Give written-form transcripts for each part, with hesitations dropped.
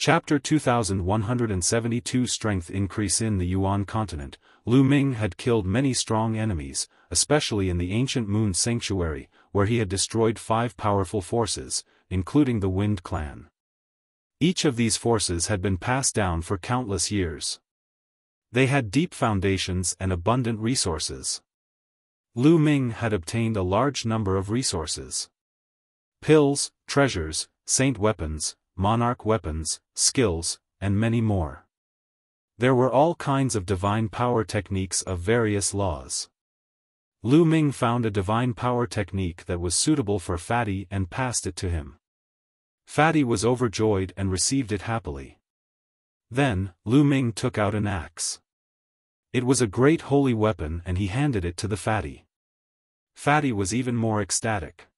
Chapter 2172 Strength Increase. In the Yuan continent, Lu Ming had killed many strong enemies, especially in the ancient Moon Sanctuary, where he had destroyed 5 powerful forces, including the Wind Clan. Each of these forces had been passed down for countless years. They had deep foundations and abundant resources. Lu Ming had obtained a large number of resources. Pills, treasures, saint weapons, monarch weapons, skills, and many more. There were all kinds of divine power techniques of various laws. Lu Ming found a divine power technique that was suitable for Fatty and passed it to him. Fatty was overjoyed and received it happily. Then, Lu Ming took out an axe. It was a great holy weapon and he handed it to the Fatty. Fatty was even more ecstatic.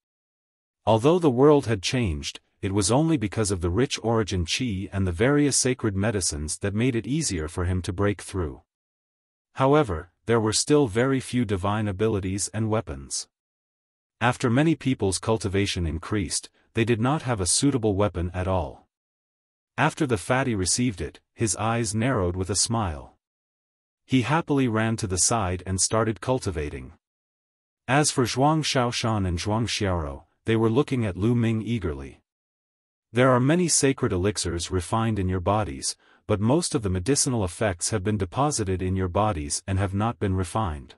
Although the world had changed, it was only because of the rich origin qi and the various sacred medicines that made it easier for him to break through. However, there were still very few divine abilities and weapons. After many people's cultivation increased, they did not have a suitable weapon at all. After the Fatty received it, his eyes narrowed with a smile. He happily ran to the side and started cultivating. As for Xiaofan and Xiao, they were looking at Lu Ming eagerly. There are many sacred elixirs refined in your bodies, but most of the medicinal effects have been deposited in your bodies and have not been refined.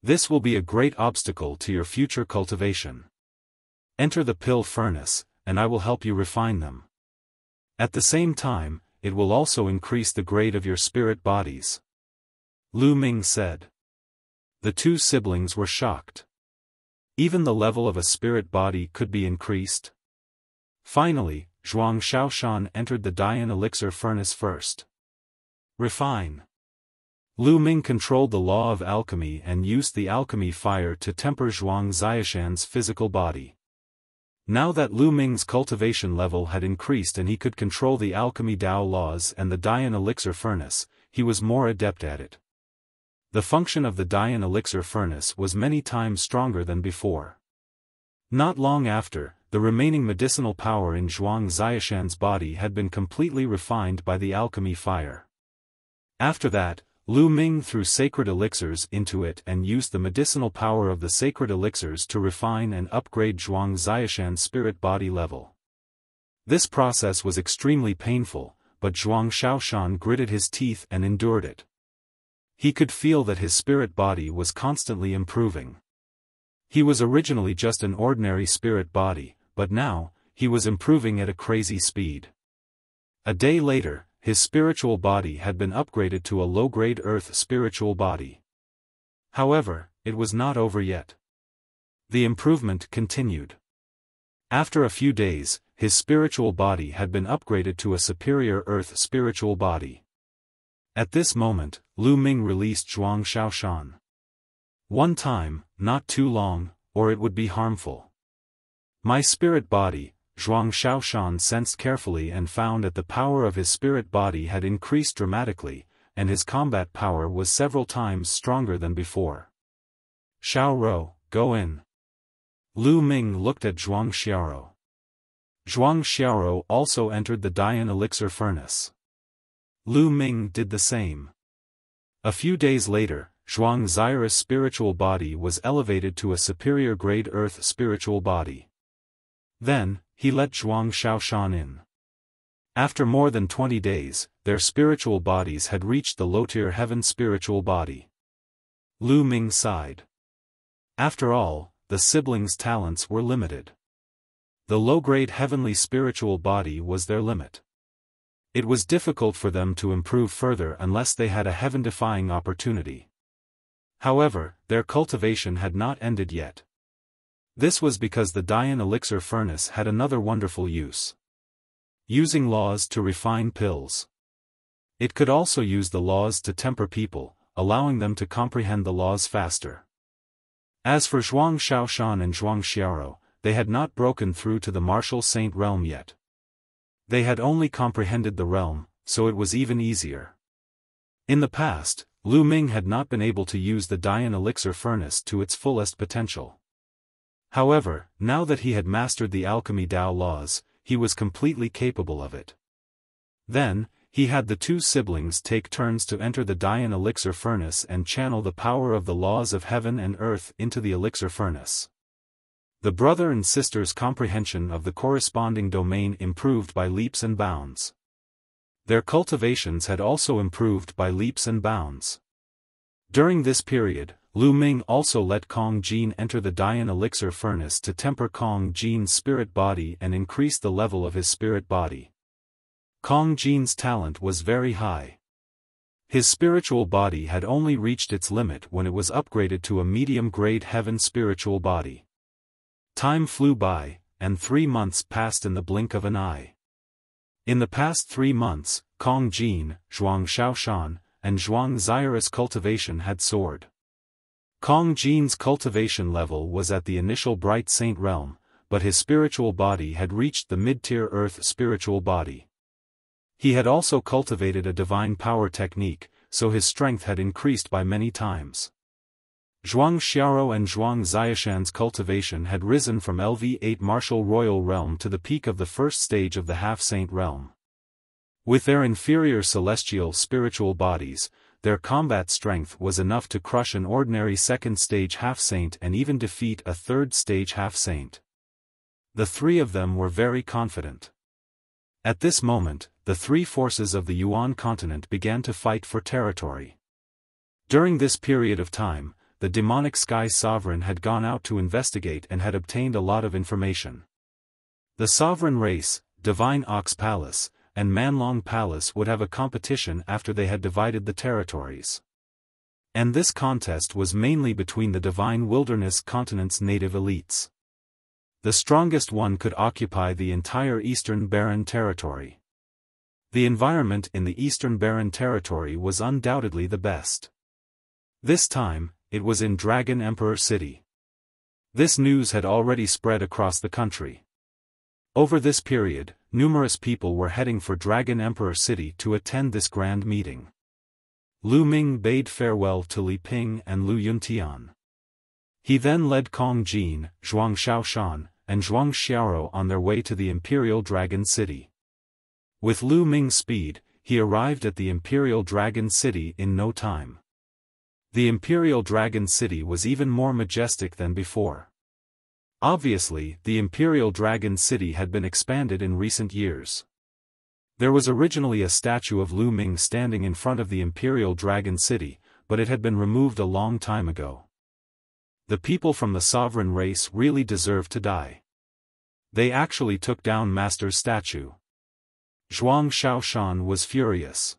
This will be a great obstacle to your future cultivation. Enter the pill furnace, and I will help you refine them. At the same time, it will also increase the grade of your spirit bodies. Lu Ming said. The two siblings were shocked. Even the level of a spirit body could be increased? Finally, Xiaofan entered the Dian elixir furnace first. Refine. Lu Ming controlled the law of alchemy and used the alchemy fire to temper Xiaoshan's physical body. Now that Lu Ming's cultivation level had increased and he could control the alchemy Dao laws and the Dian elixir furnace, he was more adept at it. The function of the Dian elixir furnace was many times stronger than before. Not long after, the remaining medicinal power in Xiaoshan's body had been completely refined by the alchemy fire. After that, Lu Ming threw sacred elixirs into it and used the medicinal power of the sacred elixirs to refine and upgrade Xiaoshan's spirit body level. This process was extremely painful, but Xiaofan gritted his teeth and endured it. He could feel that his spirit body was constantly improving. He was originally just an ordinary spirit body, but now, he was improving at a crazy speed. A day later, his spiritual body had been upgraded to a low-grade earth spiritual body. However, it was not over yet. The improvement continued. After a few days, his spiritual body had been upgraded to a superior earth spiritual body. At this moment, Lu Ming released Xiaofan. One time, not too long, or it would be harmful. My spirit body, Xiaofan sensed carefully and found that the power of his spirit body had increased dramatically, and his combat power was several times stronger than before. Xiao, go in. Lu Ming looked at Xiao. Xiao also entered the Dian elixir furnace. Lu Ming did the same. A few days later, Xiao's spiritual body was elevated to a superior grade earth spiritual body. Then, he let Xiaofan in. After more than 20 days, their spiritual bodies had reached the low-tier heaven spiritual body. Lu Ming sighed. After all, the siblings' talents were limited. The low-grade heavenly spiritual body was their limit. It was difficult for them to improve further unless they had a heaven-defying opportunity. However, their cultivation had not ended yet. This was because the Dian elixir furnace had another wonderful use. Using laws to refine pills. It could also use the laws to temper people, allowing them to comprehend the laws faster. As for Xiaofan and Xiao, they had not broken through to the martial saint realm yet. They had only comprehended the realm, so it was even easier. In the past, Lu Ming had not been able to use the Dian elixir furnace to its fullest potential. However, now that he had mastered the alchemy Dao laws, he was completely capable of it. Then, he had the two siblings take turns to enter the Dian elixir furnace and channel the power of the laws of heaven and earth into the elixir furnace. The brother and sister's comprehension of the corresponding domain improved by leaps and bounds. Their cultivations had also improved by leaps and bounds. During this period, Lu Ming also let Kong Jian enter the Dian elixir furnace to temper Kong Jian's spirit body and increase the level of his spirit body. Kong Jian's talent was very high. His spiritual body had only reached its limit when it was upgraded to a medium-grade heaven spiritual body. Time flew by, and 3 months passed in the blink of an eye. In the past 3 months, Kong Jian, Zhuang Xiaofan, and Zhuang Xiao's cultivation had soared. Kong Jian's cultivation level was at the initial bright saint realm, but his spiritual body had reached the mid-tier earth spiritual body. He had also cultivated a divine power technique, so his strength had increased by many times. Zhuang Xiao and Zhuang Xiaoshan's cultivation had risen from LV8 martial royal realm to the peak of the first stage of the half-saint realm. With their inferior celestial spiritual bodies, their combat strength was enough to crush an ordinary second-stage half-saint and even defeat a third-stage half-saint. The three of them were very confident. At this moment, the three forces of the Yuan continent began to fight for territory. During this period of time, the demonic sky sovereign had gone out to investigate and had obtained a lot of information. The sovereign race, Divine Ox Palace, and Manlong Palace would have a competition after they had divided the territories. And this contest was mainly between the Divine Wilderness continent's native elites. The strongest one could occupy the entire Eastern Barren Territory. The environment in the Eastern Barren Territory was undoubtedly the best. This time, it was in Dragon Emperor City. This news had already spread across the country. Over this period, numerous people were heading for Dragon Emperor City to attend this grand meeting. Lu Ming bade farewell to Li Ping and Lu Yuntian. He then led Kong Jian, Zhuang Xiaoshan, and Zhuang Xiao on their way to the Imperial Dragon City. With Lu Ming's speed, he arrived at the Imperial Dragon City in no time. The Imperial Dragon City was even more majestic than before. Obviously, the Imperial Dragon City had been expanded in recent years. There was originally a statue of Lu Ming standing in front of the Imperial Dragon City, but it had been removed a long time ago. The people from the sovereign race really deserved to die. They actually took down Master's statue. Zhuang Xiaoshan was furious.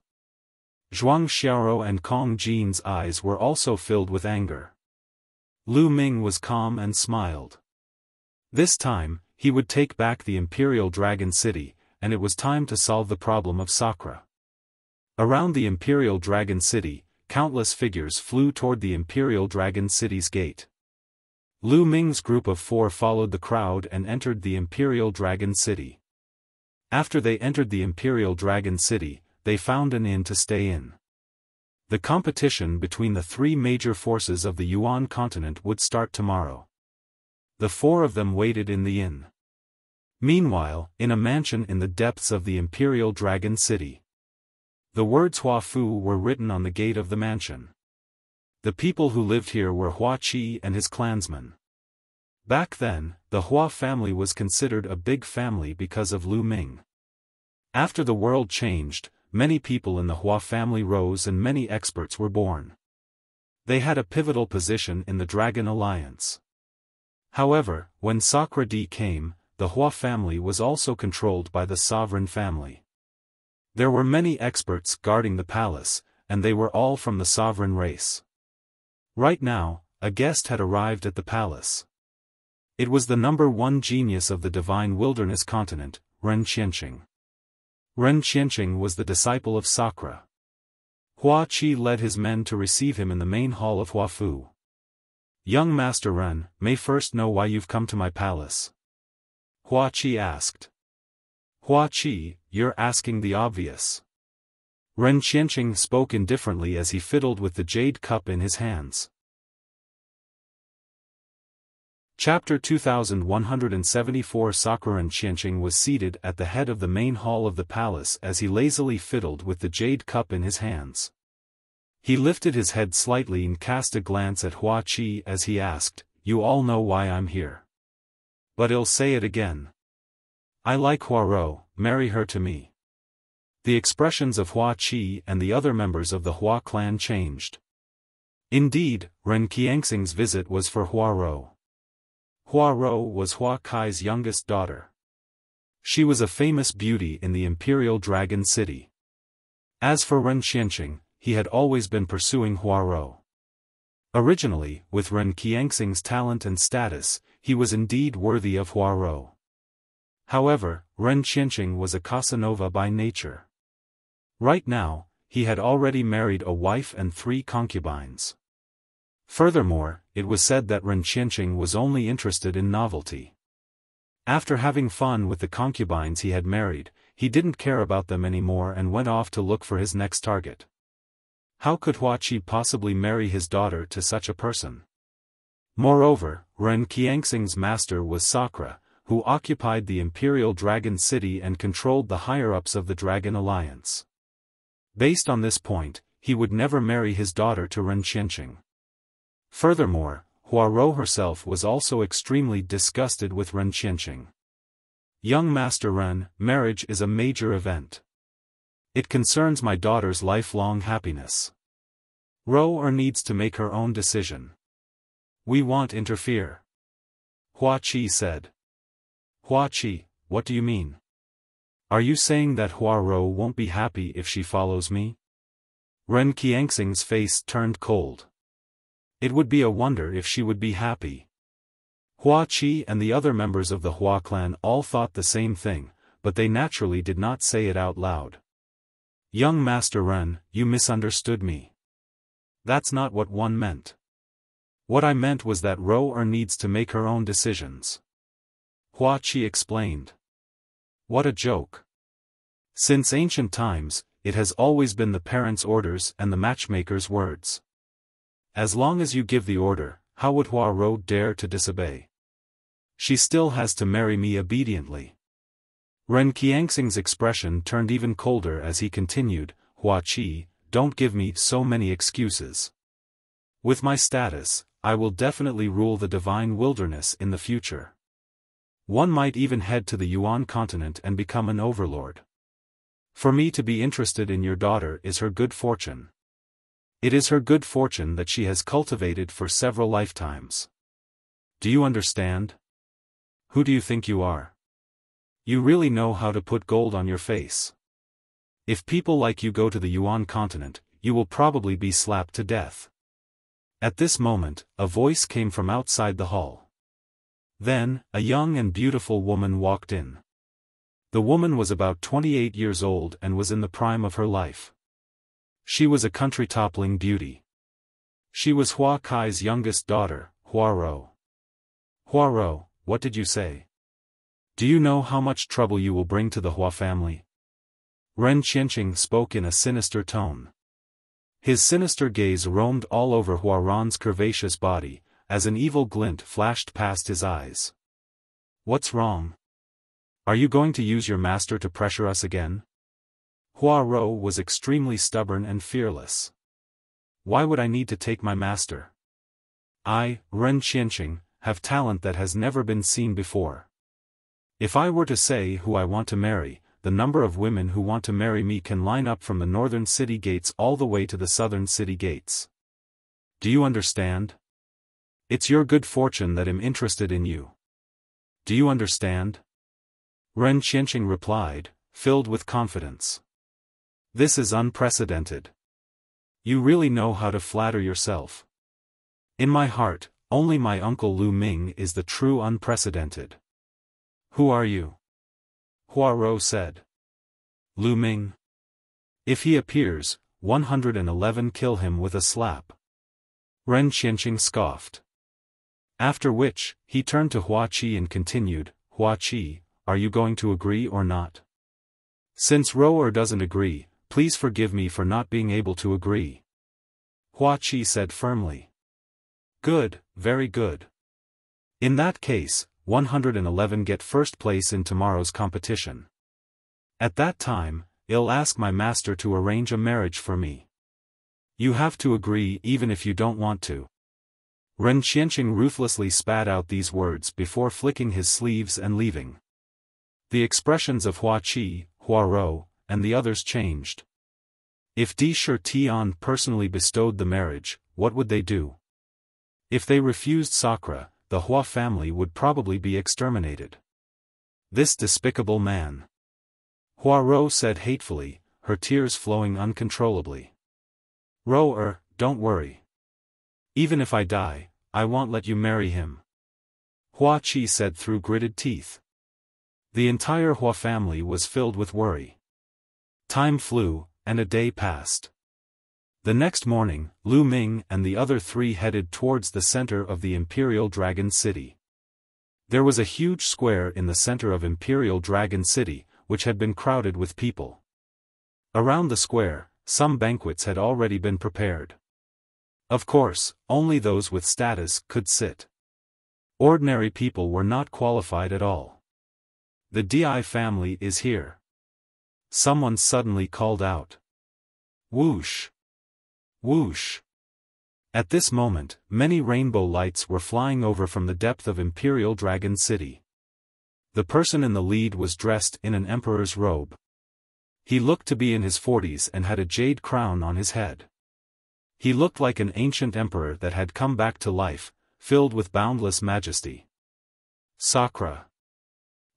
Zhuang Xiao and Kong Jian's eyes were also filled with anger. Lu Ming was calm and smiled. This time, he would take back the Imperial Dragon City, and it was time to solve the problem of sakra. Around the Imperial Dragon City, countless figures flew toward the Imperial Dragon City's gate. Lu Ming's group of 4 followed the crowd and entered the Imperial Dragon City. After they entered the Imperial Dragon City, they found an inn to stay in. The competition between the 3 major forces of the Yuan continent would start tomorrow. The 4 of them waited in the inn. Meanwhile, in a mansion in the depths of the Imperial Dragon City. The words Hua Fu were written on the gate of the mansion. The people who lived here were Hua Qi and his clansmen. Back then, the Hua family was considered a big family because of Lu Ming. After the world changed, many people in the Hua family rose and many experts were born. They had a pivotal position in the Dragon Alliance. However, when Sakra D came, the Hua family was also controlled by the sovereign family. There were many experts guarding the palace, and they were all from the sovereign race. Right now, a guest had arrived at the palace. It was the #1 genius of the Divine Wilderness continent, Ren Qianqing. Ren Qianqing was the disciple of Sakra. Hua Qi led his men to receive him in the main hall of Hua Fu. "Young Master Ren, may first know why you've come to my palace?" Hua Qi asked. "Hua Qi, you're asking the obvious." Ren Qianqing spoke indifferently as he fiddled with the jade cup in his hands. Chapter 2174 Sakura Qianqing was seated at the head of the main hall of the palace as he lazily fiddled with the jade cup in his hands. He lifted his head slightly and cast a glance at Hua Qi as he asked, "You all know why I'm here. But I'll say it again. I like Hua Rou, marry her to me." The expressions of Hua Qi and the other members of the Hua clan changed. Indeed, Ren Qianxing's visit was for Hua Rou. Hua Rou was Hua Kai's youngest daughter. She was a famous beauty in the Imperial Dragon City. As for Ren Qianqing, he had always been pursuing Hua Rou. Originally, with Ren Qianxing's talent and status, he was indeed worthy of Hua Rou. However, Ren Qianqing was a Casanova by nature. Right now, he had already married a wife and 3 concubines. Furthermore, it was said that Ren Qianqing was only interested in novelty. After having fun with the concubines he had married, he didn't care about them anymore and went off to look for his next target. How could Hua Qi possibly marry his daughter to such a person? Moreover, Ren Qianxing's master was Sakra, who occupied the Imperial Dragon City and controlled the higher-ups of the Dragon Alliance. Based on this point, he would never marry his daughter to Ren Qianqing. Furthermore, Hua Rou herself was also extremely disgusted with Ren Qianqing. "Young Master Ren, marriage is a major event. It concerns my daughter's lifelong happiness. Rou needs to make her own decision. We won't interfere," Hua Qi said. "Hua Qi, what do you mean? Are you saying that Hua Rou won't be happy if she follows me?" Ren Qianxing's face turned cold. It would be a wonder if she would be happy. Hua Qi and the other members of the Hua clan all thought the same thing, but they naturally did not say it out loud. "Young Master Ren, you misunderstood me. That's not what one meant. What I meant was that Rou needs to make her own decisions," Hua Qi explained. What a joke. Since ancient times, it has always been the parents' orders and the matchmaker's words. As long as you give the order, how would Hua Rou dare to disobey? She still has to marry me obediently. Ren Qianxing's expression turned even colder as he continued, "Hua Qi, don't give me so many excuses. With my status, I will definitely rule the divine wilderness in the future. One might even head to the Yuan continent and become an overlord. For me to be interested in your daughter is her good fortune. It is her good fortune that she has cultivated for several lifetimes. Do you understand? Who do you think you are? You really know how to put gold on your face. If people like you go to the Yuan continent, you will probably be slapped to death." At this moment, a voice came from outside the hall. Then, a young and beautiful woman walked in. The woman was about 28 years old and was in the prime of her life. She was a country-toppling beauty. She was Hua Kai's youngest daughter, Hua Rou. "Hua Rou, what did you say? Do you know how much trouble you will bring to the Hua family?" Ren Qianqing spoke in a sinister tone. His sinister gaze roamed all over Hua Ran's curvaceous body, as an evil glint flashed past his eyes. "What's wrong? Are you going to use your master to pressure us again?" Hua Rou was extremely stubborn and fearless. "Why would I need to take my master? I, Ren Qianqing, have talent that has never been seen before. If I were to say who I want to marry, the number of women who want to marry me can line up from the northern city gates all the way to the southern city gates. Do you understand? It's your good fortune that I'm interested in you. Do you understand?" Ren Qianqing replied, filled with confidence. "This is unprecedented. You really know how to flatter yourself. In my heart, only my uncle Lu Ming is the true unprecedented." "Who are you?" Hua Rou said. "Lu Ming. If he appears, 111 kill him with a slap." Ren Qianqing scoffed. After which, he turned to Hua Qi and continued, "Hua Qi, are you going to agree or not? Since Rou doesn't agree, please forgive me for not being able to agree." Hua Qi said firmly. "Good, very good. In that case, 111 get first place in tomorrow's competition. At that time, I'll ask my master to arrange a marriage for me. You have to agree even if you don't want to. Ren Qianqing ruthlessly spat out these words before flicking his sleeves and leaving. The expressions of Hua Qi, Hua Rou, and the others changed. If Di Shi Tian personally bestowed the marriage, what would they do? If they refused sakra, the Hua family would probably be exterminated. This despicable man. Hua Rou said hatefully, her tears flowing uncontrollably. Rou, don't worry. Even if I die, I won't let you marry him. Hua Qi said through gritted teeth. The entire Hua family was filled with worry. Time flew, and a day passed. The next morning, Lu Ming and the other three headed towards the center of the Imperial Dragon City. There was a huge square in the center of Imperial Dragon City, which had been crowded with people. Around the square, some banquets had already been prepared. Of course, only those with status could sit. Ordinary people were not qualified at all. The Di family is here. Someone suddenly called out. Whoosh! Whoosh! At this moment, many rainbow lights were flying over from the depth of Imperial Dragon City. The person in the lead was dressed in an emperor's robe. He looked to be in his 40s and had a jade crown on his head. He looked like an ancient emperor that had come back to life, filled with boundless majesty. Sakra.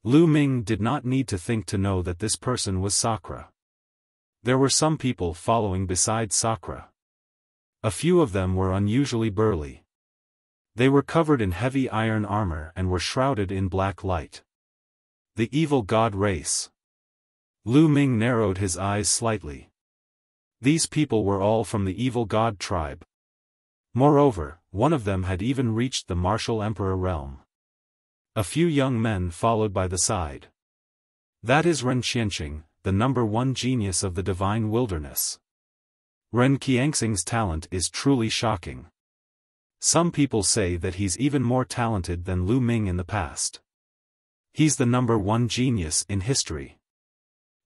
Lu Ming did not need to think to know that this person was Sakra. There were some people following beside Sakra. A few of them were unusually burly. They were covered in heavy iron armor and were shrouded in black light. The evil god race. Lu Ming narrowed his eyes slightly. These people were all from the evil god tribe. Moreover, one of them had even reached the martial emperor realm. A few young men followed by the side. That is Ren Qianqing, the #1 genius of the divine wilderness. Ren Qianqing's talent is truly shocking. Some people say that he's even more talented than Lu Ming in the past. He's the #1 genius in history.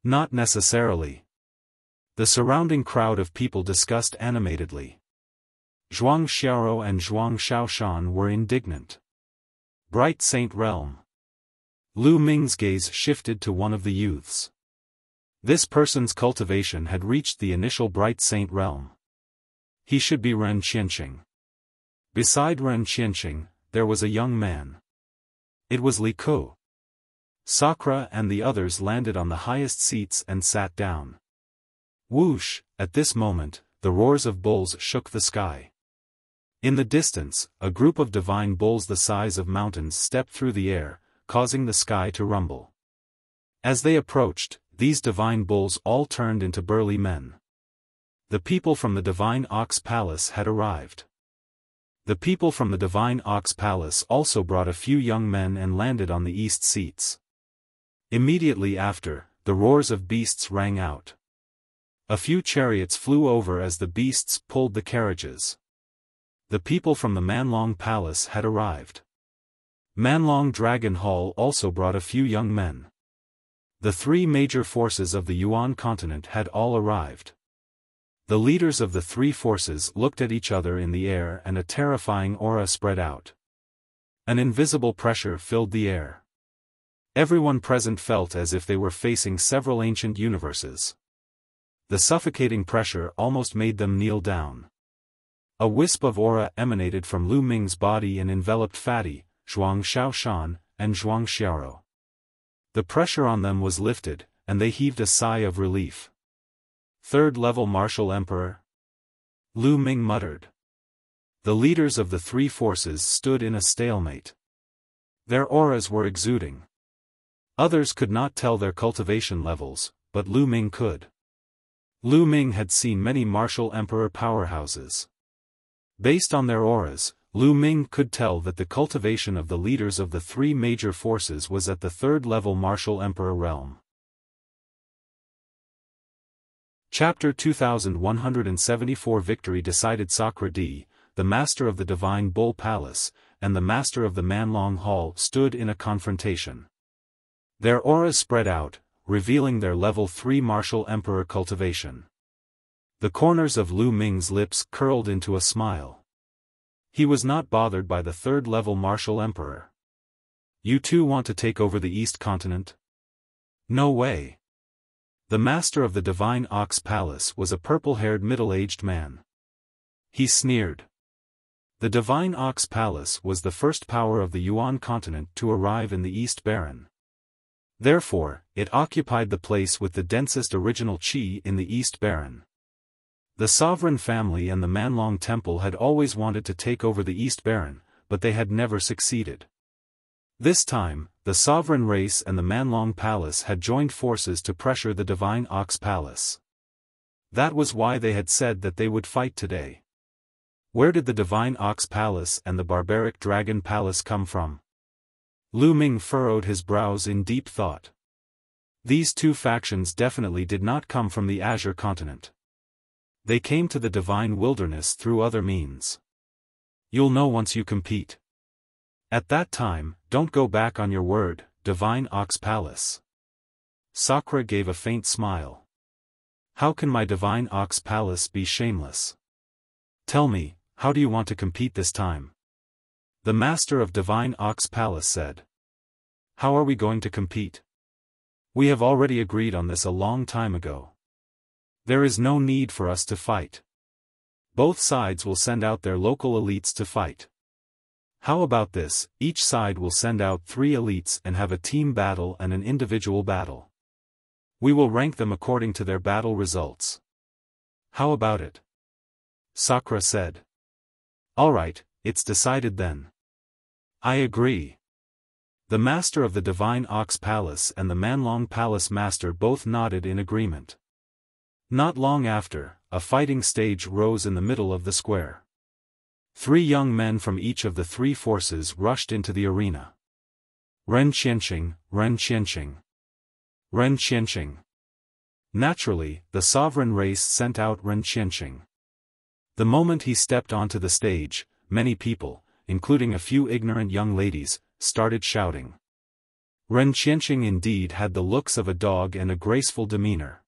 Not necessarily. The surrounding crowd of people discussed animatedly. Zhuang Xiao and Zhuang Xiaofan were indignant. Bright Saint Realm. Lu Ming's gaze shifted to one of the youths. This person's cultivation had reached the initial Bright Saint Realm. He should be Ren Qianqing. Beside Ren Qianqing, there was a young man. It was Li Ku. Sakra and the others landed on the highest seats and sat down. Whoosh! At this moment, the roars of bulls shook the sky. In the distance, a group of divine bulls the size of mountains stepped through the air, causing the sky to rumble. As they approached, these divine bulls all turned into burly men. The people from the divine ox palace had arrived. The people from the divine ox palace also brought a few young men and landed on the east seats. Immediately after, the roars of beasts rang out. A few chariots flew over as the beasts pulled the carriages. The people from the Manlong Palace had arrived. Manlong Dragon Hall also brought a few young men. The three major forces of the Yuan continent had all arrived. The leaders of the three forces looked at each other in the air and a terrifying aura spread out. An invisible pressure filled the air. Everyone present felt as if they were facing several ancient universes. The suffocating pressure almost made them kneel down. A wisp of aura emanated from Lu Ming's body and enveloped Fatty, Zhuang Xiaoshan, and Zhuang Xiao. The pressure on them was lifted, and they heaved a sigh of relief. Third-level martial emperor? Lu Ming muttered. The leaders of the three forces stood in a stalemate. Their auras were exuding. Others could not tell their cultivation levels, but Lu Ming could. Lu Ming had seen many martial emperor powerhouses. Based on their auras, Lu Ming could tell that the cultivation of the leaders of the three major forces was at the third-level martial emperor realm. Chapter 2174 Victory decided Sakra D, the master of the Divine Bull Palace, and the master of the Manlong Hall stood in a confrontation. Their auras spread out, revealing their level 3 martial emperor cultivation. The corners of Lu Ming's lips curled into a smile. He was not bothered by the 3rd level martial emperor. You two want to take over the East Continent? No way. The master of the Divine Ox Palace was a purple-haired middle-aged man. He sneered. The Divine Ox Palace was the first power of the Yuan continent to arrive in the East Baron. Therefore, it occupied the place with the densest original qi in the East Baron. The sovereign family and the Manlong Temple had always wanted to take over the East Baron, but they had never succeeded. This time, the sovereign race and the Manlong Palace had joined forces to pressure the Divine Ox Palace. That was why they had said that they would fight today. Where did the Divine Ox Palace and the Barbaric Dragon Palace come from? Lu Ming furrowed his brows in deep thought. These two factions definitely did not come from the Azure continent. They came to the Divine Wilderness through other means. You'll know once you compete. At that time, don't go back on your word, Divine Ox Palace. Sakra gave a faint smile. How can my Divine Ox Palace be shameless? Tell me, how do you want to compete this time? The master of Divine Ox Palace said. How are we going to compete? We have already agreed on this a long time ago. There is no need for us to fight. Both sides will send out their local elites to fight. How about this, each side will send out 3 elites and have a team battle and an individual battle. We will rank them according to their battle results. How about it? Sakra said. Alright, it's decided then. I agree. The master of the Divine Ox Palace and the Manlong Palace master both nodded in agreement. Not long after, a fighting stage rose in the middle of the square. 3 young men from each of the 3 forces rushed into the arena. Ren Qianqing, Ren Qianqing. Ren Qianqing. Naturally, the sovereign race sent out Ren Qianqing. The moment he stepped onto the stage, many people, including a few ignorant young ladies, started shouting. Ren Qianqing indeed had the looks of a dog and a graceful demeanor.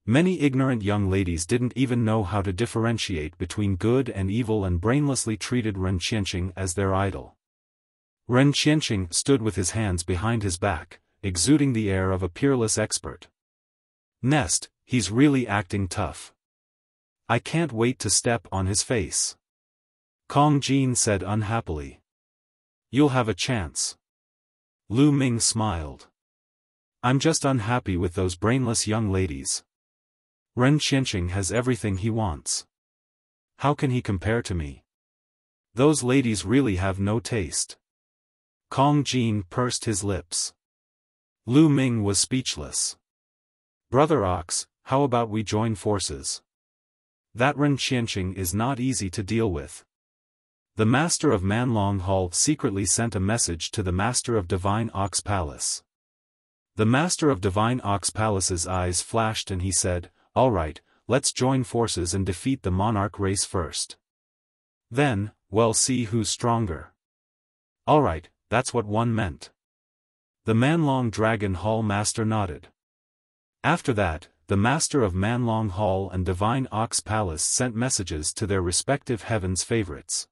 Many ignorant young ladies didn't even know how to differentiate between good and evil and brainlessly treated Ren Qianqing as their idol. Ren Qianqing stood with his hands behind his back, exuding the air of a peerless expert. Nest, he's really acting tough. I can't wait to step on his face. Kong Jian said unhappily. You'll have a chance. Lu Ming smiled. I'm just unhappy with those brainless young ladies. Ren Qianqing has everything he wants. How can he compare to me? Those ladies really have no taste. Kong Jian pursed his lips. Lu Ming was speechless. Brother Ox, how about we join forces? That Ren Qianqing is not easy to deal with. The master of Manlong Hall secretly sent a message to the master of Divine Ox Palace. The master of Divine Ox Palace's eyes flashed and he said, Alright, let's join forces and defeat the monarch race first. Then, we'll see who's stronger. Alright, that's what one meant. The Manlong Dragon Hall master nodded. After that, the master of Manlong Hall and Divine Ox Palace sent messages to their respective heavens favorites.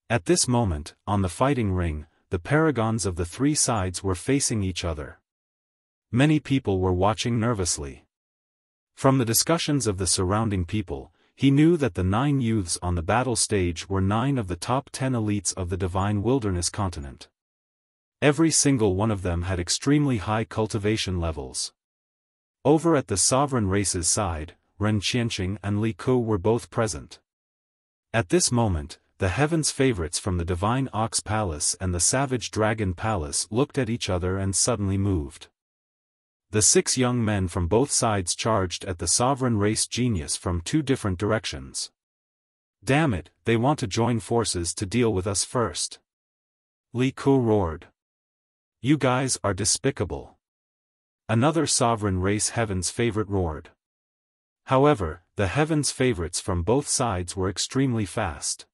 At this moment, on the fighting ring, the paragons of the 3 sides were facing each other. Many people were watching nervously. From the discussions of the surrounding people, he knew that the 9 youths on the battle stage were 9 of the top 10 elites of the Divine Wilderness continent. Every single one of them had extremely high cultivation levels. Over at the sovereign race's side, Ren Qianqing and Li Ku were both present. At this moment, the heavens favorites from the Divine Ox Palace and the Savage Dragon Palace looked at each other and suddenly moved. The 6 young men from both sides charged at the sovereign race genius from 2 different directions. Damn it, they want to join forces to deal with us first. Li Ku roared. You guys are despicable. Another sovereign race heaven's favorite roared. However, the heaven's favorites from both sides were extremely fast.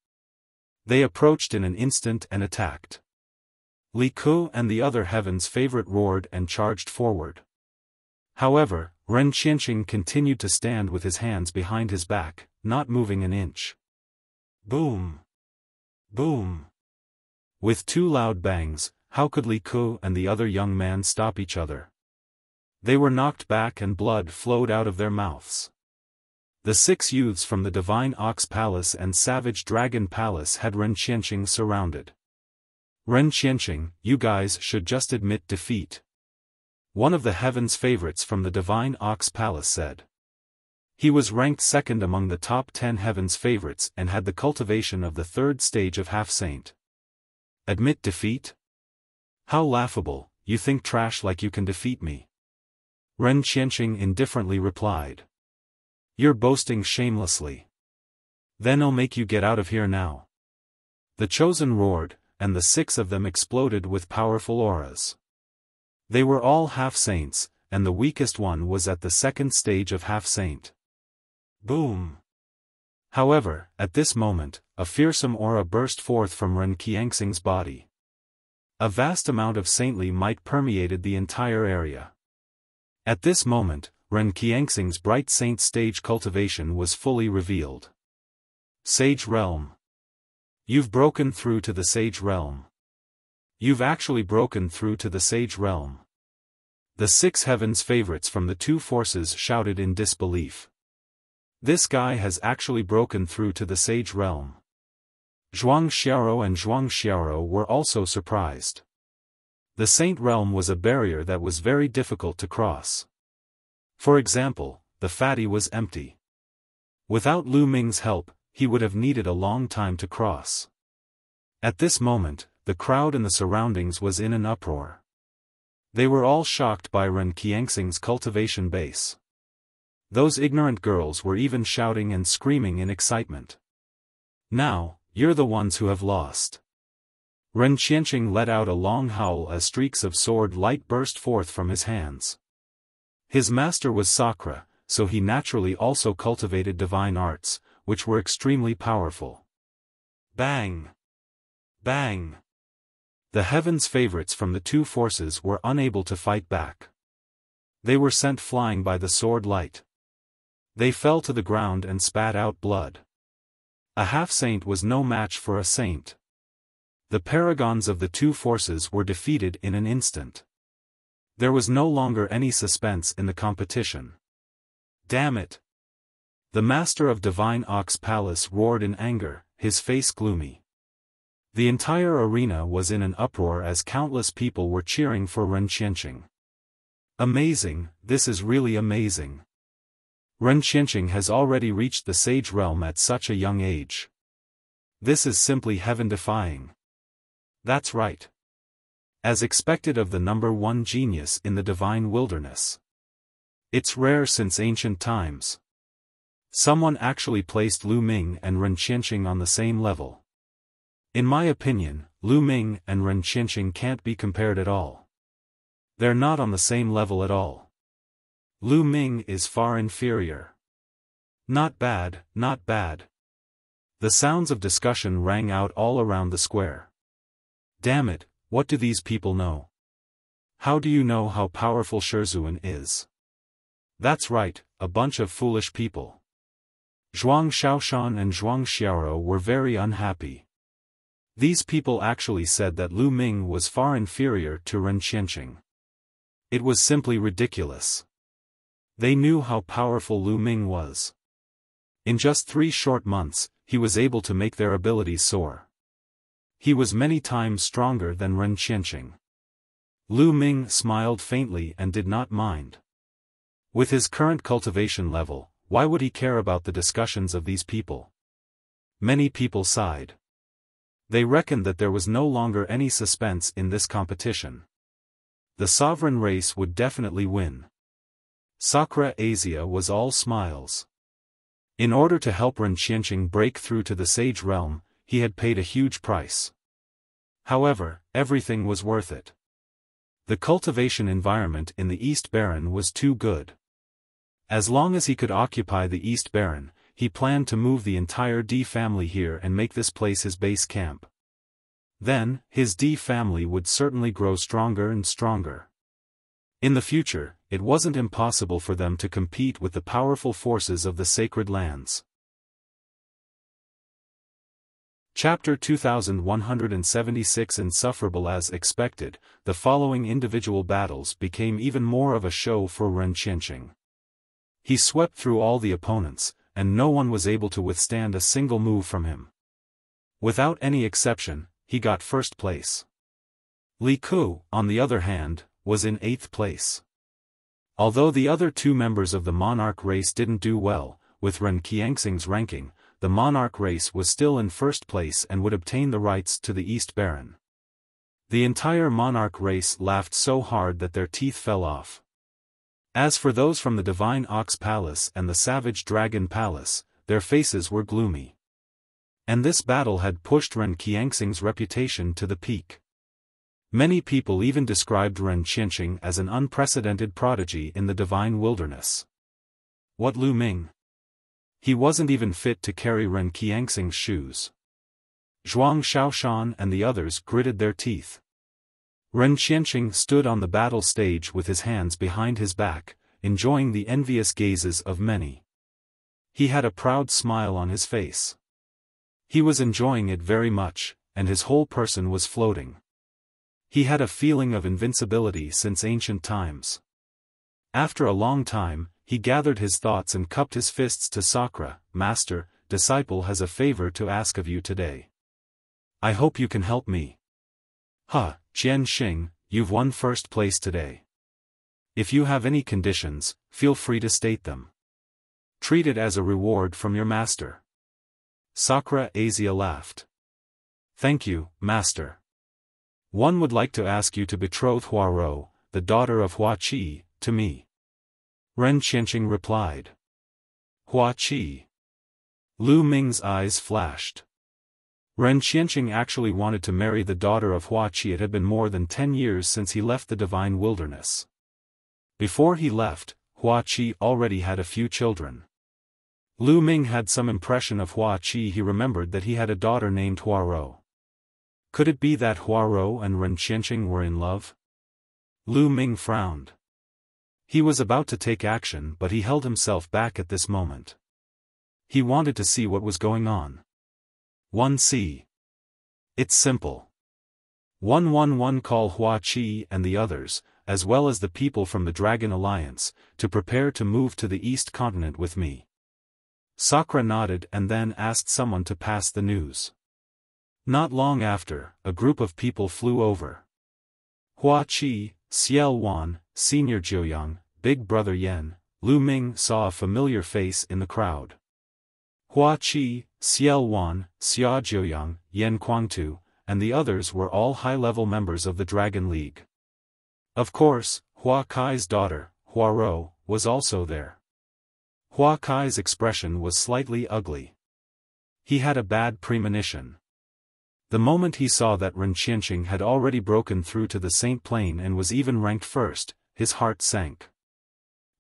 They approached in an instant and attacked. Li Ku and the other heaven's favorite roared and charged forward. However, Ren Qianqing continued to stand with his hands behind his back, not moving an inch. Boom! Boom! With two loud bangs, how could Li Ku and the other young man stop each other? They were knocked back and blood flowed out of their mouths. The 6 youths from the Divine Ox Palace and Savage Dragon Palace had Ren Qianqing surrounded. Ren Qianqing, you guys should just admit defeat. One of the heaven's favorites from the Divine Ox Palace said. He was ranked second among the top 10 heaven's favorites and had the cultivation of the 3rd stage of half-saint. Admit defeat? How laughable, you think trash like you can defeat me. Ren Qianqing indifferently replied. You're boasting shamelessly. Then I'll make you get out of here now. The chosen roared, and the 6 of them exploded with powerful auras. They were all half-saints, and the weakest one was at the 2nd stage of half-saint. Boom! However, at this moment, a fearsome aura burst forth from Ren Qianxing's body. A vast amount of saintly might permeated the entire area. At this moment, Ren Qianxing's bright saint stage cultivation was fully revealed. Sage Realm. You've broken through to the Sage Realm. You've actually broken through to the Sage Realm. The 6 heaven's favorites from the 2 forces shouted in disbelief. This guy has actually broken through to the Sage Realm. Zhuang Xiaoro and Zhuang Xiaoro were also surprised. The Saint Realm was a barrier that was very difficult to cross. For example, the fatty was empty. Without Lu Ming's help, he would have needed a long time to cross. At this moment, the crowd and the surroundings was in an uproar. They were all shocked by Ren Qianxing's cultivation base. Those ignorant girls were even shouting and screaming in excitement. Now, you're the ones who have lost. Ren Qianqing let out a long howl as streaks of sword light burst forth from his hands. His master was sakra, so he naturally also cultivated divine arts, which were extremely powerful. Bang! Bang! The heaven's favorites from the 2 forces were unable to fight back. They were sent flying by the sword light. They fell to the ground and spat out blood. A half-saint was no match for a saint. The paragons of the 2 forces were defeated in an instant. There was no longer any suspense in the competition. Damn it! The master of Divine Ox Palace roared in anger, his face gloomy. The entire arena was in an uproar as countless people were cheering for Ren Qianqing. Amazing, this is really amazing. Ren Qianqing has already reached the Sage Realm at such a young age. This is simply heaven-defying. That's right. As expected of the number 1 genius in the divine wilderness. It's rare since ancient times. Someone actually placed Lu Ming and Ren Qianqing on the same level. In my opinion, Lu Ming and Ren Qianqing can't be compared at all. They're not on the same level at all. Lu Ming is far inferior. Not bad, not bad. The sounds of discussion rang out all around the square. Damn it, what do these people know? How do you know how powerful Shizuan is? That's right, a bunch of foolish people. Zhuang Xiaofan and Zhuang Xiaoro were very unhappy. These people actually said that Lu Ming was far inferior to Ren Qianqing. It was simply ridiculous. They knew how powerful Lu Ming was. In just 3 short months, he was able to make their abilities soar. He was many times stronger than Ren Qianqing. Lu Ming smiled faintly and did not mind. With his current cultivation level, why would he care about the discussions of these people? Many people sighed. They reckoned that there was no longer any suspense in this competition. The sovereign race would definitely win. Sakra Asia was all smiles. In order to help Ren Qianqing break through to the Sage Realm, he had paid a huge price. However, everything was worth it. The cultivation environment in the East Baron was too good. As long as he could occupy the East Baron, he planned to move the entire D family here and make this place his base camp. Then, his D family would certainly grow stronger and stronger. In the future, it wasn't impossible for them to compete with the powerful forces of the sacred lands. Chapter 2176 Insufferable. As expected, the following individual battles became even more of a show for Ren Qianqing. He swept through all the opponents, and no one was able to withstand a single move from him. Without any exception, he got first place. Li Ku, on the other hand, was in 8th place. Although the other two members of the monarch race didn't do well, with Ren Qianxing's ranking, the monarch race was still in first place and would obtain the rights to the East Baron. The entire monarch race laughed so hard that their teeth fell off. As for those from the Divine Ox Palace and the Savage Dragon Palace, their faces were gloomy. And this battle had pushed Ren Qianxing's reputation to the peak. Many people even described Ren Qianqing as an unprecedented prodigy in the divine wilderness. What Lu Ming? He wasn't even fit to carry Ren Qianxing's shoes. Zhuang Xiaofan and the others gritted their teeth. Ren Qianqing stood on the battle stage with his hands behind his back, enjoying the envious gazes of many. He had a proud smile on his face. He was enjoying it very much, and his whole person was floating. He had a feeling of invincibility since ancient times. After a long time, he gathered his thoughts and cupped his fists to Sakra. Master, disciple has a favor to ask of you today. I hope you can help me. Jian Xing, you've won first place today. If you have any conditions, feel free to state them. Treat it as a reward from your master. Sakra Asia laughed. Thank you, master. One would like to ask you to betroth Huarou, the daughter of Hua Qi, to me. Ren Qianqing replied. Hua Qi. Lu Ming's eyes flashed. Ren Qianqing actually wanted to marry the daughter of Hua Qi. It had been more than 10 years since he left the divine wilderness. Before he left, Hua Qi already had a few children. Lu Ming had some impression of Hua Qi. He remembered that he had a daughter named Huarou. Could it be that Huarou and Ren Qianqing were in love? Lu Ming frowned. He was about to take action, but he held himself back at this moment. He wanted to see what was going on. 1C. It's simple. 111 Call Hua Qi and the others, as well as the people from the Dragon Alliance, to prepare to move to the East Continent with me. Sakra nodded and then asked someone to pass the news. Not long after, a group of people flew over. Hua Qi, Xiaofan, Senior Jiuyang, Big Brother Yan, Lu Ming saw a familiar face in the crowd. Hua Qi, Xiaofan, Xia Jiuyang, Yan Kuangtu, and the others were all high-level members of the Dragon League. Of course, Hua Kai's daughter, Huarou, was also there. Hua Kai's expression was slightly ugly. He had a bad premonition. The moment he saw that Ren Qianqing had already broken through to the Saint Plane and was even ranked first, his heart sank.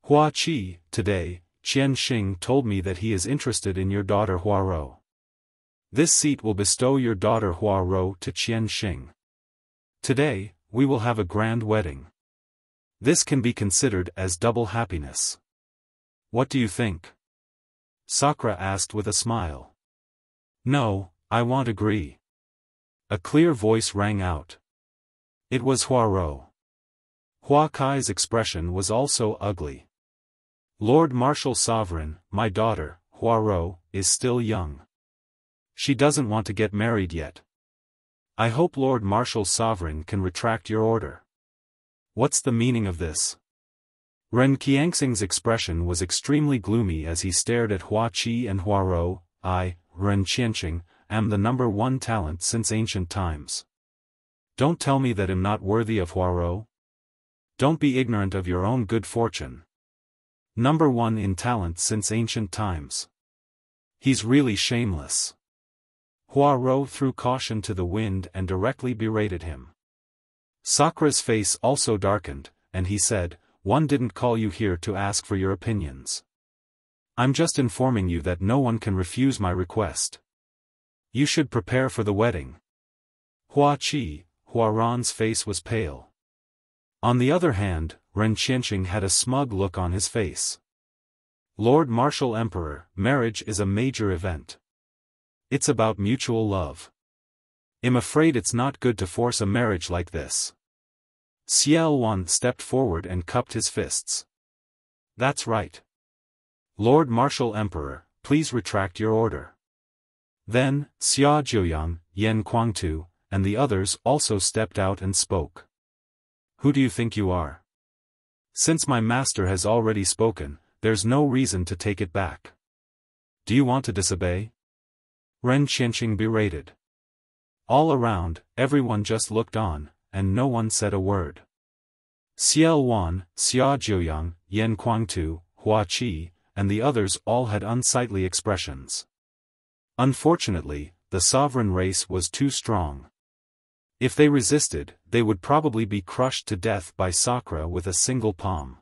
Hua Qi, today, Jian Xing told me that he is interested in your daughter Huarou. This seat will bestow your daughter Huarou to Jian Xing. Today, we will have a grand wedding. This can be considered as double happiness. What do you think? Sakra asked with a smile. No, I won't agree. A clear voice rang out. It was Huarou. Hua Kai's expression was also ugly. Lord Martial Sovereign, my daughter, Huarou, is still young. She doesn't want to get married yet. I hope Lord Martial Sovereign can retract your order. What's the meaning of this? Ren Qianxing's expression was extremely gloomy as he stared at Hua Qi and Huarou. I, Ren Qianqing, am the #1 talent since ancient times. Don't tell me that I'm not worthy of Huarou. Don't be ignorant of your own good fortune. #1 in talent since ancient times. He's really shameless. Huarou threw caution to the wind and directly berated him. Sakra's face also darkened, and he said, One didn't call you here to ask for your opinions. I'm just informing you that no one can refuse my request. You should prepare for the wedding. Huaran's face was pale. On the other hand, Ren Qianqing had a smug look on his face. Lord Martial Emperor, marriage is a major event. It's about mutual love. I'm afraid it's not good to force a marriage like this. Xiaofan stepped forward and cupped his fists. That's right. Lord Martial Emperor, please retract your order. Then, Xia Jiuyang, Yan Kuangtu, and the others also stepped out and spoke. Who do you think you are? Since my master has already spoken, there's no reason to take it back. Do you want to disobey? Ren Qianqing berated. All around, everyone just looked on, and no one said a word. Xiaofan, Xia Jiuyang, Yan Kuangtu, Hua Qi, and the others all had unsightly expressions. Unfortunately, the sovereign race was too strong. If they resisted, they would probably be crushed to death by sakra with a single palm.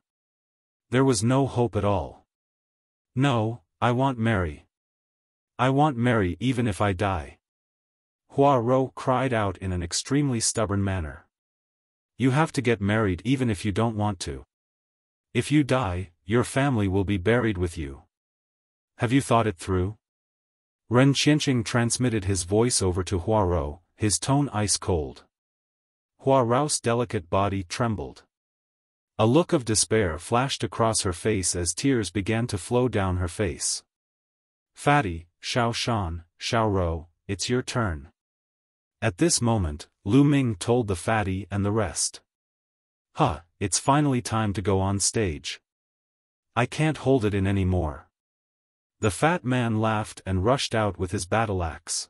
There was no hope at all. No, I want Mary. I want Mary even if I die. Huaro cried out in an extremely stubborn manner. You have to get married even if you don't want to. If you die, your family will be buried with you. Have you thought it through? Ren Qianqing transmitted his voice over to Huaro, his tone ice-cold. Huaro's delicate body trembled. A look of despair flashed across her face as tears began to flow down her face. Fatty, Xiaoshan, Xiaoro, it's your turn. At this moment, Lu Ming told the fatty and the rest. It's finally time to go on stage. I can't hold it in anymore. The fat man laughed and rushed out with his battle axe.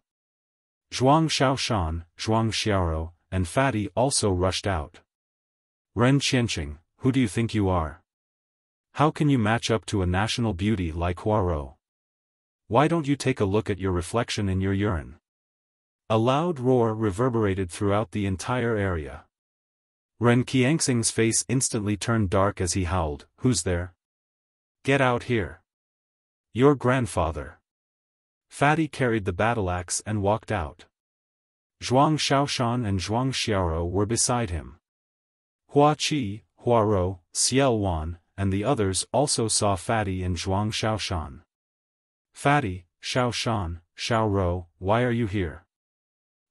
Zhuang Xiaoshan, Zhuang Xiaoro, and Fatty also rushed out. Ren Qianqing, who do you think you are? How can you match up to a national beauty like Huaro? Why don't you take a look at your reflection in your urine? A loud roar reverberated throughout the entire area. Ren Qianxing's face instantly turned dark as he howled, Who's there? Get out here. Your grandfather. Fatty carried the battle axe and walked out. Zhuang Xiaoshan and Zhuang Xiaoro were beside him. Hua Qi, Huaro, Xiaofan, and the others also saw Fatty and Zhuang Xiaoshan. Fatty, Xiaoshan, Xiaoro, why are you here?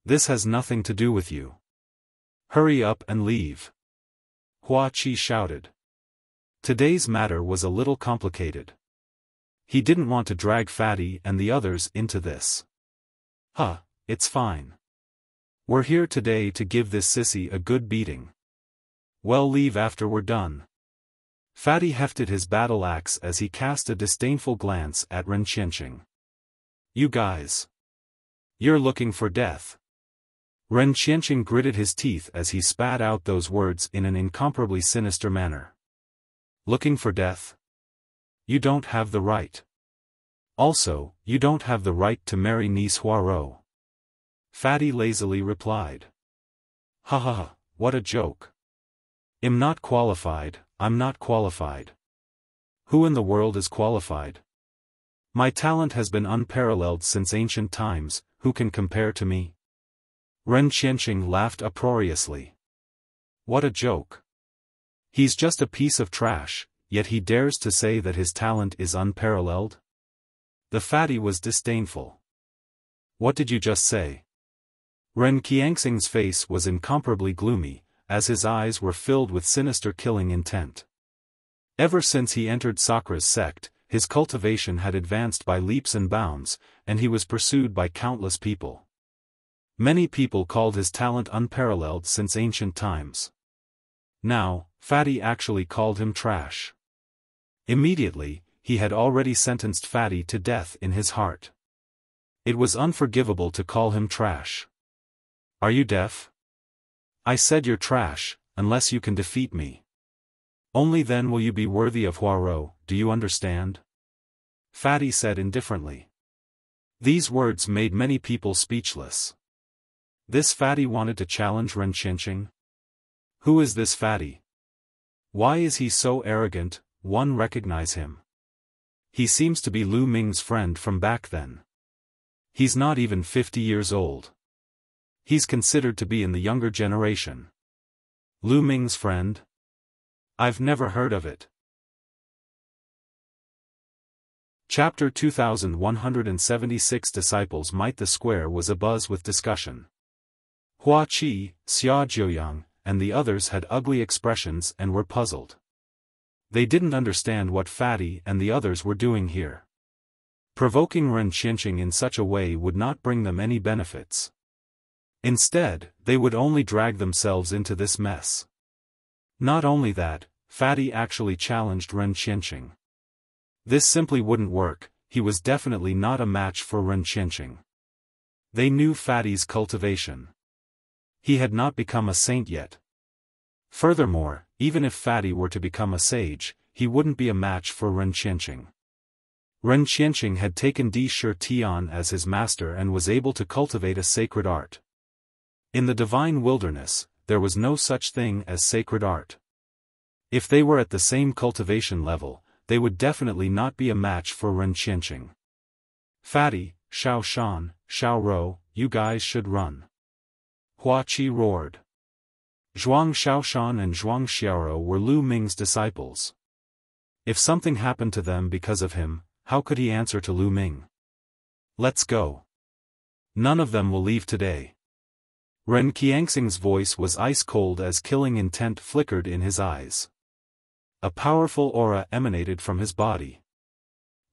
This has nothing to do with you. Hurry up and leave. Hua Qi shouted. Today's matter was a little complicated. He didn't want to drag Fatty and the others into this. It's fine. We're here today to give this sissy a good beating. Well, leave after we're done. Fatty hefted his battle axe as he cast a disdainful glance at Ren Qianqing. You guys. You're looking for death. Ren Qianqing gritted his teeth as he spat out those words in an incomparably sinister manner. Looking for death? You don't have the right. Also, you don't have the right to marry niece Huaro. Fatty lazily replied. What a joke. I'm not qualified, I'm not qualified. Who in the world is qualified? My talent has been unparalleled since ancient times, who can compare to me? Ren Qianqing laughed uproariously. What a joke. He's just a piece of trash, yet he dares to say that his talent is unparalleled? The fatty was disdainful. What did you just say? Ren Qianxing's face was incomparably gloomy, as his eyes were filled with sinister killing intent. Ever since he entered Sakra's sect, his cultivation had advanced by leaps and bounds, and he was pursued by countless people. Many people called his talent unparalleled since ancient times. Now, Fatty actually called him trash. Immediately, he had already sentenced Fatty to death in his heart. It was unforgivable to call him trash. Are you deaf? I said you're trash, unless you can defeat me. Only then will you be worthy of Huaro, do you understand? Fatty said indifferently. These words made many people speechless. This Fatty wanted to challenge Ren Qianqing? Who is this Fatty? Why is he so arrogant? One recognize him. He seems to be Lu Ming's friend from back then. He's not even 50 years old. He's considered to be in the younger generation. Lu Ming's friend? I've never heard of it. Chapter 2176 Disciples Might the square was abuzz with discussion. Hua Qi, Xia Jiuyang, and the others had ugly expressions and were puzzled. They didn't understand what Fatty and the others were doing here. Provoking Ren Qianqing in such a way would not bring them any benefits. Instead, they would only drag themselves into this mess. Not only that, Fatty actually challenged Ren Qianqing. This simply wouldn't work. He was definitely not a match for Ren Qianqing. They knew Fatty's cultivation. He had not become a saint yet. Furthermore, even if Fatty were to become a sage, he wouldn't be a match for Ren Qianqing. Ren Qianqing had taken Di Shi Tian as his master and was able to cultivate a sacred art. In the divine wilderness, there was no such thing as sacred art. If they were at the same cultivation level, they would definitely not be a match for Ren Qianqing. Fatty, Xiaofan, Xiaorou, you guys should run. Hua Qi roared. Zhuang Xiaoshan and Zhuang Xiaorou were Lu Ming's disciples. If something happened to them because of him, how could he answer to Lu Ming? Let's go. None of them will leave today. Ren Qianxing's voice was ice-cold as killing intent flickered in his eyes. A powerful aura emanated from his body.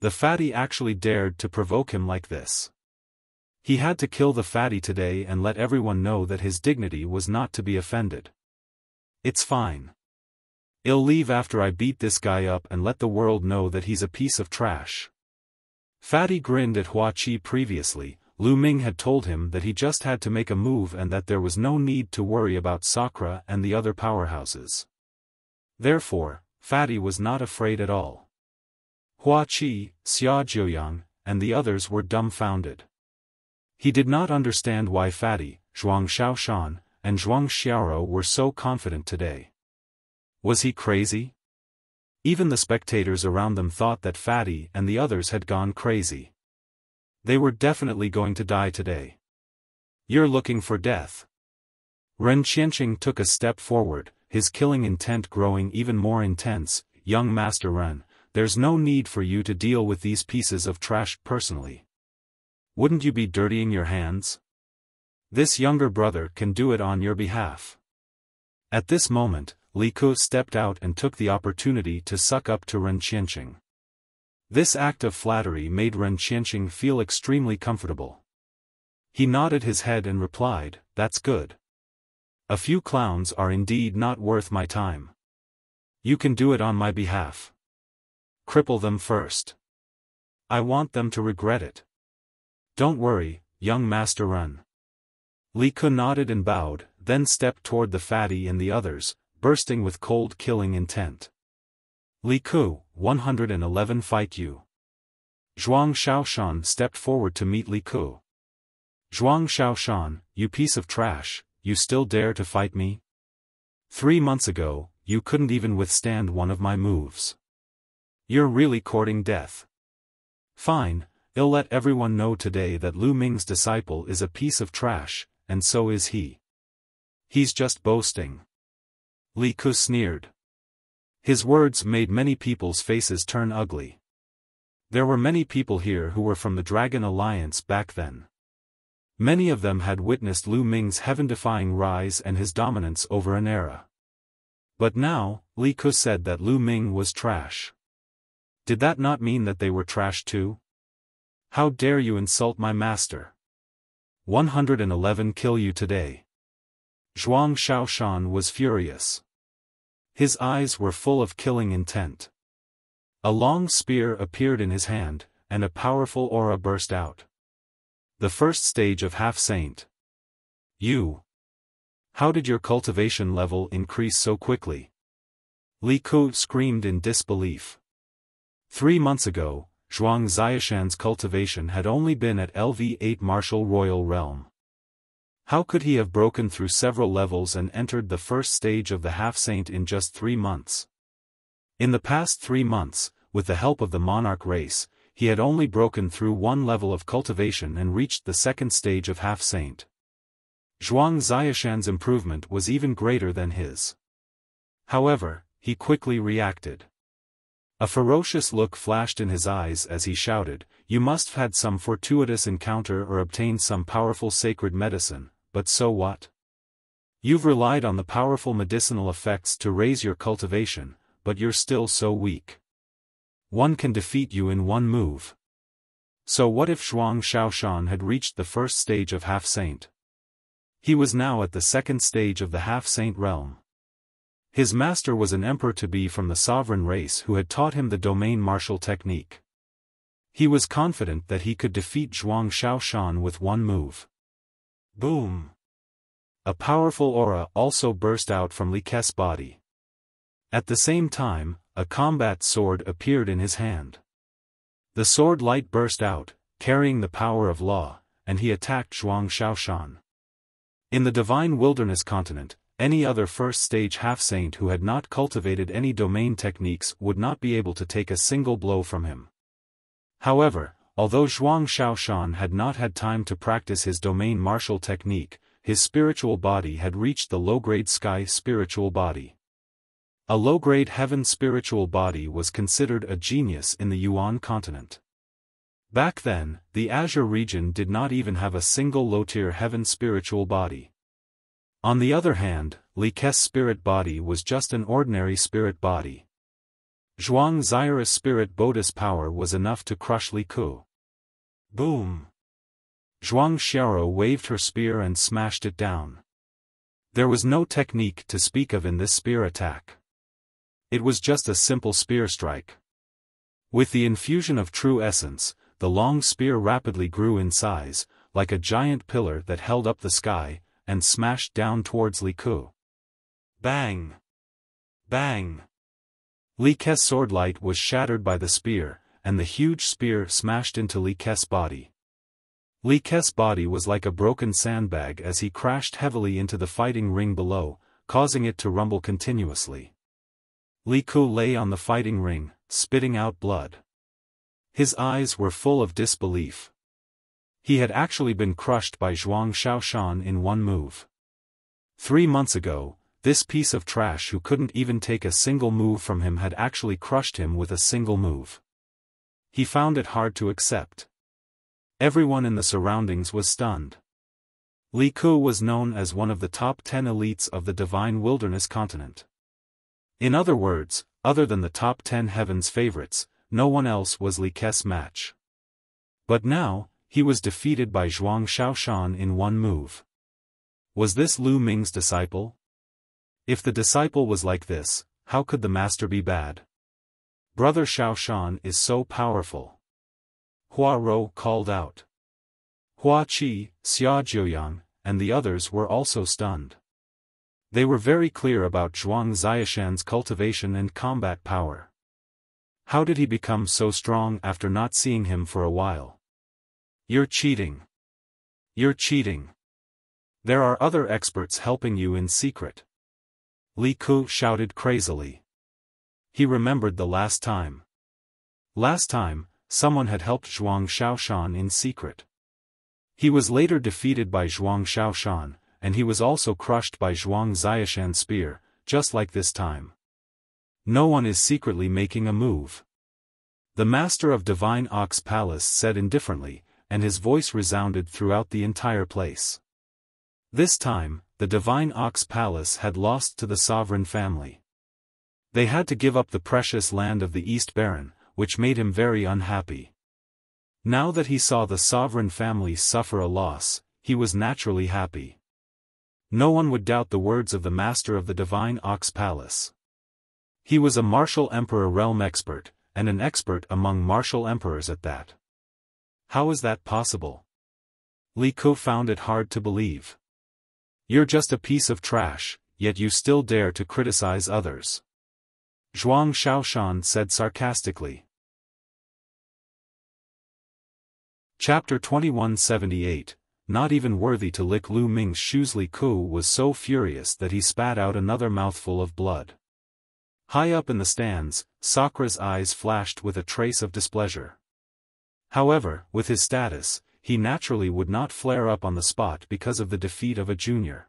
The Fatty actually dared to provoke him like this. He had to kill the Fatty today and let everyone know that his dignity was not to be offended. It's fine. I'll leave after I beat this guy up and let the world know that he's a piece of trash. Fatty grinned at Hua Qi previously. Lu Ming had told him that he just had to make a move and that there was no need to worry about Sakra and the other powerhouses. Therefore, Fatty was not afraid at all. Hua Qi, Xia Jiuyang, and the others were dumbfounded. He did not understand why Fatty, Zhuang Xiaoshan, and Zhuang Xiaorou were so confident today. Was he crazy? Even the spectators around them thought that Fatty and the others had gone crazy. They were definitely going to die today. You're looking for death. Ren Qianqing took a step forward, his killing intent growing even more intense. Young Master Ren, there's no need for you to deal with these pieces of trash personally. Wouldn't you be dirtying your hands? This younger brother can do it on your behalf. At this moment, Li Ke stepped out and took the opportunity to suck up to Ren Qianqing. This act of flattery made Ren Qianqing feel extremely comfortable. He nodded his head and replied, "That's good. A few clowns are indeed not worth my time. You can do it on my behalf. Cripple them first. I want them to regret it. Don't worry, young Master Ren." Li Ke nodded and bowed, then stepped toward the Fatty and the others, bursting with cold killing intent. Li Ke, 111 feiliu. Zhuang Xiaoshan stepped forward to meet Li Ke. Zhuang Xiaoshan, you piece of trash, you still dare to fight me? 3 months ago, you couldn't even withstand one of my moves. You're really courting death. Fine, I'll let everyone know today that Lu Ming's disciple is a piece of trash, and so is he. He's just boasting. Li Ke sneered. His words made many people's faces turn ugly. There were many people here who were from the Dragon Alliance back then. Many of them had witnessed Lu Ming's heaven-defying rise and his dominance over an era. But now, Li Ke said that Lu Ming was trash. Did that not mean that they were trash too? How dare you insult my master? 111 kill you today. Zhuang Xiaoshan was furious. His eyes were full of killing intent. A long spear appeared in his hand, and a powerful aura burst out. The first stage of half-saint. You. How did your cultivation level increase so quickly? Li Ke screamed in disbelief. 3 months ago, Zhuang Xiaoshan's cultivation had only been at LV8 Martial Royal Realm. How could he have broken through several levels and entered the first stage of the half-saint in just 3 months? In the past 3 months, with the help of the monarch race, he had only broken through one level of cultivation and reached the second stage of half-saint. Zhuang Xiaoshan's improvement was even greater than his. However, he quickly reacted. A ferocious look flashed in his eyes as he shouted, "You must have had some fortuitous encounter or obtained some powerful sacred medicine, but so what? You've relied on the powerful medicinal effects to raise your cultivation, but you're still so weak. One can defeat you in one move." So what if Zhuang Xiaoshan had reached the first stage of half-saint? He was now at the second stage of the half-saint realm. His master was an emperor-to-be from the sovereign race who had taught him the domain martial technique. He was confident that he could defeat Zhuang Xiaoshan with one move. Boom! A powerful aura also burst out from Li Ke's body. At the same time, a combat sword appeared in his hand. The sword light burst out, carrying the power of law, and he attacked Zhuang Xiaoshan. In the divine wilderness continent, any other first-stage half-saint who had not cultivated any domain techniques would not be able to take a single blow from him. However, although Zhuang Xiaoshan had not had time to practice his domain martial technique, his spiritual body had reached the low-grade sky spiritual body. A low-grade heaven spiritual body was considered a genius in the Yuan continent. Back then, the Azure region did not even have a single low-tier heaven spiritual body. On the other hand, Li Ke's spirit body was just an ordinary spirit body. Zhuang Xiao's spirit bodhi's power was enough to crush Li Ke. Boom! Zhuang Xiao waved her spear and smashed it down. There was no technique to speak of in this spear attack. It was just a simple spear strike. With the infusion of true essence, the long spear rapidly grew in size, like a giant pillar that held up the sky, and smashed down towards Li Ke. Bang! Bang! Li Ke's sword light was shattered by the spear, and the huge spear smashed into Li Ke's body. Li Ke's body was like a broken sandbag as he crashed heavily into the fighting ring below, causing it to rumble continuously. Li Ke lay on the fighting ring, spitting out blood. His eyes were full of disbelief. He had actually been crushed by Zhuang Xiaoshan in one move. 3 months ago, this piece of trash who couldn't even take a single move from him had actually crushed him with a single move. He found it hard to accept. Everyone in the surroundings was stunned. Li Ke was known as one of the top 10 elites of the divine wilderness continent. In other words, other than the top 10 heavens favorites, no one else was Li Ke's match. But now, he was defeated by Zhuang Xiaoshan in one move. Was this Lu Ming's disciple? If the disciple was like this, how could the master be bad? Brother Xiaoshan is so powerful. Hua Rou called out. Hua Qi, Xia Jiuyang, and the others were also stunned. They were very clear about Zhuang Xiaoshan's cultivation and combat power. How did he become so strong after not seeing him for a while? You're cheating. You're cheating. There are other experts helping you in secret. Li Ke shouted crazily. He remembered the last time. Last time, someone had helped Zhuang Xiaoshan in secret. He was later defeated by Zhuang Xiaoshan, and he was also crushed by Zhuang Xiaoshan's spear, just like this time. No one is secretly making a move. The master of Divine Ox Palace said indifferently, and his voice resounded throughout the entire place. This time, the Divine Ox Palace had lost to the sovereign family. They had to give up the precious land of the East Baron, which made him very unhappy. Now that he saw the sovereign family suffer a loss, he was naturally happy. No one would doubt the words of the master of the Divine Ox Palace. He was a martial emperor realm expert, and an expert among martial emperors at that. How is that possible? Li Ke found it hard to believe. You're just a piece of trash, yet you still dare to criticize others. Zhuang Xiaoshan said sarcastically. Chapter 2178, Not even worthy to lick Lu Ming's shoes. Li Ke was so furious that he spat out another mouthful of blood. High up in the stands, Sakra's eyes flashed with a trace of displeasure. However, with his status, he naturally would not flare up on the spot because of the defeat of a junior.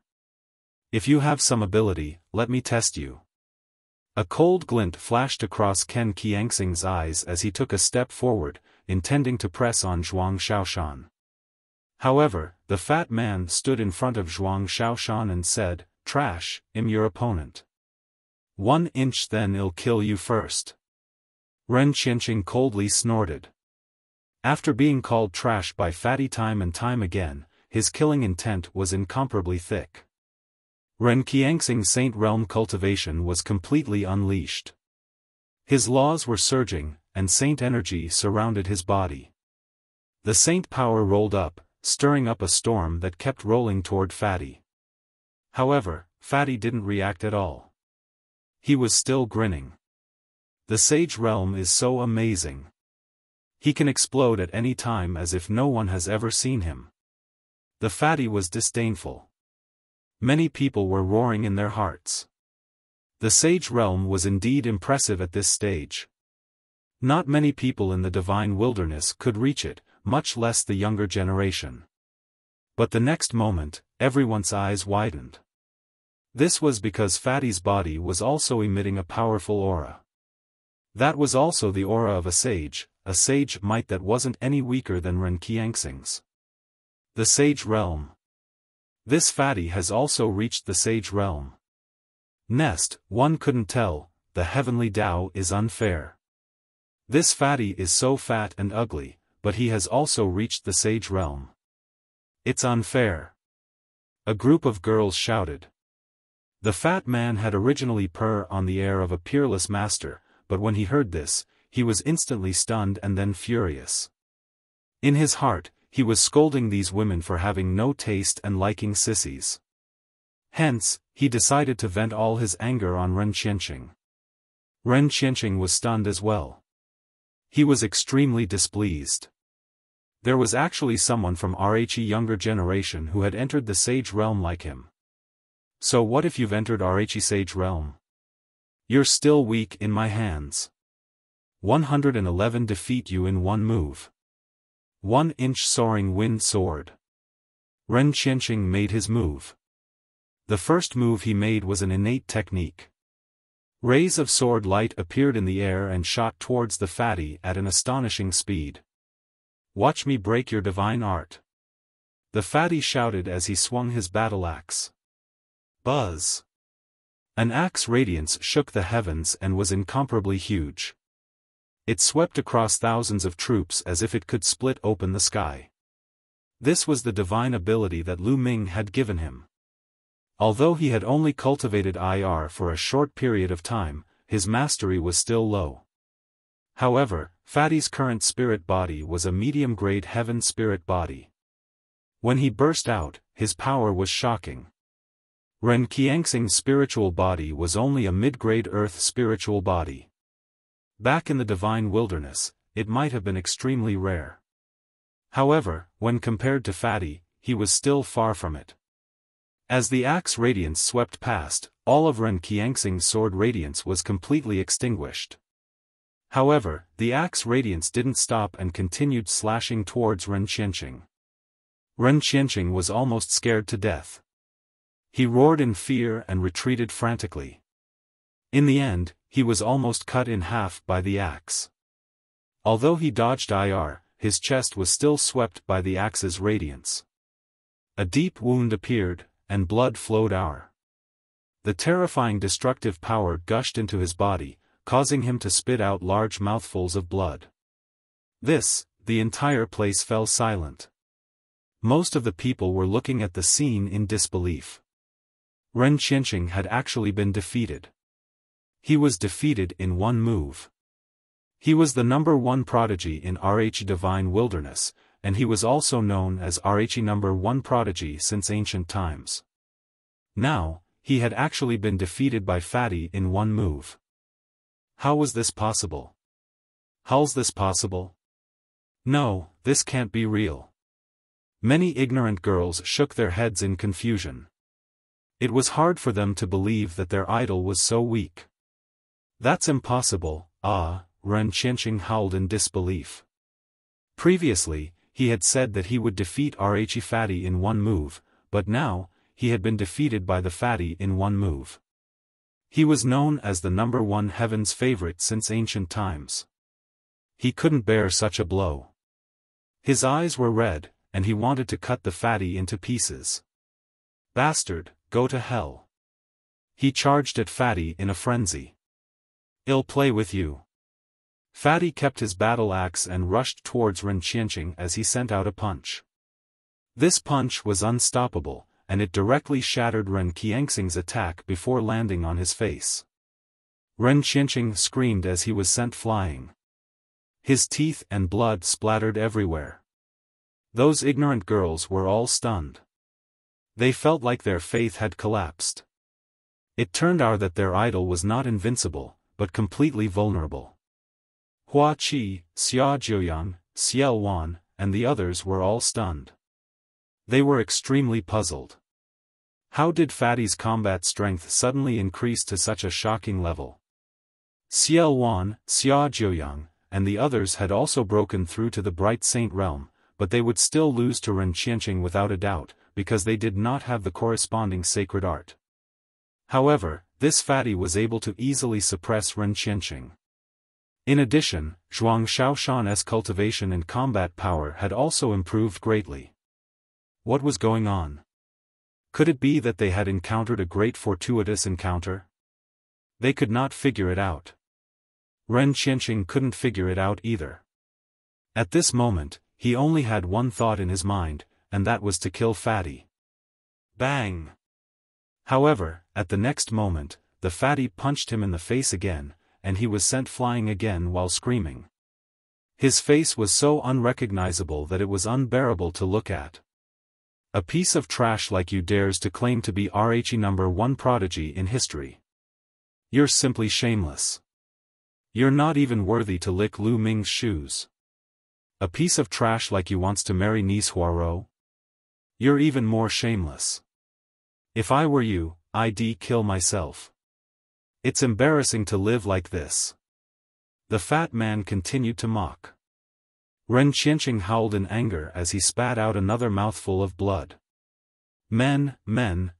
If you have some ability, let me test you. A cold glint flashed across Ken Qiangxing's eyes as he took a step forward, intending to press on Zhuang Xiaoshan. However, the fat man stood in front of Zhuang Xiaoshan and said, "Trash, I'm your opponent. 1 inch, then I'll kill you first." Ren Qianqing coldly snorted. After being called trash by Fatty time and time again, his killing intent was incomparably thick. Ren Qiangxing's Saint Realm cultivation was completely unleashed. His laws were surging, and Saint energy surrounded his body. The Saint power rolled up, stirring up a storm that kept rolling toward Fatty. However, Fatty didn't react at all. He was still grinning. The Sage Realm is so amazing. He can explode at any time as if no one has ever seen him. The Fatty was disdainful. Many people were roaring in their hearts. The Sage Realm was indeed impressive at this stage. Not many people in the divine wilderness could reach it, much less the younger generation. But the next moment, everyone's eyes widened. This was because Fatty's body was also emitting a powerful aura. That was also the aura of a sage might that wasn't any weaker than Ren Qiangxing's. The Sage Realm. This Fatty has also reached the Sage Realm. Nest, one couldn't tell, the heavenly Tao is unfair. This Fatty is so fat and ugly, but he has also reached the Sage Realm. It's unfair. A group of girls shouted. The fat man had originally purr on the air of a peerless master, but when he heard this, he was instantly stunned and then furious. In his heart, he was scolding these women for having no taste and liking sissies. Hence, he decided to vent all his anger on Ren Qianqing. Ren Qianqing was stunned as well. He was extremely displeased. There was actually someone from RHE younger generation who had entered the Sage Realm like him. So what if you've entered RHE Sage Realm? You're still weak in my hands. 111 defeat you in one move. 1 inch soaring wind sword. Ren Qianqing made his move. The first move he made was an innate technique. Rays of sword light appeared in the air and shot towards the Fatty at an astonishing speed. "Watch me break your divine art." The Fatty shouted as he swung his battle axe. Buzz! An axe radiance shook the heavens and was incomparably huge. It swept across thousands of troops as if it could split open the sky. This was the divine ability that Lu Ming had given him. Although he had only cultivated IR for a short period of time, his mastery was still low. However, Fatty's current spirit body was a medium-grade heaven spirit body. When he burst out, his power was shocking. Ren Qiangxing's spiritual body was only a mid-grade earth spiritual body. Back in the divine wilderness, it might have been extremely rare. However, when compared to Fatty, he was still far from it. As the axe radiance swept past, all of Ren Qiangxing's sword radiance was completely extinguished. However, the axe radiance didn't stop and continued slashing towards Ren Qianqing. Ren Qianqing was almost scared to death. He roared in fear and retreated frantically. In the end, he was almost cut in half by the axe. Although he dodged IR, his chest was still swept by the axe's radiance. A deep wound appeared, and blood flowed out. The terrifying destructive power gushed into his body, causing him to spit out large mouthfuls of blood. The entire place fell silent. Most of the people were looking at the scene in disbelief. Ren Qianqing had actually been defeated. He was defeated in one move. He was the #1 prodigy in RHE Divine Wilderness, and he was also known as RHE #1 prodigy since ancient times. Now, he had actually been defeated by Fatty in one move. How was this possible? How's this possible? No, this can't be real. Many ignorant girls shook their heads in confusion. It was hard for them to believe that their idol was so weak. That's impossible, Ren Qianqing howled in disbelief. Previously, he had said that he would defeat Rhe Fatty in one move, but now, he had been defeated by the Fatty in one move. He was known as the #1 heaven's favorite since ancient times. He couldn't bear such a blow. His eyes were red, and he wanted to cut the Fatty into pieces. Bastard, go to hell. He charged at Fatty in a frenzy. I'll play with you. Fatty kept his battle axe and rushed towards Ren Qianqing as he sent out a punch. This punch was unstoppable, and it directly shattered Ren Qianqing's attack before landing on his face. Ren Qianqing screamed as he was sent flying. His teeth and blood splattered everywhere. Those ignorant girls were all stunned. They felt like their faith had collapsed. It turned out that their idol was not invincible, but completely vulnerable. Hua Qi, Xia Jiuyang, Xiaofan, and the others were all stunned. They were extremely puzzled. How did Fatty's combat strength suddenly increase to such a shocking level? Xiaofan, Xia Jiuyang, and the others had also broken through to the Bright Saint realm, but they would still lose to Ren Qianqing without a doubt, because they did not have the corresponding sacred art. However, this Fatty was able to easily suppress Ren Qianqing. In addition, Zhuang Xiaoshan's cultivation and combat power had also improved greatly. What was going on? Could it be that they had encountered a great fortuitous encounter? They could not figure it out. Ren Qianqing couldn't figure it out either. At this moment, he only had one thought in his mind, and that was to kill Fatty. Bang! However, at the next moment, the Fatty punched him in the face again, and he was sent flying again while screaming. His face was so unrecognizable that it was unbearable to look at. A piece of trash like you dares to claim to be Rhe #1 prodigy in history. You're simply shameless. You're not even worthy to lick Lu Ming's shoes. A piece of trash like you wants to marry Nice Huaro? You're even more shameless. If I were you, I'd kill myself. It's embarrassing to live like this. The fat man continued to mock. Ren Qianqing howled in anger as he spat out another mouthful of blood. Men,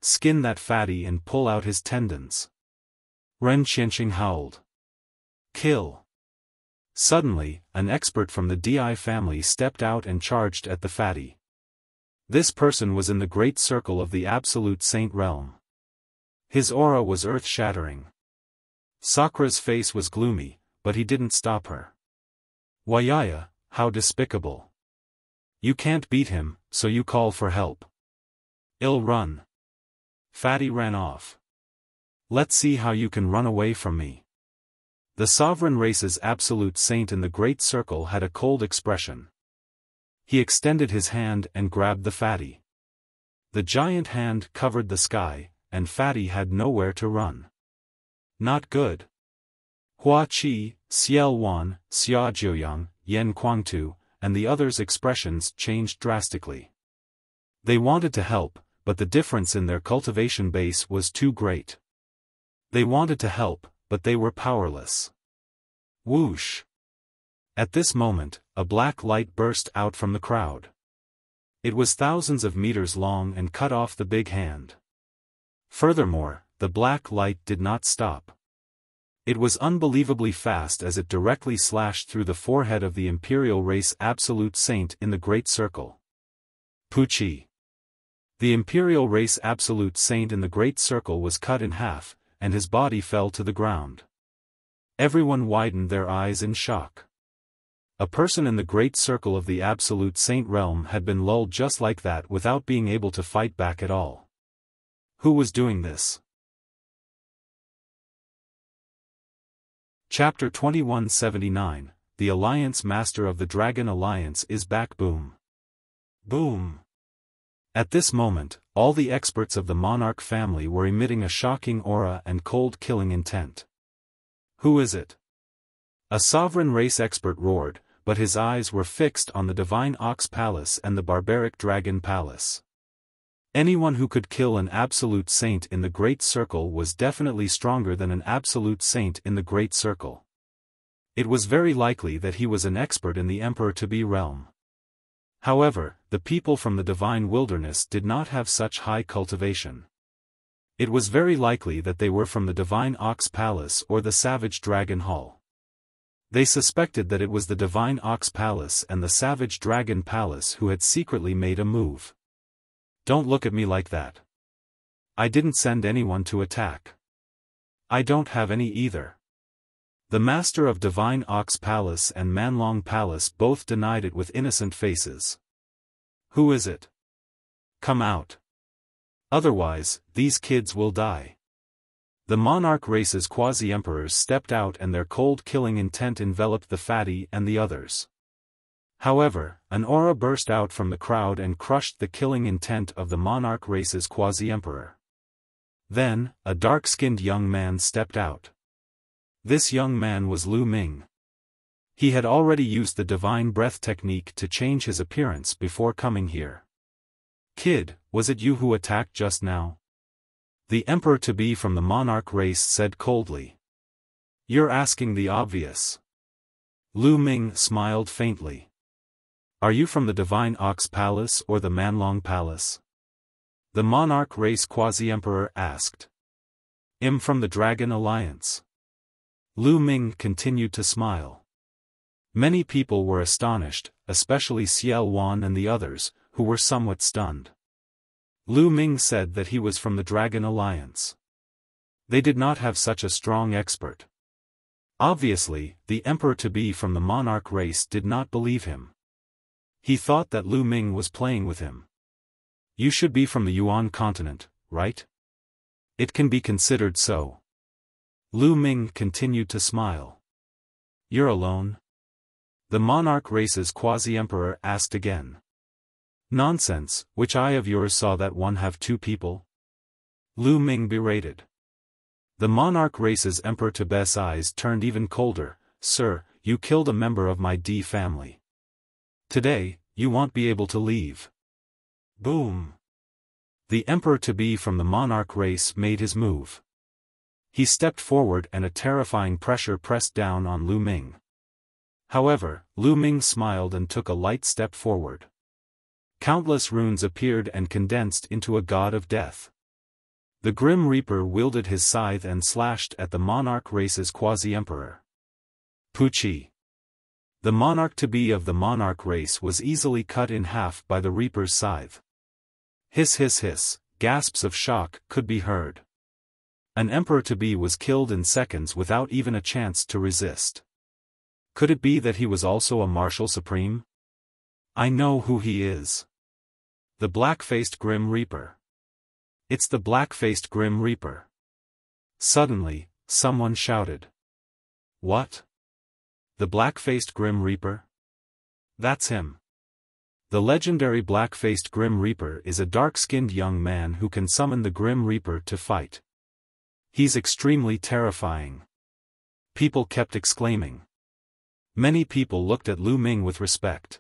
skin that Fatty and pull out his tendons. Ren Qianqing howled. Kill. Suddenly, an expert from the Di family stepped out and charged at the Fatty. This person was in the great circle of the Absolute Saint realm. His aura was earth-shattering. Sakra's face was gloomy, but he didn't stop her. Wayaya, how despicable. You can't beat him, so you call for help. I'll run. Fatty ran off. Let's see how you can run away from me. The sovereign race's absolute saint in the great circle had a cold expression. He extended his hand and grabbed the Fatty. The giant hand covered the sky, and Fatty had nowhere to run. Not good. Hua Qi, Xiaofan, Xia Jiuyang, Yan Kuangtu, and the others' expressions changed drastically. They wanted to help, but the difference in their cultivation base was too great. They wanted to help, but they were powerless. Whoosh! At this moment, a black light burst out from the crowd. It was thousands of meters long and cut off the big hand. Furthermore, the black light did not stop. It was unbelievably fast as it directly slashed through the forehead of the Imperial Race Absolute Saint in the Great Circle. Puchi. The Imperial Race Absolute Saint in the Great Circle was cut in half, and his body fell to the ground. Everyone widened their eyes in shock. A person in the Great Circle of the Absolute Saint realm had been lulled just like that without being able to fight back at all. Who was doing this? Chapter 2179, The Alliance Master of the Dragon Alliance is back. Boom. Boom. At this moment, all the experts of the monarch family were emitting a shocking aura and cold-killing intent. Who is it? A sovereign race expert roared, but his eyes were fixed on the Divine Ox Palace and the Barbaric Dragon Palace. Anyone who could kill an absolute saint in the Great Circle was definitely stronger than an absolute saint in the Great Circle. It was very likely that he was an expert in the Emperor-to-be realm. However, the people from the divine wilderness did not have such high cultivation. It was very likely that they were from the divine Ox Palace or the Savage Dragon Hall. They suspected that it was the divine Ox Palace and the Savage Dragon Palace who had secretly made a move. Don't look at me like that. I didn't send anyone to attack. I don't have any either. The master of Divine Ox Palace and Manlong Palace both denied it with innocent faces. Who is it? Come out. Otherwise, these kids will die. The monarch race's quasi-emperors stepped out and their cold killing intent enveloped the fatty and the others. However, an aura burst out from the crowd and crushed the killing intent of the monarch race's quasi-emperor. Then, a dark-skinned young man stepped out. This young man was Lu Ming. He had already used the divine breath technique to change his appearance before coming here. Kid, was it you who attacked just now? The Emperor-to-be from the monarch race said coldly. You're asking the obvious. Lu Ming smiled faintly. Are you from the Divine Ox Palace or the Manlong Palace? The monarch race quasi-emperor asked. I'm from the Dragon Alliance. Lu Ming continued to smile. Many people were astonished, especially Xiaofan and the others, who were somewhat stunned. Lu Ming said that he was from the Dragon Alliance. They did not have such a strong expert. Obviously, the Emperor-to-be from the monarch race did not believe him. He thought that Lu Ming was playing with him. You should be from the Yuan continent, right? It can be considered so. Lu Ming continued to smile. You're alone? The monarch race's quasi-emperor asked again. Nonsense, which eye of yours saw that one have two people? Lu Ming berated. The monarch race's Emperor-to-be's eyes turned even colder. Sir, you killed a member of my D family. Today, you won't be able to leave. Boom. The Emperor-to-be from the monarch race made his move. He stepped forward and a terrifying pressure pressed down on Lu Ming. However, Lu Ming smiled and took a light step forward. Countless runes appeared and condensed into a god of death. The Grim Reaper wielded his scythe and slashed at the monarch race's quasi-emperor. Pucci. The monarch-to-be of the monarch race was easily cut in half by the Reaper's scythe. Hiss hiss hiss, gasps of shock could be heard. An Emperor-to-be was killed in seconds without even a chance to resist. Could it be that he was also a Marshal Supreme? I know who he is. The black-faced Grim Reaper. It's the black-faced Grim Reaper. Suddenly, someone shouted. What? The black-faced Grim Reaper? That's him. The legendary black-faced Grim Reaper is a dark-skinned young man who can summon the Grim Reaper to fight. He's extremely terrifying. People kept exclaiming. Many people looked at Lu Ming with respect.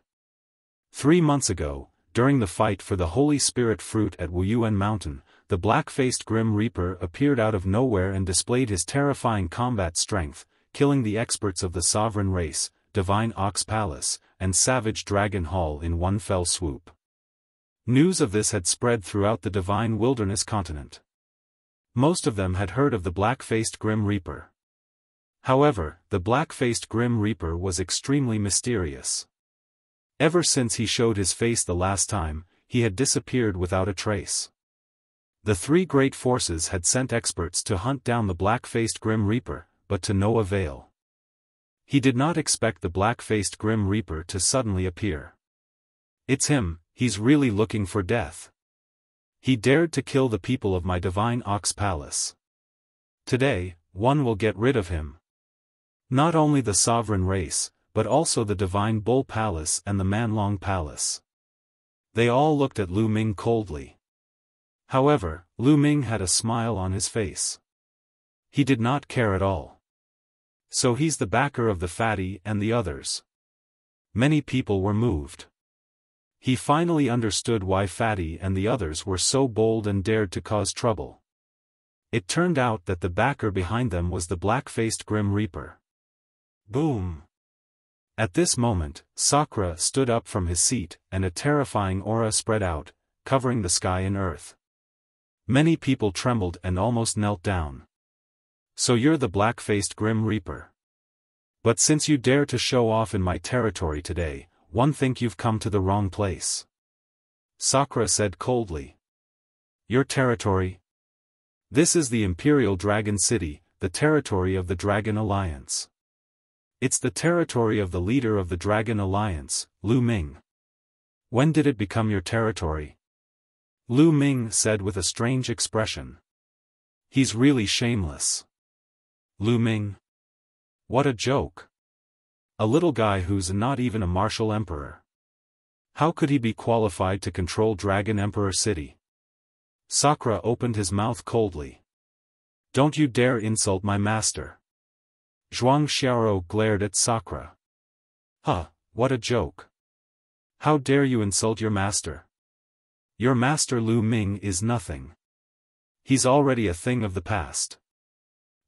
3 months ago, during the fight for the Holy Spirit fruit at Wuyuan Mountain, the black-faced Grim Reaper appeared out of nowhere and displayed his terrifying combat strength, killing the experts of the Sovereign Race, Divine Ox Palace, and Savage Dragon Hall in one fell swoop. News of this had spread throughout the Divine Wilderness continent. Most of them had heard of the black-faced Grim Reaper. However, the black-faced Grim Reaper was extremely mysterious. Ever since he showed his face the last time, he had disappeared without a trace. The three great forces had sent experts to hunt down the black-faced Grim Reaper, but to no avail. He did not expect the black-faced Grim Reaper to suddenly appear. It's him, he's really looking for death. He dared to kill the people of my Divine Ox Palace. Today, one will get rid of him. Not only the Sovereign Race, but also the Divine Bull Palace and the Manlong Palace. They all looked at Lu Ming coldly. However, Lu Ming had a smile on his face. He did not care at all. So he's the backer of the fatty and the others. Many people were moved. He finally understood why Fatty and the others were so bold and dared to cause trouble. It turned out that the backer behind them was the black-faced Grim Reaper. Boom! At this moment, Sakra stood up from his seat, and a terrifying aura spread out, covering the sky and earth. Many people trembled and almost knelt down. So you're the black-faced Grim Reaper. But since you dare to show off in my territory today, one think you've come to the wrong place. Sakra said coldly. Your territory? This is the Imperial Dragon City, the territory of the Dragon Alliance. It's the territory of the leader of the Dragon Alliance, Lu Ming. When did it become your territory? Lu Ming said with a strange expression. He's really shameless. Lu Ming? What a joke. A little guy who's not even a martial emperor. How could he be qualified to control Dragon Emperor City? Sakra opened his mouth coldly. Don't you dare insult my master. Zhuang Xiaoro glared at Sakra. Huh, what a joke. How dare you insult your master? Your master Lu Ming is nothing. He's already a thing of the past.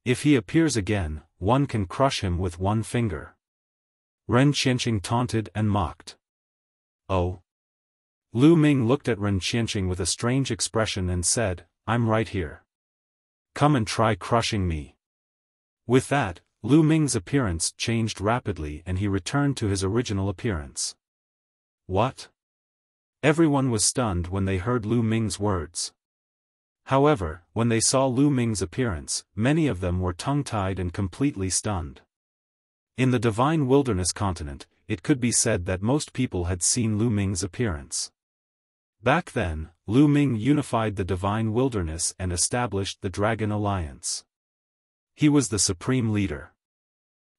If he appears again, one can crush him with one finger. Ren Qianqing taunted and mocked. Oh. Lu Ming looked at Ren Qianqing with a strange expression and said, I'm right here. Come and try crushing me. With that, Lu Ming's appearance changed rapidly and he returned to his original appearance. What? Everyone was stunned when they heard Lu Ming's words. However, when they saw Lu Ming's appearance, many of them were tongue-tied and completely stunned. In the Divine Wilderness continent, it could be said that most people had seen Lu Ming's appearance. Back then, Lu Ming unified the Divine Wilderness and established the Dragon Alliance. He was the supreme leader.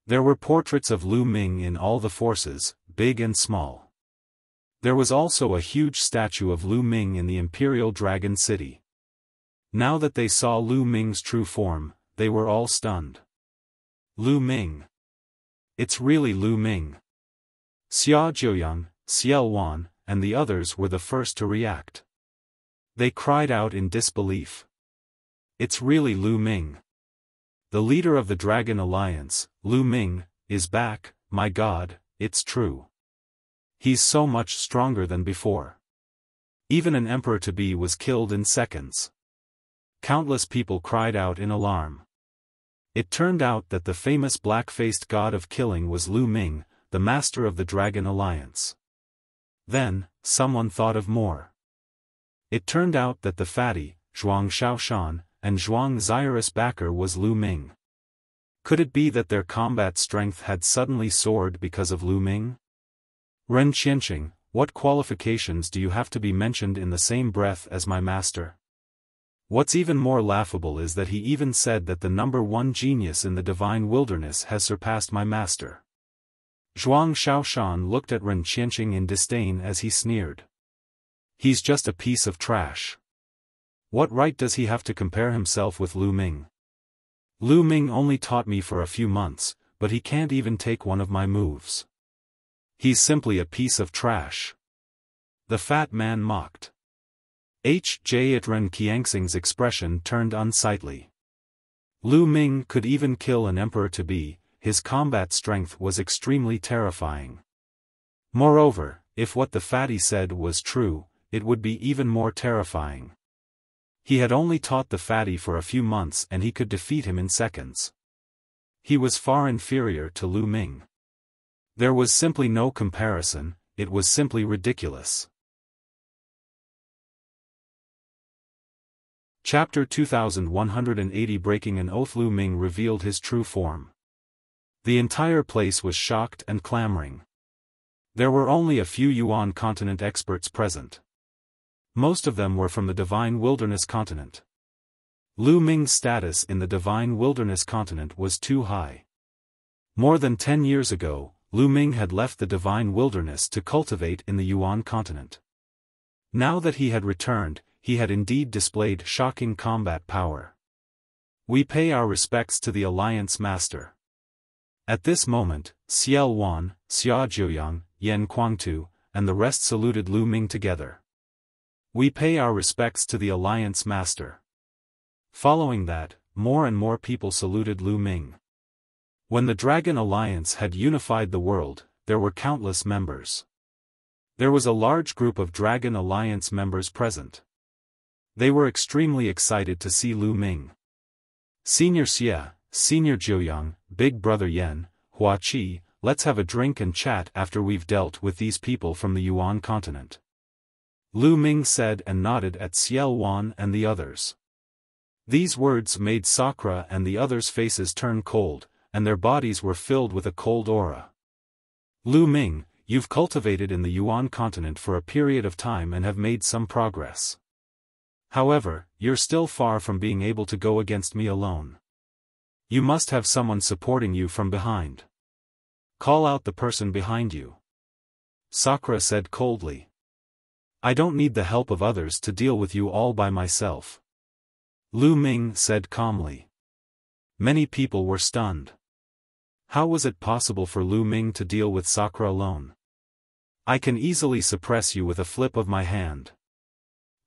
There were portraits of Lu Ming in all the forces, big and small. There was also a huge statue of Lu Ming in the Imperial Dragon City. Now that they saw Lu Ming's true form, they were all stunned. Lu Ming. It's really Lu Ming. Xia Jiuyang, Xiaofan, and the others were the first to react. They cried out in disbelief. It's really Lu Ming. The leader of the Dragon Alliance, Lu Ming, is back, my god, it's true. He's so much stronger than before. Even an emperor-to-be was killed in seconds. Countless people cried out in alarm. It turned out that the famous black-faced god of killing was Lu Ming, the master of the Dragon Alliance. Then, someone thought of more. It turned out that the fatty, Zhuang Xiaoshan, and Zhuang Zairis backer was Lu Ming. Could it be that their combat strength had suddenly soared because of Lu Ming? Ren Qianqing, what qualifications do you have to be mentioned in the same breath as my master? What's even more laughable is that he even said that the number one genius in the Divine Wilderness has surpassed my master. Zhuang Xiaoshan looked at Ren Qianqing in disdain as he sneered. He's just a piece of trash. What right does he have to compare himself with Lu Ming? Lu Ming only taught me for a few months, but he can't even take one of my moves. He's simply a piece of trash. The fat man mocked. J. Ren Qianxing's expression turned unsightly. Lu Ming could even kill an emperor-to-be, his combat strength was extremely terrifying. Moreover, if what the fatty said was true, it would be even more terrifying. He had only taught the fatty for a few months and he could defeat him in seconds. He was far inferior to Lu Ming. There was simply no comparison, it was simply ridiculous. Chapter 2180 Breaking an Oath. Lu Ming revealed his true form. The entire place was shocked and clamoring. There were only a few Yuan continent experts present. Most of them were from the Divine Wilderness continent. Lu Ming's status in the Divine Wilderness continent was too high. More than 10 years ago, Lu Ming had left the Divine Wilderness to cultivate in the Yuan continent. Now that he had returned, he had indeed displayed shocking combat power. We pay our respects to the Alliance Master. At this moment, Xiaofan, Xia Jiuyang, Yan Kuangtu, and the rest saluted Lu Ming together. "We pay our respects to the Alliance Master." Following that, more and more people saluted Lu Ming. When the Dragon Alliance had unified the world, there were countless members. There was a large group of Dragon Alliance members present. They were extremely excited to see Lu Ming. "Senior Xie, Senior Jiuyang, Big Brother Yan, Hua Qi, let's have a drink and chat after we've dealt with these people from the Yuan continent," Lu Ming said and nodded at Xiaofan and the others. These words made Sakra and the others' faces turn cold, and their bodies were filled with a cold aura. "Lu Ming, you've cultivated in the Yuan continent for a period of time and have made some progress. However, you're still far from being able to go against me alone. You must have someone supporting you from behind. Call out the person behind you," Sakra said coldly. "I don't need the help of others to deal with you all by myself," Lu Ming said calmly. Many people were stunned. How was it possible for Lu Ming to deal with Sakra alone? "I can easily suppress you with a flip of my hand."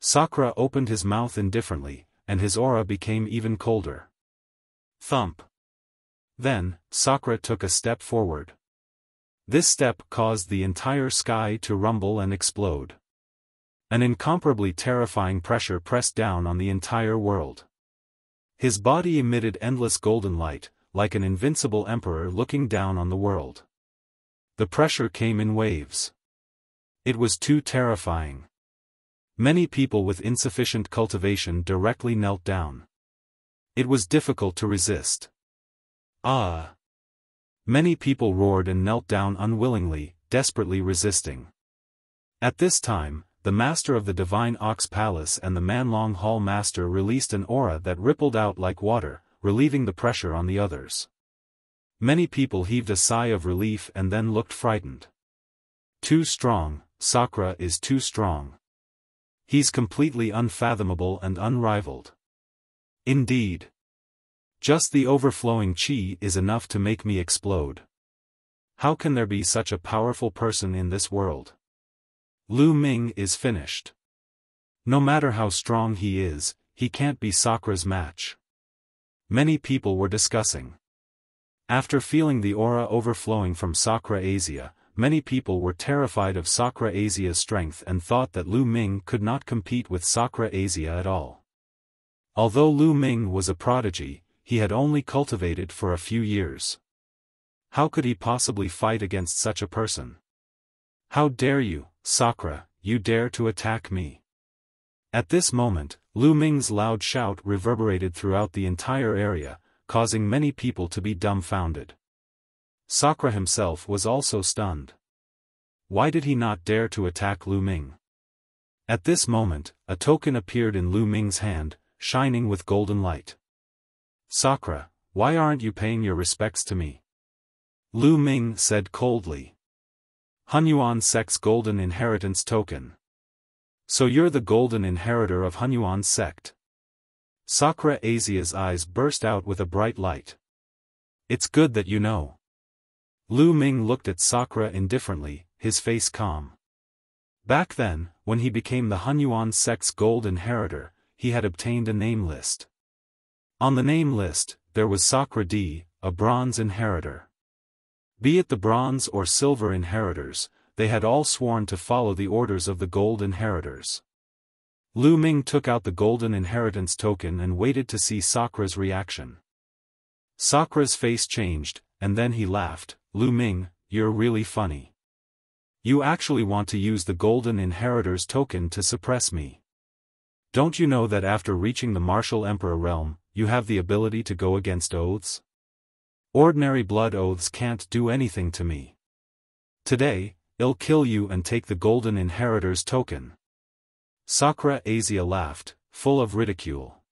Sakra opened his mouth indifferently, and his aura became even colder. Thump. Then, Sakra took a step forward. This step caused the entire sky to rumble and explode. An incomparably terrifying pressure pressed down on the entire world. His body emitted endless golden light, like an invincible emperor looking down on the world. The pressure came in waves. It was too terrifying. Many people with insufficient cultivation directly knelt down. It was difficult to resist. "Ah!" Many people roared and knelt down unwillingly, desperately resisting. At this time, the master of the Divine Ox Palace and the Manlong Hall master released an aura that rippled out like water, relieving the pressure on the others. Many people heaved a sigh of relief and then looked frightened. "Too strong, Sakra is too strong. He's completely unfathomable and unrivaled. Indeed. Just the overflowing qi is enough to make me explode. How can there be such a powerful person in this world? Lu Ming is finished. No matter how strong he is, he can't be Sakra's match." Many people were discussing. After feeling the aura overflowing from Sakra Asia, many people were terrified of Sakra Asia's strength and thought that Lu Ming could not compete with Sakra Asia at all. Although Lu Ming was a prodigy, he had only cultivated for a few years. How could he possibly fight against such a person? "How dare you, Sakra, you dare to attack me?" At this moment, Lu Ming's loud shout reverberated throughout the entire area, causing many people to be dumbfounded. Sakra himself was also stunned. Why did he not dare to attack Lu Ming? At this moment, a token appeared in Lu Ming's hand, shining with golden light. "Sakra, why aren't you paying your respects to me?" Lu Ming said coldly. "Hunyuan sect's golden inheritance token. So you're the golden inheritor of Hunyuan's sect?" Sakra Asia's eyes burst out with a bright light. "It's good that you know." Lu Ming looked at Sakra indifferently, his face calm. Back then, when he became the Hunyuan sect's gold inheritor, he had obtained a name list. On the name list, there was Sakra D, a bronze inheritor. Be it the bronze or silver inheritors, they had all sworn to follow the orders of the gold inheritors. Lu Ming took out the golden inheritance token and waited to see Sakra's reaction. Sakra's face changed, and then he laughed. "Lu Ming, you're really funny. You actually want to use the golden inheritors token to suppress me. Don't you know that after reaching the martial emperor realm, you have the ability to go against oaths? Ordinary blood oaths can't do anything to me. Today, I'll kill you and take the golden inheritors token." Sakra Asia laughed, full of ridicule.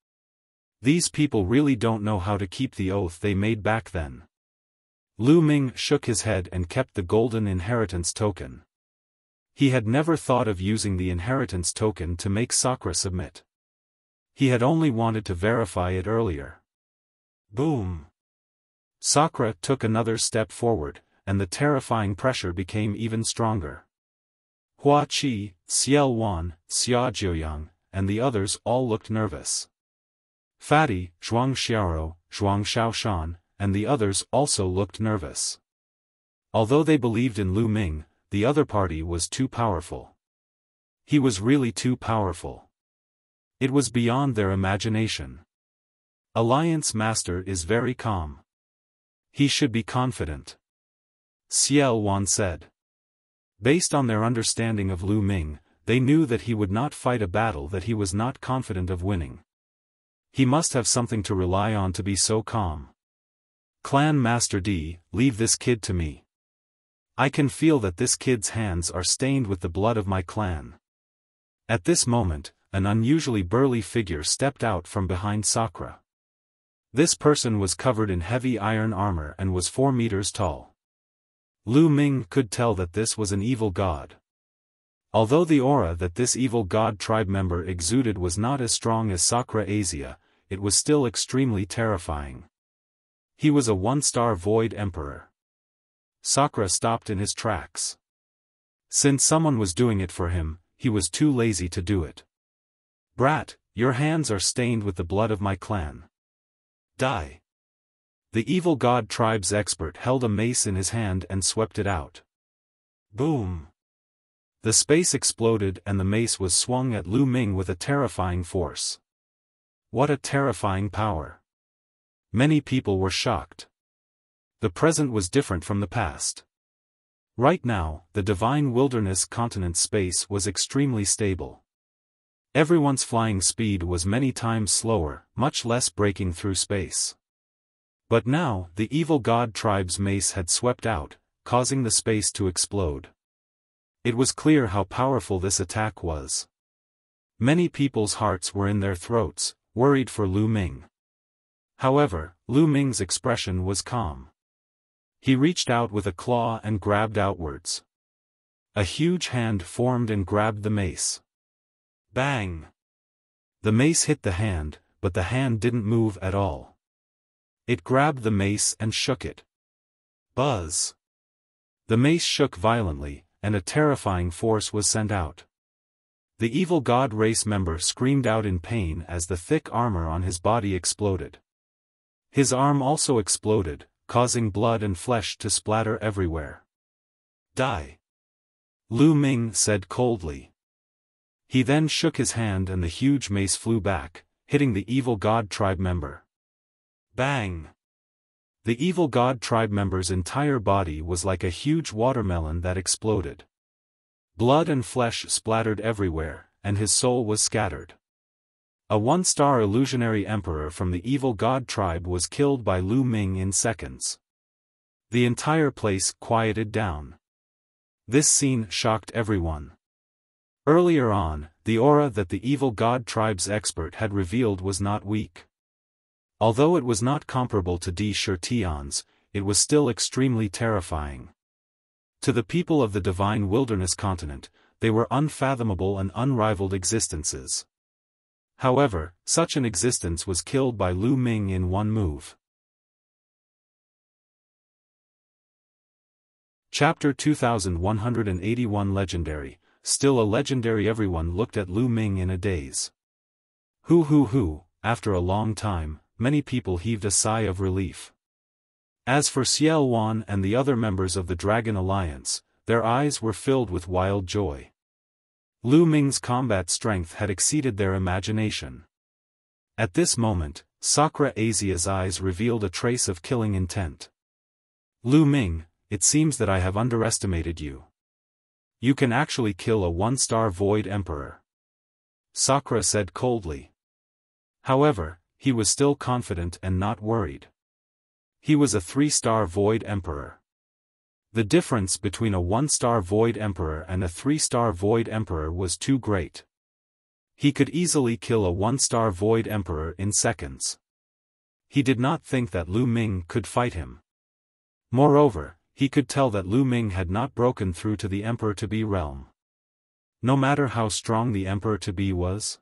These people really don't know how to keep the oath they made back then. Lu Ming shook his head and kept the golden inheritance token. He had never thought of using the inheritance token to make Sakra submit. He had only wanted to verify it earlier. Boom! Sakra took another step forward, and the terrifying pressure became even stronger. Hua Qi, Xiaofan, Xiaojiuyang, and the others all looked nervous. Fatty, Zhuang Xiaoro, Zhuang Xiaoshan, and the others also looked nervous. Although they believed in Lu Ming, the other party was too powerful. He was really too powerful. It was beyond their imagination. Alliance Master is very calm. He should be confident. Xiaofan said. Based on their understanding of Lu Ming, they knew that he would not fight a battle that he was not confident of winning. He must have something to rely on to be so calm. Clan Master D, leave this kid to me. I can feel that this kid's hands are stained with the blood of my clan. At this moment, an unusually burly figure stepped out from behind Sakra. This person was covered in heavy iron armor and was 4 meters tall. Lu Ming could tell that this was an evil god. Although the aura that this evil god tribe member exuded was not as strong as Sakra Asia, it was still extremely terrifying. He was a 1-star Void Emperor. Sakra stopped in his tracks. Since someone was doing it for him, he was too lazy to do it. Brat, your hands are stained with the blood of my clan. Die. The evil god tribe's expert held a mace in his hand and swept it out. Boom. The space exploded and the mace was swung at Lu Ming with a terrifying force. What a terrifying power. Many people were shocked. The present was different from the past. Right now, the divine wilderness continent space was extremely stable. Everyone's flying speed was many times slower, much less breaking through space. But now, the evil god tribe's mace had swept out, causing the space to explode. It was clear how powerful this attack was. Many people's hearts were in their throats, worried for Lu Ming. However, Lu Ming's expression was calm. He reached out with a claw and grabbed outwards. A huge hand formed and grabbed the mace. Bang! The mace hit the hand, but the hand didn't move at all. It grabbed the mace and shook it. Buzz! The mace shook violently, and a terrifying force was sent out. The evil god race member screamed out in pain as the thick armor on his body exploded. His arm also exploded, causing blood and flesh to splatter everywhere. Die! Lu Ming said coldly. He then shook his hand and the huge mace flew back, hitting the evil god tribe member. Bang! The evil god tribe member's entire body was like a huge watermelon that exploded. Blood and flesh splattered everywhere, and his soul was scattered. A 1-star illusionary emperor from the evil god tribe was killed by Lu Ming in seconds. The entire place quieted down. This scene shocked everyone. Earlier on, the aura that the evil god tribe's expert had revealed was not weak. Although it was not comparable to Di Shirtian's, it was still extremely terrifying. To the people of the divine wilderness continent, they were unfathomable and unrivaled existences. However, such an existence was killed by Lu Ming in one move. Chapter 2181 Legendary, still a legendary. Everyone looked at Lu Ming in a daze. After a long time, many people heaved a sigh of relief. As for Xiaofan and the other members of the Dragon Alliance, their eyes were filled with wild joy. Lu Ming's combat strength had exceeded their imagination. At this moment, Sakra Asia's eyes revealed a trace of killing intent. Lu Ming, it seems that I have underestimated you. You can actually kill a 1-star Void Emperor. Sakra said coldly. However, he was still confident and not worried. He was a 3-star Void Emperor. The difference between a 1-star Void Emperor and a 3-star Void Emperor was too great. He could easily kill a 1-star Void Emperor in seconds. He did not think that Lu Ming could fight him. Moreover, he could tell that Lu Ming had not broken through to the Emperor-to-be realm. No matter how strong the Emperor-to-be was,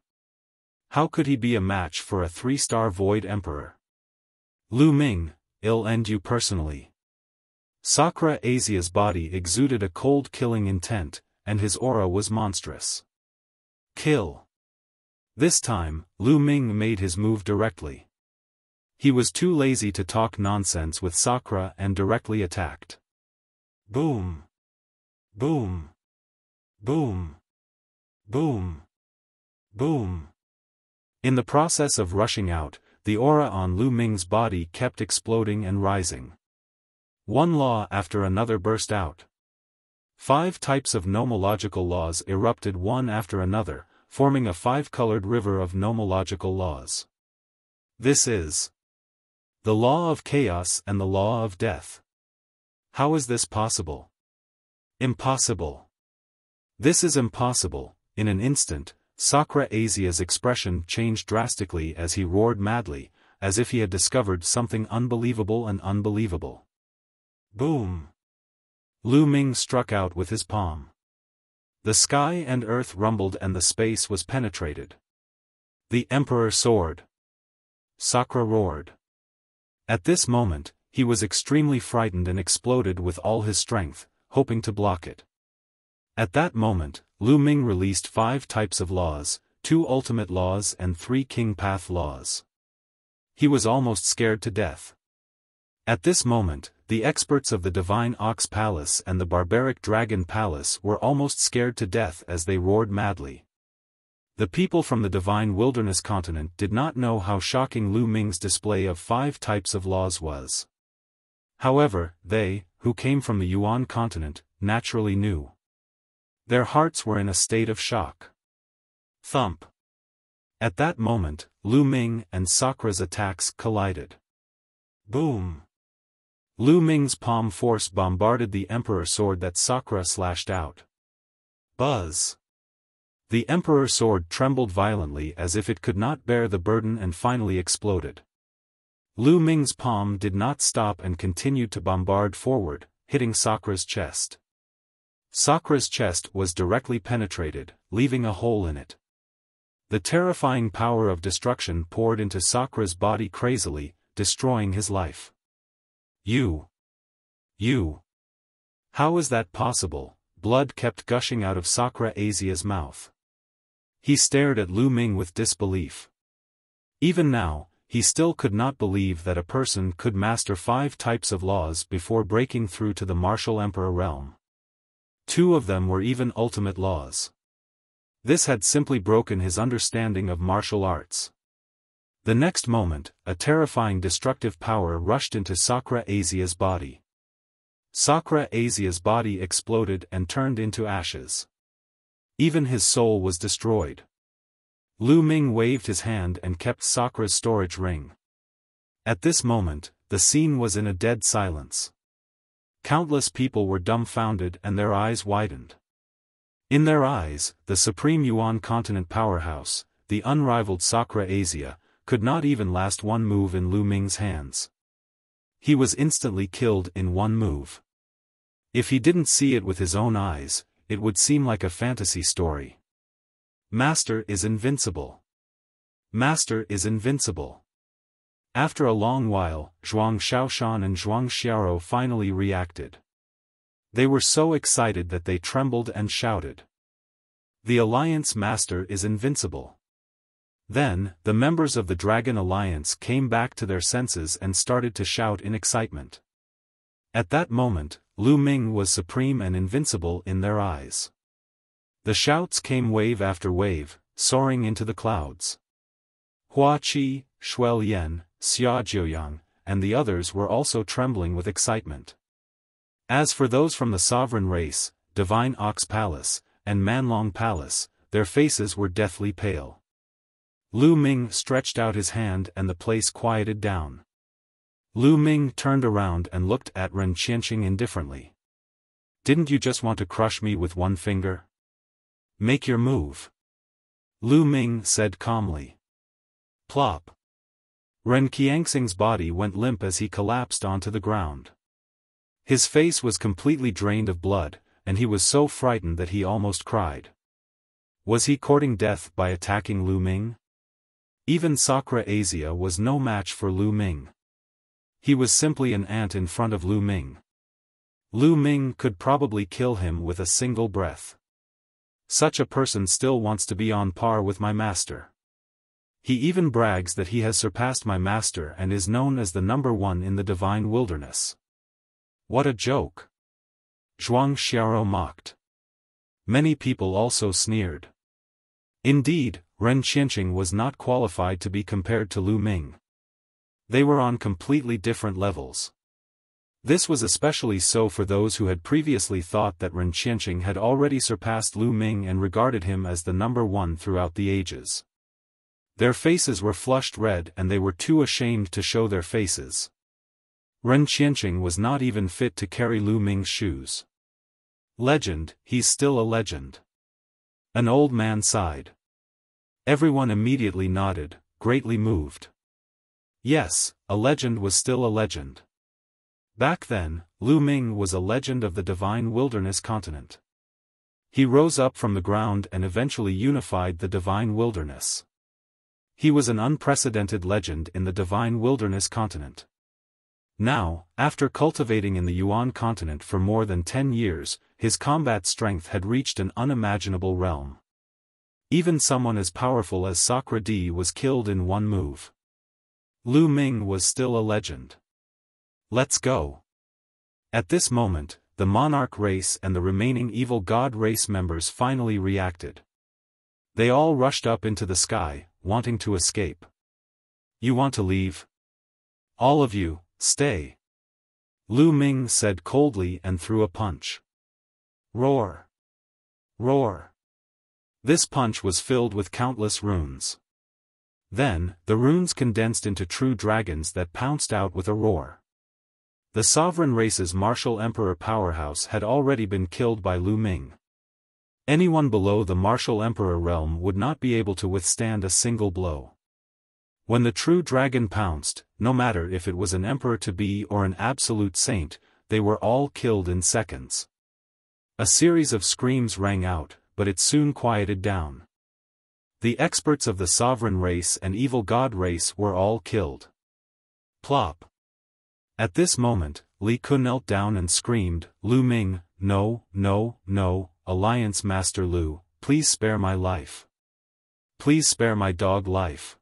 how could he be a match for a 3-star Void Emperor? Lu Ming, I'll end you personally. Sakra Asia's body exuded a cold killing intent, and his aura was monstrous. Kill. This time, Lu Ming made his move directly. He was too lazy to talk nonsense with sakra and directly attacked. Boom. Boom. Boom. Boom. Boom. In the process of rushing out, the aura on Lu Ming's body kept exploding and rising. One law after another burst out. 5 types of nomological laws erupted one after another, forming a 5-colored river of nomological laws. This is the law of chaos and the law of death. How is this possible? Impossible. This is impossible. In an instant, Sakra Asia's expression changed drastically as he roared madly, as if he had discovered something unbelievable and unbelievable. Boom! Lu Ming struck out with his palm. The sky and earth rumbled and the space was penetrated. The Emperor soared. Sakra roared. At this moment, he was extremely frightened and exploded with all his strength, hoping to block it. At that moment, Lu Ming released 5 types of laws, 2 ultimate laws and 3 king path laws. He was almost scared to death. At this moment, the experts of the Divine Ox Palace and the Barbaric Dragon Palace were almost scared to death as they roared madly. The people from the Divine Wilderness continent did not know how shocking Lu Ming's display of 5 types of laws was. However, they, who came from the Yuan continent, naturally knew. Their hearts were in a state of shock. Thump. At that moment, Lu Ming and Sakra's attacks collided. Boom. Lu Ming's palm force bombarded the Emperor sword that Sakra slashed out. Buzz. The Emperor sword trembled violently as if it could not bear the burden and finally exploded. Lu Ming's palm did not stop and continued to bombard forward, hitting Sakra's chest. Sakra's chest was directly penetrated, leaving a hole in it. The terrifying power of destruction poured into Sakra's body crazily, destroying his life. You. How is that possible? Blood kept gushing out of Sakra Asia's mouth. He stared at Lu Ming with disbelief. Even now, he still could not believe that a person could master 5 types of laws before breaking through to the martial emperor realm. 2 of them were even ultimate laws. This had simply broken his understanding of martial arts. The next moment, a terrifying destructive power rushed into Sakra Asia's body. Sakra Asia's body exploded and turned into ashes. Even his soul was destroyed. Lu Ming waved his hand and kept Sakra's storage ring. At this moment, the scene was in a dead silence. Countless people were dumbfounded and their eyes widened. In their eyes, the supreme Yuan continent powerhouse, the unrivaled Sakra Asia, could not even last one move in Lu Ming's hands. He was instantly killed in one move. If he didn't see it with his own eyes, it would seem like a fantasy story. Master is invincible. Master is invincible. After a long while, Zhuang Xiaofan and Zhuang Xiao finally reacted. They were so excited that they trembled and shouted. The Alliance Master is invincible. Then, the members of the Dragon Alliance came back to their senses and started to shout in excitement. At that moment, Lu Ming was supreme and invincible in their eyes. The shouts came wave after wave, soaring into the clouds. Hua Qi, Shuel Yan, Xia Jiuyang, and the others were also trembling with excitement. As for those from the sovereign race, Divine Ox Palace, and Manlong Palace, their faces were deathly pale. Lu Ming stretched out his hand and the place quieted down. Lu Ming turned around and looked at Ren Qianqing indifferently. Didn't you just want to crush me with one finger? Make your move. Lu Ming said calmly. Plop. Ren Qianxing's body went limp as he collapsed onto the ground. His face was completely drained of blood, and he was so frightened that he almost cried. Was he courting death by attacking Lu Ming? Even Sakra Asia was no match for Lu Ming. He was simply an ant in front of Lu Ming. Lu Ming could probably kill him with a single breath. such a person still wants to be on par with my master. He even brags that he has surpassed my master and is known as the number one in the divine wilderness. What a joke! Zhuang Xiao mocked. Many people also sneered. Indeed, Ren Qianqing was not qualified to be compared to Lu Ming. They were on completely different levels. This was especially so for those who had previously thought that Ren Qianqing had already surpassed Lu Ming and regarded him as the number one throughout the ages. Their faces were flushed red and they were too ashamed to show their faces. Ren Qianqing was not even fit to carry Lu Ming's shoes. Legend, he's still a legend. An old man sighed. Everyone immediately nodded, greatly moved. Yes, a legend was still a legend. Back then, Lu Ming was a legend of the divine wilderness continent. He rose up from the ground and eventually unified the divine wilderness. He was an unprecedented legend in the divine wilderness continent. Now, after cultivating in the Yuan continent for more than 10 years, his combat strength had reached an unimaginable realm. Even someone as powerful as Sakra was killed in one move. Lu Ming was still a legend. Let's go. At this moment, the monarch race and the remaining evil god race members finally reacted. They all rushed up into the sky, wanting to escape. You want to leave? All of you, stay. Lu Ming said coldly and threw a punch. Roar! Roar! This punch was filled with countless runes. Then, the runes condensed into true dragons that pounced out with a roar. The sovereign race's martial emperor powerhouse had already been killed by Lu Ming. Anyone below the martial emperor realm would not be able to withstand a single blow. When the true dragon pounced, no matter if it was an emperor-to-be or an absolute saint, they were all killed in seconds. A series of screams rang out, but it soon quieted down. The experts of the sovereign race and evil god race were all killed. Plop. At this moment, Li Ku knelt down and screamed, Lu Ming, no, no, no, Alliance Master Lu, please spare my life. Please spare my dog life.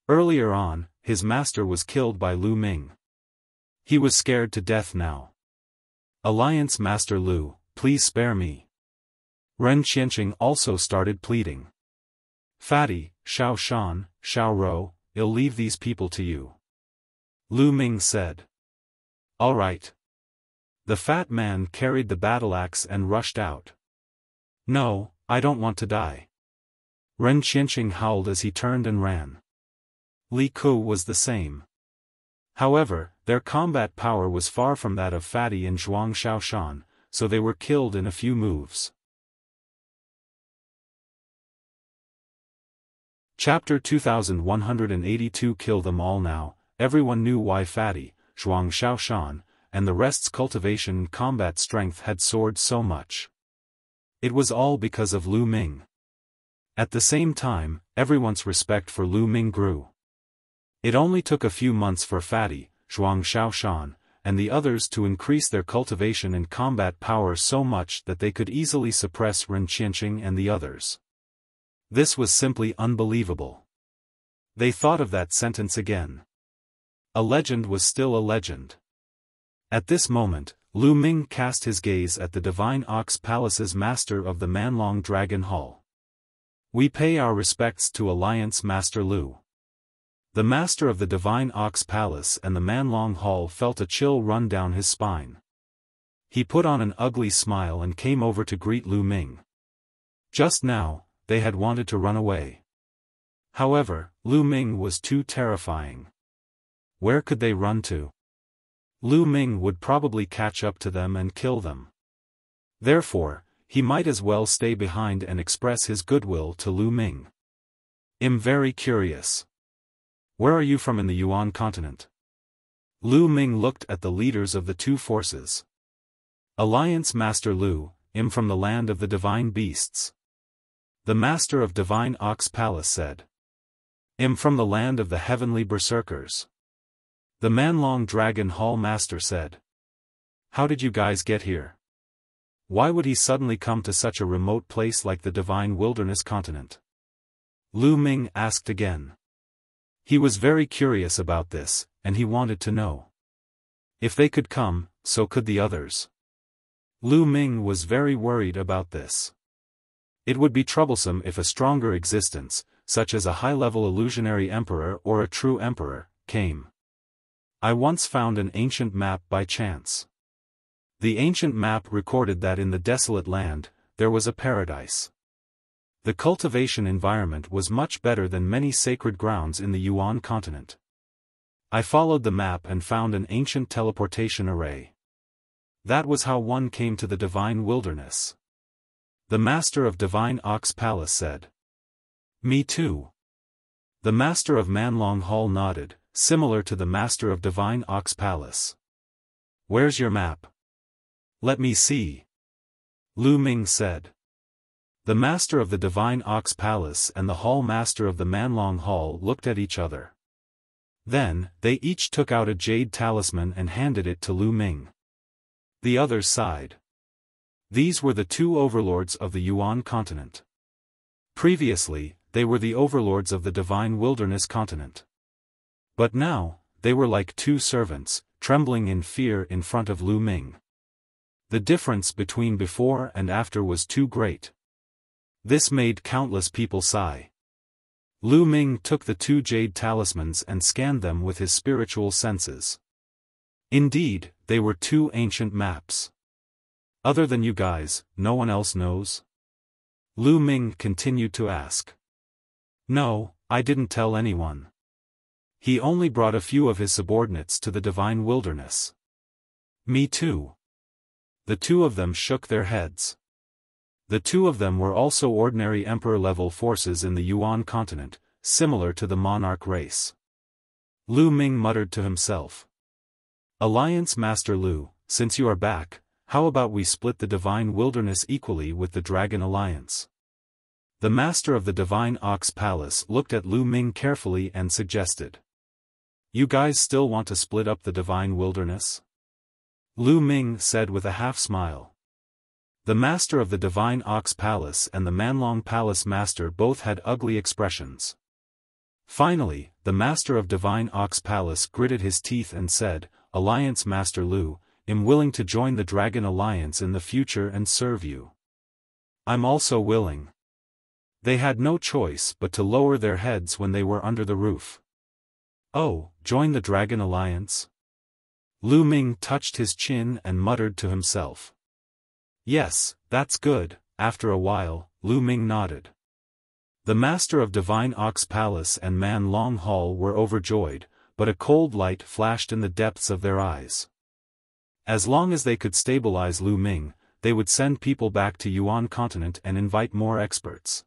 Earlier on, his master was killed by Lu Ming. He was scared to death now. Alliance Master Lu, please spare me. Ren Qianqing also started pleading. Fatty, Xiaofan, Xiaoro, I'll leave these people to you. Lu Ming said. All right. The fat man carried the battle axe and rushed out. No, I don't want to die. Ren Qianqing howled as he turned and ran. Li Ku was the same. However, their combat power was far from that of Fatty and Zhuang Xiaoshan, so they were killed in a few moves. Chapter 2182 Kill them all now. Everyone knew why Fatty, Zhuang Xiaoshan, and the rest's cultivation and combat strength had soared so much. It was all because of Lu Ming. At the same time, everyone's respect for Lu Ming grew. It only took a few months for Fatty, Zhuang Xiaoshan, and the others to increase their cultivation and combat power so much that they could easily suppress Ren Qianqing and the others. This was simply unbelievable. They thought of that sentence again. A legend was still a legend. At this moment, Lu Ming cast his gaze at the Divine Ox Palace's master of the Manlong Dragon Hall. We pay our respects to Alliance Master Lu. The master of the Divine Ox Palace and the Manlong Hall felt a chill run down his spine. He put on an ugly smile and came over to greet Lu Ming. Just now, they had wanted to run away. However, Lu Ming was too terrifying. Where could they run to? Lu Ming would probably catch up to them and kill them. Therefore, he might as well stay behind and express his goodwill to Lu Ming. I'm very curious. Where are you from in the Yuan continent? Lu Ming looked at the leaders of the two forces. Alliance Master Lu, I'm from the land of the divine beasts. The master of Divine Ox Palace said. I'm from the land of the heavenly berserkers. The Manlong Dragon Hall master said. How did you guys get here? Why would he suddenly come to such a remote place like the divine wilderness continent? Lu Ming asked again. He was very curious about this, and he wanted to know. If they could come, so could the others. Lu Ming was very worried about this. It would be troublesome if a stronger existence, such as a high-level illusionary emperor or a true emperor, came. I once found an ancient map by chance. The ancient map recorded that in the desolate land, there was a paradise. The cultivation environment was much better than many sacred grounds in the Yuan continent. I followed the map and found an ancient teleportation array. That was how one came to the divine wilderness. The master of Divine Ox Palace said. Me too. The master of Manlong Hall nodded, similar to the master of Divine Ox Palace. Where's your map? Let me see. Lu Ming said. The master of the Divine Ox Palace and the hall master of the Manlong Hall looked at each other. Then, they each took out a jade talisman and handed it to Lu Ming. The others sighed. These were the two overlords of the Yuan continent. Previously, they were the overlords of the divine wilderness continent. But now, they were like two servants, trembling in fear in front of Lu Ming. The difference between before and after was too great. This made countless people sigh. Lu Ming took the two jade talismans and scanned them with his spiritual senses. Indeed, they were two ancient maps. Other than you guys, no one else knows? Lu Ming continued to ask. No, I didn't tell anyone. He only brought a few of his subordinates to the divine wilderness. Me too. The two of them shook their heads. The two of them were also ordinary emperor-level forces in the Yuan continent, similar to the monarch race. Lu Ming muttered to himself. Alliance Master Lu, since you are back, how about we split the divine wilderness equally with the Dragon Alliance? The master of the Divine Ox Palace looked at Lu Ming carefully and suggested. You guys still want to split up the divine wilderness? Lu Ming said with a half-smile. The master of the Divine Ox Palace and the Manlong Palace master both had ugly expressions. Finally, the master of Divine Ox Palace gritted his teeth and said, Alliance Master Lu, I'm willing to join the Dragon Alliance in the future and serve you. I'm also willing. They had no choice but to lower their heads when they were under the roof. Oh, join the Dragon Alliance? Lu Ming touched his chin and muttered to himself. Yes, that's good. After a while, Lu Ming nodded. The master of Divine Ox Palace and Manlong Hall were overjoyed, but a cold light flashed in the depths of their eyes. As long as they could stabilize Lu Ming, they would send people back to Yuan continent and invite more experts.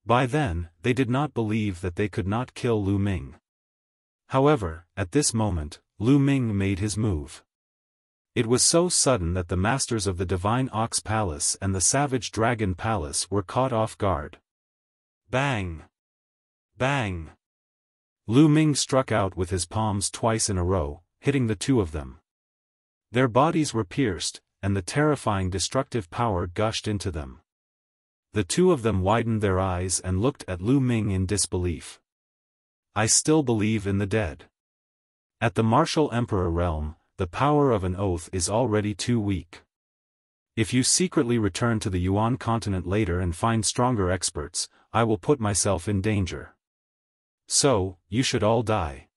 By then, they did not believe that they could not kill Lu Ming. However, at this moment, Lu Ming made his move. It was so sudden that the masters of the Divine Ox Palace and the Savage Dragon Palace were caught off guard. Bang! Bang! Lu Ming struck out with his palms twice in a row, hitting the two of them. Their bodies were pierced, and the terrifying destructive power gushed into them. The two of them widened their eyes and looked at Lu Ming in disbelief. I still believe in the dead. At the martial emperor realm, the power of an oath is already too weak. If you secretly return to the Yuan continent later and find stronger experts, I will put myself in danger. So, you should all die.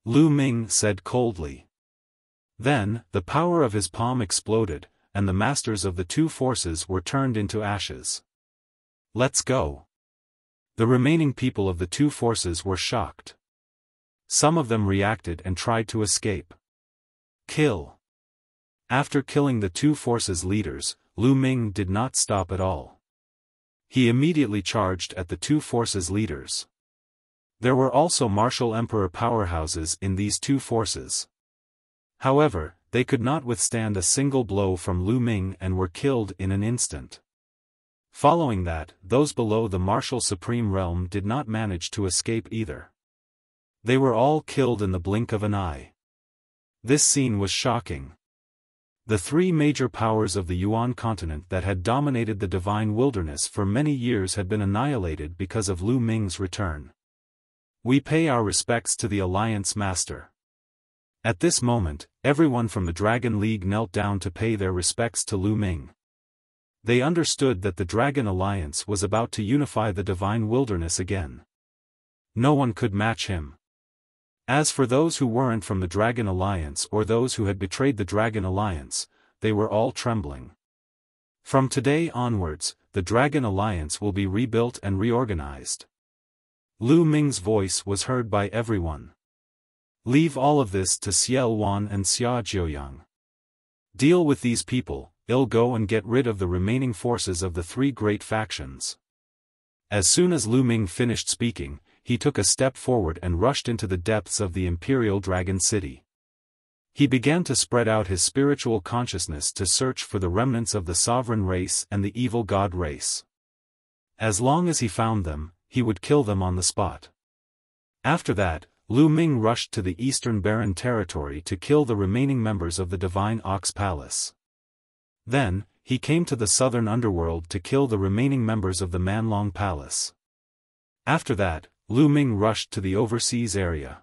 Lu Ming said coldly. Then, the power of his palm exploded, and the masters of the two forces were turned into ashes. Let's go. The remaining people of the two forces were shocked. Some of them reacted and tried to escape. Kill. After killing the two forces' leaders, Lu Ming did not stop at all. He immediately charged at the two forces' leaders. There were also martial emperor powerhouses in these two forces. However, they could not withstand a single blow from Lu Ming and were killed in an instant. Following that, those below the martial supreme realm did not manage to escape either. They were all killed in the blink of an eye. This scene was shocking. The three major powers of the Yuan continent that had dominated the divine wilderness for many years had been annihilated because of Lu Ming's return. We pay our respects to the Alliance Master. At this moment, everyone from the Dragon League knelt down to pay their respects to Lu Ming. They understood that the Dragon Alliance was about to unify the divine wilderness again. No one could match him. As for those who weren't from the Dragon Alliance or those who had betrayed the Dragon Alliance, they were all trembling. From today onwards, the Dragon Alliance will be rebuilt and reorganized. Lu Ming's voice was heard by everyone. Leave all of this to Xiaofan and Xiaojiang. Deal with these people, I'll go and get rid of the remaining forces of the three great factions. As soon as Lu Ming finished speaking, he took a step forward and rushed into the depths of the Imperial Dragon City. He began to spread out his spiritual consciousness to search for the remnants of the sovereign race and the evil god race. As long as he found them, he would kill them on the spot. After that, Lu Ming rushed to the Eastern Barren territory to kill the remaining members of the Divine Ox Palace. Then, he came to the southern underworld to kill the remaining members of the Manlong Palace. After that, Lu Ming rushed to the overseas area.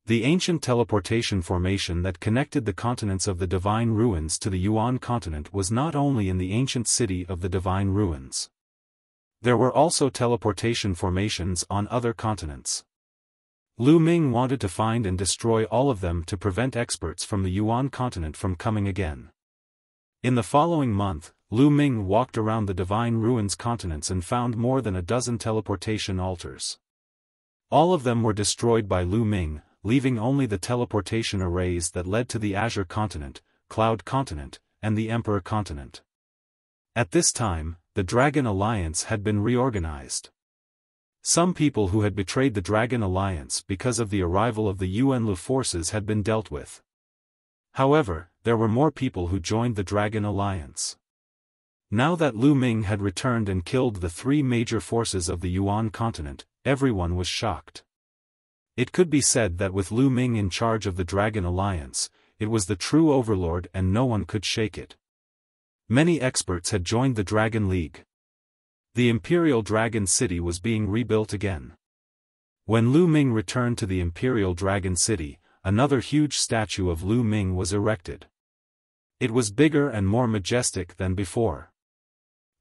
The ancient teleportation formation that connected the continents of the Divine Ruins to the Yuan continent was not only in the ancient city of the Divine Ruins. There were also teleportation formations on other continents. Lu Ming wanted to find and destroy all of them to prevent experts from the Yuan continent from coming again. In the following month, Lu Ming walked around the Divine Ruins continents and found more than a dozen teleportation altars. All of them were destroyed by Lu Ming, leaving only the teleportation arrays that led to the Azure continent, Cloud continent, and the Emperor continent. At this time, the Dragon Alliance had been reorganized. Some people who had betrayed the Dragon Alliance because of the arrival of the Yuanlu forces had been dealt with. However, there were more people who joined the Dragon Alliance. Now that Lu Ming had returned and killed the three major forces of the Yuan continent, everyone was shocked. It could be said that with Lu Ming in charge of the Dragon Alliance, it was the true overlord and no one could shake it. Many experts had joined the Dragon League. The Imperial Dragon City was being rebuilt again. When Lu Ming returned to the Imperial Dragon City, another huge statue of Lu Ming was erected. It was bigger and more majestic than before.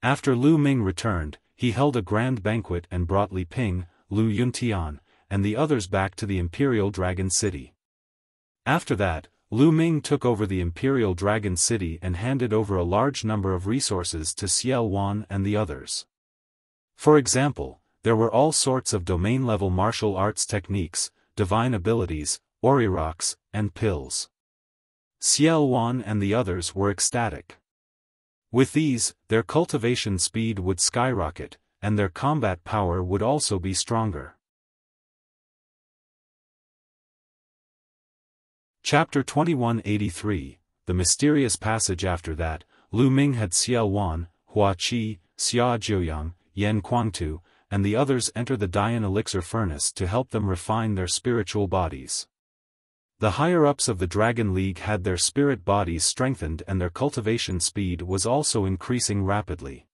After Lu Ming returned, he held a grand banquet and brought Li Ping, Lu Yuntian, and the others back to the Imperial Dragon City. After that, Lu Ming took over the Imperial Dragon City and handed over a large number of resources to Xiaofan and the others. For example, there were all sorts of domain-level martial arts techniques, divine abilities, Orirocks, and pills. Xiaofan and the others were ecstatic. With these, their cultivation speed would skyrocket, and their combat power would also be stronger. Chapter 2183, The Mysterious Passage. After that, Lu Ming had Xiaofan, Hua Qi, Xia Jiuyang, Yan Kuangtu, and the others enter the Dian Elixir Furnace to help them refine their spiritual bodies. The higher-ups of the Dragon League had their spirit bodies strengthened and their cultivation speed was also increasing rapidly.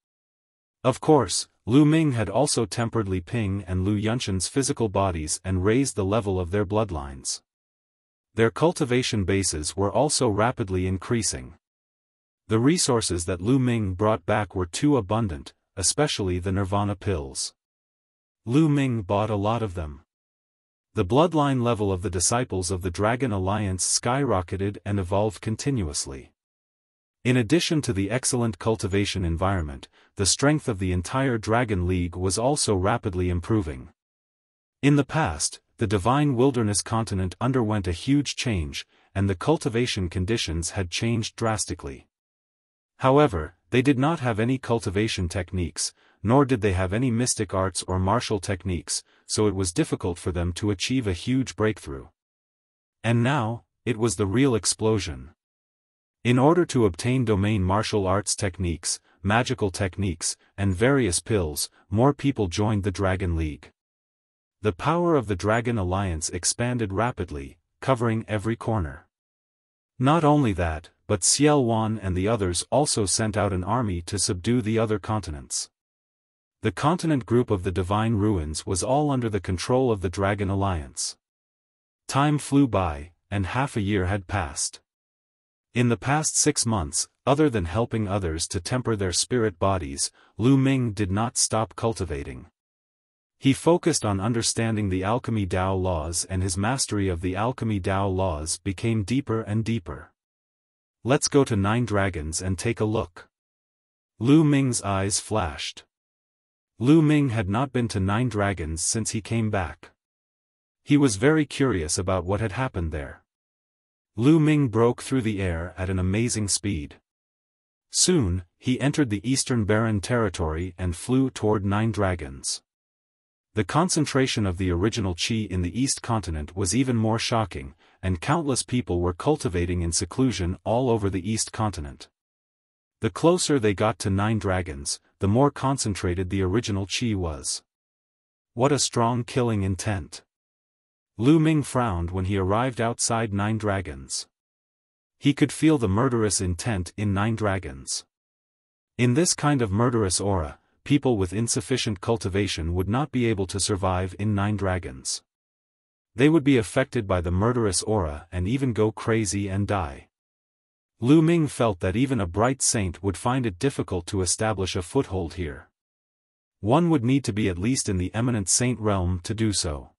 Of course, Lu Ming had also tempered Li Ping and Lu Yunshan's physical bodies and raised the level of their bloodlines. Their cultivation bases were also rapidly increasing. The resources that Lu Ming brought back were too abundant, especially the Nirvana pills. Lu Ming bought a lot of them. The bloodline level of the disciples of the Dragon Alliance skyrocketed and evolved continuously. In addition to the excellent cultivation environment, the strength of the entire Dragon League was also rapidly improving. In the past, the Divine Wilderness continent underwent a huge change, and the cultivation conditions had changed drastically. However, they did not have any cultivation techniques, nor did they have any mystic arts or martial techniques, so it was difficult for them to achieve a huge breakthrough. And now, it was the real explosion. In order to obtain domain martial arts techniques, magical techniques, and various pills, more people joined the Dragon League. The power of the Dragon Alliance expanded rapidly, covering every corner. Not only that, but Xiaofan and the others also sent out an army to subdue the other continents. The continent group of the Divine Ruins was all under the control of the Dragon Alliance. Time flew by, and half a year had passed. In the past 6 months, other than helping others to temper their spirit bodies, Lu Ming did not stop cultivating. He focused on understanding the alchemy Dao laws, and his mastery of the alchemy Dao laws became deeper and deeper. Let's go to 9 Dragons and take a look. Lu Ming's eyes flashed. Lu Ming had not been to 9 Dragons since he came back. He was very curious about what had happened there. Lu Ming broke through the air at an amazing speed. Soon, he entered the Eastern Barren territory and flew toward 9 Dragons. The concentration of the original qi in the East continent was even more shocking, and countless people were cultivating in seclusion all over the East continent. The closer they got to 9 Dragons, the more concentrated the original qi was. What a strong killing intent! Lu Ming frowned when he arrived outside 9 Dragons. He could feel the murderous intent in 9 Dragons. In this kind of murderous aura, people with insufficient cultivation would not be able to survive in 9 Dragons. They would be affected by the murderous aura and even go crazy and die. Lu Ming felt that even a bright saint would find it difficult to establish a foothold here. One would need to be at least in the eminent saint realm to do so.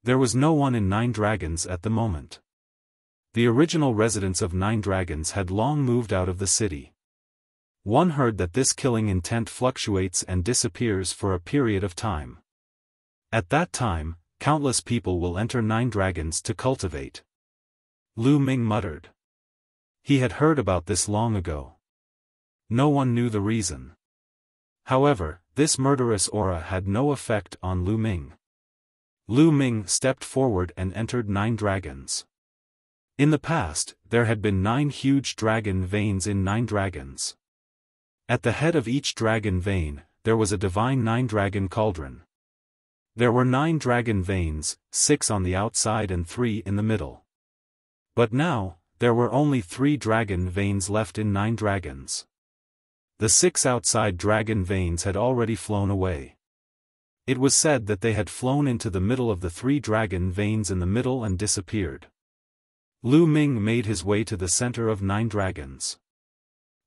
There was no one in 9 Dragons at the moment. The original residents of 9 Dragons had long moved out of the city. One heard that this killing intent fluctuates and disappears for a period of time. At that time, countless people will enter 9 Dragons to cultivate. Lu Ming muttered. He had heard about this long ago. No one knew the reason. However, this murderous aura had no effect on Lu Ming. Lu Ming stepped forward and entered 9 Dragons. In the past, there had been 9 huge dragon veins in 9 Dragons. At the head of each dragon vein, there was a divine 9-dragon cauldron. There were 9 dragon veins, 6 on the outside and 3 in the middle. But now, there were only 3 dragon veins left in 9 Dragons. The 6 outside dragon veins had already flown away. It was said that they had flown into the middle of the 3 dragon veins in the middle and disappeared. Lu Ming made his way to the center of 9 Dragons.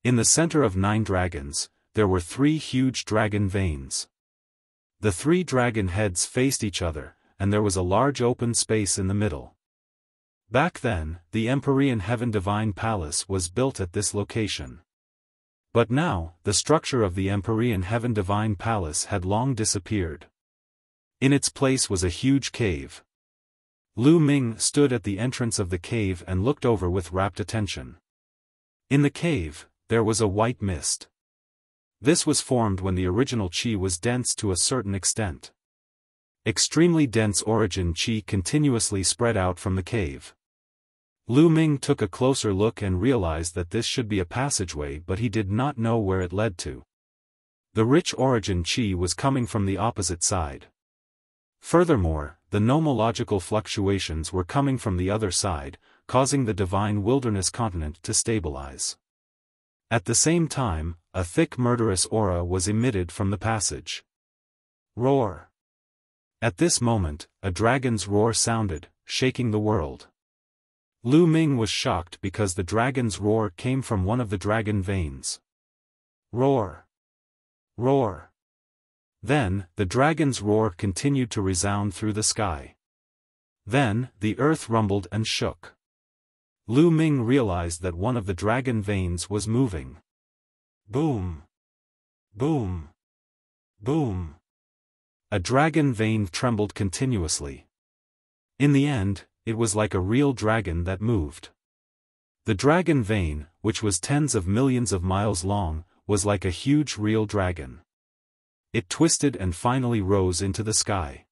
In the center of 9 Dragons, there were 3 huge dragon veins. The 3 dragon heads faced each other, and there was a large open space in the middle. Back then, the Empyrean Heaven Divine Palace was built at this location. But now, the structure of the Empyrean Heaven Divine Palace had long disappeared. In its place was a huge cave. Lu Ming stood at the entrance of the cave and looked over with rapt attention. In the cave, there was a white mist. This was formed when the original qi was dense to a certain extent. Extremely dense origin qi continuously spread out from the cave. Lu Ming took a closer look and realized that this should be a passageway, but he did not know where it led to. The rich origin qi was coming from the opposite side. Furthermore, the nomological fluctuations were coming from the other side, causing the divine wilderness continent to stabilize. At the same time, a thick murderous aura was emitted from the passage. Roar! At this moment, a dragon's roar sounded, shaking the world. Lu Ming was shocked because the dragon's roar came from one of the dragon veins. Roar! Roar! Then, the dragon's roar continued to resound through the sky. Then, the earth rumbled and shook. Lu Ming realized that one of the dragon veins was moving. Boom! Boom! Boom! A dragon vein trembled continuously. In the end, it was like a real dragon that moved. The dragon vein, which was tens of millions of miles long, was like a huge real dragon. It twisted and finally rose into the sky.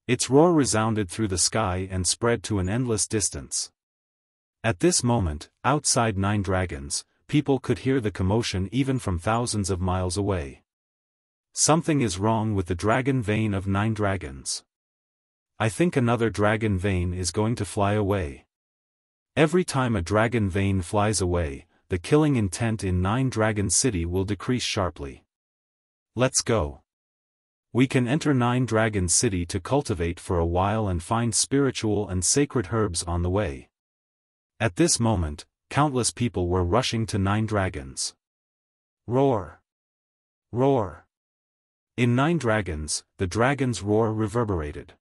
Its roar resounded through the sky and spread to an endless distance. At this moment, outside 9 Dragons, people could hear the commotion even from thousands of miles away. Something is wrong with the dragon vein of 9 Dragons. I think another dragon vein is going to fly away. Every time a dragon vein flies away, the killing intent in 9 Dragon City will decrease sharply. Let's go. We can enter 9 Dragon City to cultivate for a while and find spiritual and sacred herbs on the way. At this moment, countless people were rushing to 9 Dragons. Roar! Roar! In 9 Dragons, the dragon's roar reverberated.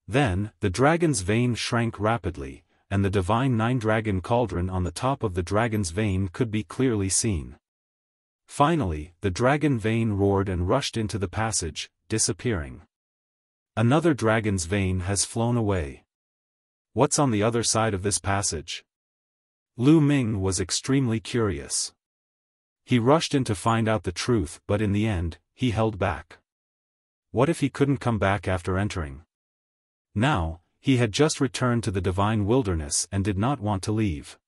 Then, the dragon's vein shrank rapidly, and the divine 9-dragon cauldron on the top of the dragon's vein could be clearly seen. Finally, the dragon vein roared and rushed into the passage, disappearing. Another dragon's vein has flown away. What's on the other side of this passage? Lu Ming was extremely curious. He rushed in to find out the truth, but in the end, he held back. What if he couldn't come back after entering? Now, he had just returned to the divine wilderness and did not want to leave.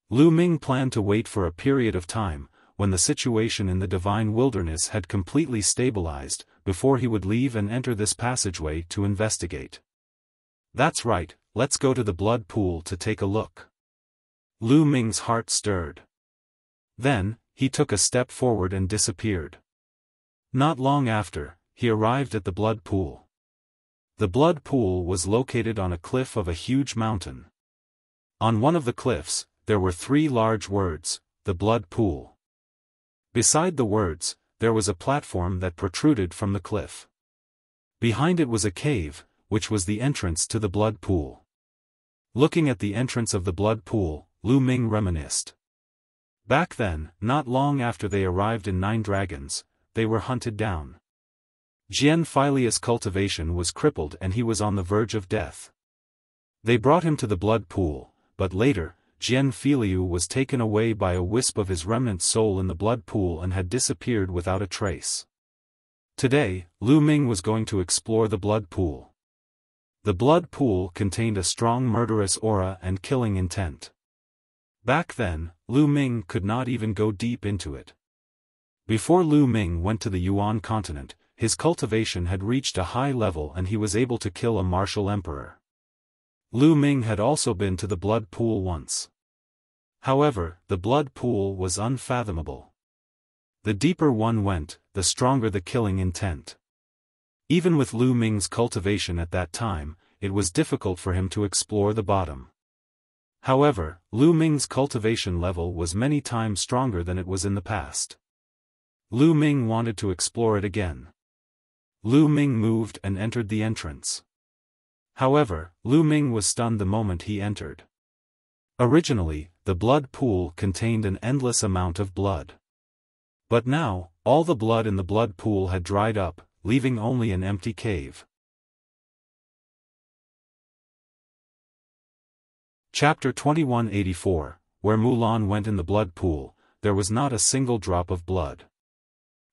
Lu Ming planned to wait for a period of time, when the situation in the divine wilderness had completely stabilized, before he would leave and enter this passageway to investigate. That's right, let's go to the blood pool to take a look. Lu Ming's heart stirred. Then, he took a step forward and disappeared. Not long after, he arrived at the blood pool. The blood pool was located on a cliff of a huge mountain. On one of the cliffs, there were 3 large words, the blood pool. Beside the words, there was a platform that protruded from the cliff. Behind it was a cave, which was the entrance to the blood pool. Looking at the entrance of the blood pool, Lu Ming reminisced. Back then, not long after they arrived in 9 Dragons, they were hunted down. Jian Feiliu's cultivation was crippled and he was on the verge of death. They brought him to the blood pool, but later, Jian feiliu was taken away by a wisp of his remnant soul in the blood pool and had disappeared without a trace. Today, Lu Ming was going to explore the blood pool. The blood pool contained a strong murderous aura and killing intent. Back then, Lu Ming could not even go deep into it. Before Lu Ming went to the Yuan continent, his cultivation had reached a high level and he was able to kill a martial emperor. Lu Ming had also been to the blood pool once. However, the blood pool was unfathomable. The deeper one went, the stronger the killing intent. Even with Lu Ming's cultivation at that time, it was difficult for him to explore the bottom. However, Lu Ming's cultivation level was many times stronger than it was in the past. Lu Ming wanted to explore it again. Lu Ming moved and entered the entrance. However, Lu Ming was stunned the moment he entered. Originally, the blood pool contained an endless amount of blood. But now, all the blood in the blood pool had dried up, leaving only an empty cave. Chapter 2184, Where Mu Lan went in the blood pool, there was not a single drop of blood.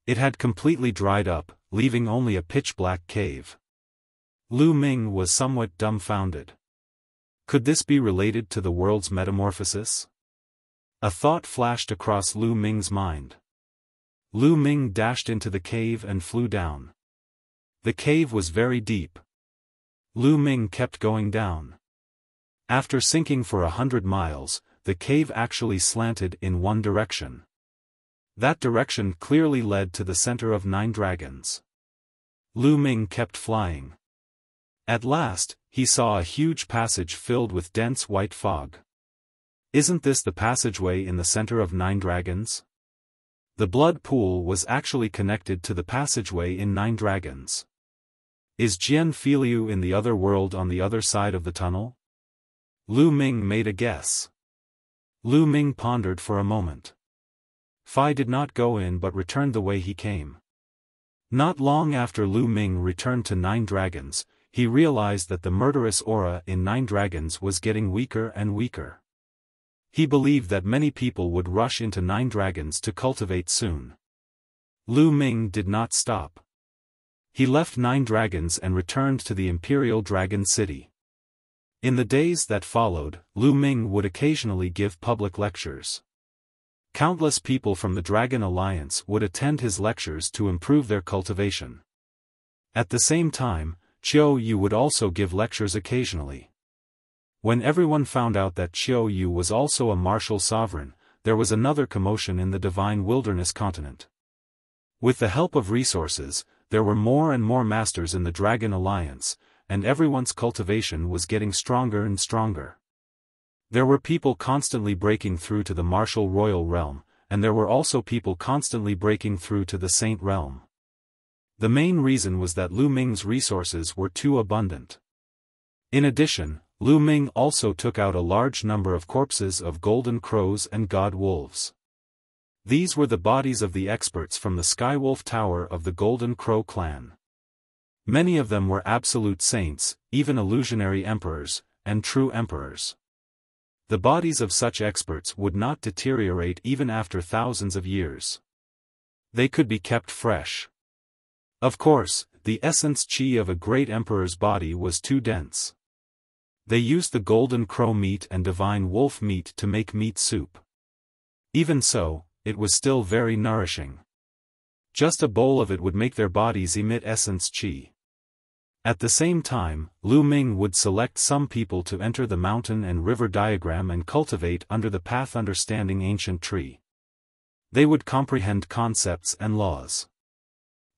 It had completely dried up, leaving only a pitch-black cave. Lu Ming was somewhat dumbfounded. Could this be related to the world's metamorphosis? A thought flashed across Lu Ming's mind. Lu Ming dashed into the cave and flew down. The cave was very deep. Lu Ming kept going down. After sinking for 100 miles, the cave actually slanted in one direction. That direction clearly led to the center of 9 dragons. Lu Ming kept flying. At last, he saw a huge passage filled with dense white fog. Isn't this the passageway in the center of 9 dragons? The blood pool was actually connected to the passageway in 9 dragons. Is Jian feiliu in the other world on the other side of the tunnel? Lu Ming made a guess. Lu Ming pondered for a moment. Fei did not go in but returned the way he came. Not long after Lu Ming returned to 9 dragons, he realized that the murderous aura in 9 dragons was getting weaker and weaker. He believed that many people would rush into 9 dragons to cultivate soon. Lu Ming did not stop. He left 9 dragons and returned to the Imperial Dragon City. In the days that followed, Lu Ming would occasionally give public lectures. Countless people from the Dragon Alliance would attend his lectures to improve their cultivation. At the same time, Yu would also give lectures occasionally. When everyone found out that Qiu Yu was also a martial sovereign, there was another commotion in the divine wilderness continent. With the help of resources, there were more and more masters in the Dragon Alliance, and everyone's cultivation was getting stronger and stronger. There were people constantly breaking through to the martial royal realm, and there were also people constantly breaking through to the saint realm. The main reason was that Lu Ming's resources were too abundant. In addition, Lu Ming also took out a large number of corpses of golden crows and god wolves. These were the bodies of the experts from the Skywolf Tower of the Golden Crow clan. Many of them were absolute saints, even illusionary emperors, and true emperors. The bodies of such experts would not deteriorate even after thousands of years. They could be kept fresh. Of course, the essence qi of a great emperor's body was too dense. They used the golden crow meat and divine wolf meat to make meat soup. Even so, it was still very nourishing. Just a bowl of it would make their bodies emit essence qi. At the same time, Lu Ming would select some people to enter the mountain and river diagram and cultivate under the path understanding ancient tree. They would comprehend concepts and laws.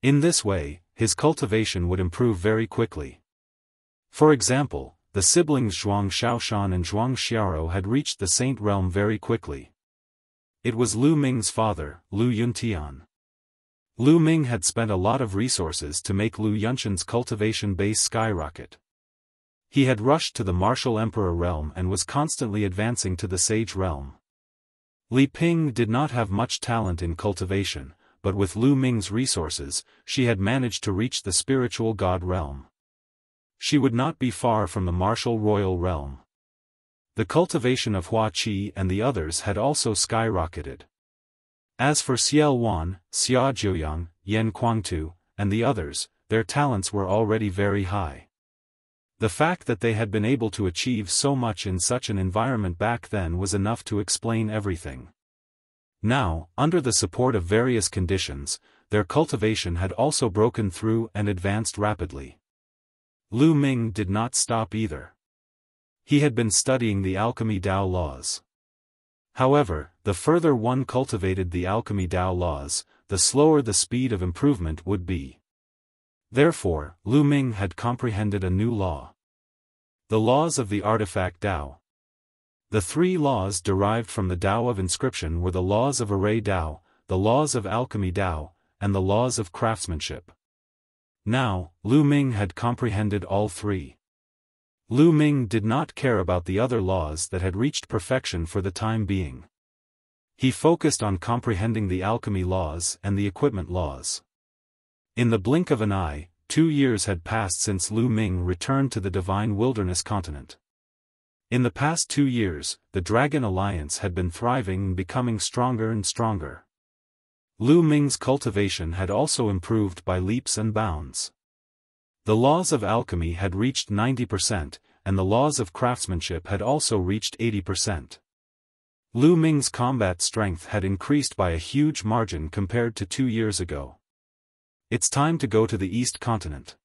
In this way, his cultivation would improve very quickly. For example, the siblings Zhuang Xiaofan and Zhuang Xiao had reached the saint realm very quickly. It was Lu Ming's father, Lu Yun. Lu Ming had spent a lot of resources to make Lu Yunshan's cultivation base skyrocket. He had rushed to the martial emperor realm and was constantly advancing to the sage realm. Li Ping did not have much talent in cultivation, but with Lu Ming's resources, she had managed to reach the spiritual god realm. She would not be far from the martial royal realm. The cultivation of Hua Qi and the others had also skyrocketed. As for Xiaofan, Xia Jiuyang, Yan Kuangtu, and the others, their talents were already very high. The fact that they had been able to achieve so much in such an environment back then was enough to explain everything. Now, under the support of various conditions, their cultivation had also broken through and advanced rapidly. Lu Ming did not stop either. He had been studying the alchemy Dao laws. However, the further one cultivated the alchemy Dao laws, the slower the speed of improvement would be. Therefore, Lu Ming had comprehended a new law. The laws of the artifact Dao. The three laws derived from the Dao of inscription were the laws of array Dao, the laws of alchemy Dao, and the laws of craftsmanship. Now, Lu Ming had comprehended all three. Lu Ming did not care about the other laws that had reached perfection for the time being. He focused on comprehending the alchemy laws and the equipment laws. In the blink of an eye, 2 years had passed since Lu Ming returned to the divine wilderness continent. In the past 2 years, the Dragon Alliance had been thriving and becoming stronger and stronger. Lu Ming's cultivation had also improved by leaps and bounds. The laws of alchemy had reached 90%, and the laws of craftsmanship had also reached 80%. Lu Ming's combat strength had increased by a huge margin compared to 2 years ago. It's time to go to the East Continent.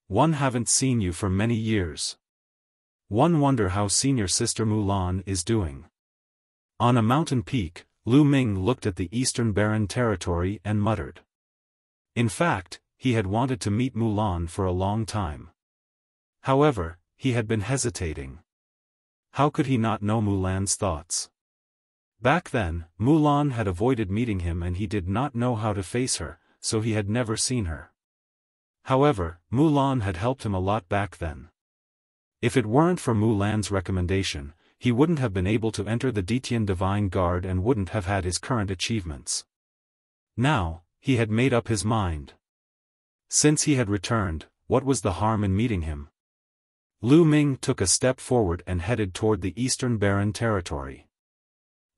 One haven't seen you for many years. One wonder how senior sister Mu Lan is doing. On a mountain peak, Lu Ming looked at the Eastern Barren territory and muttered. In fact, he had wanted to meet Mu Lan for a long time. However, he had been hesitating. How could he not know Mu Lan's thoughts? Back then, Mu Lan had avoided meeting him and he did not know how to face her, so he had never seen her. However, Mu Lan had helped him a lot back then. If it weren't for Mu Lan's recommendation, he wouldn't have been able to enter the Detian Divine Guard and wouldn't have had his current achievements. Now, he had made up his mind. Since he had returned, what was the harm in meeting him? Lu Ming took a step forward and headed toward the Eastern Barren territory.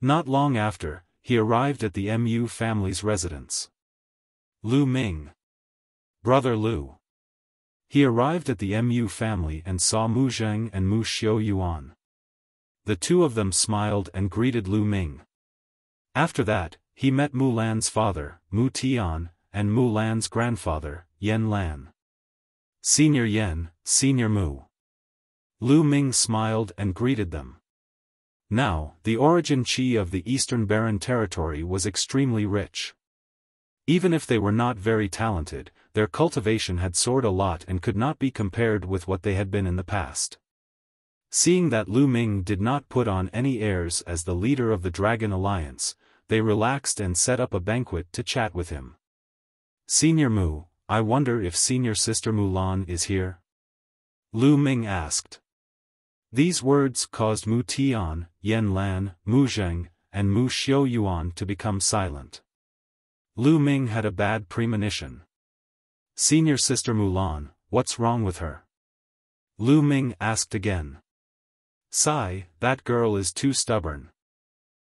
Not long after, he arrived at the Mu family's residence. Lu Ming. Brother Lu. He arrived at the Mu family and saw Mu Zheng and Mu Xiaoyuan. The two of them smiled and greeted Lu Ming. After that, he met Mu Lan's father, Mu Tian, and Mu Lan's grandfather, Yan Lan. Senior Yan, Senior Mu. Lu Ming smiled and greeted them. Now, the origin qi of the Eastern Barren Territory was extremely rich. Even if they were not very talented, their cultivation had soared a lot and could not be compared with what they had been in the past. Seeing that Lu Ming did not put on any airs as the leader of the Dragon Alliance, they relaxed and set up a banquet to chat with him. "Senior Mu, I wonder if Senior Sister Mu Lan is here?" Lu Ming asked. These words caused Mu Tian, Yan Lan, Mu Zheng, and Mu Xiao Yuan to become silent. Lu Ming had a bad premonition. "Senior Sister Mu Lan, what's wrong with her?" Lu Ming asked again. "Sigh, that girl is too stubborn."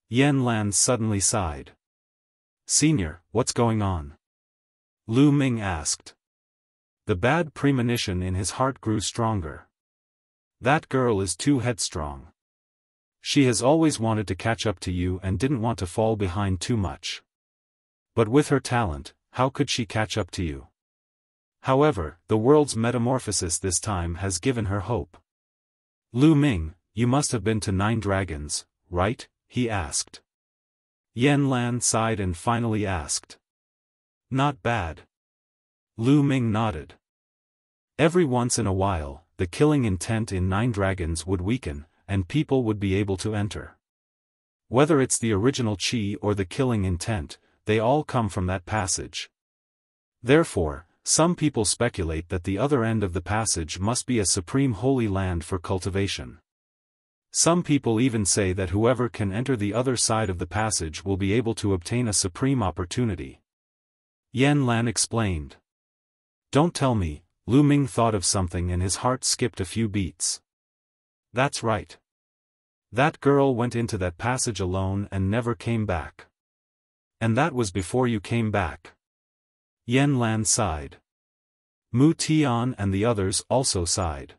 Yan Lan suddenly sighed. "Senior, what's going on?" Lu Ming asked. The bad premonition in his heart grew stronger. "That girl is too headstrong. She has always wanted to catch up to you and didn't want to fall behind too much. But with her talent, how could she catch up to you? However, the world's metamorphosis this time has given her hope." "Lu Ming, you must have been to 9 dragons, right?" he asked. Yan Lan sighed and finally asked. "Not bad." Lu Ming nodded. Every once in a while, the killing intent in 9 dragons would weaken, and people would be able to enter. Whether it's the original qi or the killing intent, they all come from that passage. Therefore, some people speculate that the other end of the passage must be a supreme holy land for cultivation. Some people even say that whoever can enter the other side of the passage will be able to obtain a supreme opportunity. Yan Lan explained. "Don't tell me." Lu Ming thought of something and his heart skipped a few beats. "That's right. That girl went into that passage alone and never came back. And that was before you came back." Yan Lan sighed. Mu Tian and the others also sighed.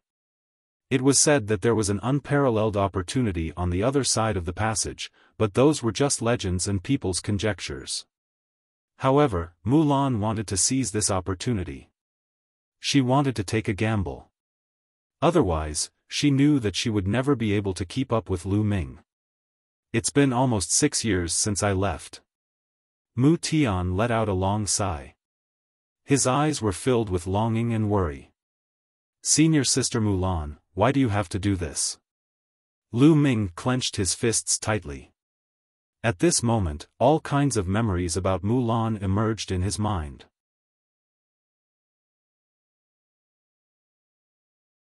It was said that there was an unparalleled opportunity on the other side of the passage, but those were just legends and people's conjectures. However, Mu Lan wanted to seize this opportunity. She wanted to take a gamble. Otherwise, she knew that she would never be able to keep up with Lu Ming. "It's been almost 6 years since I left." Mu Tian let out a long sigh. His eyes were filled with longing and worry. "Senior Sister Mu Lan, why do you have to do this?" Lu Ming clenched his fists tightly. At this moment, all kinds of memories about Mu Lan emerged in his mind.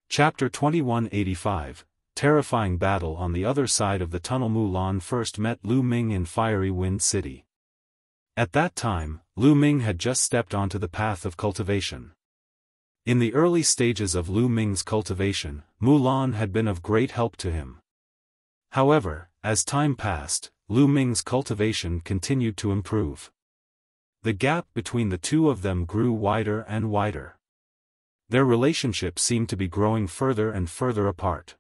Chapter 2185, Terrifying Battle on the Other Side of the Tunnel. Mu Lan first met Lu Ming in Fiery Wind City. At that time, Lu Ming had just stepped onto the path of cultivation. In the early stages of Lu Ming's cultivation, Mu Lan had been of great help to him. However, as time passed, Lu Ming's cultivation continued to improve. The gap between the two of them grew wider and wider. Their relationship seemed to be growing further and further apart.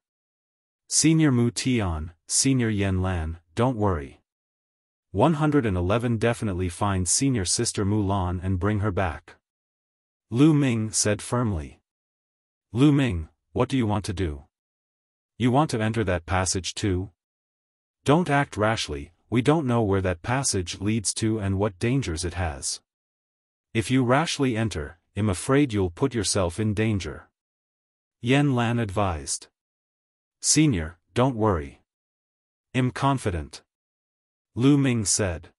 "Senior Mu Tian, Senior Yan Lan, don't worry. 111 definitely find Senior Sister Mu Lan and bring her back," Lu Ming said firmly. "Lu Ming, what do you want to do? You want to enter that passage too? Don't act rashly, we don't know where that passage leads to and what dangers it has. If you rashly enter, I'm afraid you'll put yourself in danger," Yan Lan advised. "Senior, don't worry. I'm confident," Lu Ming said.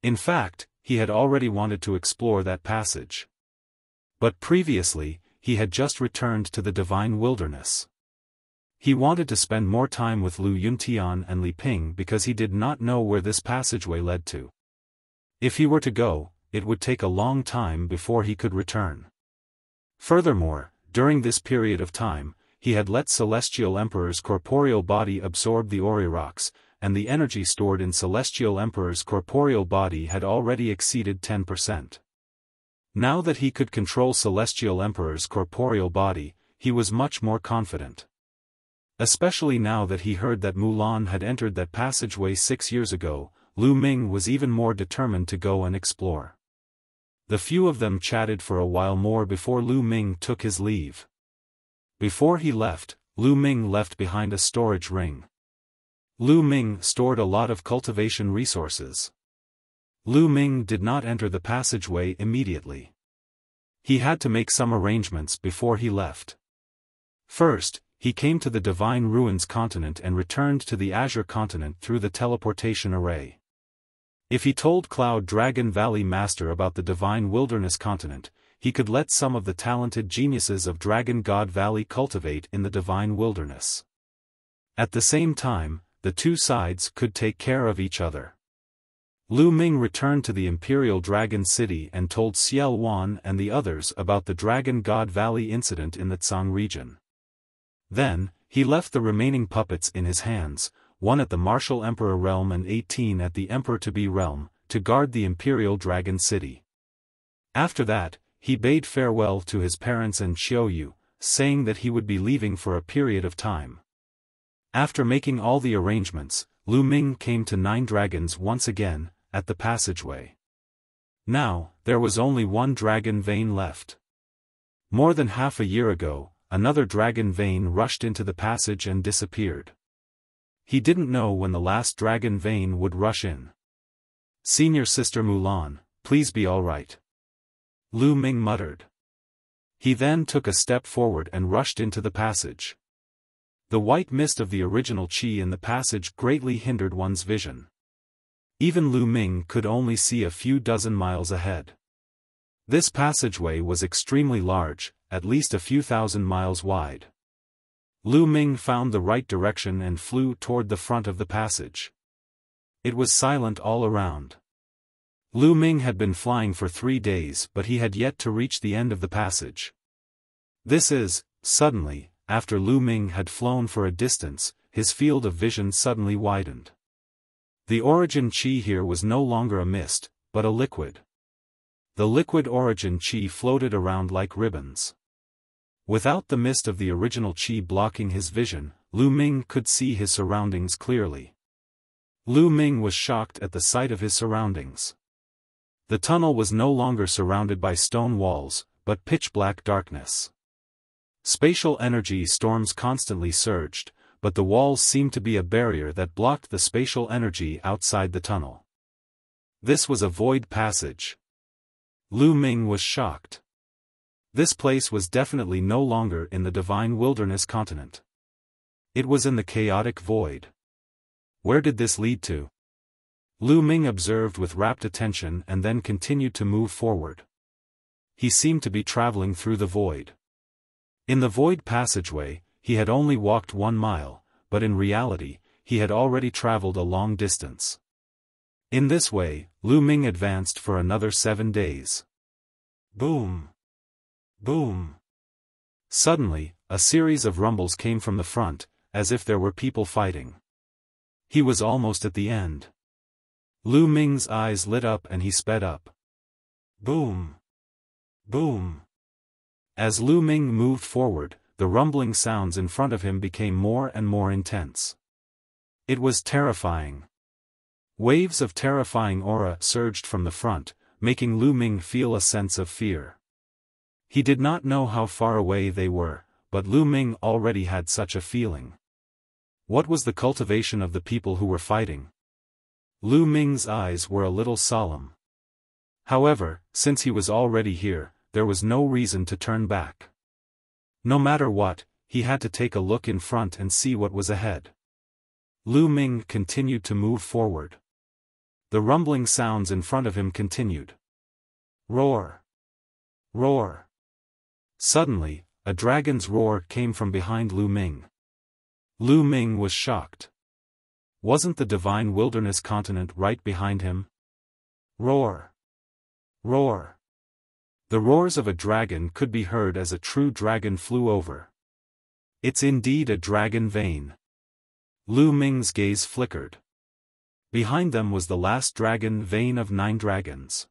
In fact, he had already wanted to explore that passage. But previously, he had just returned to the Divine Wilderness. He wanted to spend more time with Lu Yuntian and Li Ping because he did not know where this passageway led to. If he were to go, it would take a long time before he could return. Furthermore, during this period of time, he had let Celestial Emperor's corporeal body absorb the Aurirox, and the energy stored in Celestial Emperor's corporeal body had already exceeded 10%. Now that he could control Celestial Emperor's corporeal body, he was much more confident. Especially now that he heard that Mu Lan had entered that passageway 6 years ago, Lu Ming was even more determined to go and explore. The few of them chatted for a while more before Lu Ming took his leave. Before he left, Lu Ming left behind a storage ring. Lu Ming stored a lot of cultivation resources. Lu Ming did not enter the passageway immediately. He had to make some arrangements before he left. First, he came to the Divine Ruins continent and returned to the Azure continent through the teleportation array. If he told Cloud Dragon Valley Master about the Divine Wilderness continent, he could let some of the talented geniuses of Dragon God Valley cultivate in the Divine Wilderness. At the same time, the two sides could take care of each other. Lu Ming returned to the Imperial Dragon City and told Xiaofan and the others about the Dragon God Valley incident in the Tsang region. Then, he left the remaining puppets in his hands, 1 at the Martial Emperor realm and 18 at the Emperor-to-be realm, to guard the Imperial Dragon City. After that, he bade farewell to his parents and Xiaoyu, saying that he would be leaving for a period of time. After making all the arrangements, Lu Ming came to 9 Dragons once again, at the passageway. Now, there was only 1 dragon vein left. More than half a year ago, another dragon vein rushed into the passage and disappeared. He didn't know when the last dragon vein would rush in. "Senior Sister Mu Lan, please be all right," Lu Ming muttered. He then took a step forward and rushed into the passage. The white mist of the original qi in the passage greatly hindered one's vision. Even Lu Ming could only see a few dozen miles ahead. This passageway was extremely large, at least a few thousand miles wide. Lu Ming found the right direction and flew toward the front of the passage. It was silent all around. Lu Ming had been flying for 3 days but he had yet to reach the end of the passage. Suddenly, after Lu Ming had flown for a distance, his field of vision suddenly widened. The origin qi here was no longer a mist, but a liquid. The liquid origin qi floated around like ribbons. Without the mist of the original qi blocking his vision, Lu Ming could see his surroundings clearly. Lu Ming was shocked at the sight of his surroundings. The tunnel was no longer surrounded by stone walls, but pitch-black darkness. Spatial energy storms constantly surged, but the walls seemed to be a barrier that blocked the spatial energy outside the tunnel. This was a void passage. Lu Ming was shocked. This place was definitely no longer in the Divine Wilderness continent. It was in the chaotic void. Where did this lead to? Lu Ming observed with rapt attention and then continued to move forward. He seemed to be traveling through the void. In the void passageway, he had only walked 1 mile, but in reality, he had already traveled a long distance. In this way, Lu Ming advanced for another 7 days. Boom! Boom! Suddenly, a series of rumbles came from the front, as if there were people fighting. He was almost at the end. Lu Ming's eyes lit up and he sped up. Boom! Boom! As Lu Ming moved forward, the rumbling sounds in front of him became more and more intense. It was terrifying. Waves of terrifying aura surged from the front, making Lu Ming feel a sense of fear. He did not know how far away they were, but Lu Ming already had such a feeling. What was the cultivation of the people who were fighting? Lu Ming's eyes were a little solemn. However, since he was already here, there was no reason to turn back. No matter what, he had to take a look in front and see what was ahead. Lu Ming continued to move forward. The rumbling sounds in front of him continued. Roar! Roar! Suddenly, a dragon's roar came from behind Lu Ming. Lu Ming was shocked. Wasn't the Divine Wilderness continent right behind him? Roar! Roar! The roars of a dragon could be heard as a true dragon flew over. It's indeed a dragon vein. Lu Ming's gaze flickered. Behind them was the last dragon vein of 9 dragons.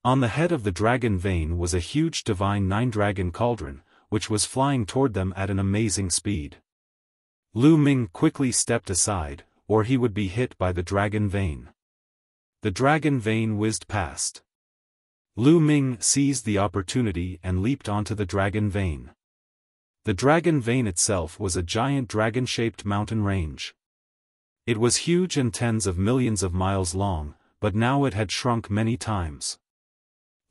On the head of the dragon vein was a huge divine 9-dragon cauldron, which was flying toward them at an amazing speed. Lu Ming quickly stepped aside, or he would be hit by the dragon vein. The dragon vein whizzed past. Lu Ming seized the opportunity and leaped onto the dragon vein. The dragon vein itself was a giant dragon-shaped mountain range. It was huge and tens of millions of miles long, but now it had shrunk many times.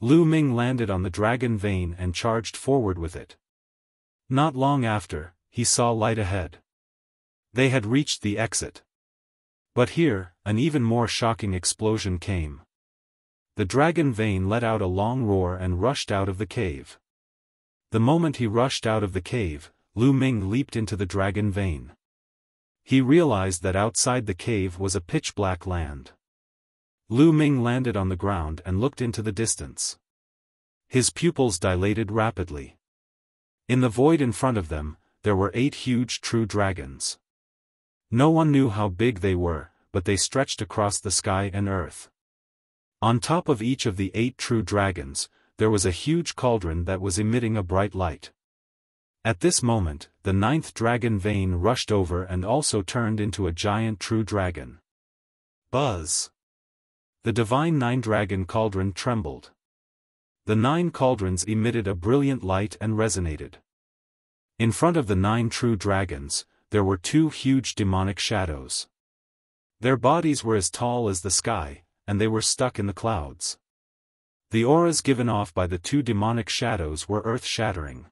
Lu Ming landed on the dragon vein and charged forward with it. Not long after, he saw light ahead. They had reached the exit. But here, an even more shocking explosion came. The dragon vein let out a long roar and rushed out of the cave. The moment he rushed out of the cave, Lu Ming leaped into the dragon vein. He realized that outside the cave was a pitch-black land. Lu Ming landed on the ground and looked into the distance. His pupils dilated rapidly. In the void in front of them, there were 8 huge true dragons. No one knew how big they were, but they stretched across the sky and earth. On top of each of the 8 true dragons, there was a huge cauldron that was emitting a bright light. At this moment, the 9th dragon vein rushed over and also turned into a giant true dragon. Buzz! The divine 9-dragon cauldron trembled. The 9 cauldrons emitted a brilliant light and resonated. In front of the 9 true dragons, there were 2 huge demonic shadows. Their bodies were as tall as the sky, and they were stuck in the clouds. The auras given off by the 2 demonic shadows were earth-shattering.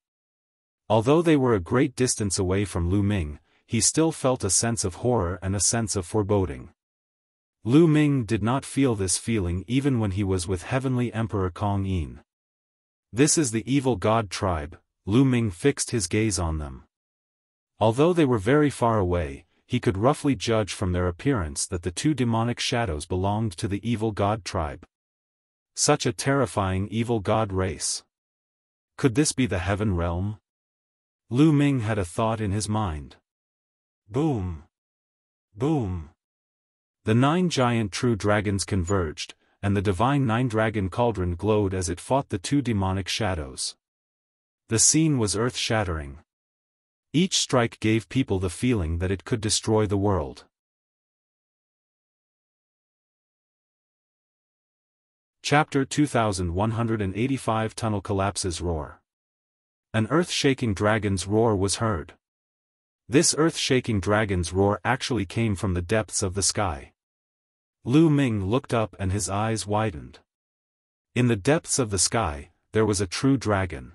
Although they were a great distance away from Lu Ming, he still felt a sense of horror and a sense of foreboding. Lu Ming did not feel this feeling even when he was with Heavenly Emperor Kong Yin. This is the evil god tribe. Lu Ming fixed his gaze on them. Although they were very far away, he could roughly judge from their appearance that the 2 demonic shadows belonged to the evil god tribe. Such a terrifying evil god race. Could this be the heaven realm? Lu Ming had a thought in his mind. Boom! Boom! The 9 giant true dragons converged, and the divine 9-dragon cauldron glowed as it fought the 2 demonic shadows. The scene was earth-shattering. Each strike gave people the feeling that it could destroy the world. Chapter 2185 Tunnel Collapses Roar. An earth-shaking dragon's roar was heard. This earth-shaking dragon's roar actually came from the depths of the sky. Lu Ming looked up and his eyes widened. In the depths of the sky, there was a true dragon.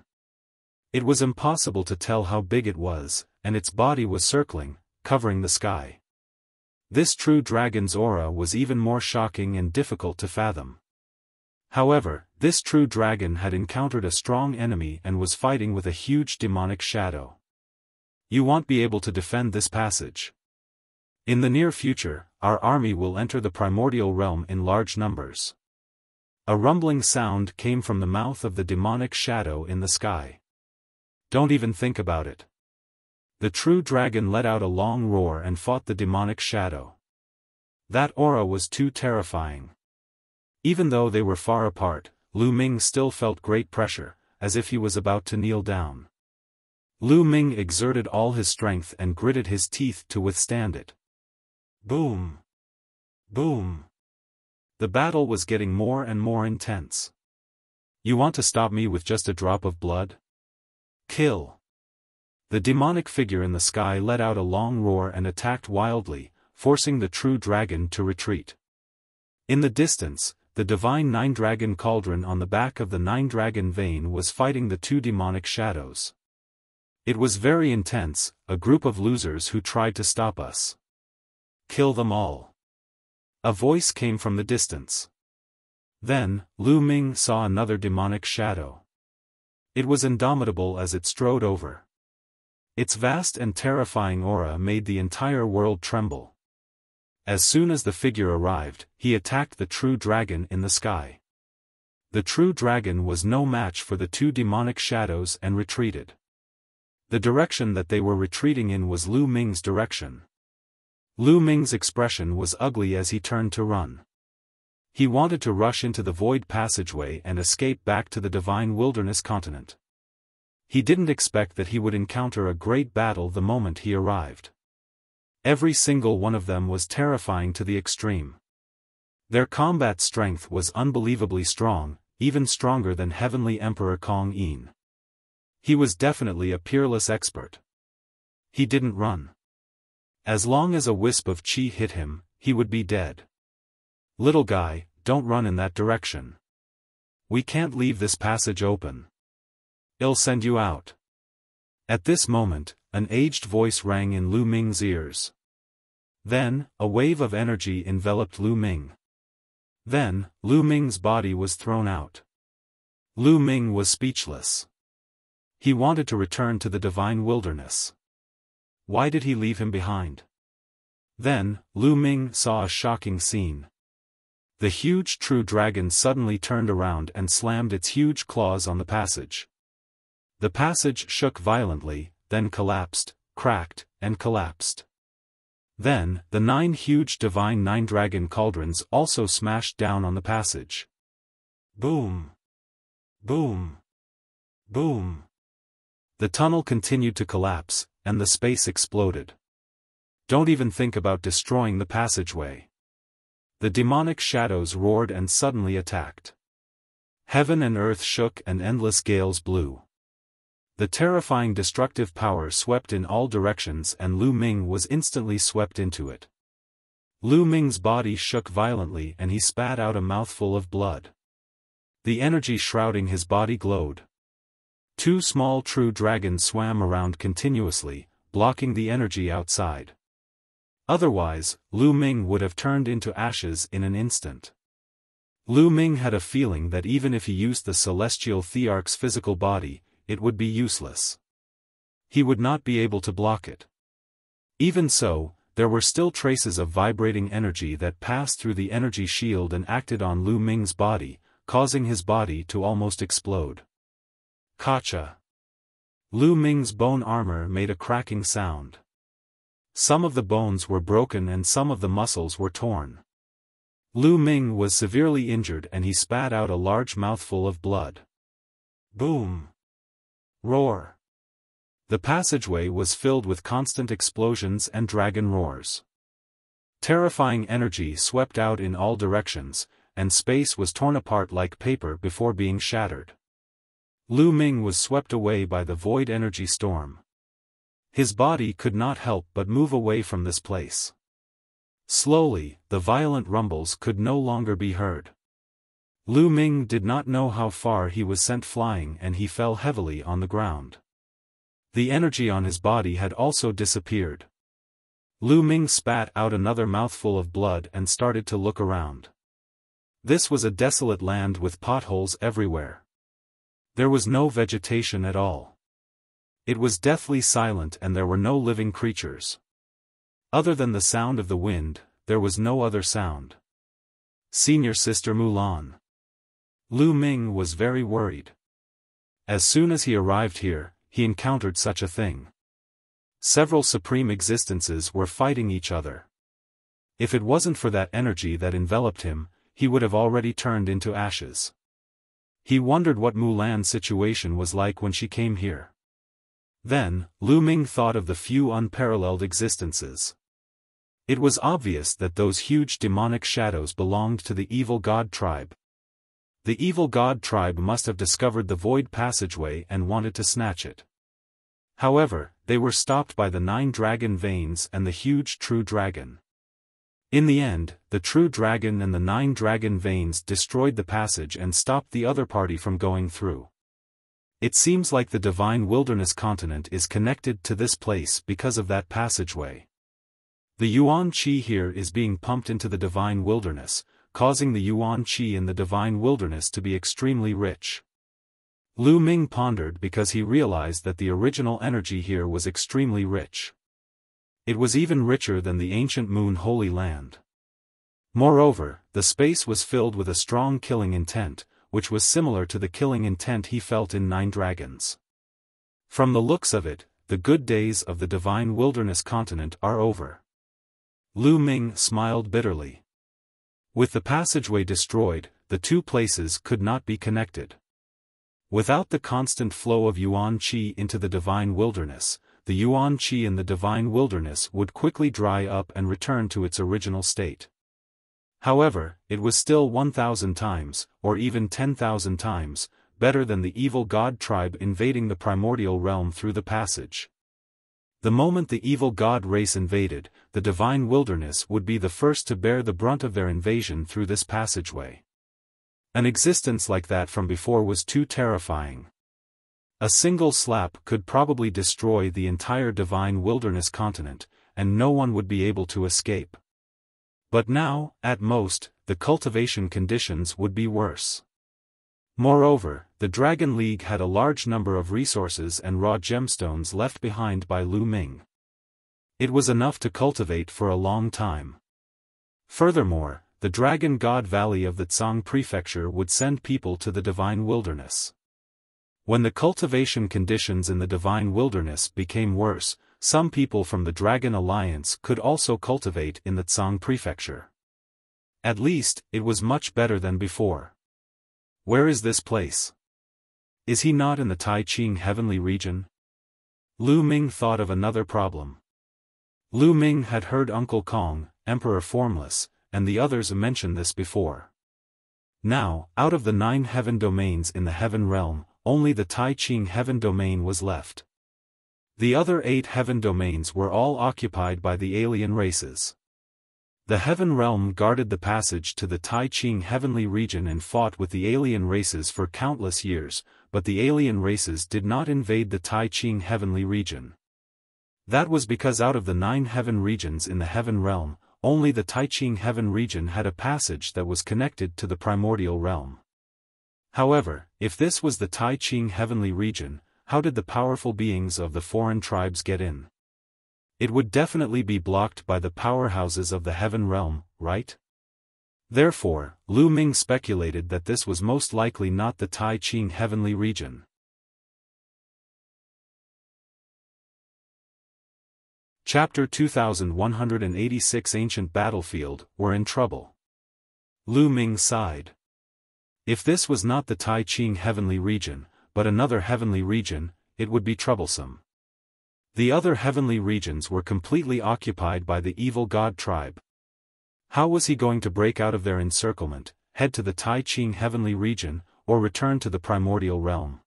It was impossible to tell how big it was, and its body was circling, covering the sky. This true dragon's aura was even more shocking and difficult to fathom. However, this true dragon had encountered a strong enemy and was fighting with a huge demonic shadow. You won't be able to defend this passage. In the near future, our army will enter the primordial realm in large numbers. A rumbling sound came from the mouth of the demonic shadow in the sky. Don't even think about it. The true dragon let out a long roar and fought the demonic shadow. That aura was too terrifying. Even though they were far apart, Lu Ming still felt great pressure, as if he was about to kneel down. Lu Ming exerted all his strength and gritted his teeth to withstand it. Boom! Boom! The battle was getting more and more intense. You want to stop me with just a drop of blood? Kill! The demonic figure in the sky let out a long roar and attacked wildly, forcing the true dragon to retreat. In the distance, the divine 9-dragon cauldron on the back of the 9-dragon vein was fighting the 2 demonic shadows. It was very intense, a group of losers who tried to stop us. Kill them all. A voice came from the distance. Then, Lu Ming saw another demonic shadow. It was indomitable as it strode over. Its vast and terrifying aura made the entire world tremble. As soon as the figure arrived, he attacked the true dragon in the sky. The true dragon was no match for the 2 demonic shadows and retreated. The direction that they were retreating in was Lu Ming's direction. Lu Ming's expression was ugly as he turned to run. He wanted to rush into the void passageway and escape back to the divine wilderness continent. He didn't expect that he would encounter a great battle the moment he arrived. Every single one of them was terrifying to the extreme. Their combat strength was unbelievably strong, even stronger than Heavenly Emperor Kong Yin. He was definitely a peerless expert. He didn't run. As long as a wisp of qi hit him, he would be dead. Little guy, don't run in that direction. We can't leave this passage open. I'll send you out. At this moment, an aged voice rang in Lu Ming's ears. Then, a wave of energy enveloped Lu Ming. Then, Lu Ming's body was thrown out. Lu Ming was speechless. He wanted to return to the divine wilderness. Why did he leave him behind? Then, Lu Ming saw a shocking scene. The huge true dragon suddenly turned around and slammed its huge claws on the passage. The passage shook violently, then collapsed, cracked, and collapsed. Then, the 9 huge divine 9-dragon cauldrons also smashed down on the passage. Boom! Boom! Boom! The tunnel continued to collapse, and the space exploded. Don't even think about destroying the passageway. The demonic shadows roared and suddenly attacked. Heaven and earth shook and endless gales blew. The terrifying destructive power swept in all directions and Lu Ming was instantly swept into it. Lu Ming's body shook violently and he spat out a mouthful of blood. The energy shrouding his body glowed. 2 small true dragons swam around continuously, blocking the energy outside. Otherwise, Lu Ming would have turned into ashes in an instant. Lu Ming had a feeling that even if he used the celestial thearch's physical body, it would be useless. He would not be able to block it. Even so, there were still traces of vibrating energy that passed through the energy shield and acted on Lu Ming's body, causing his body to almost explode. Kacha! Lu Ming's bone armor made a cracking sound. Some of the bones were broken and some of the muscles were torn. Lu Ming was severely injured and he spat out a large mouthful of blood. Boom! Roar! The passageway was filled with constant explosions and dragon roars. Terrifying energy swept out in all directions, and space was torn apart like paper before being shattered. Lu Ming was swept away by the void energy storm. His body could not help but move away from this place. Slowly, the violent rumbles could no longer be heard. Lu Ming did not know how far he was sent flying and he fell heavily on the ground. The energy on his body had also disappeared. Lu Ming spat out another mouthful of blood and started to look around. This was a desolate land with potholes everywhere. There was no vegetation at all. It was deathly silent and there were no living creatures. Other than the sound of the wind, there was no other sound. Senior Sister Mu Lan. Lu Ming was very worried. As soon as he arrived here, he encountered such a thing. Several supreme existences were fighting each other. If it wasn't for that energy that enveloped him, he would have already turned into ashes. He wondered what Mu Lan's situation was like when she came here. Then, Lu Ming thought of the few unparalleled existences. It was obvious that those huge demonic shadows belonged to the evil god tribe. The evil god tribe must have discovered the void passageway and wanted to snatch it. However, they were stopped by the 9 dragon veins and the huge true dragon. In the end, the true dragon and the 9 dragon veins destroyed the passage and stopped the other party from going through. It seems like the divine wilderness continent is connected to this place because of that passageway. The Yuan Qi here is being pumped into the divine wilderness, causing the Yuan Qi in the divine wilderness to be extremely rich. Lu Ming pondered because he realized that the original energy here was extremely rich. It was even richer than the ancient Moon Holy Land. Moreover, the space was filled with a strong killing intent, which was similar to the killing intent he felt in 9 dragons. From the looks of it, the good days of the divine wilderness continent are over. Lu Ming smiled bitterly. With the passageway destroyed, the 2 places could not be connected. Without the constant flow of Yuan Qi into the divine wilderness, the Yuan Qi in the divine wilderness would quickly dry up and return to its original state. However, it was still 1,000 times, or even 10,000 times, better than the evil god tribe invading the primordial realm through the passage. The moment the evil god race invaded, the divine wilderness would be the first to bear the brunt of their invasion through this passageway. An existence like that from before was too terrifying. A single slap could probably destroy the entire divine wilderness continent, and no one would be able to escape. But now, at most, the cultivation conditions would be worse. Moreover, the Dragon League had a large number of resources and raw gemstones left behind by Lu Ming. It was enough to cultivate for a long time. Furthermore, the Dragon God Valley of the Tsang Prefecture would send people to the Divine Wilderness. When the cultivation conditions in the Divine Wilderness became worse, some people from the Dragon Alliance could also cultivate in the Tsang Prefecture. At least, it was much better than before. Where is this place? Is he not in the Tai Ching heavenly region? Lu Ming thought of another problem. Lu Ming had heard Uncle Kong, Emperor Formless, and the others mention this before. Now, out of the 9 heaven domains in the heaven realm, only the Tai Ching heaven domain was left. The other 8 heaven domains were all occupied by the alien races. The heaven realm guarded the passage to the Tai Ching heavenly region and fought with the alien races for countless years, but the alien races did not invade the Tai Ching heavenly region. That was because out of the 9 heaven regions in the heaven realm, only the Tai Ching heaven region had a passage that was connected to the primordial realm. However, if this was the Tai Ching heavenly region, how did the powerful beings of the foreign tribes get in? It would definitely be blocked by the powerhouses of the heaven realm, right? Therefore, Lu Ming speculated that this was most likely not the Tai Ching heavenly region. Chapter 2186 Ancient Battlefield, We're in trouble. Lu Ming sighed. If this was not the Tai Ching heavenly region, but another heavenly region, it would be troublesome. The other heavenly regions were completely occupied by the evil god tribe. How was he going to break out of their encirclement, head to the Tai Ching heavenly region, or return to the primordial realm?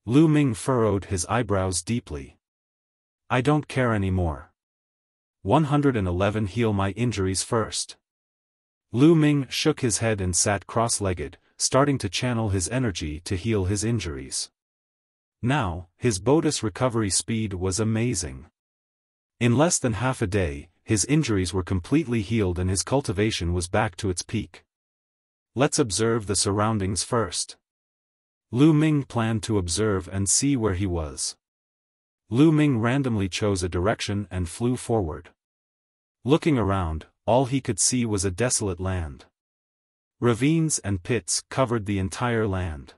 Lu Ming furrowed his eyebrows deeply. I don't care anymore. 111 Heal my injuries first. Lu Ming shook his head and sat cross-legged, starting to channel his energy to heal his injuries. Now, his bonus recovery speed was amazing. In less than half a day, his injuries were completely healed and his cultivation was back to its peak. Let's observe the surroundings first. Lu Ming planned to observe and see where he was. Lu Ming randomly chose a direction and flew forward. Looking around, all he could see was a desolate land. Ravines and pits covered the entire land.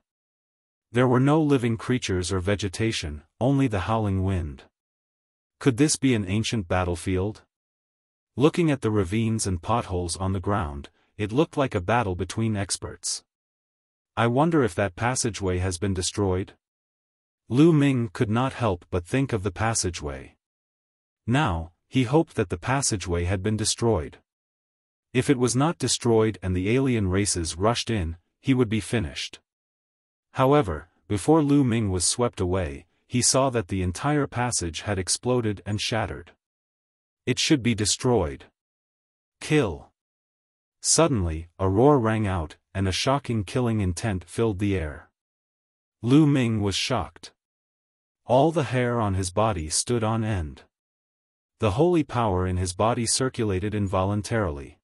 There were no living creatures or vegetation, only the howling wind. Could this be an ancient battlefield? Looking at the ravines and potholes on the ground, it looked like a battle between experts. I wonder if that passageway has been destroyed? Lu Ming could not help but think of the passageway. Now, he hoped that the passageway had been destroyed. If it was not destroyed and the alien races rushed in, he would be finished. However, before Lu Ming was swept away, he saw that the entire passage had exploded and shattered. It should be destroyed. Kill. Suddenly, a roar rang out, and a shocking killing intent filled the air. Lu Ming was shocked. All the hair on his body stood on end. The holy power in his body circulated involuntarily.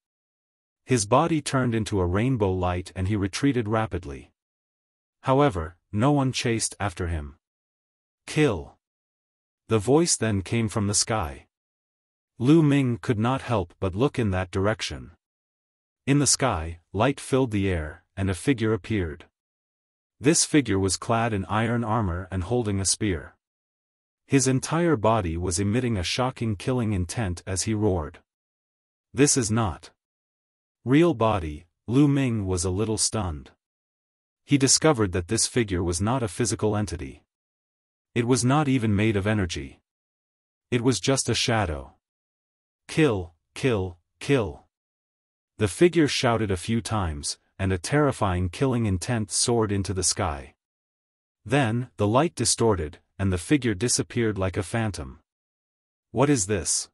His body turned into a rainbow light and he retreated rapidly. However, no one chased after him. Kill. The voice then came from the sky. Lu Ming could not help but look in that direction. In the sky, light filled the air, and a figure appeared. This figure was clad in iron armor and holding a spear. His entire body was emitting a shocking killing intent as he roared. This is not real body. Lu Ming was a little stunned. He discovered that this figure was not a physical entity. It was not even made of energy. It was just a shadow. Kill, kill, kill. The figure shouted a few times, and a terrifying killing intent soared into the sky. Then, the light distorted, and the figure disappeared like a phantom. What is this?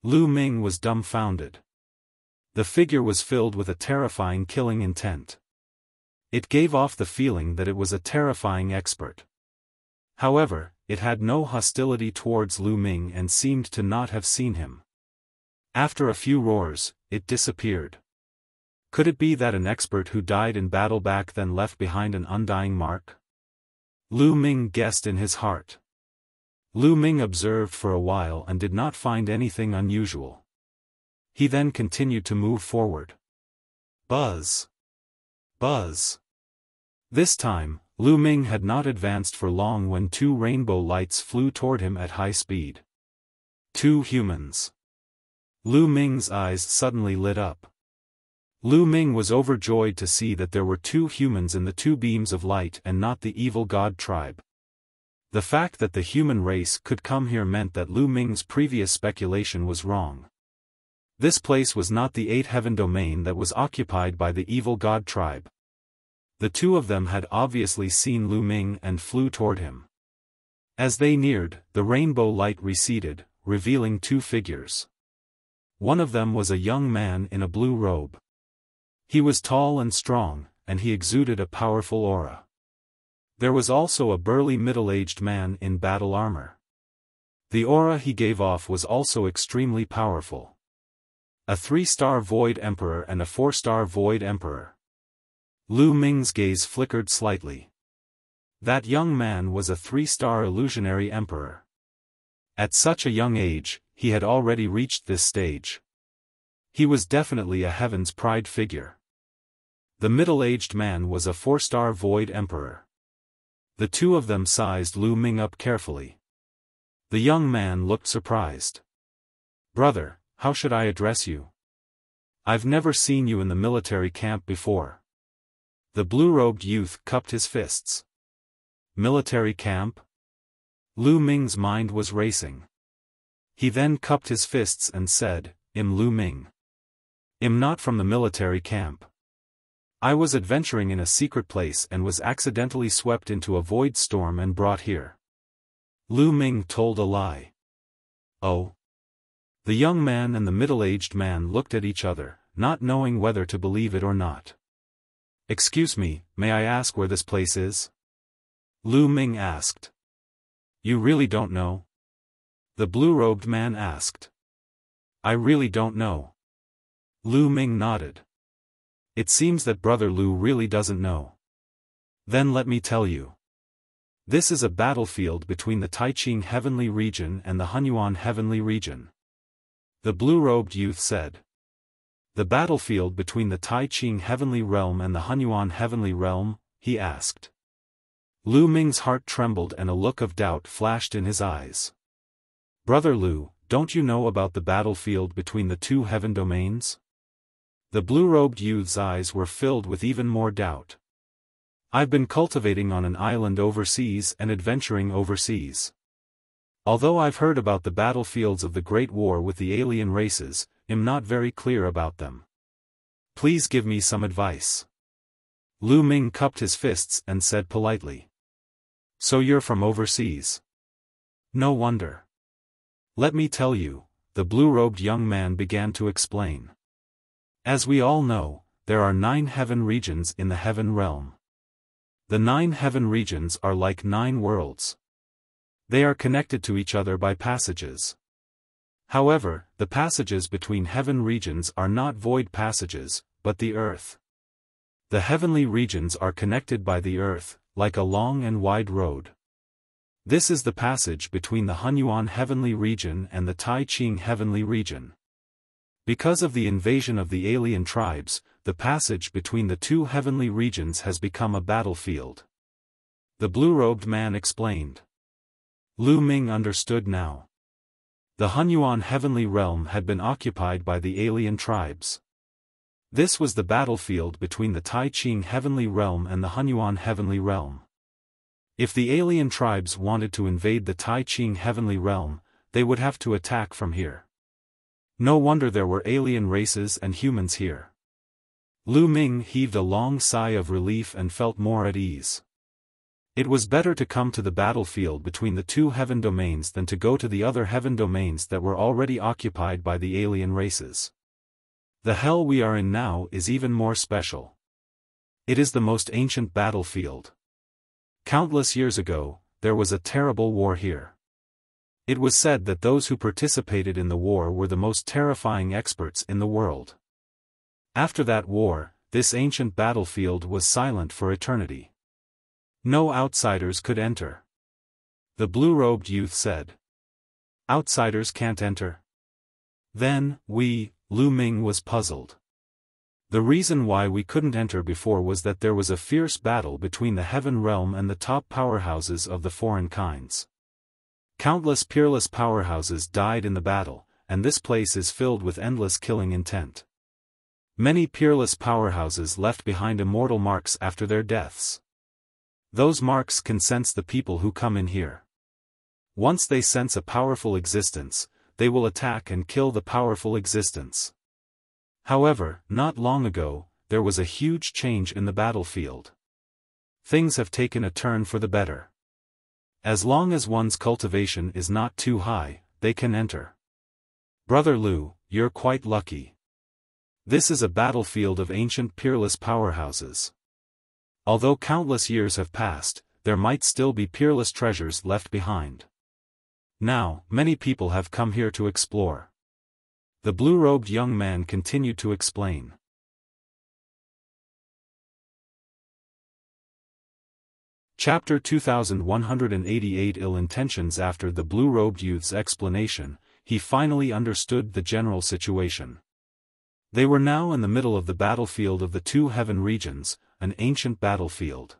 Lu Ming was dumbfounded. The figure was filled with a terrifying killing intent. It gave off the feeling that it was a terrifying expert. However, it had no hostility towards Lu Ming and seemed to not have seen him. After a few roars, it disappeared. Could it be that an expert who died in battle back then left behind an undying mark? Lu Ming guessed in his heart. Lu Ming observed for a while and did not find anything unusual. He then continued to move forward. Buzz! Buzz! This time, Lu Ming had not advanced for long when two rainbow lights flew toward him at high speed. Two humans. Lu Ming's eyes suddenly lit up. Lu Ming was overjoyed to see that there were two humans in the two beams of light and not the evil god tribe. The fact that the human race could come here meant that Lu Ming's previous speculation was wrong. This place was not the eight heaven domain that was occupied by the evil god tribe. The two of them had obviously seen Lu Ming and flew toward him. As they neared, the rainbow light receded, revealing two figures. One of them was a young man in a blue robe. He was tall and strong, and he exuded a powerful aura. There was also a burly middle-aged man in battle armor. The aura he gave off was also extremely powerful. A 3-star Void Emperor and a 4-star Void Emperor. Lu Ming's gaze flickered slightly. That young man was a 3-star Illusionary Emperor. At such a young age, he had already reached this stage. He was definitely a Heaven's Pride figure. The middle-aged man was a 4-star Void Emperor. The two of them sized Lu Ming up carefully. The young man looked surprised. "Brother, how should I address you? I've never seen you in the military camp before." The blue-robed youth cupped his fists. Military camp? Lu Ming's mind was racing. He then cupped his fists and said, "I'm Lu Ming. I'm not from the military camp. I was adventuring in a secret place and was accidentally swept into a void storm and brought here." Lu Ming told a lie. Oh. The young man and the middle-aged man looked at each other, not knowing whether to believe it or not. "Excuse me, may I ask where this place is?" Lu Ming asked. "You really don't know?" The blue-robed man asked. "I really don't know." Lu Ming nodded. "It seems that Brother Lu really doesn't know. Then let me tell you. This is a battlefield between the Taiqing Heavenly Region and the Hunyuan Heavenly Region." The blue-robed youth said. "The battlefield between the Taiqing Heavenly Realm and the Hunyuan Heavenly Realm?" he asked. Lu Ming's heart trembled and a look of doubt flashed in his eyes. "Brother Lu, don't you know about the battlefield between the two heaven domains?" The blue-robed youth's eyes were filled with even more doubt. "I've been cultivating on an island overseas and adventuring overseas. Although I've heard about the battlefields of the Great War with the alien races, I'm not very clear about them. Please give me some advice." Lu Ming cupped his fists and said politely. "So you're from overseas? No wonder. Let me tell you," the blue-robed young man began to explain. "As we all know, there are 9 heaven regions in the heaven realm. The 9 heaven regions are like 9 worlds. They are connected to each other by passages. However, the passages between heaven regions are not void passages, but the earth. The heavenly regions are connected by the earth, like a long and wide road. This is the passage between the Hunyuan Heavenly Region and the Taiqing Heavenly Region. Because of the invasion of the alien tribes, the passage between the two heavenly regions has become a battlefield." The blue-robed man explained. Lu Ming understood now. The Hunyuan Heavenly Realm had been occupied by the alien tribes. This was the battlefield between the Taiqing Heavenly Realm and the Hunyuan Heavenly Realm. If the alien tribes wanted to invade the Taiqing Heavenly Realm, they would have to attack from here. No wonder there were alien races and humans here. Lu Ming heaved a long sigh of relief and felt more at ease. It was better to come to the battlefield between the two heaven domains than to go to the other heaven domains that were already occupied by the alien races. The hell we are in now is even more special. It is the most ancient battlefield. Countless years ago, there was a terrible war here. It was said that those who participated in the war were the most terrifying experts in the world. After that war, this ancient battlefield was silent for eternity. No outsiders could enter. The blue-robed youth said. Outsiders can't enter? Then, Lu Ming was puzzled. The reason why we couldn't enter before was that there was a fierce battle between the heaven realm and the top powerhouses of the foreign kinds. Countless peerless powerhouses died in the battle, and this place is filled with endless killing intent. Many peerless powerhouses left behind immortal marks after their deaths. Those marks can sense the people who come in here. Once they sense a powerful existence, they will attack and kill the powerful existence. However, not long ago, there was a huge change in the battlefield. Things have taken a turn for the better. As long as one's cultivation is not too high, they can enter. Brother Lu, you're quite lucky. This is a battlefield of ancient peerless powerhouses. Although countless years have passed, there might still be peerless treasures left behind. Now, many people have come here to explore. The blue-robed young man continued to explain. Chapter 2188 Ill intentions. After the blue-robed youth's explanation, he finally understood the general situation. They were now in the middle of the battlefield of the two heaven regions, an ancient battlefield.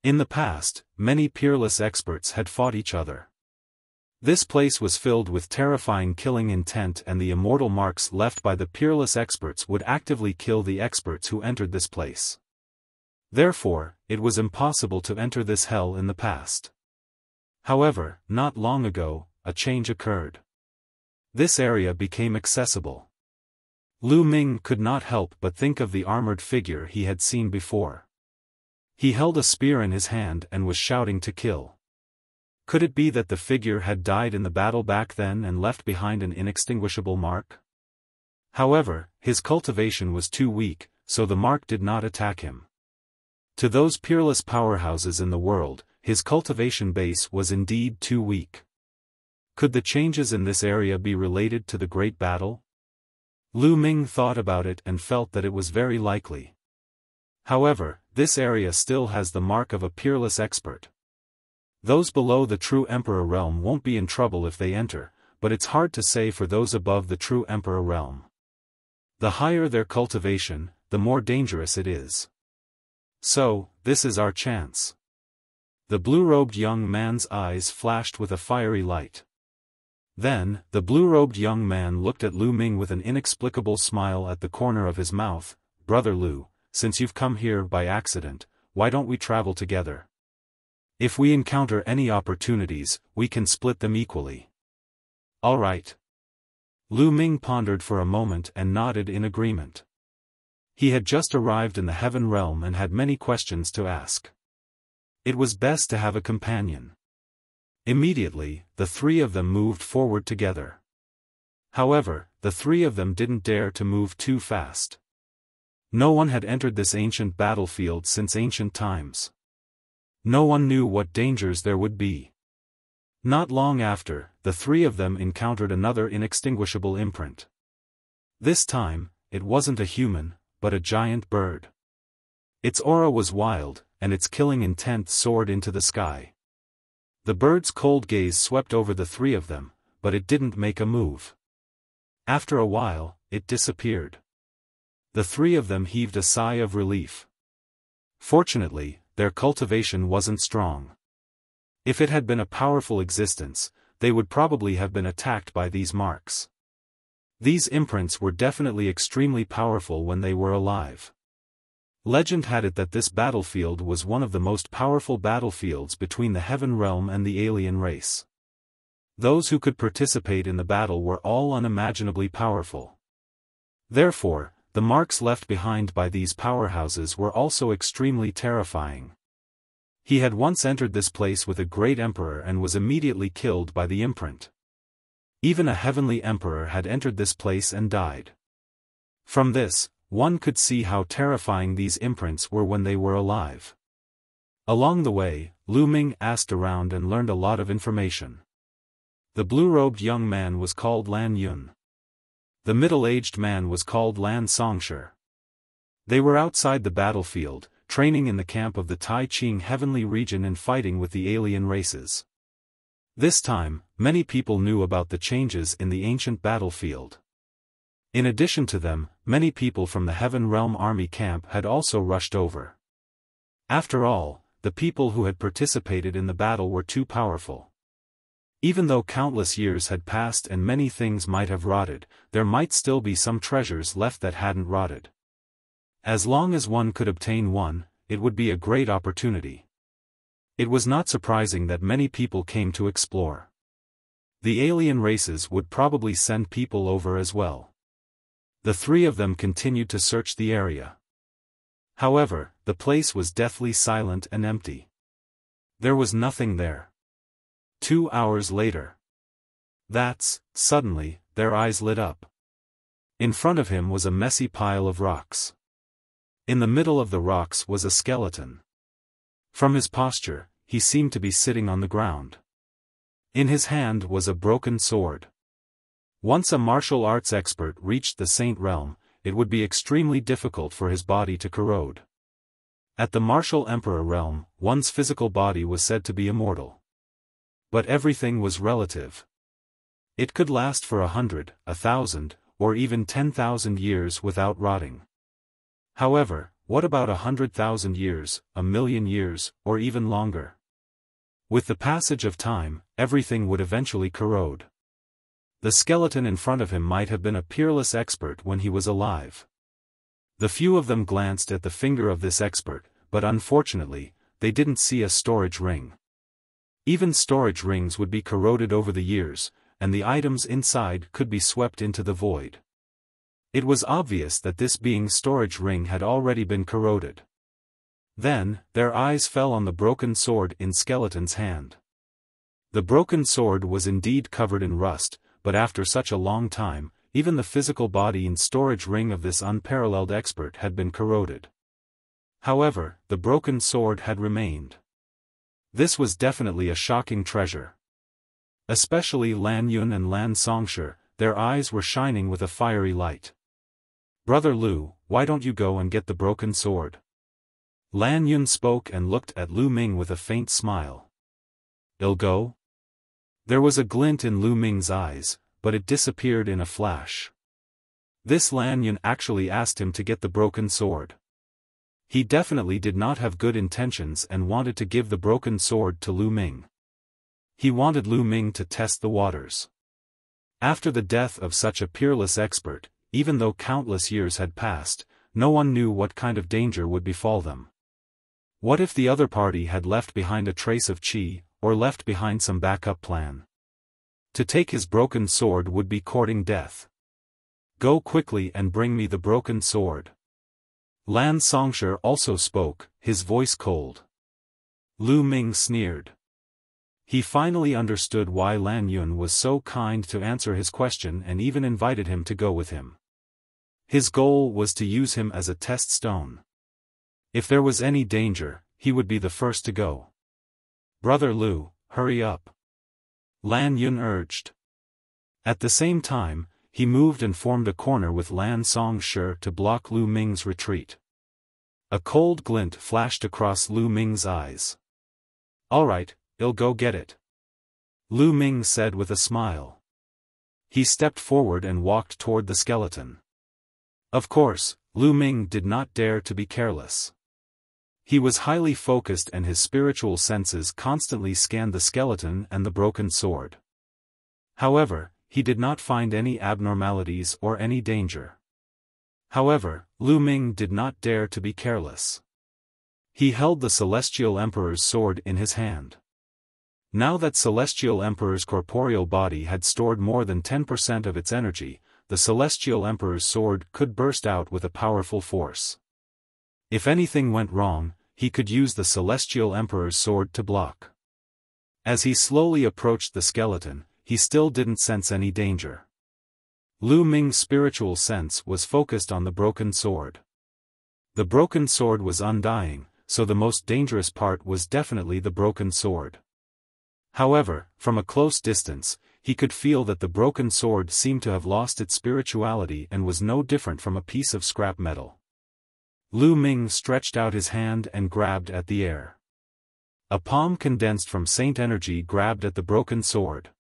In the past, many peerless experts had fought each other. This place was filled with terrifying killing intent, and the immortal marks left by the peerless experts would actively kill the experts who entered this place. Therefore, it was impossible to enter this hell in the past. However, not long ago, a change occurred. This area became accessible. Lu Ming could not help but think of the armored figure he had seen before. He held a spear in his hand and was shouting to kill. Could it be that the figure had died in the battle back then and left behind an inextinguishable mark? However, his cultivation was too weak, so the mark did not attack him. To those peerless powerhouses in the world, his cultivation base was indeed too weak. Could the changes in this area be related to the great battle? Lu Ming thought about it and felt that it was very likely. However, this area still has the mark of a peerless expert. Those below the true Emperor realm won't be in trouble if they enter, but it's hard to say for those above the true Emperor realm. The higher their cultivation, the more dangerous it is. So, this is our chance. The blue-robed young man's eyes flashed with a fiery light. Then, the blue-robed young man looked at Lu Ming with an inexplicable smile at the corner of his mouth. Brother Lu, since you've come here by accident, why don't we travel together? If we encounter any opportunities, we can split them equally. All right. Lu Ming pondered for a moment and nodded in agreement. He had just arrived in the heaven realm and had many questions to ask. It was best to have a companion. Immediately, the three of them moved forward together. However, the three of them didn't dare to move too fast. No one had entered this ancient battlefield since ancient times. No one knew what dangers there would be. Not long after, the three of them encountered another inextinguishable imprint. This time, it wasn't a human, but a giant bird. Its aura was wild, and its killing intent soared into the sky. The bird's cold gaze swept over the three of them, but it didn't make a move. After a while, it disappeared. The three of them heaved a sigh of relief. Fortunately, their cultivation wasn't strong. If it had been a powerful existence, they would probably have been attacked by these marks. These imprints were definitely extremely powerful when they were alive. Legend had it that this battlefield was one of the most powerful battlefields between the heaven realm and the alien race. Those who could participate in the battle were all unimaginably powerful. Therefore, the marks left behind by these powerhouses were also extremely terrifying. He had once entered this place with a great emperor and was immediately killed by the imprint. Even a heavenly emperor had entered this place and died. From this, one could see how terrifying these imprints were when they were alive. Along the way, Lu Ming asked around and learned a lot of information. The blue-robed young man was called LAN Yun. The middle-aged man was called LAN Songshi. They were outside the battlefield, training in the camp of the Tai Ching heavenly region and fighting with the alien races. This time, many people knew about the changes in the ancient battlefield. In addition to them, many people from the Heaven Realm Army camp had also rushed over. After all, the people who had participated in the battle were too powerful. Even though countless years had passed and many things might have rotted, there might still be some treasures left that hadn't rotted. As long as one could obtain one, it would be a great opportunity. It was not surprising that many people came to explore. The alien races would probably send people over as well. The three of them continued to search the area. However, the place was deathly silent and empty. There was nothing there. 2 hours later. Suddenly, their eyes lit up. In front of him was a messy pile of rocks. In the middle of the rocks was a skeleton. From his posture, he seemed to be sitting on the ground. In his hand was a broken sword. Once a martial arts expert reached the Saint Realm, it would be extremely difficult for his body to corrode. At the Martial Emperor realm, one's physical body was said to be immortal. But everything was relative. It could last for 100, 1,000, or even 10,000 years without rotting. However, what about 100,000 years, 1,000,000 years, or even longer? With the passage of time, everything would eventually corrode. The skeleton in front of him might have been a peerless expert when he was alive. The few of them glanced at the finger of this expert, but unfortunately, they didn't see a storage ring. Even storage rings would be corroded over the years, and the items inside could be swept into the void. It was obvious that this being's storage ring had already been corroded. Then, their eyes fell on the broken sword in Skeleton's hand. The broken sword was indeed covered in rust, but after such a long time, even the physical body and storage ring of this unparalleled expert had been corroded. However, the broken sword had remained. This was definitely a shocking treasure. Especially LAN Yun and LAN Songshi, their eyes were shining with a fiery light. "Brother Lu, why don't you go and get the broken sword?" LAN Yun spoke and looked at Lu Ming with a faint smile. "I'll go?" There was a glint in Lu Ming's eyes, but it disappeared in a flash. This LAN Yun actually asked him to get the broken sword. He definitely did not have good intentions and wanted to give the broken sword to Lu Ming. He wanted Lu Ming to test the waters. After the death of such a peerless expert, even though countless years had passed, no one knew what kind of danger would befall them. What if the other party had left behind a trace of qi, or left behind some backup plan? To take his broken sword would be courting death. "Go quickly and bring me the broken sword." LAN Songshi also spoke, his voice cold. Lu Ming sneered. He finally understood why LAN Yun was so kind to answer his question and even invited him to go with him. His goal was to use him as a test stone. If there was any danger, he would be the first to go. "Brother Lu, hurry up," LAN Yun urged. At the same time, he moved and formed a corner with LAN Songshi to block Lu Ming's retreat. A cold glint flashed across Lu Ming's eyes. "All right, I'll go get it," Lu Ming said with a smile. He stepped forward and walked toward the skeleton. Of course, Lu Ming did not dare to be careless. He was highly focused and his spiritual senses constantly scanned the skeleton and the broken sword. However, he did not find any abnormalities or any danger. However, Lu Ming did not dare to be careless. He held the Celestial Emperor's sword in his hand. Now that Celestial Emperor's corporeal body had stored more than 10% of its energy, the Celestial Emperor's sword could burst out with a powerful force. If anything went wrong, he could use the Celestial Emperor's sword to block. As he slowly approached the skeleton, he still didn't sense any danger. Lu Ming's spiritual sense was focused on the broken sword. The broken sword was undying, so the most dangerous part was definitely the broken sword. However, from a close distance, he could feel that the broken sword seemed to have lost its spirituality and was no different from a piece of scrap metal. Lu Ming stretched out his hand and grabbed at the air. A palm condensed from Saint Energy grabbed at the broken sword.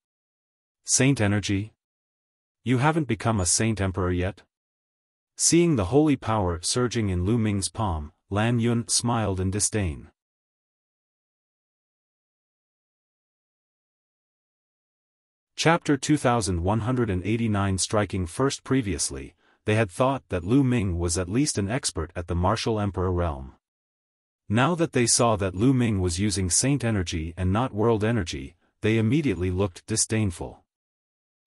Saint Energy? You haven't become a Saint Emperor yet? Seeing the holy power surging in Lu Ming's palm, LAN Yun smiled in disdain. Chapter 2189 Striking first. Previously, they had thought that Lu Ming was at least an expert at the martial emperor realm. Now that they saw that Lu Ming was using Saint Energy and not world energy, they immediately looked disdainful.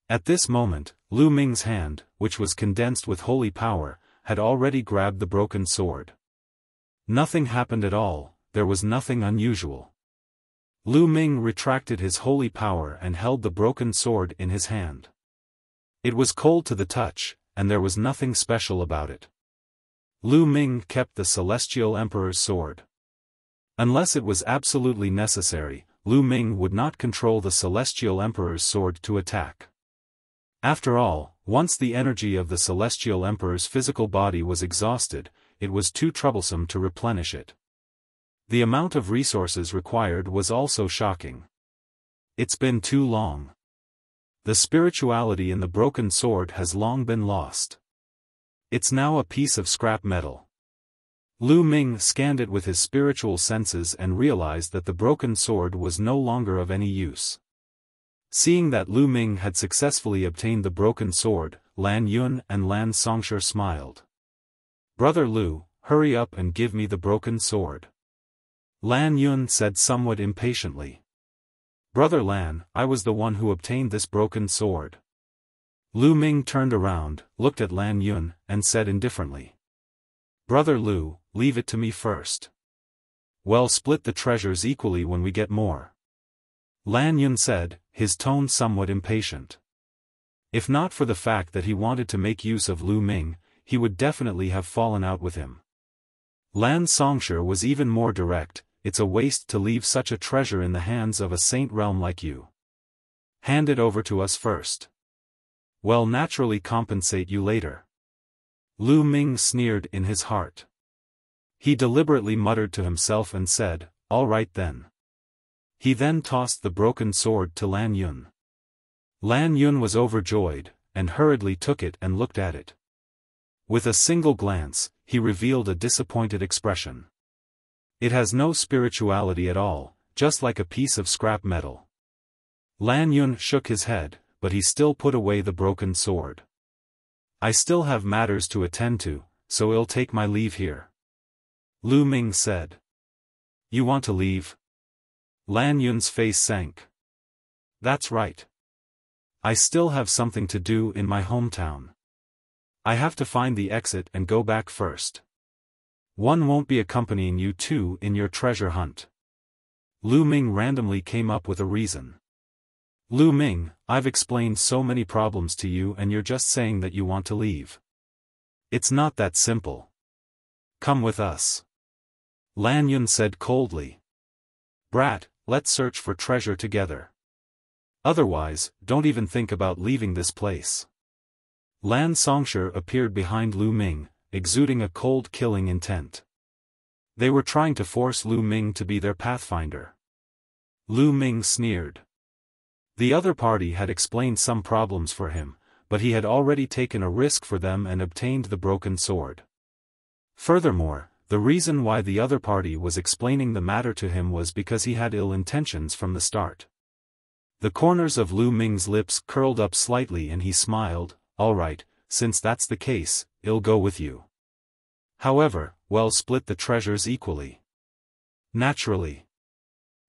At this moment, Lu Ming's hand, which was condensed with holy power, had already grabbed the broken sword. Nothing happened at all, there was nothing unusual. Lu Ming retracted his holy power and held the broken sword in his hand. It was cold to the touch, and there was nothing special about it. Lu Ming kept the Celestial Emperor's sword. Unless it was absolutely necessary, Lu Ming would not control the Celestial Emperor's sword to attack. After all, once the energy of the Celestial Emperor's physical body was exhausted, it was too troublesome to replenish it. The amount of resources required was also shocking. It's been too long. The spirituality in the broken sword has long been lost. It's now a piece of scrap metal. Lu Ming scanned it with his spiritual senses and realized that the broken sword was no longer of any use. Seeing that Lu Ming had successfully obtained the broken sword, LAN Yun and LAN Songshi smiled. "Brother Lu, hurry up and give me the broken sword," LAN Yun said somewhat impatiently. "Brother Lan, I was the one who obtained this broken sword." Lu Ming turned around, looked at LAN Yun, and said indifferently. "Brother Lu, leave it to me first. We'll split the treasures equally when we get more," LAN Yun said, his tone somewhat impatient. If not for the fact that he wanted to make use of Lu Ming, he would definitely have fallen out with him. LAN Songshi was even more direct. "It's a waste to leave such a treasure in the hands of a saint realm like you. Hand it over to us first. We'll naturally compensate you later." Lu Ming sneered in his heart. He deliberately muttered to himself and said, "All right then." He then tossed the broken sword to LAN Yun. LAN Yun was overjoyed, and hurriedly took it and looked at it. With a single glance, he revealed a disappointed expression. "It has no spirituality at all, just like a piece of scrap metal." LAN Yun shook his head, but he still put away the broken sword. "I still have matters to attend to, so I'll take my leave here," Lu Ming said. "You want to leave?" LAN Yun's face sank. "That's right. I still have something to do in my hometown. I have to find the exit and go back first. One won't be accompanying you two in your treasure hunt." Lu Ming randomly came up with a reason. "Lu Ming, I've explained so many problems to you and you're just saying that you want to leave. It's not that simple. Come with us," LAN Yun said coldly. "Brat, let's search for treasure together. Otherwise, don't even think about leaving this place." LAN Songshi appeared behind Lu Ming, exuding a cold killing intent. They were trying to force Lu Ming to be their pathfinder. Lu Ming sneered. The other party had explained some problems for him, but he had already taken a risk for them and obtained the broken sword. Furthermore, the reason why the other party was explaining the matter to him was because he had ill intentions from the start. The corners of Lu Ming's lips curled up slightly and he smiled. "All right, since that's the case, I'll go with you. However, we'll split the treasures equally." "Naturally,"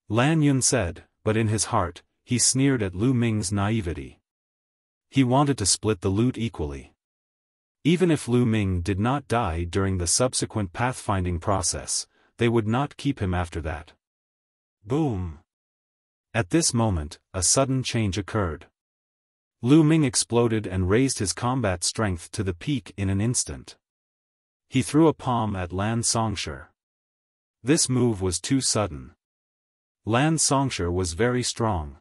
LAN Yun said, but in his heart, he sneered at Lu Ming's naivety. He wanted to split the loot equally. Even if Lu Ming did not die during the subsequent pathfinding process, they would not keep him after that. Boom! At this moment, a sudden change occurred. Lu Ming exploded and raised his combat strength to the peak in an instant. He threw a palm at Lan Songshi. This move was too sudden. Lan Songshi was very strong.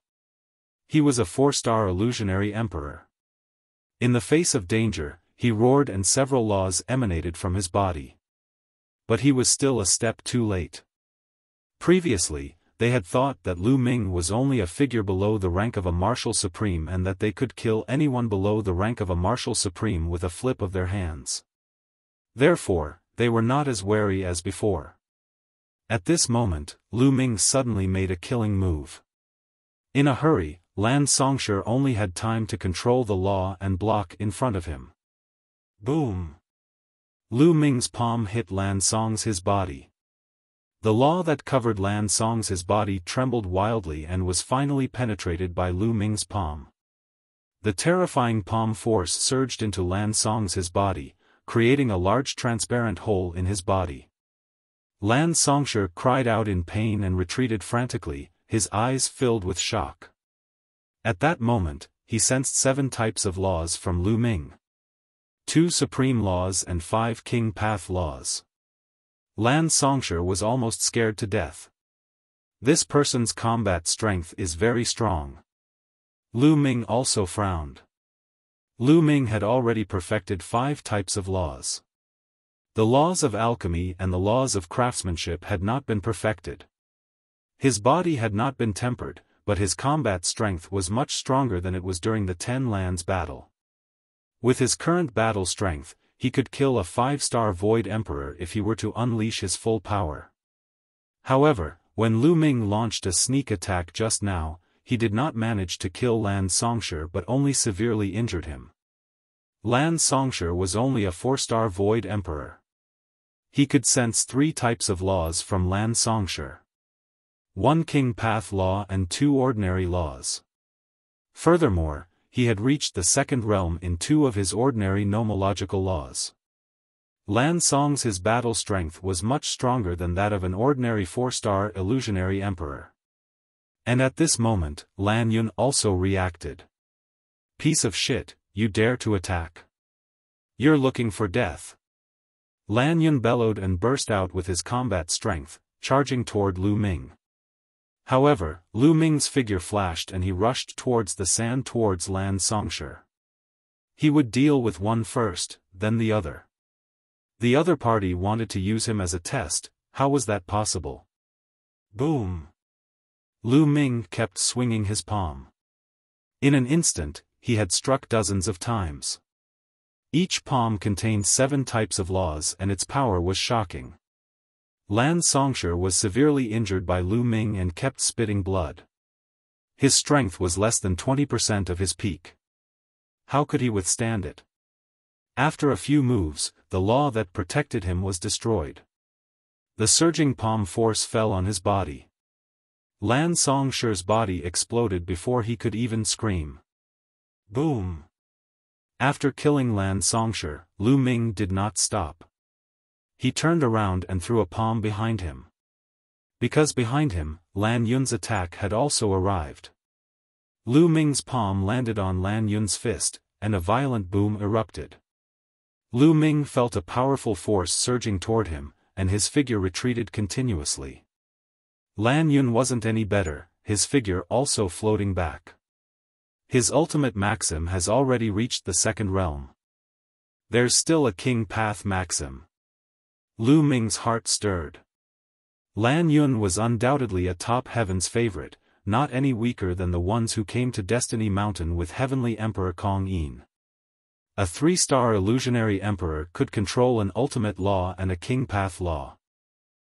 He was a 4-star illusionary emperor. In the face of danger, he roared and several laws emanated from his body. But he was still a step too late. Previously, they had thought that Lu Ming was only a figure below the rank of a martial supreme and that they could kill anyone below the rank of a martial supreme with a flip of their hands. Therefore, they were not as wary as before. At this moment, Lu Ming suddenly made a killing move. In a hurry, Lan Songshi only had time to control the law and block in front of him. Boom! Lu Ming's palm hit Lan Song's body. The law that covered Lan Song's body trembled wildly and was finally penetrated by Lu Ming's palm. The terrifying palm force surged into Lan Song's body, creating a large transparent hole in his body. Lan Songshi cried out in pain and retreated frantically, his eyes filled with shock. At that moment, he sensed 7 types of laws from Lu Ming. 2 supreme laws and 5 king path laws. Lan Songshi was almost scared to death. This person's combat strength is very strong. Lu Ming also frowned. Lu Ming had already perfected 5 types of laws. The laws of alchemy and the laws of craftsmanship had not been perfected. His body had not been tempered, but his combat strength was much stronger than it was during the 10 lands battle. With his current battle strength, he could kill a 5-star Void Emperor if he were to unleash his full power. However, when Lu Ming launched a sneak attack just now, he did not manage to kill Lan Songshi but only severely injured him. Lan Songshi was only a 4-star Void Emperor. He could sense 3 types of laws from Lan Songshi. 1 king path law and 2 ordinary laws. Furthermore, he had reached the 2nd realm in 2 of his ordinary nomological laws. Lan Song's battle strength was much stronger than that of an ordinary 4-star illusionary emperor. And at this moment, LAN Yun also reacted. Piece of shit, you dare to attack? You're looking for death. LAN Yun bellowed and burst out with his combat strength, charging toward Lu Ming. However, Lu Ming's figure flashed and he rushed towards the sand towards Lan Songshi. He would deal with one first, then the other. The other party wanted to use him as a test. How was that possible? Boom! Lu Ming kept swinging his palm. In an instant, he had struck dozens of times. Each palm contained 7 types of laws and its power was shocking. Lan Songshi was severely injured by Lu Ming and kept spitting blood. His strength was less than 20% of his peak. How could he withstand it? After a few moves, the law that protected him was destroyed. The surging palm force fell on his body. Lan Songshi's body exploded before he could even scream. Boom! After killing Lan Songshi, Lu Ming did not stop. He turned around and threw a palm behind him. Because behind him, LAN Yun's attack had also arrived. Lu Ming's palm landed on LAN Yun's fist, and a violent boom erupted. Lu Ming felt a powerful force surging toward him, and his figure retreated continuously. LAN Yun wasn't any better, his figure also floating back. His ultimate maxim has already reached the 2nd realm. There's still a king path maxim. Lu Ming's heart stirred. LAN Yun was undoubtedly a top heaven's favorite, not any weaker than the ones who came to Destiny Mountain with Heavenly Emperor Kong Yin. A 3-star illusionary emperor could control an ultimate law and a king path law.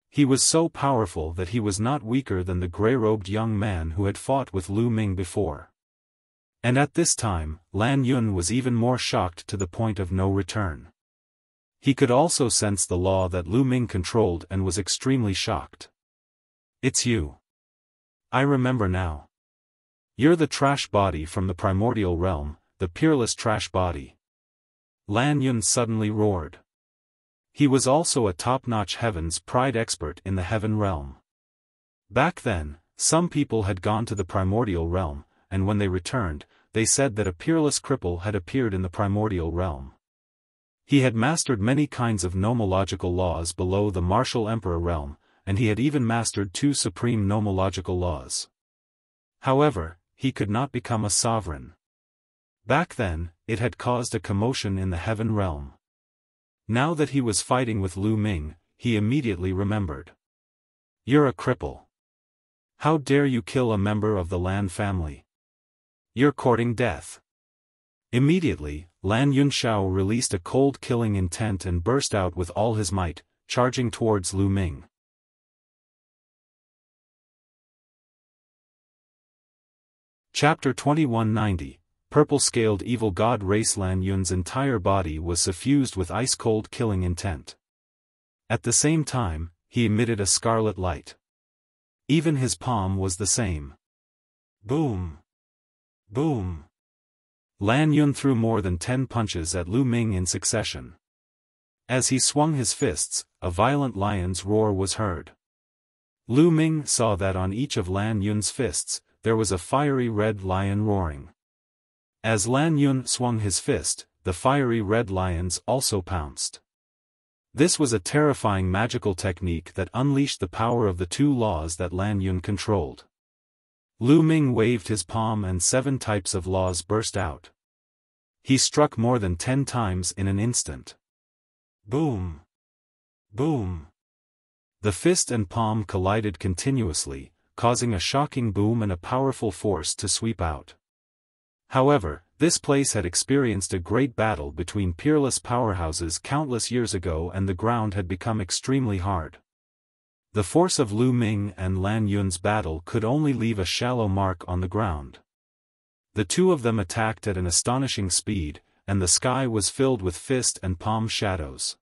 He was so powerful that he was not weaker than the grey-robed young man who had fought with Lu Ming before. And at this time, LAN Yun was even more shocked to the point of no return. He could also sense the law that Lu Ming controlled and was extremely shocked. It's you. I remember now. You're the trash body from the primordial realm, the peerless trash body. LAN Yun suddenly roared. He was also a top-notch Heaven's Pride expert in the Heaven realm. Back then, some people had gone to the primordial realm, and when they returned, they said that a peerless cripple had appeared in the primordial realm. He had mastered many kinds of nomological laws below the martial emperor realm, and he had even mastered 2 supreme nomological laws. However, he could not become a sovereign. Back then, it had caused a commotion in the Heaven realm. Now that he was fighting with Lu Ming, he immediately remembered. "You're a cripple. How dare you kill a member of the Lan family? You're courting death." Immediately, LAN Yun released a cold killing intent and burst out with all his might, charging towards Lu Ming. Chapter 2190, Purple-Scaled Evil God Race. LAN Yun's entire body was suffused with ice-cold killing intent. At the same time, he emitted a scarlet light. Even his palm was the same. Boom! Boom! LAN Yun threw more than 10 punches at Lu Ming in succession. As he swung his fists, a violent lion's roar was heard. Lu Ming saw that on each of LAN Yun's fists, there was a fiery red lion roaring. As LAN Yun swung his fist, the fiery red lions also pounced. This was a terrifying magical technique that unleashed the power of the 2 laws that LAN Yun controlled. Lu Ming waved his palm and 7 types of laws burst out. He struck more than 10 times in an instant. Boom! Boom! The fist and palm collided continuously, causing a shocking boom and a powerful force to sweep out. However, this place had experienced a great battle between peerless powerhouses countless years ago, and the ground had become extremely hard. The force of Lu Ming and LAN Yun's battle could only leave a shallow mark on the ground. The 2 of them attacked at an astonishing speed, and the sky was filled with fist and palm shadows.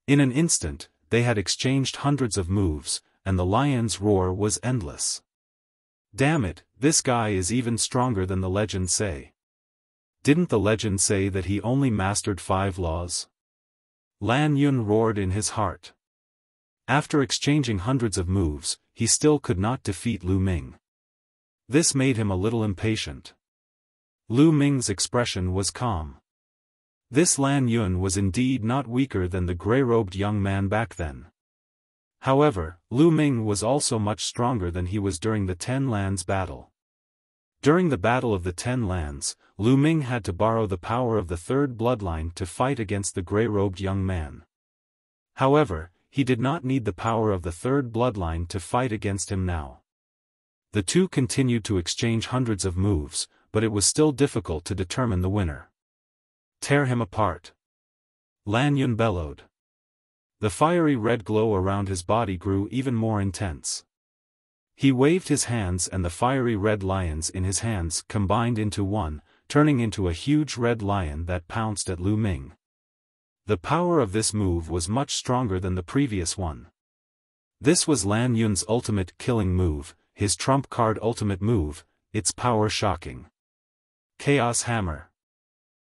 In an instant, they had exchanged hundreds of moves, and the lion's roar was endless. Damn it, this guy is even stronger than the legends say. Didn't the legend say that he only mastered 5 laws? LAN Yun roared in his heart. After exchanging hundreds of moves, he still could not defeat Lu Ming. This made him a little impatient. Lu Ming's expression was calm. This LAN Yun was indeed not weaker than the gray-robed young man back then. However, Lu Ming was also much stronger than he was during the 10 Lands battle. During the Battle of the 10 Lands, Lu Ming had to borrow the power of the 3rd bloodline to fight against the gray-robed young man. However, he did not need the power of the 3rd bloodline to fight against him now. The 2 continued to exchange hundreds of moves, but it was still difficult to determine the winner. Tear him apart! LAN Yun bellowed. The fiery red glow around his body grew even more intense. He waved his hands, and the fiery red lions in his hands combined into one, turning into a huge red lion that pounced at Lu Ming. The power of this move was much stronger than the previous one. This was LAN Yun's ultimate killing move, his trump card ultimate move, its power shocking. Chaos Hammer.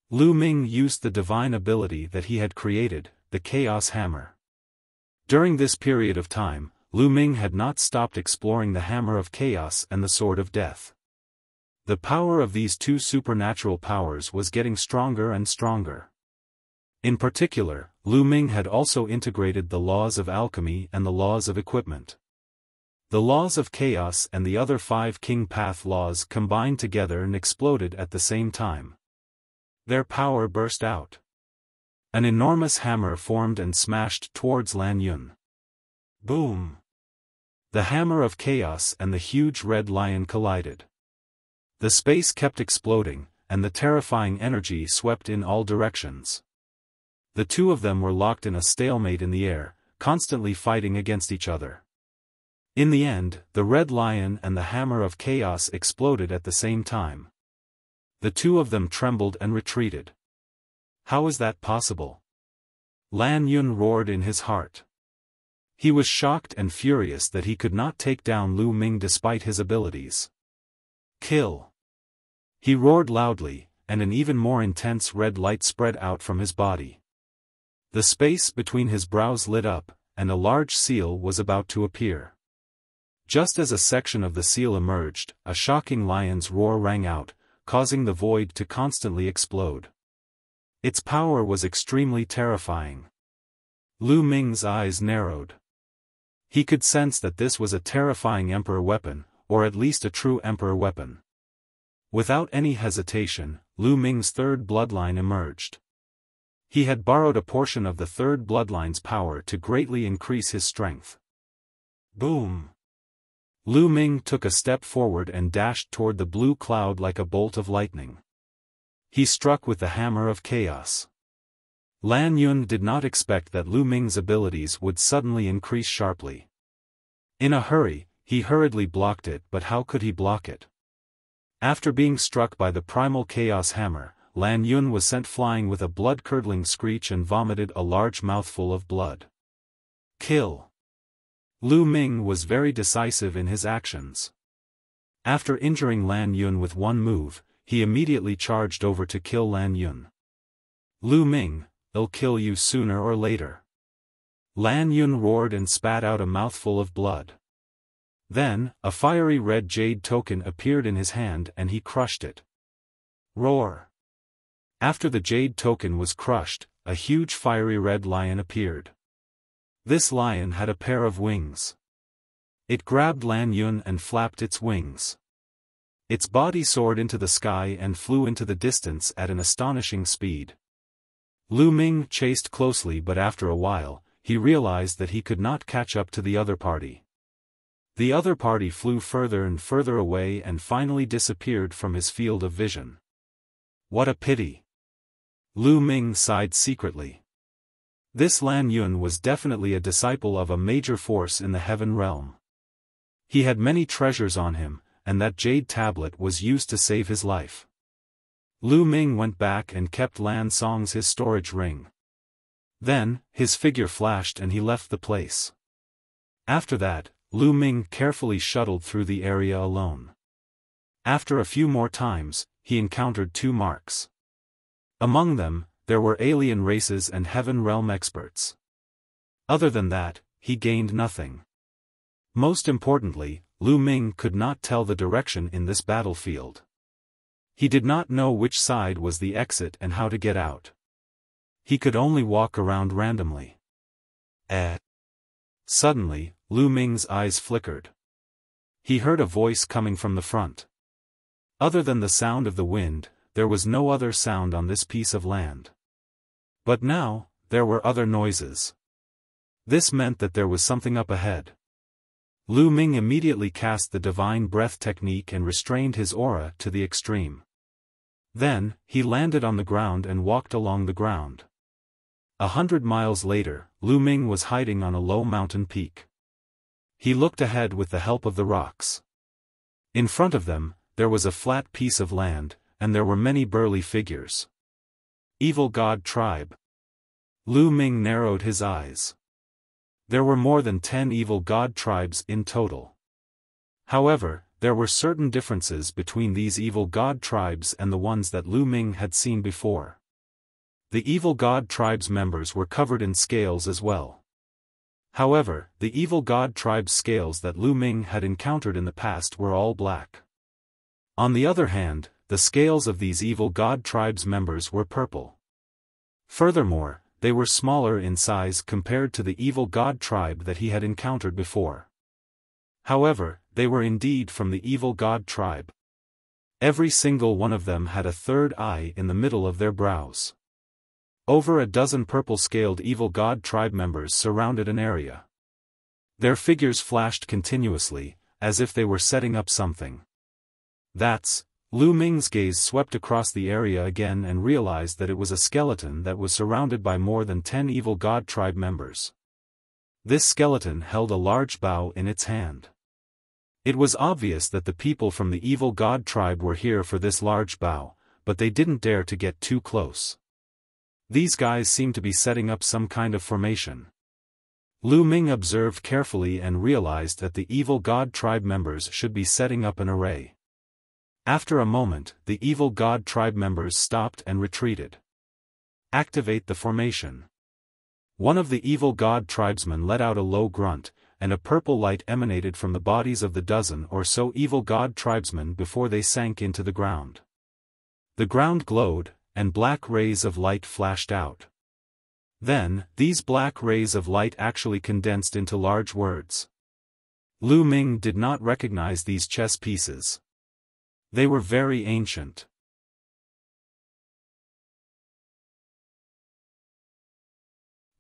Lu Ming used the divine ability that he had created, the Chaos Hammer. During this period of time, Lu Ming had not stopped exploring the Hammer of Chaos and the Sword of Death. The power of these 2 supernatural powers was getting stronger and stronger. In particular, Lu Ming had also integrated the laws of alchemy and the laws of equipment. The laws of chaos and the other 5 King Path laws combined together and exploded at the same time. Their power burst out. An enormous hammer formed and smashed towards LAN Yun. Boom! The Hammer of Chaos and the huge red lion collided. The space kept exploding, and the terrifying energy swept in all directions. The 2 of them were locked in a stalemate in the air, constantly fighting against each other. In the end, the red lion and the Hammer of Chaos exploded at the same time. The 2 of them trembled and retreated. How is that possible? LAN Yun roared in his heart. He was shocked and furious that he could not take down Lu Ming despite his abilities. Kill! He roared loudly, and an even more intense red light spread out from his body. The space between his brows lit up, and a large seal was about to appear. Just as a section of the seal emerged, a shocking lion's roar rang out, causing the void to constantly explode. Its power was extremely terrifying. Lu Ming's eyes narrowed. He could sense that this was a terrifying emperor weapon, or at least a true emperor weapon. Without any hesitation, Lu Ming's third bloodline emerged. He had borrowed a portion of the third bloodline's power to greatly increase his strength. Boom! Lu Ming took a step forward and dashed toward the blue cloud like a bolt of lightning. He struck with the hammer of chaos. LAN Yun did not expect that Lu Ming's abilities would suddenly increase sharply. In a hurry, he hurriedly blocked it, but how could he block it? After being struck by the primal chaos hammer, LAN Yun was sent flying with a blood-curdling screech and vomited a large mouthful of blood. Kill! Lu Ming was very decisive in his actions. After injuring LAN Yun with one move, he immediately charged over to kill LAN Yun. Lu Ming, I'll kill you sooner or later. LAN Yun roared and spat out a mouthful of blood. Then, a fiery red jade token appeared in his hand and he crushed it. Roar! After the jade token was crushed, a huge fiery red lion appeared. This lion had a pair of wings. It grabbed LAN Yun and flapped its wings. Its body soared into the sky and flew into the distance at an astonishing speed. Lu Ming chased closely, but after a while, he realized that he could not catch up to the other party. The other party flew further and further away and finally disappeared from his field of vision. What a pity! Lu Ming sighed secretly. This LAN Yun was definitely a disciple of a major force in the heaven realm. He had many treasures on him, and that jade tablet was used to save his life. Lu Ming went back and kept Lan Song's his storage ring. Then, his figure flashed and he left the place. After that, Lu Ming carefully shuttled through the area alone. After a few more times, he encountered two marks. Among them, there were alien races and heaven realm experts. Other than that, he gained nothing. Most importantly, Lu Ming could not tell the direction in this battlefield. He did not know which side was the exit and how to get out. He could only walk around randomly. Suddenly, Lu Ming's eyes flickered. He heard a voice coming from the front. Other than the sound of the wind, there was no other sound on this piece of land. But now, there were other noises. This meant that there was something up ahead. Lu Ming immediately cast the divine breath technique and restrained his aura to the extreme. Then, he landed on the ground and walked along the ground. 100 miles later, Lu Ming was hiding on a low mountain peak. He looked ahead with the help of the rocks. In front of them, there was a flat piece of land, and there were many burly figures. Evil God Tribe. Lu Ming narrowed his eyes. There were more than 10 evil god tribes in total. However, there were certain differences between these evil god tribes and the ones that Lu Ming had seen before. The evil god tribe's members were covered in scales as well. However, the evil god tribe's scales that Lu Ming had encountered in the past were all black. On the other hand, the scales of these evil god tribe's members were purple. Furthermore, they were smaller in size compared to the evil god tribe that he had encountered before. However, they were indeed from the evil god tribe. Every single one of them had a third eye in the middle of their brows. Over a dozen purple-scaled evil god tribe members surrounded an area. Their figures flashed continuously, as if they were setting up something. Lu Ming's gaze swept across the area again and realized that it was a skeleton that was surrounded by more than 10 evil god tribe members. This skeleton held a large bow in its hand. It was obvious that the people from the evil god tribe were here for this large bow, but they didn't dare to get too close. These guys seemed to be setting up some kind of formation. Lu Ming observed carefully and realized that the evil god tribe members should be setting up an array. After a moment, the evil god tribe members stopped and retreated. Activate the formation. One of the evil god tribesmen let out a low grunt, and a purple light emanated from the bodies of the dozen or so evil god tribesmen before they sank into the ground. The ground glowed, and black rays of light flashed out. Then, these black rays of light actually condensed into large words. Lu Ming did not recognize these chess pieces. They were very ancient.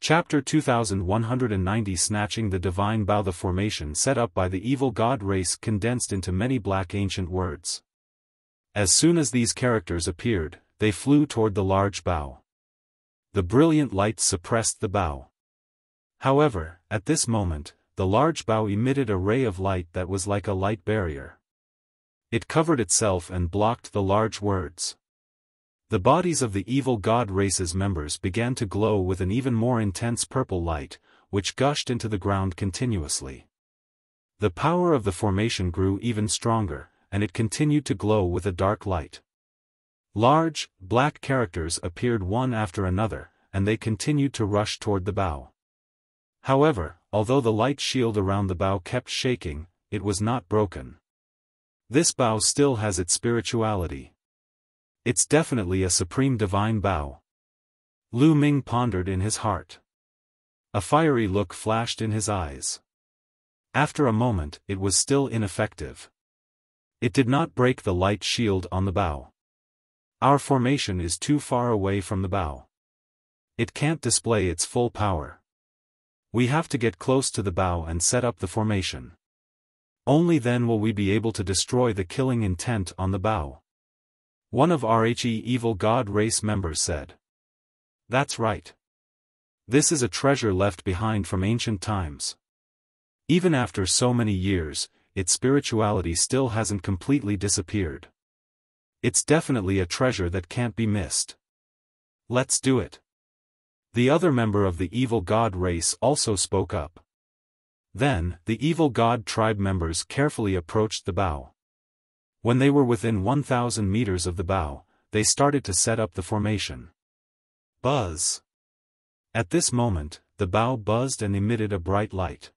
Chapter 2190 Snatching the Divine Bow. The formation set up by the evil god race condensed into many black ancient words. As soon as these characters appeared, they flew toward the large bow. The brilliant light suppressed the bow. However, at this moment, the large bow emitted a ray of light that was like a light barrier. It covered itself and blocked the large words. The bodies of the evil god race's members began to glow with an even more intense purple light, which gushed into the ground continuously. The power of the formation grew even stronger, and it continued to glow with a dark light. Large, black characters appeared one after another, and they continued to rush toward the bow. However, although the light shield around the bow kept shaking, it was not broken. This bow still has its spirituality. It's definitely a supreme divine bow. Lu Ming pondered in his heart. A fiery look flashed in his eyes. After a moment, it was still ineffective. It did not break the light shield on the bow. Our formation is too far away from the bow. It can't display its full power. We have to get close to the bow and set up the formation. Only then will we be able to destroy the killing intent on the bow. One of RHE evil god race members said. That's right. This is a treasure left behind from ancient times. Even after so many years, its spirituality still hasn't completely disappeared. It's definitely a treasure that can't be missed. Let's do it. The other member of the evil god race also spoke up. Then, the evil god tribe members carefully approached the bow. When they were within 1,000 meters of the bow, they started to set up the formation. Buzz. At this moment, the bow buzzed and emitted a bright light.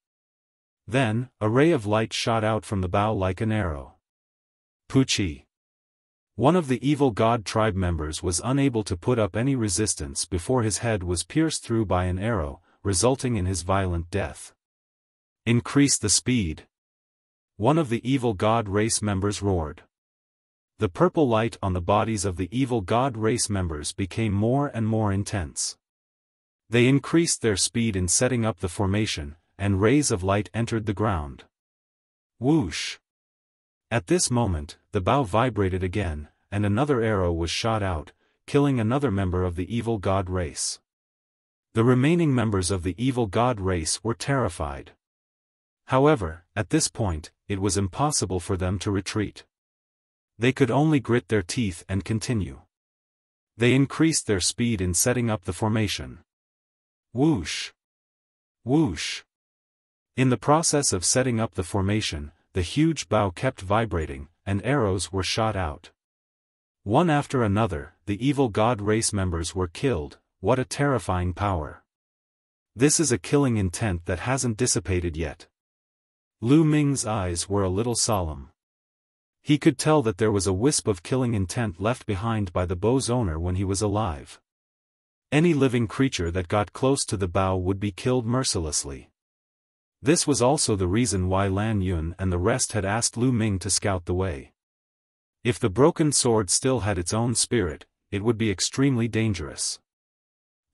Then, a ray of light shot out from the bow like an arrow. Puchi. One of the evil god tribe members was unable to put up any resistance before his head was pierced through by an arrow, resulting in his violent death. Increase the speed. One of the evil god race members roared. The purple light on the bodies of the evil god race members became more and more intense. They increased their speed in setting up the formation, and rays of light entered the ground. Whoosh! At this moment, the bow vibrated again, and another arrow was shot out, killing another member of the evil god race. The remaining members of the evil god race were terrified. However, at this point, it was impossible for them to retreat. They could only grit their teeth and continue. They increased their speed in setting up the formation. Whoosh! Whoosh! In the process of setting up the formation, the huge bow kept vibrating, and arrows were shot out. One after another, the evil god race members were killed. What a terrifying power. This is a killing intent that hasn't dissipated yet. Lu Ming's eyes were a little solemn. He could tell that there was a wisp of killing intent left behind by the bow's owner when he was alive. Any living creature that got close to the bow would be killed mercilessly. This was also the reason why LAN Yun and the rest had asked Lu Ming to scout the way. If the broken sword still had its own spirit, it would be extremely dangerous.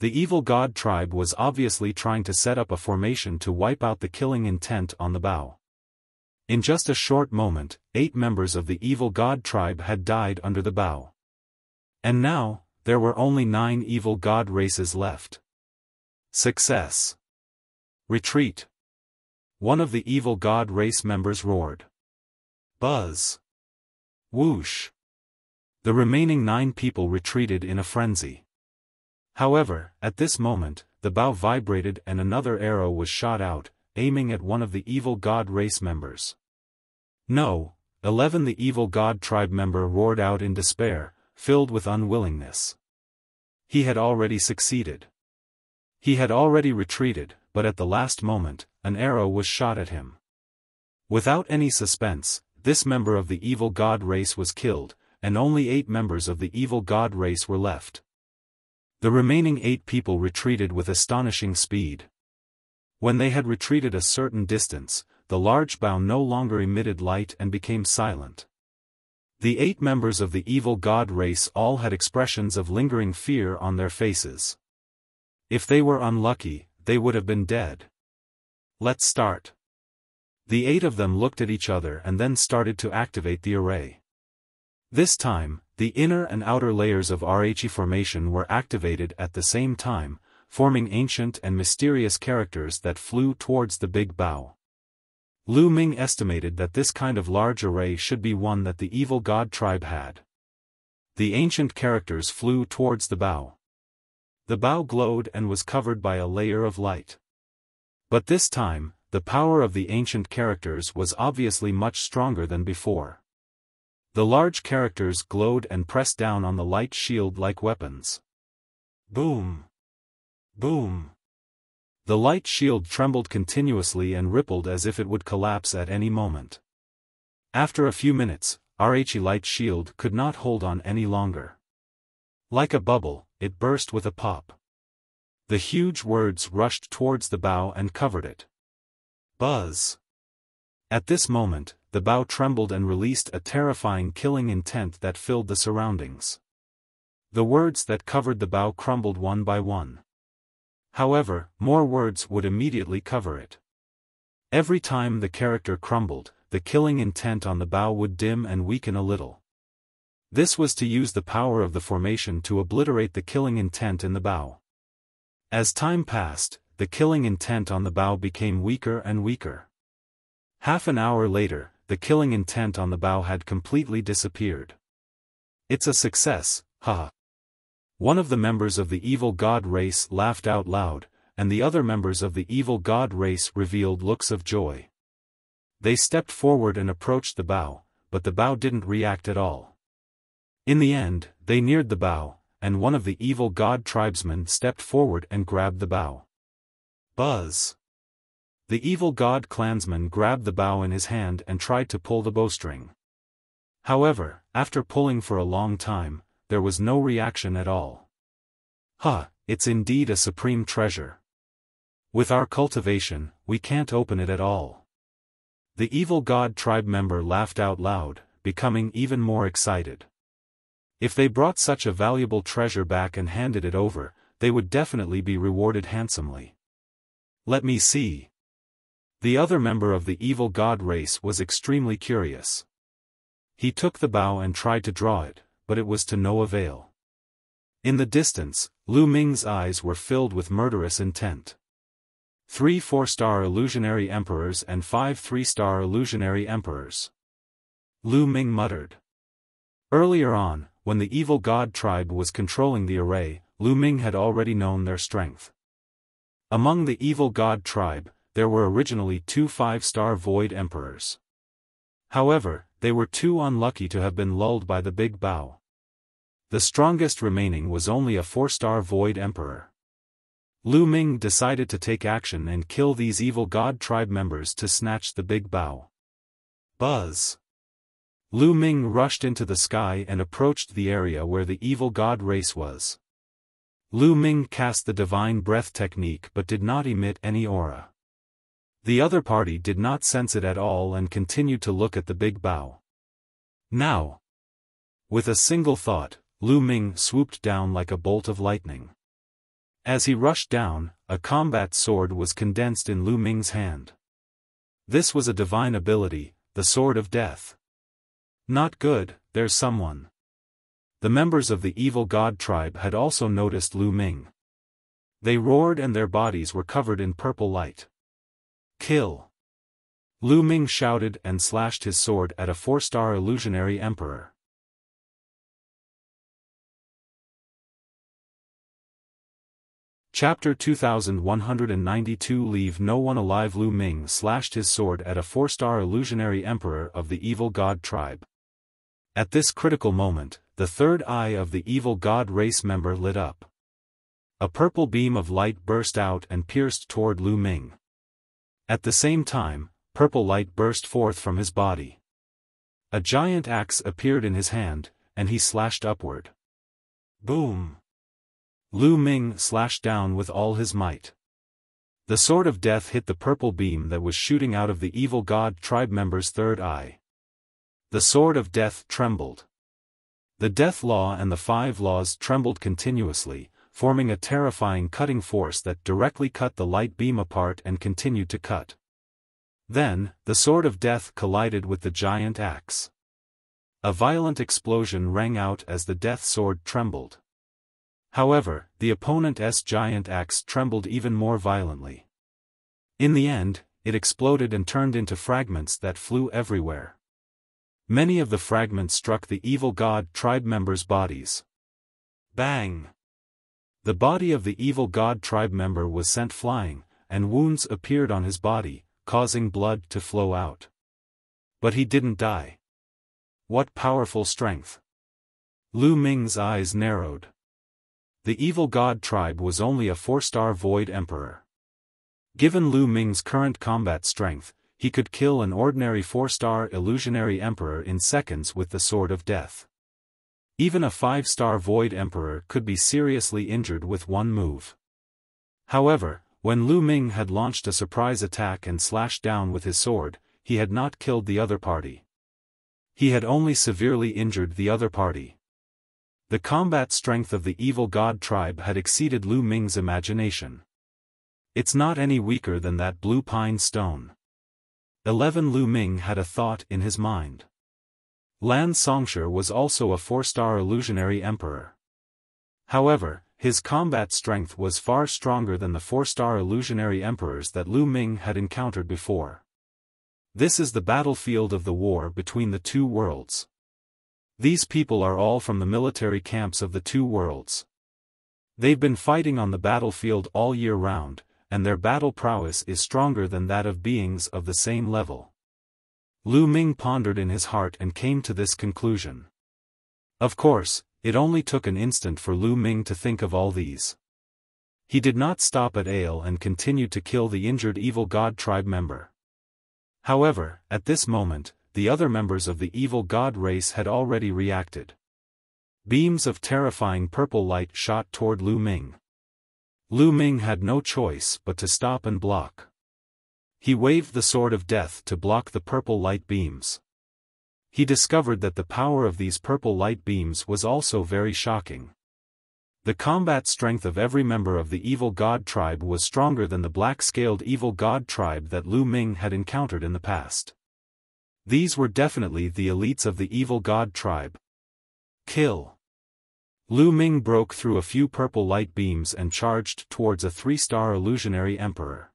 The evil god tribe was obviously trying to set up a formation to wipe out the killing intent on the bow. In just a short moment, 8 members of the evil god tribe had died under the bow. And now, there were only 9 evil god races left. Success! Retreat! One of the evil god race members roared. Buzz! Whoosh! The remaining 9 people retreated in a frenzy. However, at this moment, the bow vibrated and another arrow was shot out, aiming at one of the evil god race members. No! 11 The evil god tribe member roared out in despair, filled with unwillingness. He had already succeeded. He had already retreated, but at the last moment, an arrow was shot at him. Without any suspense, this member of the evil god race was killed, and only 8 members of the evil god race were left. The remaining 8 people retreated with astonishing speed. When they had retreated a certain distance, the large bow no longer emitted light and became silent. The 8 members of the evil god race all had expressions of lingering fear on their faces. If they were unlucky, they would have been dead. Let's start. The 8 of them looked at each other and then started to activate the array. This time, the inner and outer layers of RHE formation were activated at the same time, forming ancient and mysterious characters that flew towards the big bow. Lu Ming estimated that this kind of large array should be one that the evil god tribe had. The ancient characters flew towards the bow. The bow glowed and was covered by a layer of light. But this time, the power of the ancient characters was obviously much stronger than before. The large characters glowed and pressed down on the light shield like weapons. Boom! Boom! The light shield trembled continuously and rippled as if it would collapse at any moment. After a few minutes, RHE light shield could not hold on any longer. Like a bubble, it burst with a pop. The huge words rushed towards the bow and covered it. Buzz! At this moment, the bow trembled and released a terrifying killing intent that filled the surroundings. The words that covered the bow crumbled one by one. However, more words would immediately cover it. Every time the character crumbled, the killing intent on the bow would dim and weaken a little. This was to use the power of the formation to obliterate the killing intent in the bow. As time passed, the killing intent on the bow became weaker and weaker. Half an hour later, the killing intent on the bow had completely disappeared. It's a success, haha. One of the members of the evil god race laughed out loud, and the other members of the evil god race revealed looks of joy. They stepped forward and approached the bow, but the bow didn't react at all. In the end, they neared the bow, and one of the evil god tribesmen stepped forward and grabbed the bow. Buzz! The evil god clansman grabbed the bow in his hand and tried to pull the bowstring. However, after pulling for a long time, there was no reaction at all. It's indeed a supreme treasure. With our cultivation, we can't open it at all. The evil god tribe member laughed out loud, becoming even more excited. If they brought such a valuable treasure back and handed it over, they would definitely be rewarded handsomely. Let me see. The other member of the evil god race was extremely curious. He took the bow and tried to draw it, but it was to no avail. In the distance, Lu Ming's eyes were filled with murderous intent. 3 4-star illusionary emperors and 5 3-star illusionary emperors. Lu Ming muttered. Earlier on, when the evil god tribe was controlling the array, Lu Ming had already known their strength. Among the evil god tribe, there were originally 2 5-star void emperors. However, they were too unlucky to have been lulled by the big bow. The strongest remaining was only a 4-star void emperor. Lu Ming decided to take action and kill these evil god tribe members to snatch the big bow. Buzz! Lu Ming rushed into the sky and approached the area where the evil god race was. Lu Ming cast the divine breath technique but did not emit any aura. The other party did not sense it at all and continued to look at the big bow. Now! With a single thought, Lu Ming swooped down like a bolt of lightning. As he rushed down, a combat sword was condensed in Lu Ming's hand. This was a divine ability, the Sword of Death. Not good, there's someone. The members of the evil god tribe had also noticed Lu Ming. They roared and their bodies were covered in purple light. Kill! Lu Ming shouted and slashed his sword at a 4-star illusionary emperor. Chapter 2192 Leave no one alive. Lu Ming slashed his sword at a 4-star illusionary emperor of the evil god tribe. At this critical moment, the third eye of the evil god race member lit up. A purple beam of light burst out and pierced toward Lu Ming. At the same time, purple light burst forth from his body. A giant axe appeared in his hand, and he slashed upward. Boom! Lu Ming slashed down with all his might. The sword of death hit the purple beam that was shooting out of the evil god tribe member's third eye. The sword of death trembled. The death law and the 5 laws trembled continuously, forming a terrifying cutting force that directly cut the light beam apart and continued to cut. Then, the sword of death collided with the giant axe. A violent explosion rang out as the death sword trembled. However, the opponent's giant axe trembled even more violently. In the end, it exploded and turned into fragments that flew everywhere. Many of the fragments struck the evil god tribe members' bodies. Bang! The body of the evil god tribe member was sent flying, and wounds appeared on his body, causing blood to flow out. But he didn't die. What powerful strength! Lu Ming's eyes narrowed. The evil god tribe was only a 4-star void emperor. Given Lu Ming's current combat strength, he could kill an ordinary 4-star illusionary emperor in seconds with the sword of death. Even a 5-star void emperor could be seriously injured with one move. However, when Lu Ming had launched a surprise attack and slashed down with his sword, he had not killed the other party. He had only severely injured the other party. The combat strength of the evil god tribe had exceeded Lu Ming's imagination. It's not any weaker than that blue pine stone. 11 Lu Ming had a thought in his mind. Lan Yun was also a 4-star illusionary emperor. However, his combat strength was far stronger than the 4-star illusionary emperors that Lu Ming had encountered before. This is the battlefield of the war between the two worlds. These people are all from the military camps of the two worlds. They've been fighting on the battlefield all year round, and their battle prowess is stronger than that of beings of the same level. Lu Ming pondered in his heart and came to this conclusion. Of course, it only took an instant for Lu Ming to think of all these. He did not stop at Ale and continued to kill the injured evil god tribe member. However, at this moment, the other members of the evil god race had already reacted. Beams of terrifying purple light shot toward Lu Ming. Lu Ming had no choice but to stop and block. He waved the sword of death to block the purple light beams. He discovered that the power of these purple light beams was also very shocking. The combat strength of every member of the evil god tribe was stronger than the black-scaled evil god tribe that Lu Ming had encountered in the past. These were definitely the elites of the evil god tribe. Kill! Lu Ming broke through a few purple light beams and charged towards a 3-star illusionary emperor.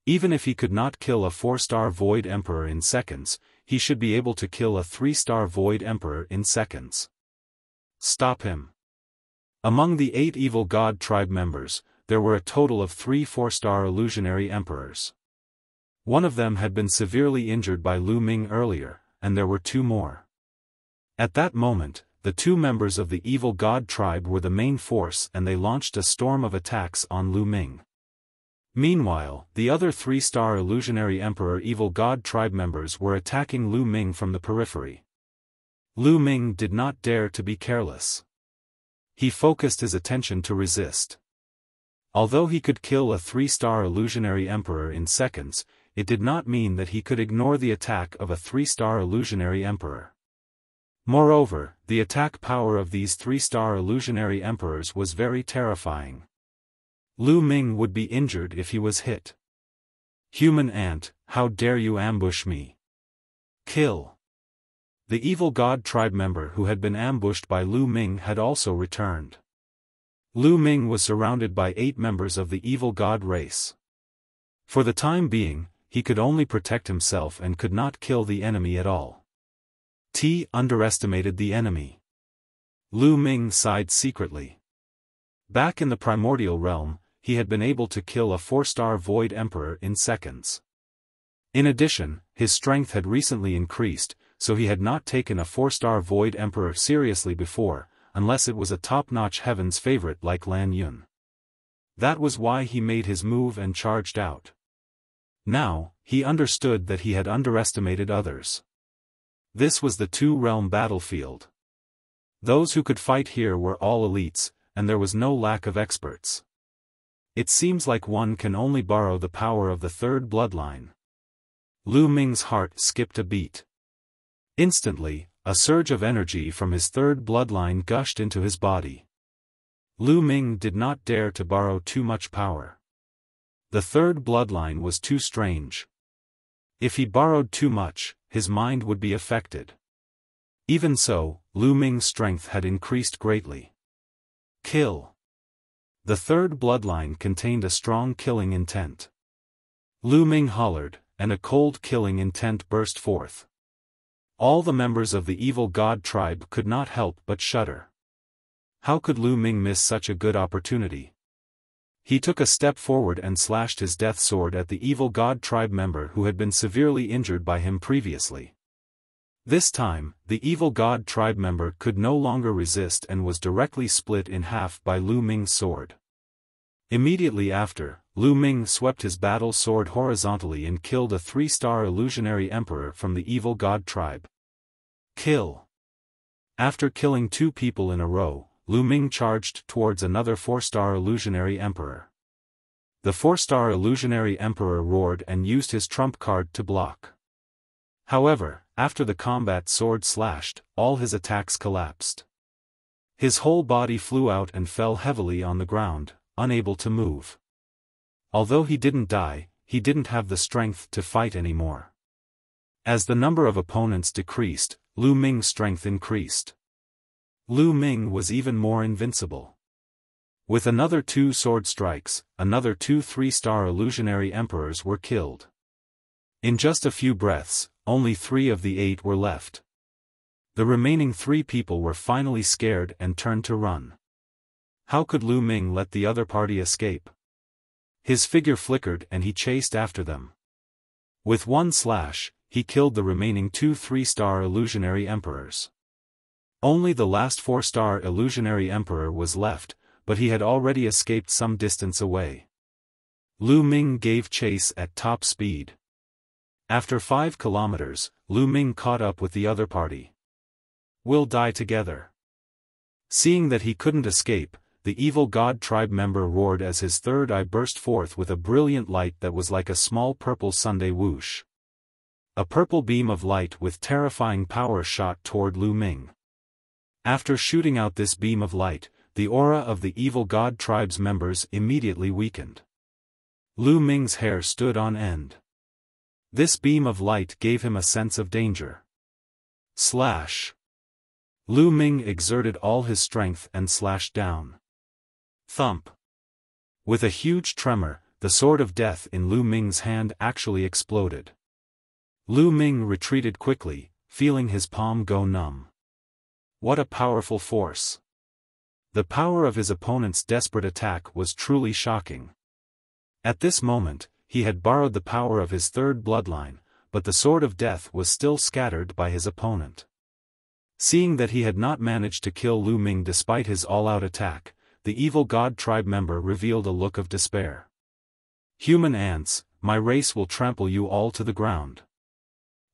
Even if he could not kill a 4-star void emperor in seconds, he should be able to kill a 3-star void emperor in seconds. Stop him! Among the 8 evil god tribe members, there were a total of 3 4-star illusionary emperors. One of them had been severely injured by Lu Ming earlier, and there were 2 more. At that moment, the 2 members of the evil god tribe were the main force and they launched a storm of attacks on Lu Ming. Meanwhile, the other 3-star illusionary emperor evil god tribe members were attacking Lu Ming from the periphery. Lu Ming did not dare to be careless. He focused his attention to resist. Although he could kill a 3-star illusionary emperor in seconds, it did not mean that he could ignore the attack of a 3-star illusionary emperor. Moreover, the attack power of these 3-star illusionary emperors was very terrifying. Lu Ming would be injured if he was hit. Human ant, how dare you ambush me? Kill! The evil god tribe member who had been ambushed by Lu Ming had also returned. Lu Ming was surrounded by 8 members of the evil god race. For the time being, he could only protect himself and could not kill the enemy at all. He underestimated the enemy. Lu Ming sighed secretly. Back in the primordial realm, he had been able to kill a 4-star void emperor in seconds. In addition, his strength had recently increased, so he had not taken a 4-star void emperor seriously before, unless it was a top-notch heaven's favorite like LAN Yun. That was why he made his move and charged out. Now, he understood that he had underestimated others. This was the two-realm battlefield. Those who could fight here were all elites, and there was no lack of experts. It seems like one can only borrow the power of the third bloodline. Lu Ming's heart skipped a beat. Instantly, a surge of energy from his third bloodline gushed into his body. Lu Ming did not dare to borrow too much power. The third bloodline was too strange. If he borrowed too much, his mind would be affected. Even so, Lu Ming's strength had increased greatly. Kill. The third bloodline contained a strong killing intent. Lu Ming hollered, and a cold killing intent burst forth. All the members of the evil god tribe could not help but shudder. How could Lu Ming miss such a good opportunity? He took a step forward and slashed his death sword at the evil god tribe member who had been severely injured by him previously. This time, the evil god tribe member could no longer resist and was directly split in half by Lu Ming's sword. Immediately after, Lu Ming swept his battle sword horizontally and killed a 3-star illusionary emperor from the evil god tribe. Kill. After killing 2 people in a row, Lu Ming charged towards another 4-star illusionary emperor. The 4-star illusionary emperor roared and used his trump card to block. However, after the combat sword slashed, all his attacks collapsed. His whole body flew out and fell heavily on the ground, unable to move. Although he didn't die, he didn't have the strength to fight anymore. As the number of opponents decreased, Lu Ming's strength increased. Lu Ming was even more invincible. With another 2 sword strikes, another 2 3-star illusionary emperors were killed. In just a few breaths, only 3 of the 8 were left. The remaining 3 people were finally scared and turned to run. How could Lu Ming let the other party escape? His figure flickered and he chased after them. With one slash, he killed the remaining 2 3-star illusionary emperors. Only the last 4-star illusionary emperor was left, but he had already escaped some distance away. Lu Ming gave chase at top speed. After 5 kilometers, Lu Ming caught up with the other party. "We'll die together." Seeing that he couldn't escape, the evil god tribe member roared as his third eye burst forth with a brilliant light that was like a small purple Sunday whoosh. A purple beam of light with terrifying power shot toward Lu Ming. After shooting out this beam of light, the aura of the evil god tribe's members immediately weakened. Lu Ming's hair stood on end. This beam of light gave him a sense of danger. Slash. Lu Ming exerted all his strength and slashed down. Thump. With a huge tremor, the sword of death in Lu Ming's hand actually exploded. Lu Ming retreated quickly, feeling his palm go numb. What a powerful force. The power of his opponent's desperate attack was truly shocking. At this moment, he had borrowed the power of his third bloodline, but the sword of death was still scattered by his opponent. Seeing that he had not managed to kill Lu Ming despite his all-out attack, the evil god tribe member revealed a look of despair. "Human ants, my race will trample you all to the ground.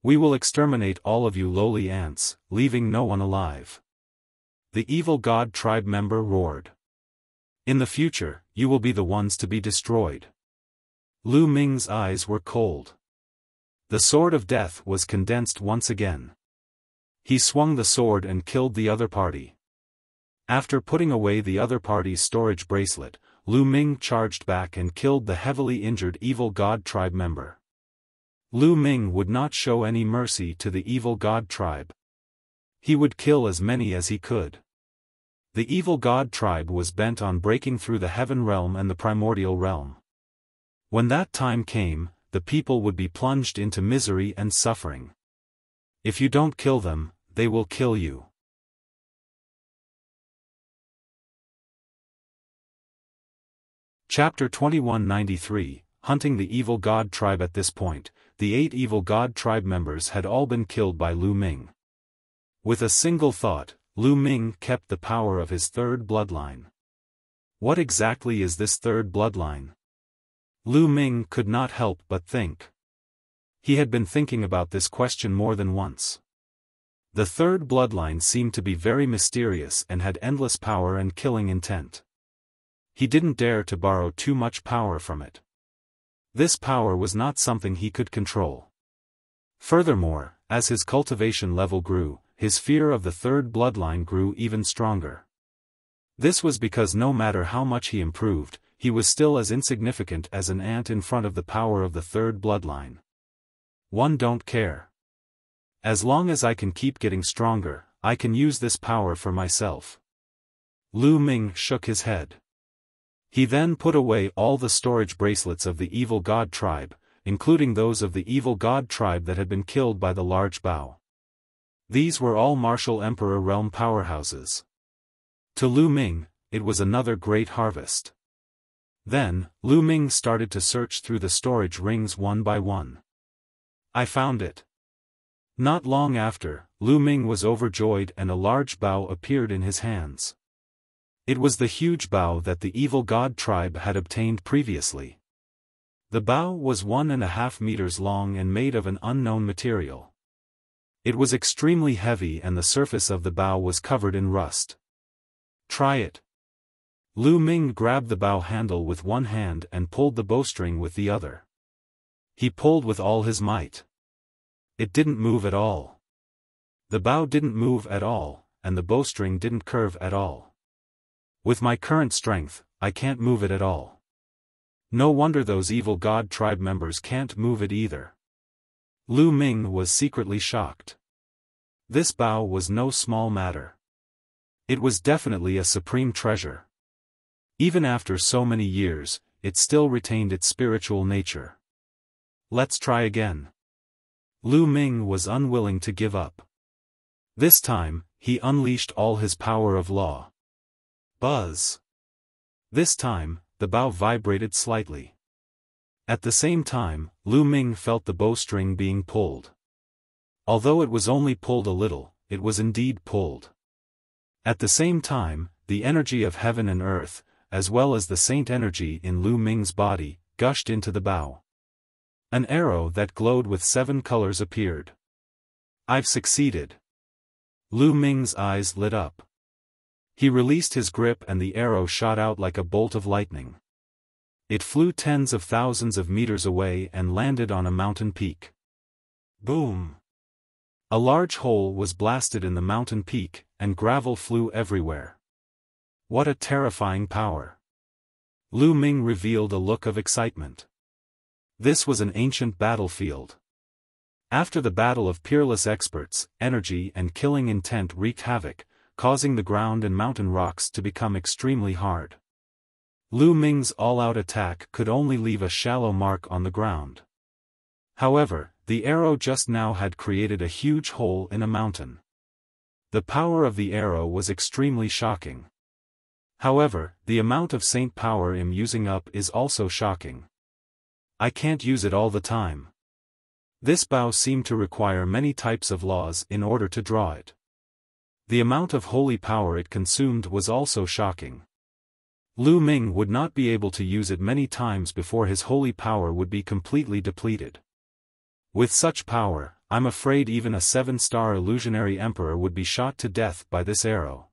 We will exterminate all of you lowly ants, leaving no one alive." The evil god tribe member roared. "In the future, you will be the ones to be destroyed." Lu Ming's eyes were cold. The sword of death was condensed once again. He swung the sword and killed the other party. After putting away the other party's storage bracelet, Lu Ming charged back and killed the heavily injured evil god tribe member. Lu Ming would not show any mercy to the evil god tribe. He would kill as many as he could. The evil god tribe was bent on breaking through the heaven realm and the primordial realm. When that time came, the people would be plunged into misery and suffering. If you don't kill them, they will kill you. Chapter 2193, Hunting the Evil God Tribe. At this point, the 8 evil god tribe members had all been killed by Lu Ming. With a single thought, Lu Ming kept the power of his third bloodline. What exactly is this third bloodline? Lu Ming could not help but think. He had been thinking about this question more than once. The third bloodline seemed to be very mysterious and had endless power and killing intent. He didn't dare to borrow too much power from it. This power was not something he could control. Furthermore, as his cultivation level grew, his fear of the third bloodline grew even stronger. This was because no matter how much he improved, he was still as insignificant as an ant in front of the power of the third bloodline. One don't care. As long as I can keep getting stronger, I can use this power for myself. Lu Ming shook his head. He then put away all the storage bracelets of the evil god tribe, including those of the evil god tribe that had been killed by the large bow. These were all martial emperor realm powerhouses. To Lu Ming, it was another great harvest. Then, Lu Ming started to search through the storage rings one by one. I found it. Not long after, Lu Ming was overjoyed and a large bow appeared in his hands. It was the huge bow that the evil god tribe had obtained previously. The bow was 1.5 meters long and made of an unknown material. It was extremely heavy and the surface of the bow was covered in rust. Try it. Lu Ming grabbed the bow handle with one hand and pulled the bowstring with the other. He pulled with all his might. It didn't move at all. The bow didn't move at all, and the bowstring didn't curve at all. With my current strength, I can't move it at all. No wonder those evil god tribe members can't move it either. Lu Ming was secretly shocked. This bow was no small matter. It was definitely a supreme treasure. Even after so many years, it still retained its spiritual nature. Let's try again. Lu Ming was unwilling to give up. This time, he unleashed all his power of law. Buzz! This time, the bow vibrated slightly. At the same time, Lu Ming felt the bowstring being pulled. Although it was only pulled a little, it was indeed pulled. At the same time, the energy of heaven and earth, as well as the saint energy in Lu Ming's body, gushed into the bow. An arrow that glowed with 7 colors appeared. I've succeeded. Lu Ming's eyes lit up. He released his grip and the arrow shot out like a bolt of lightning. It flew tens of thousands of meters away and landed on a mountain peak. Boom! A large hole was blasted in the mountain peak, and gravel flew everywhere. What a terrifying power! Lu Ming revealed a look of excitement. This was an ancient battlefield. After the battle of peerless experts, energy and killing intent wreaked havoc, causing the ground and mountain rocks to become extremely hard. Lu Ming's all-out attack could only leave a shallow mark on the ground. However, the arrow just now had created a huge hole in a mountain. The power of the arrow was extremely shocking. However, the amount of saint power I'm using up is also shocking. I can't use it all the time. This bow seemed to require many types of laws in order to draw it. The amount of holy power it consumed was also shocking. Lu Ming would not be able to use it many times before his holy power would be completely depleted. With such power, I'm afraid even a 7-star illusionary emperor would be shot to death by this arrow.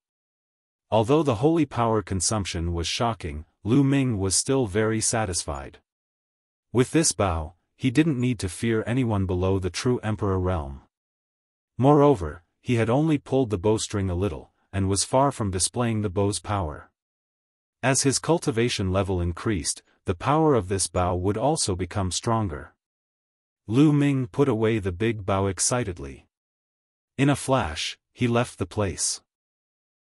Although the holy power consumption was shocking, Lu Ming was still very satisfied. With this bow, he didn't need to fear anyone below the true emperor realm. Moreover, he had only pulled the bowstring a little, and was far from displaying the bow's power. As his cultivation level increased, the power of this bow would also become stronger. Lu Ming put away the big bow excitedly. In a flash, he left the place.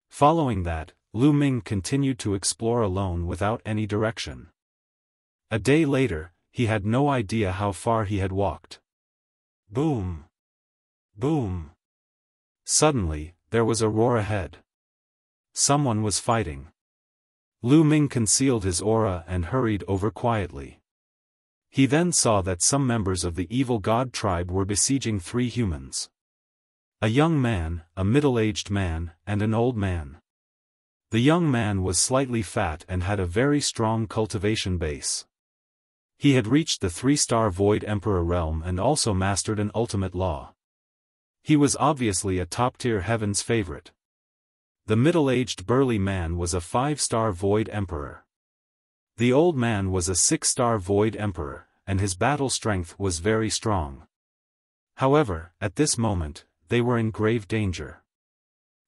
Following that, Lu Ming continued to explore alone without any direction. A day later, he had no idea how far he had walked. Boom! Boom! Suddenly, there was a roar ahead. Someone was fighting. Lu Ming concealed his aura and hurried over quietly. He then saw that some members of the evil god tribe were besieging 3 humans. A young man, a middle-aged man, and an old man. The young man was slightly fat and had a very strong cultivation base. He had reached the 3-star Void Emperor realm and also mastered an ultimate law. He was obviously a top-tier heaven's favorite. The middle-aged burly man was a 5-star Void Emperor. The old man was a 6-star Void Emperor, and his battle strength was very strong. However, at this moment, they were in grave danger.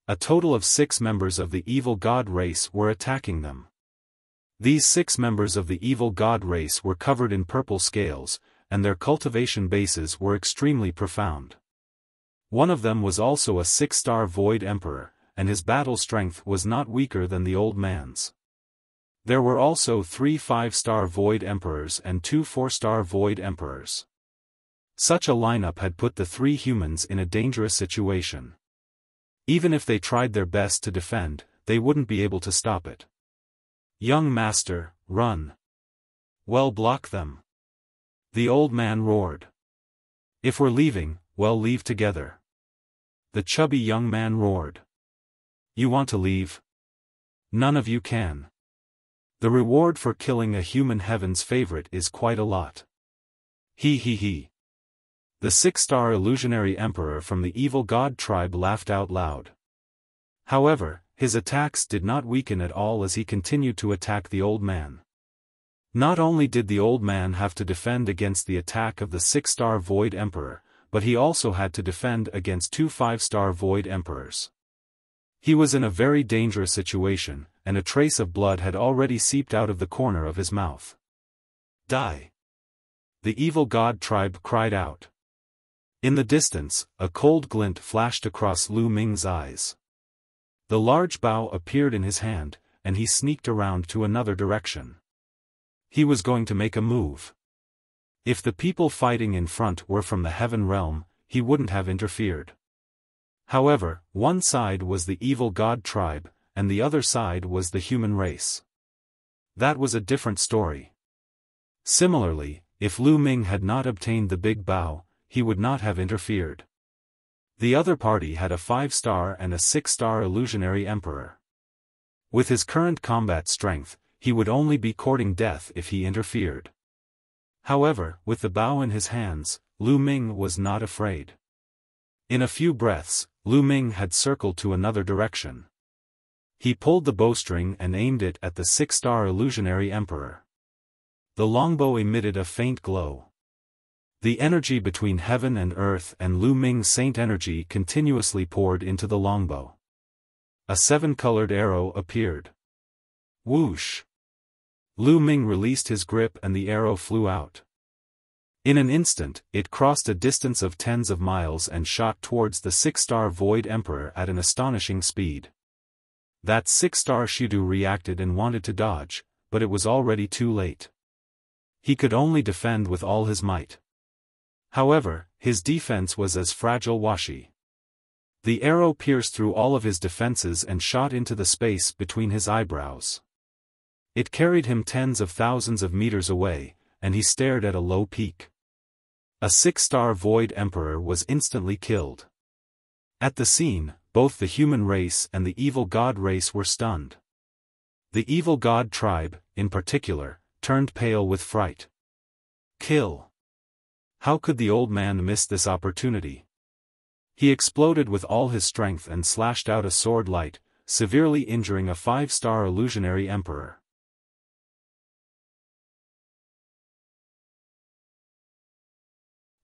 A total of 6 members of the evil god race were attacking them. These 6 members of the evil god race were covered in purple scales, and their cultivation bases were extremely profound. One of them was also a 6-star Void Emperor, and his battle strength was not weaker than the old man's. There were also 3 5-star Void Emperors and 2 4-star Void Emperors. Such a lineup had put the 3 humans in a dangerous situation. Even if they tried their best to defend, they wouldn't be able to stop it. "Young master, run. Well, block them," the old man roared. "If we're leaving, well, leave together," the chubby young man roared. "You want to leave? None of you can. The reward for killing a human heaven's favorite is quite a lot. He. The 6-star illusionary emperor from the evil god tribe laughed out loud. However, his attacks did not weaken at all as he continued to attack the old man. Not only did the old man have to defend against the attack of the 6-star Void Emperor, but he also had to defend against 2 5-star Void Emperors. He was in a very dangerous situation, and a trace of blood had already seeped out of the corner of his mouth. "Die!" the evil god tribe cried out. In the distance, a cold glint flashed across Lu Ming's eyes. The large bow appeared in his hand, and he sneaked around to another direction. He was going to make a move. If the people fighting in front were from the heaven realm, he wouldn't have interfered. However, one side was the evil god tribe, and the other side was the human race. That was a different story. Similarly, if Lu Ming had not obtained the big bow, he would not have interfered. The other party had a 5-star and a 6-star illusionary emperor. With his current combat strength, he would only be courting death if he interfered. However, with the bow in his hands, Lu Ming was not afraid. In a few breaths, Lu Ming had circled to another direction. He pulled the bowstring and aimed it at the 6-star illusionary emperor. The longbow emitted a faint glow. The energy between heaven and earth and Lu Ming's saint energy continuously poured into the longbow. A 7-colored arrow appeared. Whoosh! Lu Ming released his grip and the arrow flew out. In an instant, it crossed a distance of tens of miles and shot towards the 6-star Void Emperor at an astonishing speed. That 6-star Shidu reacted and wanted to dodge, but it was already too late. He could only defend with all his might. However, his defense was as fragile washi. The arrow pierced through all of his defenses and shot into the space between his eyebrows. It carried him tens of thousands of meters away, and he stared at a low peak. A 6-star Void Emperor was instantly killed. At the scene, both the human race and the evil god race were stunned. The evil god tribe, in particular, turned pale with fright. Kill! How could the old man miss this opportunity? He exploded with all his strength and slashed out a sword light, severely injuring a 5-star illusionary emperor.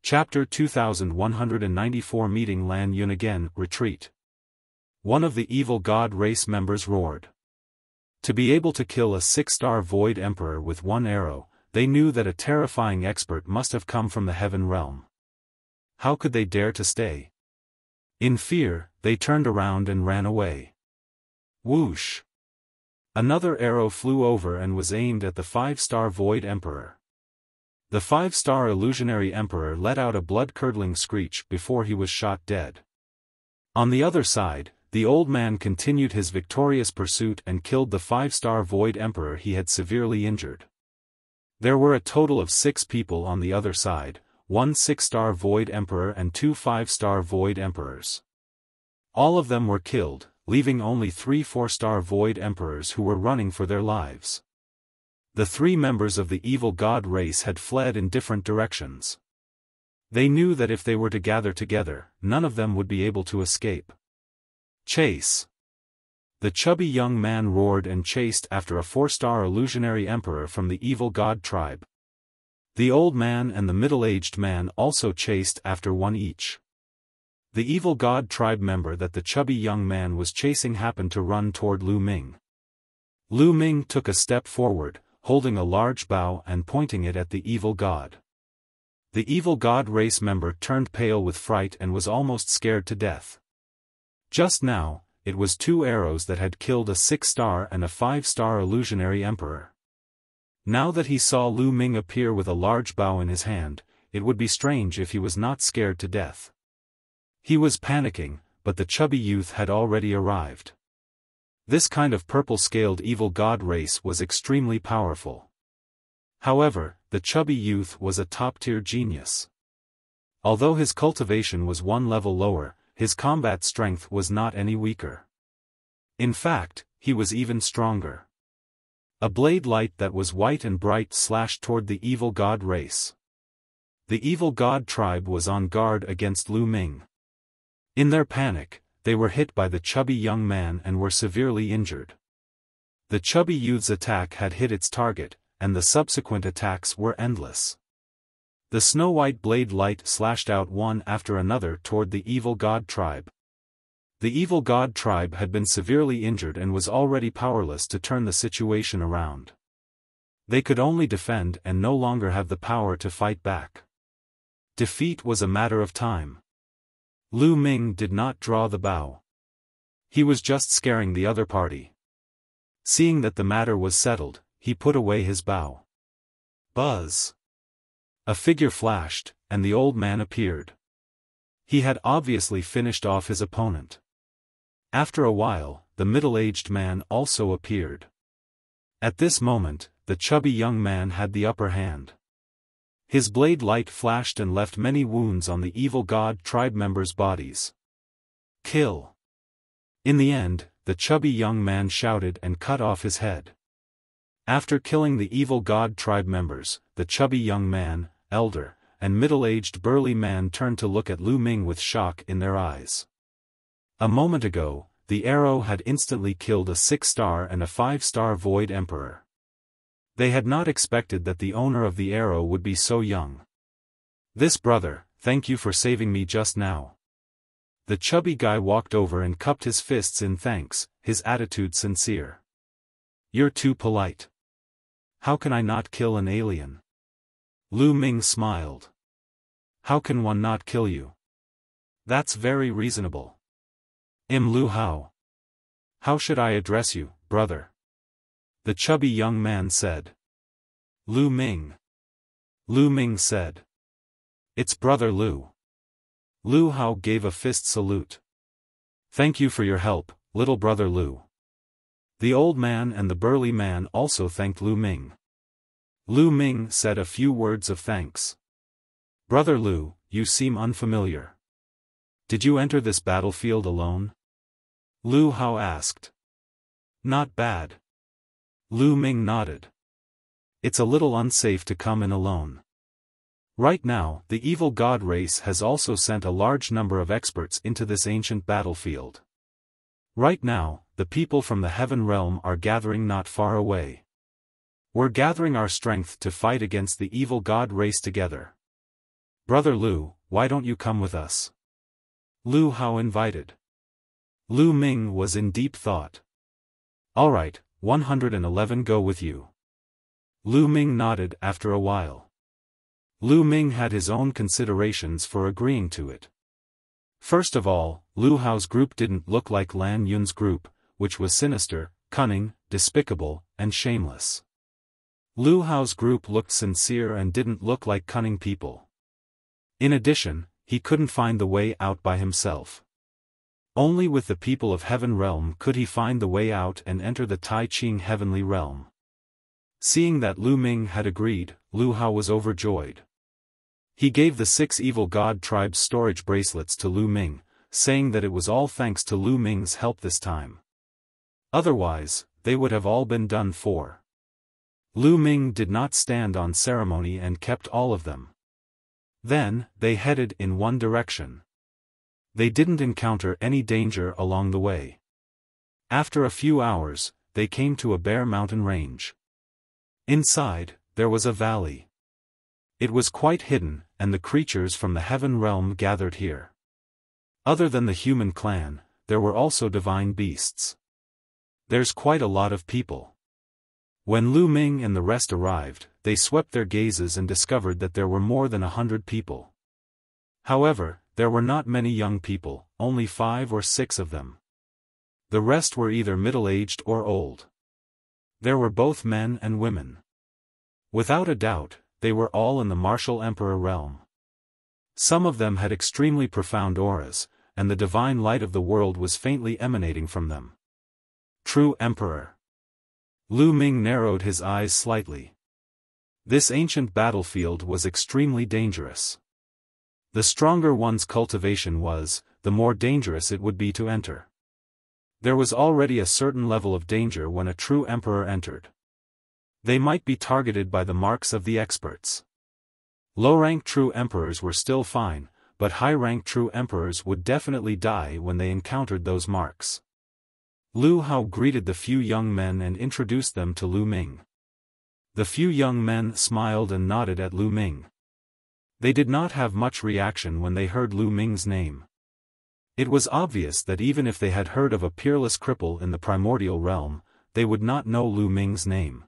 Chapter 2194 Meeting LAN Yun again, Retreat. One of the evil god race members roared. To be able to kill a 6-star Void Emperor with one arrow, they knew that a terrifying expert must have come from the heaven realm. How could they dare to stay? In fear, they turned around and ran away. Whoosh! Another arrow flew over and was aimed at the 5-star Void Emperor. The 5-star illusionary emperor let out a blood-curdling screech before he was shot dead. On the other side, the old man continued his victorious pursuit and killed the 5-star Void Emperor he had severely injured. There were a total of 6 people on the other side, 1 6-star Void Emperor and 2 5-star Void Emperors. All of them were killed, leaving only 3 4-star Void Emperors who were running for their lives. The 3 members of the evil god race had fled in different directions. They knew that if they were to gather together, none of them would be able to escape. Chase! The chubby young man roared and chased after a 4-star illusionary emperor from the evil god tribe. The old man and the middle-aged man also chased after one each. The evil god tribe member that the chubby young man was chasing happened to run toward Lu Ming. Lu Ming took a step forward, holding a large bow and pointing it at the evil god. The evil god race member turned pale with fright and was almost scared to death. Just now, it was 2 arrows that had killed a 6-star and a 5-star illusionary emperor. Now that he saw Lu Ming appear with a large bow in his hand, it would be strange if he was not scared to death. He was panicking, but the chubby youth had already arrived. This kind of purple-scaled evil god race was extremely powerful. However, the chubby youth was a top-tier genius. Although his cultivation was 1 level lower, his combat strength was not any weaker. In fact, he was even stronger. A blade light that was white and bright slashed toward the evil god race. The evil god tribe was on guard against Lu Ming. In their panic, they were hit by the chubby young man and were severely injured. The chubby youth's attack had hit its target, and the subsequent attacks were endless. The snow-white blade light slashed out one after another toward the evil god tribe. The evil god tribe had been severely injured and was already powerless to turn the situation around. They could only defend and no longer have the power to fight back. Defeat was a matter of time. Lu Ming did not draw the bow. He was just scaring the other party. Seeing that the matter was settled, he put away his bow. Buzz! A figure flashed, and the old man appeared. He had obviously finished off his opponent. After a while, the middle-aged man also appeared. At this moment, the chubby young man had the upper hand. His blade light flashed and left many wounds on the evil god tribe members' bodies. Kill! In the end, the chubby young man shouted and cut off his head. After killing the evil god tribe members, the chubby young man, elder, and middle-aged burly man turned to look at Lu Ming with shock in their eyes. A moment ago, the arrow had instantly killed a 6-star and a 5-star Void Emperor. They had not expected that the owner of the arrow would be so young. "This brother, thank you for saving me just now." The chubby guy walked over and cupped his fists in thanks, his attitude sincere. "You're too polite. How can I not kill an alien?" Lu Ming smiled. "How can one not kill you? That's very reasonable. Lu Hao. How should I address you, brother?" The chubby young man said. "Lu Ming." Lu Ming said. "It's Brother Lu." Lu Hao gave a fist salute. "Thank you for your help, little brother Lu." The old man and the burly man also thanked Lu Ming. Lu Ming said a few words of thanks. "Brother Lu, you seem unfamiliar. Did you enter this battlefield alone?" Lu Hao asked. "Not bad." Lu Ming nodded. "It's a little unsafe to come in alone. Right now, the evil god race has also sent a large number of experts into this ancient battlefield. Right now, the people from the heaven realm are gathering not far away. We're gathering our strength to fight against the evil god race together. Brother Lu, why don't you come with us?" Lu Hao invited. Lu Ming was in deep thought. "All right, 111 go with you." Lu Ming nodded after a while. Lu Ming had his own considerations for agreeing to it. First of all, Lu Hao's group didn't look like LAN Yun's group, which was sinister, cunning, despicable, and shameless. Lu Hao's group looked sincere and didn't look like cunning people. In addition, he couldn't find the way out by himself. Only with the people of Heaven Realm could he find the way out and enter the Tai Ching Heavenly Realm. Seeing that Lu Ming had agreed, Lu Hao was overjoyed. He gave the 6 evil god tribes storage bracelets to Lu Ming, saying that it was all thanks to Lu Ming's help this time. Otherwise, they would have all been done for. Lu Ming did not stand on ceremony and kept all of them. Then, they headed in one direction. They didn't encounter any danger along the way. After a few hours, they came to a bare mountain range. Inside, there was a valley. It was quite hidden, and the creatures from the heaven realm gathered here. Other than the human clan, there were also divine beasts. There's quite a lot of people. When Lu Ming and the rest arrived, they swept their gazes and discovered that there were more than 100 people. However, there were not many young people, only 5 or 6 of them. The rest were either middle-aged or old. There were both men and women. Without a doubt, they were all in the martial emperor realm. Some of them had extremely profound auras, and the divine light of the world was faintly emanating from them. True emperor. Lu Ming narrowed his eyes slightly. This ancient battlefield was extremely dangerous. The stronger one's cultivation was, the more dangerous it would be to enter. There was already a certain level of danger when a true emperor entered. They might be targeted by the marks of the experts. Low-rank true emperors were still fine, but high-rank true emperors would definitely die when they encountered those marks. Lu Hao greeted the few young men and introduced them to Lu Ming. The few young men smiled and nodded at Lu Ming. They did not have much reaction when they heard Lu Ming's name. It was obvious that even if they had heard of a peerless cripple in the primordial realm, they would not know Lu Ming's name.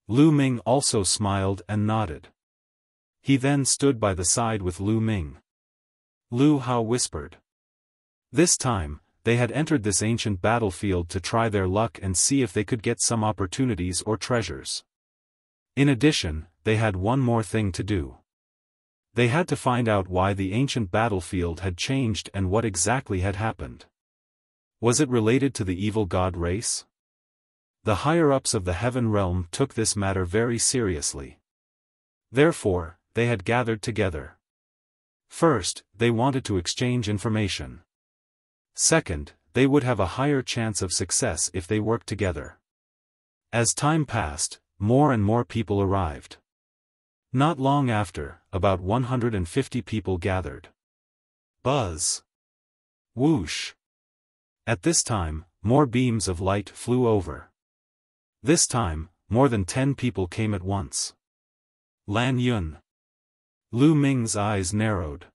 Lu Ming also smiled and nodded. He then stood by the side with Lu Ming. Lu Hao whispered. This time, they had entered this ancient battlefield to try their luck and see if they could get some opportunities or treasures. In addition, they had one more thing to do. They had to find out why the ancient battlefield had changed and what exactly had happened. Was it related to the evil god race? The higher-ups of the heaven realm took this matter very seriously. Therefore, they had gathered together. First, they wanted to exchange information. Second, they would have a higher chance of success if they worked together. As time passed, more and more people arrived. Not long after, about 150 people gathered. Buzz. Whoosh. At this time, more beams of light flew over. This time, more than 10 people came at once. LAN Yun. Lu Ming's eyes narrowed.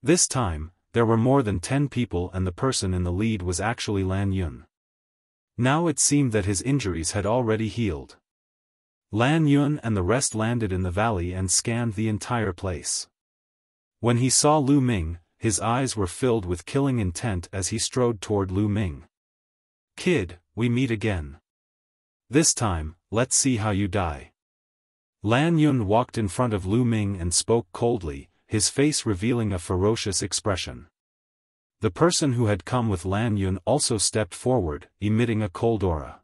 This time, there were more than 10 people and the person in the lead was actually LAN Yun. Now it seemed that his injuries had already healed. LAN Yun and the rest landed in the valley and scanned the entire place. When he saw Lu Ming, his eyes were filled with killing intent as he strode toward Lu Ming. Kid, we meet again. This time, let's see how you die. LAN Yun walked in front of Lu Ming and spoke coldly, his face revealing a ferocious expression. The person who had come with LAN Yun also stepped forward, emitting a cold aura.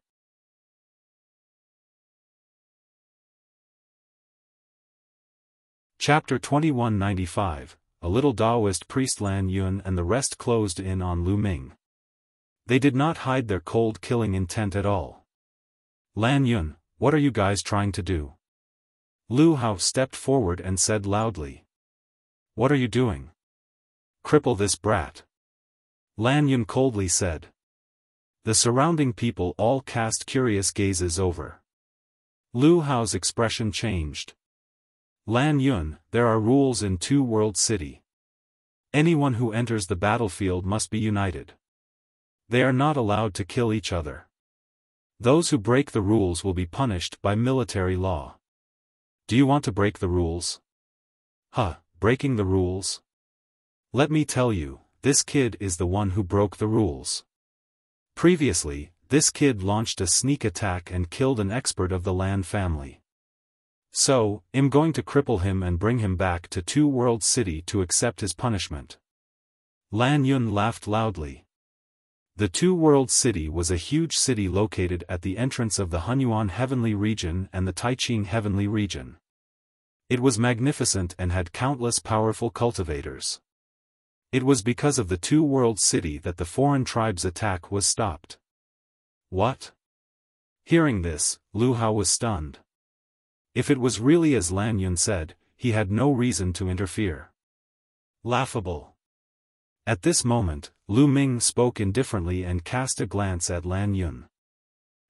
Chapter 2195, A little Daoist priest LAN Yun and the rest closed in on Lu Ming. They did not hide their cold killing intent at all. LAN Yun, what are you guys trying to do? Lu Hao stepped forward and said loudly. What are you doing? Cripple this brat. LAN Yun coldly said. The surrounding people all cast curious gazes over. Lu Hao's expression changed. LAN Yun, there are rules in Two World City. Anyone who enters the battlefield must be united. They are not allowed to kill each other. Those who break the rules will be punished by military law. Do you want to break the rules? Breaking the rules? Let me tell you, this kid is the one who broke the rules. Previously, this kid launched a sneak attack and killed an expert of the LAN family. So, I'm going to cripple him and bring him back to Two World City to accept his punishment. LAN Yun laughed loudly. The Two World City was a huge city located at the entrance of the Hunyuan Heavenly Region and the Taiqing Heavenly Region. It was magnificent and had countless powerful cultivators. It was because of the two-world city that the foreign tribe's attack was stopped. What? Hearing this, Lu Hao was stunned. If it was really as LAN Yun said, he had no reason to interfere. Laughable. At this moment, Lu Ming spoke indifferently and cast a glance at LAN Yun.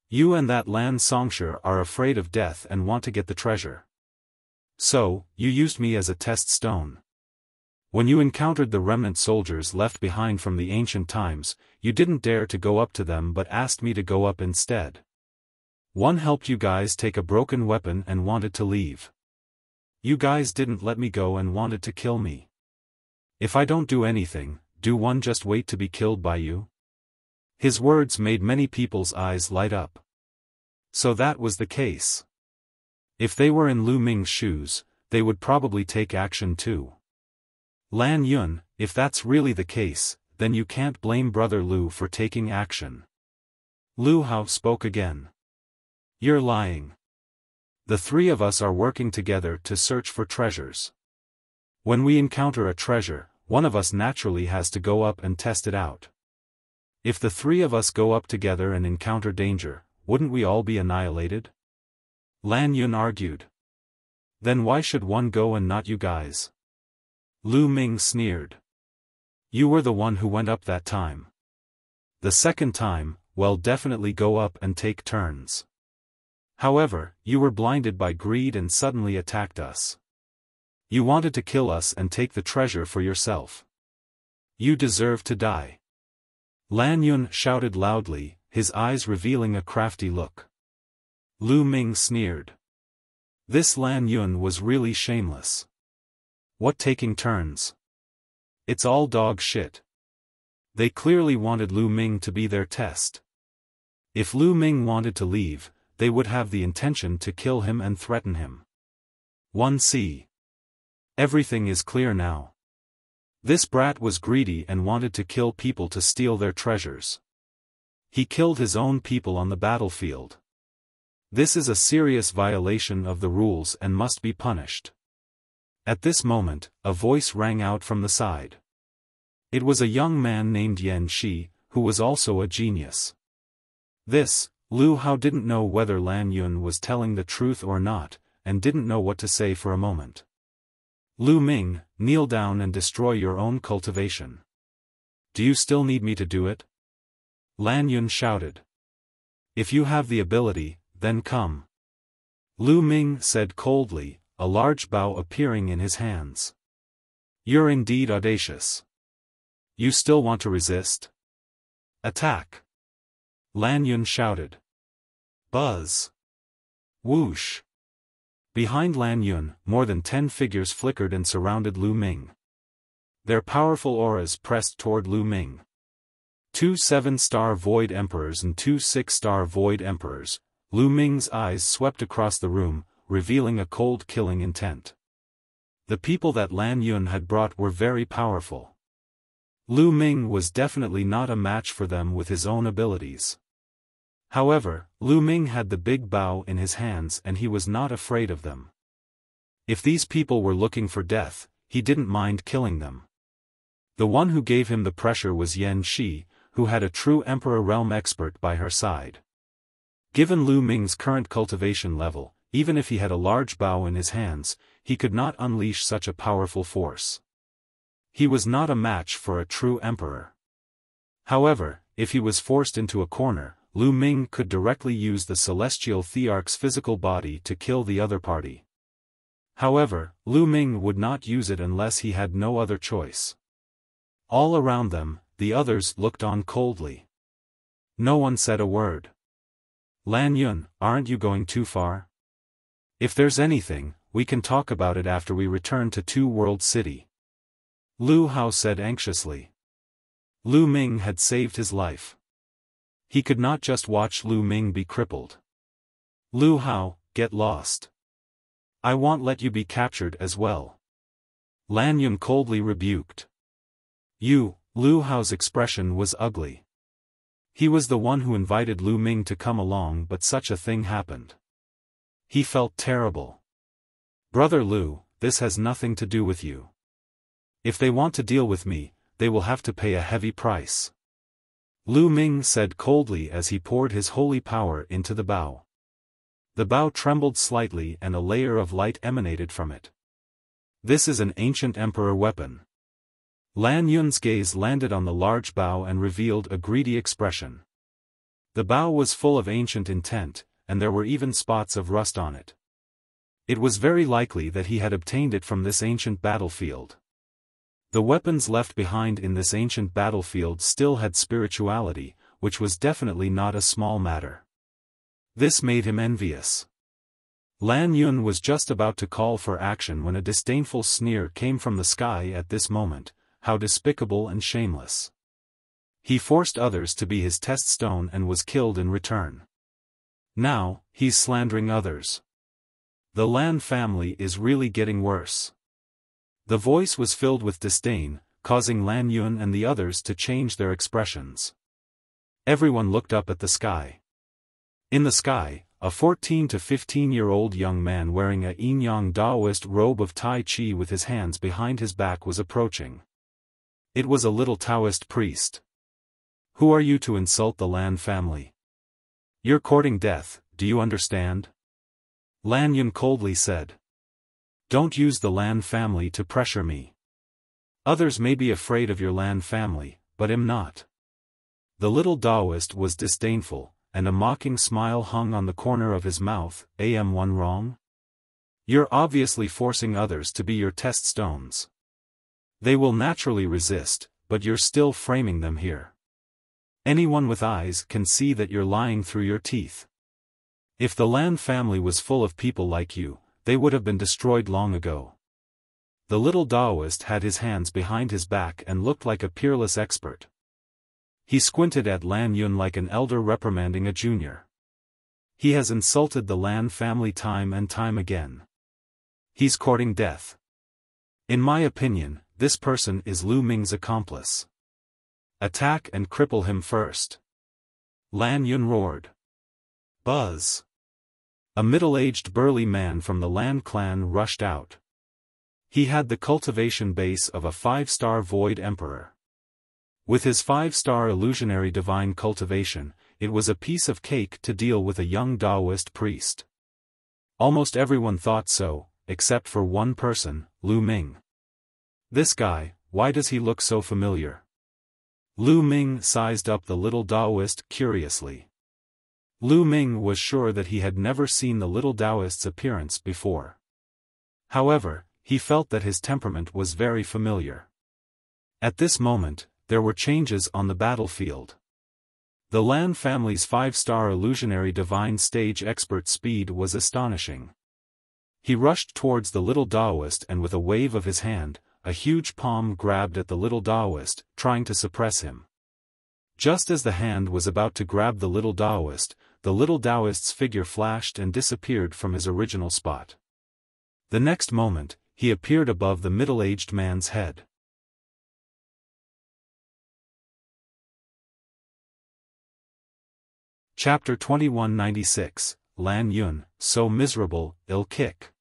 You and that Lan Songshi are afraid of death and want to get the treasure. So, you used me as a test stone. When you encountered the remnant soldiers left behind from the ancient times, you didn't dare to go up to them but asked me to go up instead. One helped you guys take a broken weapon and wanted to leave. You guys didn't let me go and wanted to kill me. If I don't do anything, do one just wait to be killed by you? His words made many people's eyes light up. So that was the case. If they were in Lu Ming's shoes, they would probably take action too. LAN Yun, if that's really the case, then you can't blame Brother Lu for taking action. Lu Hao spoke again. You're lying. The three of us are working together to search for treasures. When we encounter a treasure, one of us naturally has to go up and test it out. If the three of us go up together and encounter danger, wouldn't we all be annihilated? LAN Yun argued. Then why should one go and not you guys? Lu Ming sneered. You were the one who went up that time. The second time, well, definitely go up and take turns. However, you were blinded by greed and suddenly attacked us. You wanted to kill us and take the treasure for yourself. You deserve to die. LAN Yun shouted loudly, his eyes revealing a crafty look. Lu Ming sneered. This LAN Yun was really shameless. What taking turns? It's all dog shit. They clearly wanted Lu Ming to be their test. If Lu Ming wanted to leave, they would have the intention to kill him and threaten him. 1c. Everything is clear now. This brat was greedy and wanted to kill people to steal their treasures. He killed his own people on the battlefield. This is a serious violation of the rules and must be punished. At this moment, a voice rang out from the side. It was a young man named Yan Shi, who was also a genius. This, Lu Hao didn't know whether LAN Yun was telling the truth or not, and didn't know what to say for a moment. Lu Ming, kneel down and destroy your own cultivation. Do you still need me to do it? LAN Yun shouted. If you have the ability, then come. Lu Ming said coldly, a large bow appearing in his hands. You're indeed audacious. You still want to resist? Attack! LAN Yun shouted. Buzz! Whoosh! Behind LAN Yun, more than 10 figures flickered and surrounded Lu Ming. Their powerful auras pressed toward Lu Ming. 2 7-star Void Emperors and 2 6-star Void Emperors. Lu Ming's eyes swept across the room, revealing a cold killing intent. The people that LAN Yun had brought were very powerful. Lu Ming was definitely not a match for them with his own abilities. However, Lu Ming had the big bow in his hands and he was not afraid of them. If these people were looking for death, he didn't mind killing them. The one who gave him the pressure was Yan Shi, who had a true Emperor Realm expert by her side. Given Lu Ming's current cultivation level, even if he had a large bow in his hands, he could not unleash such a powerful force. He was not a match for a true emperor. However, if he was forced into a corner, Lu Ming could directly use the Celestial Thearch's physical body to kill the other party. However, Lu Ming would not use it unless he had no other choice. All around them, the others looked on coldly. No one said a word. LAN Yun, aren't you going too far? If there's anything, we can talk about it after we return to Two World City. Lu Hao said anxiously. Lu Ming had saved his life. He could not just watch Lu Ming be crippled. Lu Hao, get lost. I won't let you be captured as well. LAN Yun coldly rebuked. Lu Hao's expression was ugly. He was the one who invited Lu Ming to come along, but such a thing happened. He felt terrible. Brother Lu, this has nothing to do with you. If they want to deal with me, they will have to pay a heavy price. Lu Ming said coldly as he poured his holy power into the bow. The bow trembled slightly and a layer of light emanated from it. This is an ancient emperor weapon. LAN Yun's gaze landed on the large bow and revealed a greedy expression. The bow was full of ancient intent, and there were even spots of rust on it. It was very likely that he had obtained it from this ancient battlefield. The weapons left behind in this ancient battlefield still had spirituality, which was definitely not a small matter. This made him envious. LAN Yun was just about to call for action when a disdainful sneer came from the sky at this moment. How despicable and shameless. He forced others to be his test stone and was killed in return. Now, he's slandering others. The LAN family is really getting worse. The voice was filled with disdain, causing LAN Yun and the others to change their expressions. Everyone looked up at the sky. In the sky, a 14 to 15-year-old young man wearing a yin-yang Daoist robe of Tai Chi with his hands behind his back was approaching. It was a little Taoist priest. Who are you to insult the LAN family? You're courting death, do you understand? LAN Yun coldly said. Don't use the LAN family to pressure me. Others may be afraid of your LAN family, but I'm not. The little Daoist was disdainful, and a mocking smile hung on the corner of his mouth. Am one wrong? You're obviously forcing others to be your test stones. They will naturally resist, but you're still framing them here. Anyone with eyes can see that you're lying through your teeth. If the LAN family was full of people like you, they would have been destroyed long ago. The little Daoist had his hands behind his back and looked like a peerless expert. He squinted at LAN Yun like an elder reprimanding a junior. He has insulted the LAN family time and time again. He's courting death. In my opinion, this person is Lu Ming's accomplice. Attack and cripple him first. LAN Yun roared. Buzz. A middle-aged burly man from the LAN clan rushed out. He had the cultivation base of a 5-star Void Emperor. With his 5-star illusionary divine cultivation, it was a piece of cake to deal with a young Daoist priest. Almost everyone thought so, except for one person, Lu Ming. This guy, why does he look so familiar? Lu Ming sized up the little Daoist curiously. Lu Ming was sure that he had never seen the little Daoist's appearance before. However, he felt that his temperament was very familiar. At this moment, there were changes on the battlefield. The LAN family's 5-star illusionary divine stage expert speed was astonishing. He rushed towards the little Daoist and with a wave of his hand, a huge palm grabbed at the little Daoist, trying to suppress him. Just as the hand was about to grab the little Daoist's figure flashed and disappeared from his original spot. The next moment, he appeared above the middle-aged man's head. Chapter 2196, LAN Yun, so miserable, ill kick.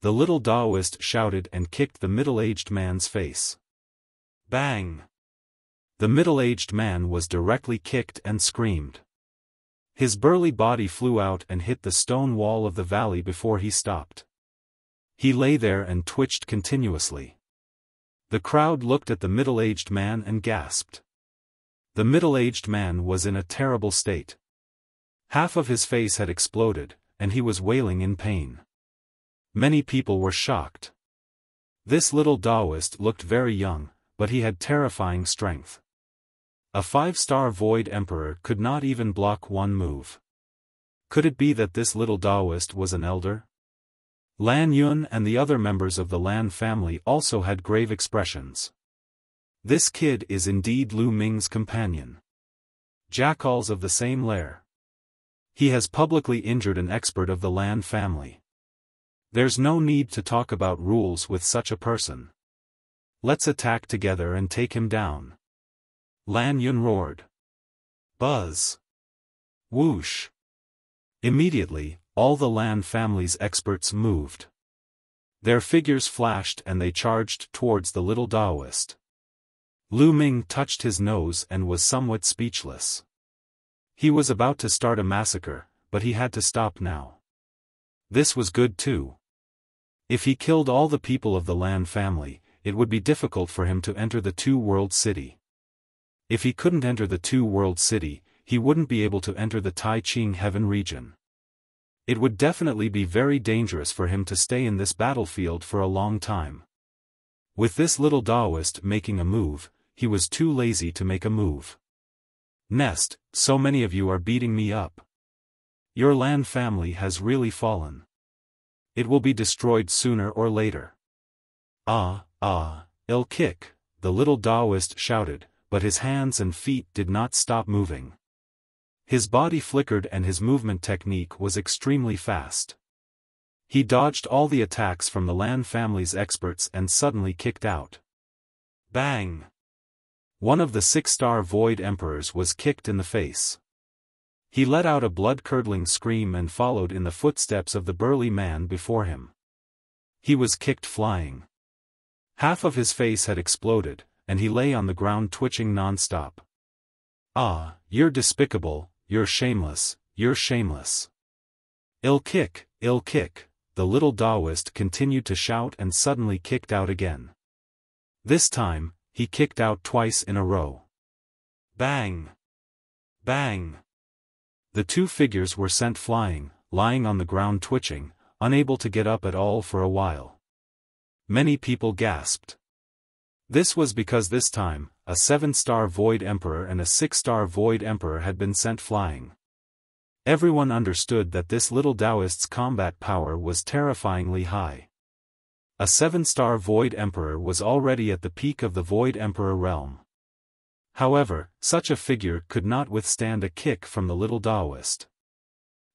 The little Daoist shouted and kicked the middle-aged man's face. Bang! The middle-aged man was directly kicked and screamed. His burly body flew out and hit the stone wall of the valley before he stopped. He lay there and twitched continuously. The crowd looked at the middle-aged man and gasped. The middle-aged man was in a terrible state. Half of his face had exploded, and he was wailing in pain. Many people were shocked. This little Daoist looked very young, but he had terrifying strength. A 5-star Void Emperor could not even block one move. Could it be that this little Daoist was an elder? LAN Yun and the other members of the LAN family also had grave expressions. This kid is indeed Lu Ming's companion. Jackals of the same lair. He has publicly injured an expert of the LAN family. There's no need to talk about rules with such a person. Let's attack together and take him down. LAN Yun roared. Buzz. Whoosh. Immediately, all the LAN family's experts moved. Their figures flashed and they charged towards the little Daoist. Lu Ming touched his nose and was somewhat speechless. He was about to start a massacre, but he had to stop now. This was good too. If he killed all the people of the Lan family, it would be difficult for him to enter the Two-World City. If he couldn't enter the Two-World City, he wouldn't be able to enter the Tai Ching Heaven region. It would definitely be very dangerous for him to stay in this battlefield for a long time. With this little Daoist making a move, he was too lazy to make a move. Nest, so many of you are beating me up. Your Lan family has really fallen. It will be destroyed sooner or later. I'll kick, the little Daoist shouted, but his hands and feet did not stop moving. His body flickered and his movement technique was extremely fast. He dodged all the attacks from the Lan family's experts and suddenly kicked out. Bang! One of the 6-star Void Emperors was kicked in the face. He let out a blood-curdling scream and followed in the footsteps of the burly man before him. He was kicked flying. Half of his face had exploded, and he lay on the ground twitching non-stop. You're despicable, you're shameless, you're shameless. I'll kick, the little Daoist continued to shout and suddenly kicked out again. This time, he kicked out twice in a row. Bang! Bang! The two figures were sent flying, lying on the ground twitching, unable to get up at all for a while. Many people gasped. This was because this time, a 7-star Void Emperor and a 6-star Void Emperor had been sent flying. Everyone understood that this little Daoist's combat power was terrifyingly high. A 7-star Void Emperor was already at the peak of the Void Emperor realm. However, such a figure could not withstand a kick from the little Daoist.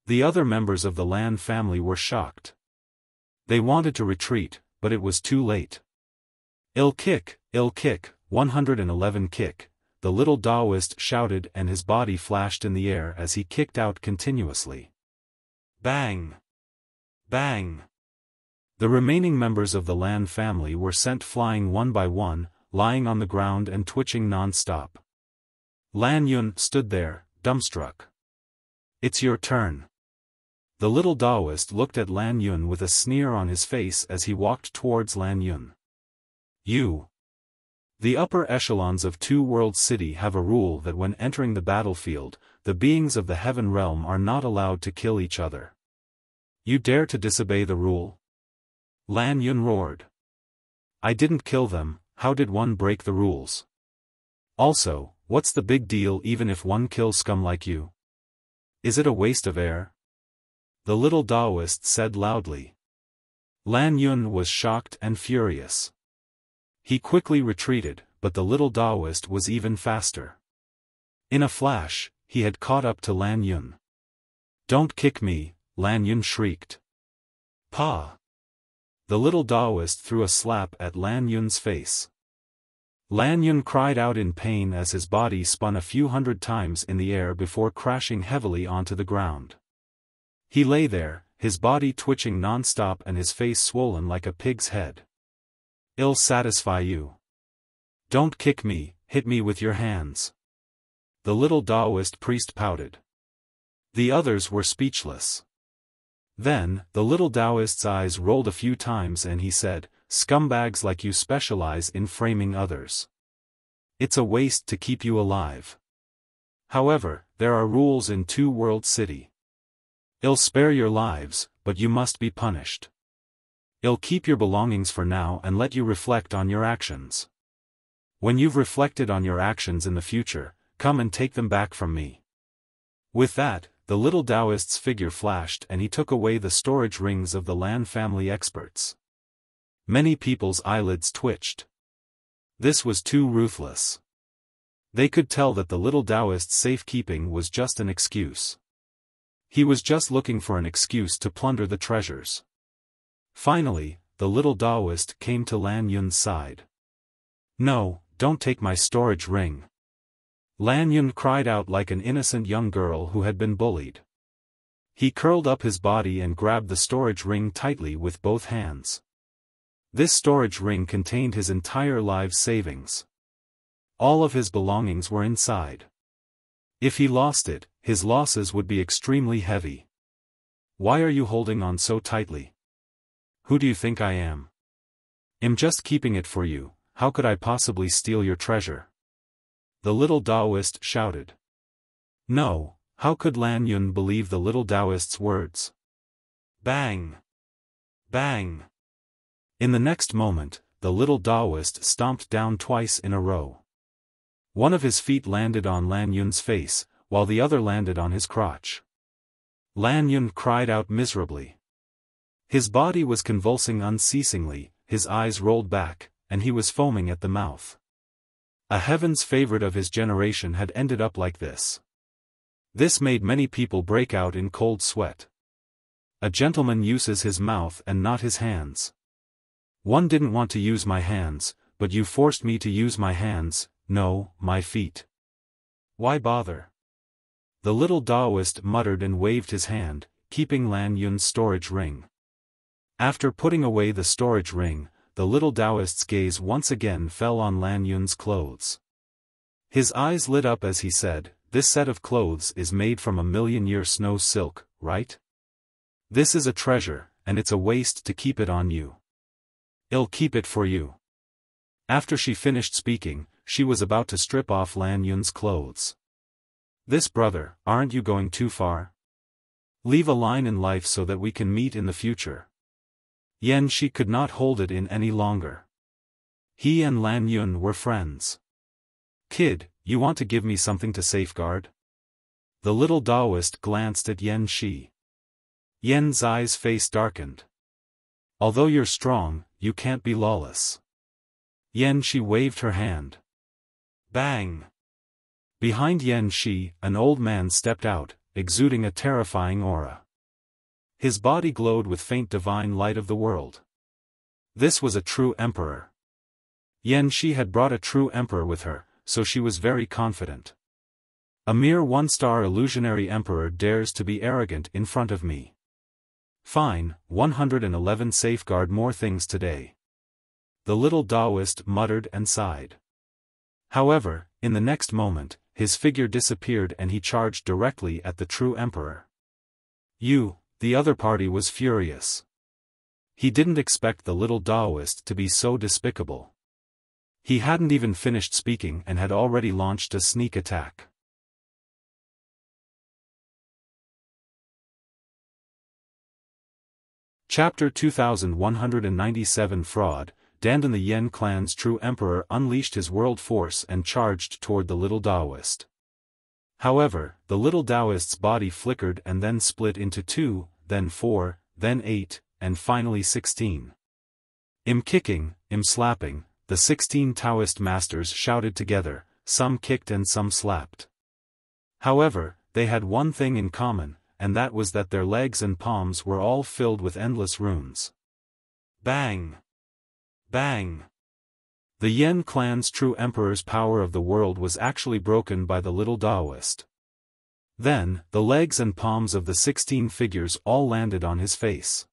The other members of the Lan family were shocked. They wanted to retreat, but it was too late. I'll kick, 111 kick, the little Daoist shouted and his body flashed in the air as he kicked out continuously. Bang! Bang! The remaining members of the Lan family were sent flying one by one, lying on the ground and twitching non-stop. LAN Yun stood there, dumbstruck. It's your turn. The little Daoist looked at LAN Yun with a sneer on his face as he walked towards LAN Yun. You. The upper echelons of Two-World City have a rule that when entering the battlefield, the beings of the Heaven Realm are not allowed to kill each other. You dare to disobey the rule? LAN Yun roared. I didn't kill them, how did one break the rules? Also, what's the big deal even if one kills scum like you? Is it a waste of air? The little Daoist said loudly. LAN Yun was shocked and furious. He quickly retreated, but the little Daoist was even faster. In a flash, he had caught up to LAN Yun. Don't kick me, LAN Yun shrieked. Pa! The little Daoist threw a slap at LAN Yun's face. LAN Yun cried out in pain as his body spun a few hundred times in the air before crashing heavily onto the ground. He lay there, his body twitching non-stop and his face swollen like a pig's head. I'll satisfy you. Don't kick me, hit me with your hands. The little Daoist priest pouted. The others were speechless. Then, the little Daoist's eyes rolled a few times and he said, scumbags like you specialize in framing others. It's a waste to keep you alive. However, there are rules in Two-World City. I'll spare your lives, but you must be punished. I'll keep your belongings for now and let you reflect on your actions. When you've reflected on your actions in the future, come and take them back from me. With that, the little Daoist's figure flashed and he took away the storage rings of the Lan family experts. Many people's eyelids twitched. This was too ruthless. They could tell that the little Daoist's safekeeping was just an excuse. He was just looking for an excuse to plunder the treasures. Finally, the little Daoist came to LAN Yun's side. No, don't take my storage ring. LAN Yun cried out like an innocent young girl who had been bullied. He curled up his body and grabbed the storage ring tightly with both hands. This storage ring contained his entire life savings. All of his belongings were inside. If he lost it, his losses would be extremely heavy. Why are you holding on so tightly? Who do you think I am? I'm just keeping it for you. How could I possibly steal your treasure? The little Daoist shouted. No, how could LAN Yun believe the little Daoist's words? Bang! Bang! In the next moment, the little Daoist stomped down twice in a row. One of his feet landed on LAN Yun's face, while the other landed on his crotch. LAN Yun cried out miserably. His body was convulsing unceasingly, his eyes rolled back, and he was foaming at the mouth. A heaven's favorite of his generation had ended up like this. This made many people break out in cold sweat. A gentleman uses his mouth and not his hands. One didn't want to use my hands, but you forced me to use my hands, no, my feet. Why bother? The little Daoist muttered and waved his hand, keeping LAN Yun's storage ring. After putting away the storage ring, the little Daoist's gaze once again fell on LAN Yun's clothes. His eyes lit up as he said, "This set of clothes is made from 1,000,000-year snow silk, right? This is a treasure, and it's a waste to keep it on you. I'll keep it for you." After she finished speaking, she was about to strip off LAN Yun's clothes. "This brother, aren't you going too far? Leave a line in life so that we can meet in the future." She could not hold it in any longer. He and LAN Yun were friends. "Kid, you want to give me something to safeguard?" The little Daoist glanced at Shi. Yen's eyes face darkened. "Although you're strong, you can't be lawless." Shi waved her hand. Bang! Behind Shi, an old man stepped out, exuding a terrifying aura. His body glowed with faint divine light of the world. This was a true emperor. Shi had brought a true emperor with her, so she was very confident. A mere one-star illusionary emperor dares to be arrogant in front of me. Fine, 111 safeguard more things today. The little Daoist muttered and sighed. However, in the next moment, his figure disappeared and he charged directly at the true emperor. The other party was furious. He didn't expect the little Daoist to be so despicable. He hadn't even finished speaking and had already launched a sneak attack. Chapter 2197 Fraud. Dandan. The Yen clan's true emperor unleashed his world force and charged toward the little Daoist. However, the little Daoist's body flickered and then split into 2, then 4, then 8, and finally 16. "Im kicking, im slapping," the 16 Taoist masters shouted together, some kicked and some slapped. However, they had one thing in common, and that was that their legs and palms were all filled with endless runes. Bang! Bang! The Yen clan's true emperor's power of the world was actually broken by the little Daoist. Then, the legs and palms of the 16 figures all landed on his face.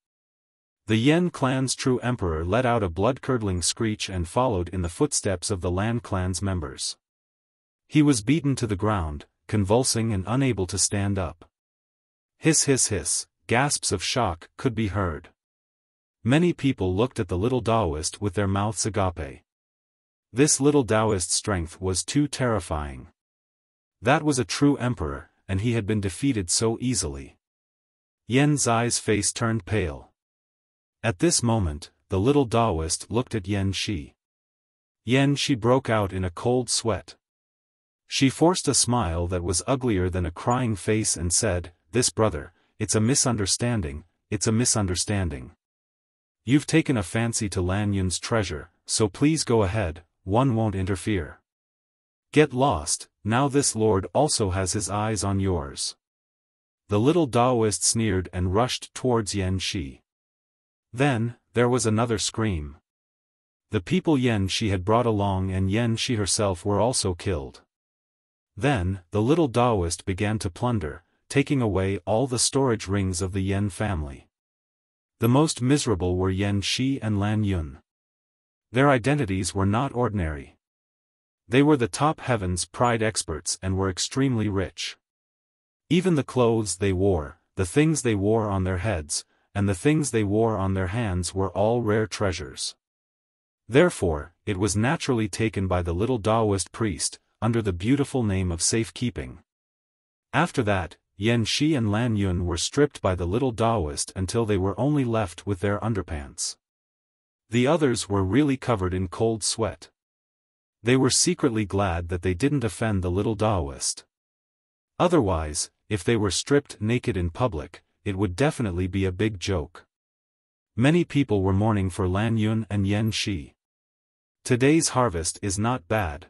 The Yen clan's true emperor let out a blood-curdling screech and followed in the footsteps of the LAN clan's members. He was beaten to the ground, convulsing and unable to stand up. Hiss hiss hiss, gasps of shock could be heard. Many people looked at the little Daoist with their mouths agape. This little Daoist's strength was too terrifying. That was a true emperor, and he had been defeated so easily. Yen's eyes face turned pale. At this moment, the little Daoist looked at Shi. Shi broke out in a cold sweat. She forced a smile that was uglier than a crying face and said, "This brother, it's a misunderstanding, it's a misunderstanding. You've taken a fancy to LAN Yun's treasure, so please go ahead, one won't interfere. Get lost, now this lord also has his eyes on yours." The little Daoist sneered and rushed towards Shi. Then, there was another scream. The people Shi had brought along and Shi herself were also killed. Then, the little Daoist began to plunder, taking away all the storage rings of the Yen family. The most miserable were Shi and LAN Yun. Their identities were not ordinary. They were the top heaven's pride experts and were extremely rich. Even the clothes they wore, the things they wore on their heads, and the things they wore on their hands were all rare treasures. Therefore, it was naturally taken by the little Daoist priest, under the beautiful name of safekeeping. After that, Yan Shi and LAN Yun were stripped by the little Daoist until they were only left with their underpants. The others were really covered in cold sweat. They were secretly glad that they didn't offend the little Daoist. Otherwise, if they were stripped naked in public, it would definitely be a big joke. Many people were mourning for LAN Yun and Yan Shi. Today's harvest is not bad.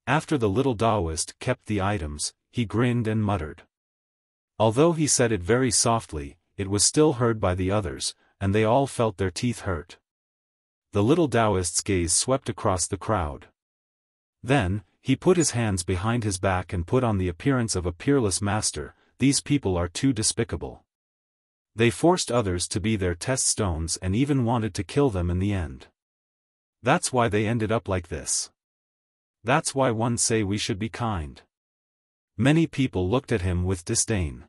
After the little Daoist kept the items, he grinned and muttered. Although he said it very softly, it was still heard by the others, and they all felt their teeth hurt. The little Daoist's gaze swept across the crowd. Then, he put his hands behind his back and put on the appearance of a peerless master. These people are too despicable. They forced others to be their test stones and even wanted to kill them in the end. That's why they ended up like this. That's why one say we should be kind. Many people looked at him with disdain.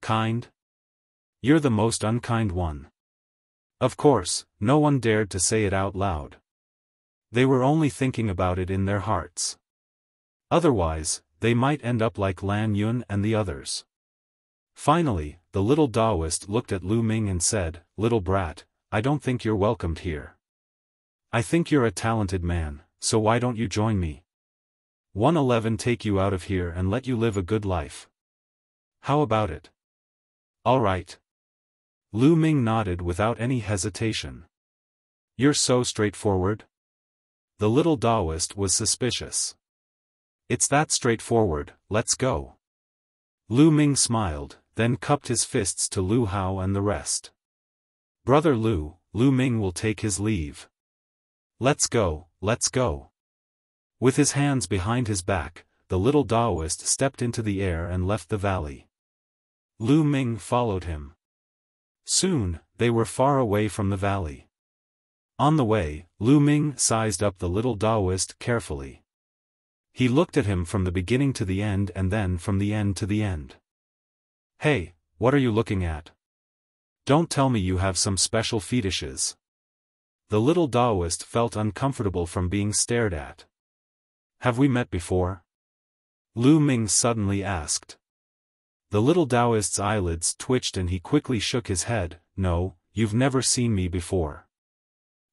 Kind? You're the most unkind one. Of course, no one dared to say it out loud. They were only thinking about it in their hearts. Otherwise, they might end up like LAN Yun and the others. Finally, the little Daoist looked at Lu Ming and said, "Little brat, I don't think you're welcomed here. I think you're a talented man, so why don't you join me? 111 take you out of here and let you live a good life. How about it?" "All right." Lu Ming nodded without any hesitation. "You're so straightforward?" The little Daoist was suspicious. "It's that straightforward, let's go." Lu Ming smiled, then cupped his fists to Lu Hao and the rest. "Brother Lu, Lu Ming will take his leave. Let's go, let's go." With his hands behind his back, the little Daoist stepped into the air and left the valley. Lu Ming followed him. Soon, they were far away from the valley. On the way, Lu Ming sized up the little Daoist carefully. He looked at him from the beginning to the end and then from the end to the end. "Hey, what are you looking at? Don't tell me you have some special fetishes." The little Daoist felt uncomfortable from being stared at. "Have we met before?" Lu Ming suddenly asked. The little Daoist's eyelids twitched and he quickly shook his head. "No, you've never seen me before."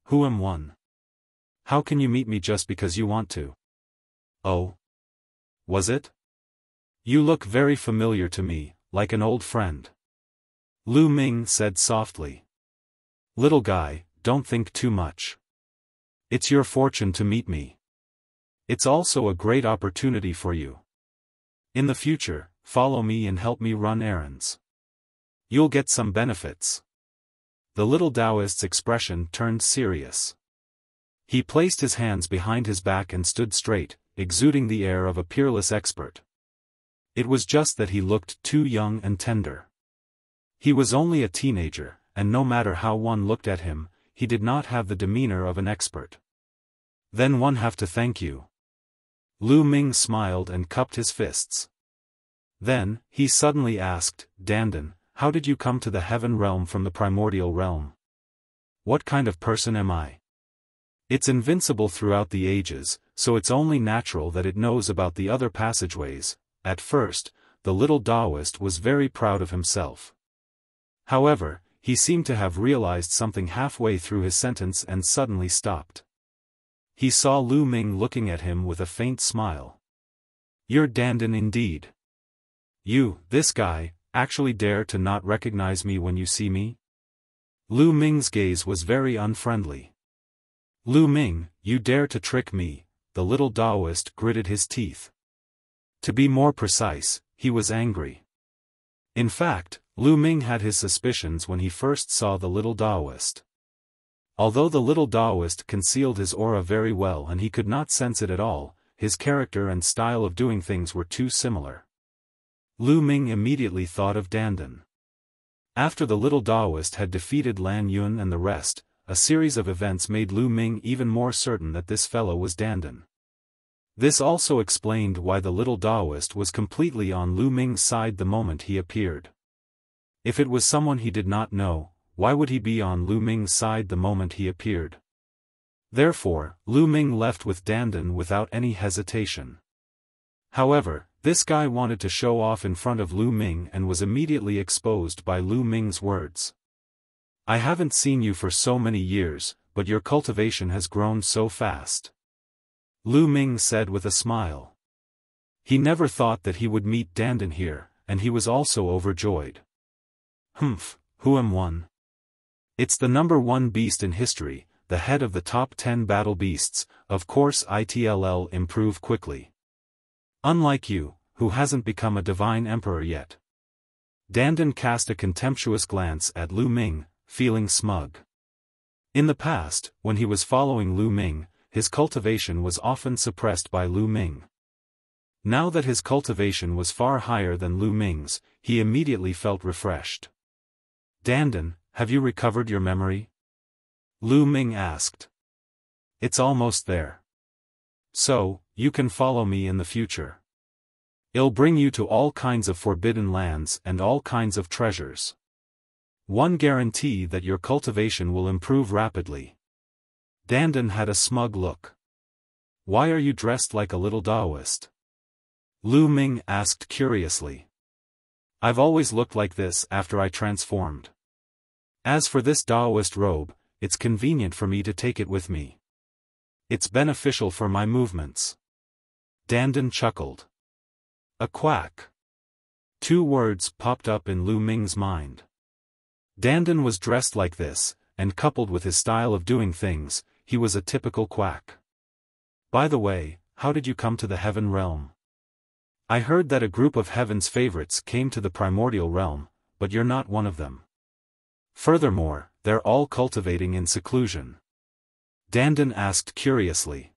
"Who am one? How can you meet me just because you want to?" "Oh. Was it? You look very familiar to me, like an old friend." Lu Ming said softly. "Little guy, don't think too much. It's your fortune to meet me. It's also a great opportunity for you. In the future, follow me and help me run errands. You'll get some benefits." The little Daoist's expression turned serious. He placed his hands behind his back and stood straight, exuding the air of a peerless expert. It was just that he looked too young and tender. He was only a teenager, and no matter how one looked at him, he did not have the demeanor of an expert. "Then one have to thank you." Lu Ming smiled and cupped his fists. Then, he suddenly asked, "Dandan, how did you come to the heaven realm from the primordial realm? What kind of person am I?" It's invincible throughout the ages, so it's only natural that it knows about the other passageways. At first, the little Daoist was very proud of himself. However, he seemed to have realized something halfway through his sentence and suddenly stopped. He saw Lu Ming looking at him with a faint smile. "You're Dandan indeed. You, this guy, actually dare to not recognize me when you see me?" Lu Ming's gaze was very unfriendly. "Lu Ming, you dare to trick me," the little Daoist gritted his teeth. To be more precise, he was angry. In fact, Lu Ming had his suspicions when he first saw the little Daoist. Although the little Daoist concealed his aura very well and he could not sense it at all, his character and style of doing things were too similar. Lu Ming immediately thought of Dandan. After the little Daoist had defeated LAN Yun and the rest, a series of events made Lu Ming even more certain that this fellow was Dandan. This also explained why the little Daoist was completely on Lu Ming's side the moment he appeared. If it was someone he did not know, why would he be on Lu Ming's side the moment he appeared? Therefore, Lu Ming left with dandan without any hesitation. However, this guy wanted to show off in front of Lu Ming and was immediately exposed by Lu Ming's words. I haven't seen you for so many years, but your cultivation has grown so fast. Lu Ming said with a smile. He never thought that he would meet dandan here, and he was also overjoyed. Humph, who am one? It's the number one beast in history, the head of the top 10 battle beasts, of course it'll improve quickly. Unlike you, who hasn't become a divine emperor yet. Dandan cast a contemptuous glance at Lu Ming, feeling smug. In the past, when he was following Lu Ming, his cultivation was often suppressed by Lu Ming. Now that his cultivation was far higher than Lu Ming's, he immediately felt refreshed. Dandan, have you recovered your memory? Lu Ming asked. It's almost there. So, you can follow me in the future. It'll bring you to all kinds of forbidden lands and all kinds of treasures. One guarantee that your cultivation will improve rapidly. Dandan had a smug look. Why are you dressed like a little Daoist? Lu Ming asked curiously. I've always looked like this after I transformed. As for this Daoist robe, it's convenient for me to take it with me. It's beneficial for my movements. Dandan chuckled. A quack. 2 words popped up in Lu Ming's mind. Dandan was dressed like this, and coupled with his style of doing things, he was a typical quack. By the way, how did you come to the heaven realm? I heard that a group of heaven's favorites came to the primordial realm, but you're not one of them. Furthermore, they're all cultivating in seclusion. Dandan asked curiously.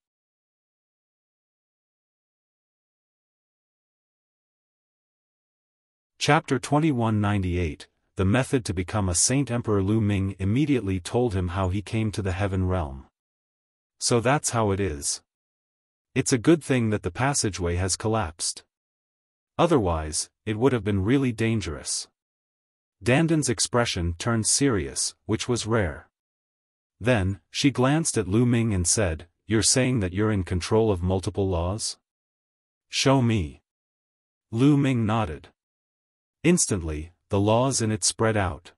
Chapter 2198, The Method to Become a Saint. Emperor Lu Ming immediately told him how he came to the heaven realm. So that's how it is. It's a good thing that the passageway has collapsed. Otherwise, it would have been really dangerous. Dandan's expression turned serious, which was rare. Then, she glanced at Lu Ming and said, You're saying that you're in control of multiple laws? Show me. Lu Ming nodded. Instantly, the laws in it spread out.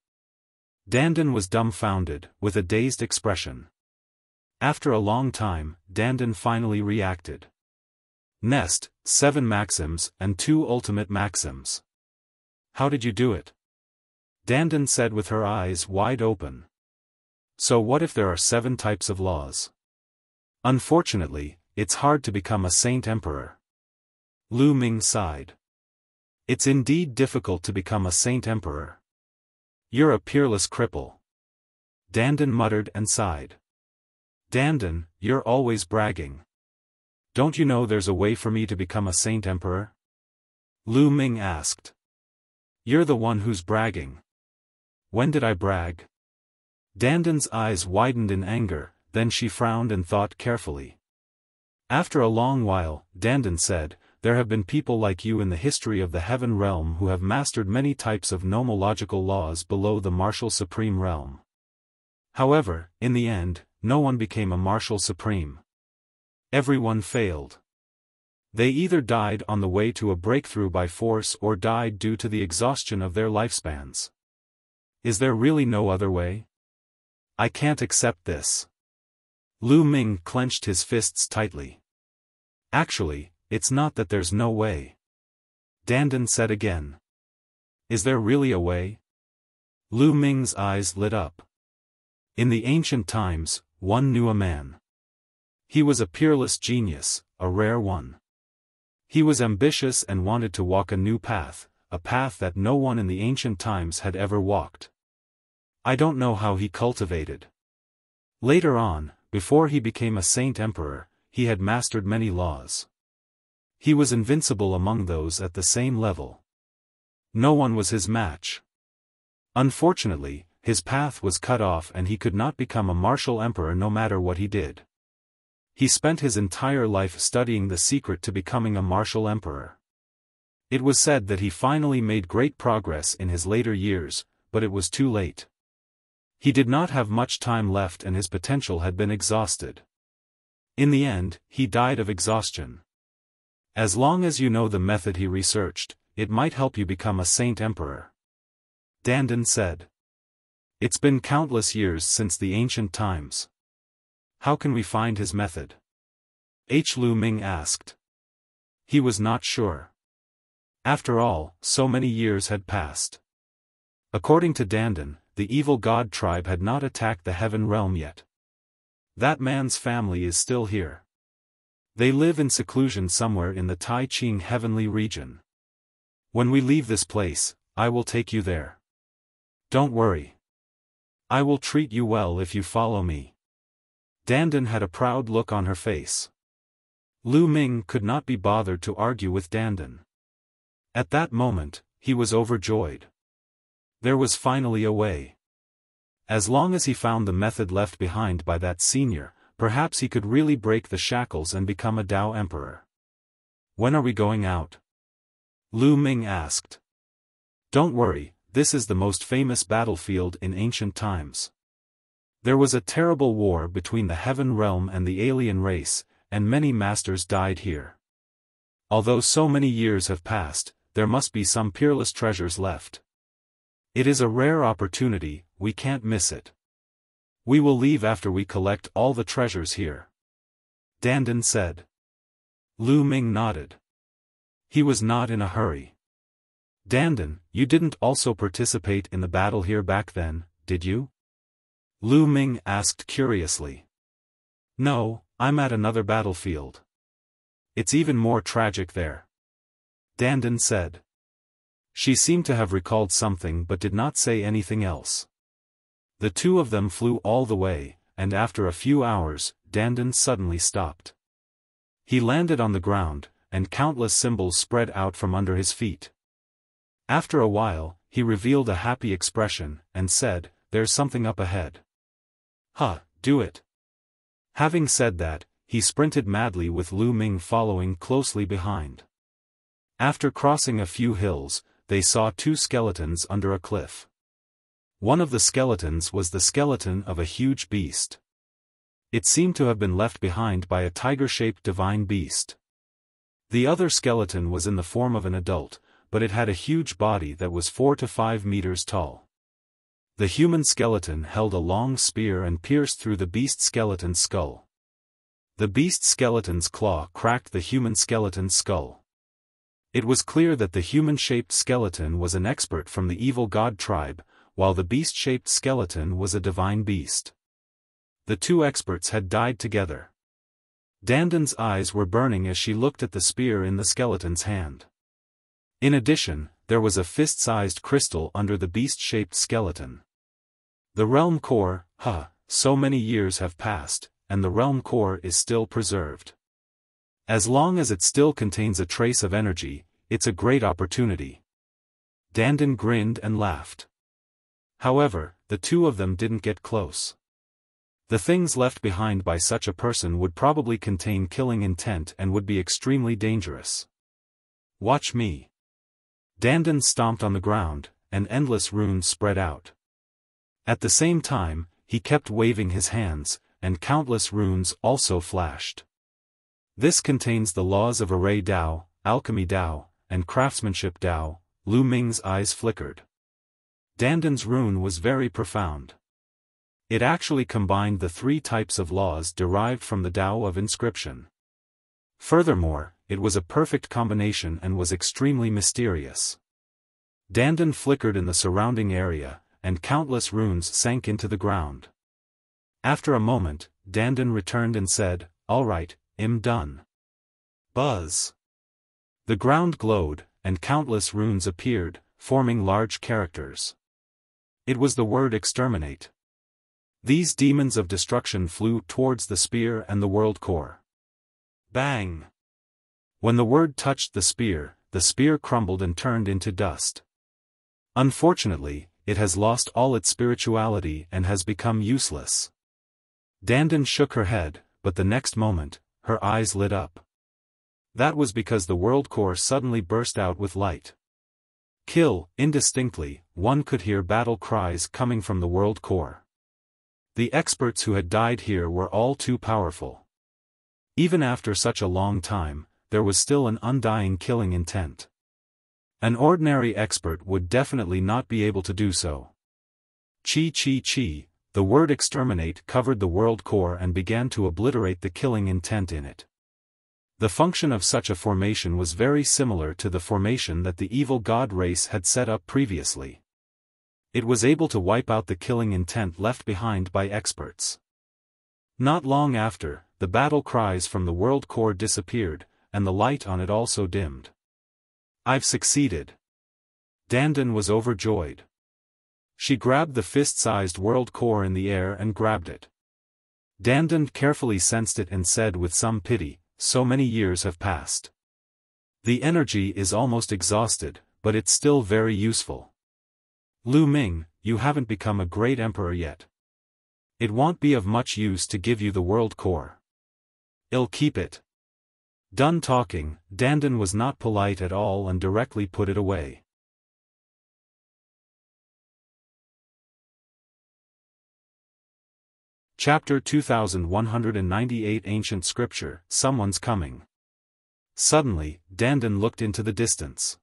Dandan was dumbfounded, with a dazed expression. After a long time, Dandan finally reacted. Nest, 7 maxims and 2 ultimate maxims. How did you do it? Dandan said with her eyes wide open. So what if there are 7 types of laws? Unfortunately, it's hard to become a saint emperor. Lu Ming sighed. It's indeed difficult to become a saint emperor. You're a peerless cripple. Dandan muttered and sighed. Dandan, you're always bragging. Don't you know there's a way for me to become a saint emperor? Lu Ming asked. You're the one who's bragging. When did I brag? Dandan's eyes widened in anger, then she frowned and thought carefully. After a long while, Dandan said, There have been people like you in the history of the heaven realm who have mastered many types of nomological laws below the martial supreme realm. However, in the end, no one became a martial supreme. Everyone failed. They either died on the way to a breakthrough by force or died due to the exhaustion of their lifespans. Is there really no other way? I can't accept this. Lu Ming clenched his fists tightly. Actually, it's not that there's no way. Dandan said again. Is there really a way? Lu Ming's eyes lit up. In the ancient times, one knew a man. He was a peerless genius, a rare one. He was ambitious and wanted to walk a new path, a path that no one in the ancient times had ever walked. I don't know how he cultivated. Later on, before he became a saint emperor, he had mastered many laws. He was invincible among those at the same level. No one was his match. Unfortunately, his path was cut off and he could not become a martial emperor no matter what he did. He spent his entire life studying the secret to becoming a martial emperor. It was said that he finally made great progress in his later years, but it was too late. He did not have much time left and his potential had been exhausted. In the end, he died of exhaustion. As long as you know the method he researched, it might help you become a saint emperor. Dandan said. It's been countless years since the ancient times. How can we find his method? Lu Ming asked. He was not sure. After all, so many years had passed. According to Dandan, the evil god tribe had not attacked the heaven realm yet. That man's family is still here. They live in seclusion somewhere in the Tai Ching heavenly region. When we leave this place, I will take you there. Don't worry. I will treat you well if you follow me. Dandan had a proud look on her face. Lu Ming could not be bothered to argue with Dandan. At that moment, he was overjoyed. There was finally a way. As long as he found the method left behind by that senior, perhaps he could really break the shackles and become a Dao emperor. When are we going out? Lu Ming asked. Don't worry, this is the most famous battlefield in ancient times. There was a terrible war between the heaven realm and the alien race, and many masters died here. Although so many years have passed, there must be some peerless treasures left. It is a rare opportunity, we can't miss it. We will leave after we collect all the treasures here. Dandan said. Lu Ming nodded. He was not in a hurry. Dandan, you didn't also participate in the battle here back then, did you? Lu Ming asked curiously. No, I'm at another battlefield. It's even more tragic there. Dandan said. She seemed to have recalled something but did not say anything else. The two of them flew all the way, and after a few hours, Dandan suddenly stopped. He landed on the ground, and countless symbols spread out from under his feet. After a while, he revealed a happy expression, and said, "There's something up ahead." "Huh, do it." Having said that, he sprinted madly with Lu Ming following closely behind. After crossing a few hills, they saw two skeletons under a cliff. One of the skeletons was the skeleton of a huge beast. It seemed to have been left behind by a tiger-shaped divine beast. The other skeleton was in the form of an adult, but it had a huge body that was 4 to 5 meters tall. The human skeleton held a long spear and pierced through the beast skeleton's skull. The beast skeleton's claw cracked the human skeleton's skull. It was clear that the human-shaped skeleton was an expert from the evil god tribe, while the beast-shaped skeleton was a divine beast. The two experts had died together. Dandan's eyes were burning as she looked at the spear in the skeleton's hand. In addition, there was a fist-sized crystal under the beast-shaped skeleton. The realm core, so many years have passed, and the realm core is still preserved. As long as it still contains a trace of energy, it's a great opportunity. Dandan grinned and laughed. However, the two of them didn't get close. The things left behind by such a person would probably contain killing intent and would be extremely dangerous. Watch me. Dandan stomped on the ground, and endless runes spread out. At the same time, he kept waving his hands, and countless runes also flashed. This contains the laws of array Dao, alchemy Dao, and craftsmanship Dao. Lu Ming's eyes flickered. Dandan's rune was very profound. It actually combined the 3 types of laws derived from the Dao of inscription. Furthermore, it was a perfect combination and was extremely mysterious. Dandan flickered in the surrounding area, and countless runes sank into the ground. After a moment, Dandan returned and said, "All right, I'm done." Buzz. The ground glowed, and countless runes appeared, forming large characters. It was the word exterminate. These demons of destruction flew towards the spear and the world core. Bang! When the word touched the spear crumbled and turned into dust. Unfortunately, it has lost all its spirituality and has become useless. Dandan shook her head, but the next moment, her eyes lit up. That was because the world core suddenly burst out with light. Kill, indistinctly, one could hear battle cries coming from the world core. The experts who had died here were all too powerful. Even after such a long time, there was still an undying killing intent. An ordinary expert would definitely not be able to do so. Chi chi chi, the word exterminate covered the world core and began to obliterate the killing intent in it. The function of such a formation was very similar to the formation that the evil god race had set up previously. It was able to wipe out the killing intent left behind by experts. Not long after, the battle cries from the world core disappeared, and the light on it also dimmed. I've succeeded. Dandan was overjoyed. She grabbed the fist-sized world core in the air and grabbed it. Dandan carefully sensed it and said with some pity, so many years have passed. The energy is almost exhausted, but it's still very useful. Lu Ming, you haven't become a great emperor yet. It won't be of much use to give you the world core. I'll keep it. Done talking, Dandan was not polite at all and directly put it away. Chapter 2198 Ancient Scripture, Someone's Coming. Suddenly, Dandan looked into the distance.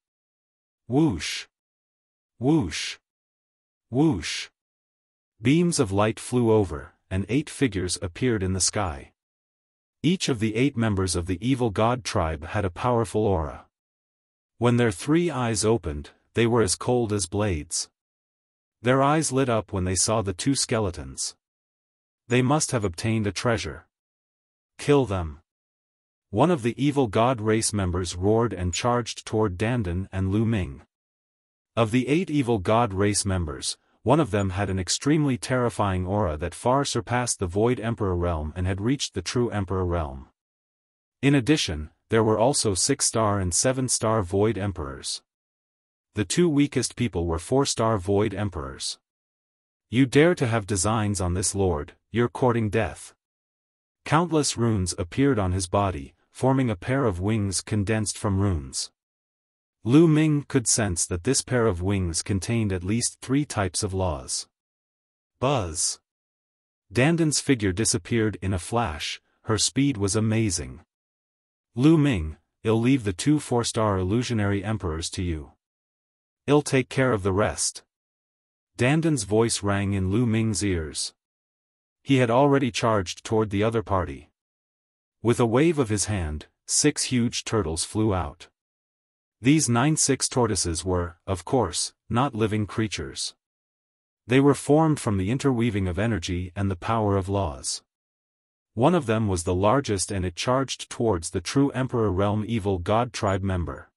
Whoosh! Whoosh! Whoosh! Beams of light flew over, and 8 figures appeared in the sky. Each of the 8 members of the evil god tribe had a powerful aura. When their 3 eyes opened, they were as cold as blades. Their eyes lit up when they saw the 2 skeletons. They must have obtained a treasure. Kill them. One of the evil god race members roared and charged toward Dandan and Lu Ming. Of the 8 evil god race members, one of them had an extremely terrifying aura that far surpassed the Void Emperor realm and had reached the True Emperor realm. In addition, there were also 6-star and 7-star Void Emperors. The 2 weakest people were 4-star Void Emperors. You dare to have designs on this lord, you're courting death. Countless runes appeared on his body, forming a pair of wings condensed from runes. Lu Ming could sense that this pair of wings contained at least 3 types of laws. Buzz! Dandan's figure disappeared in a flash, her speed was amazing. Lu Ming, I'll leave the 2 4-star illusionary emperors to you. I'll take care of the rest. Dandan's voice rang in Lu Ming's ears. He had already charged toward the other party. With a wave of his hand, 6 huge turtles flew out. These 9-6 tortoises were, of course, not living creatures. They were formed from the interweaving of energy and the power of laws. One of them was the largest and it charged towards the True Emperor Realm evil god tribe member.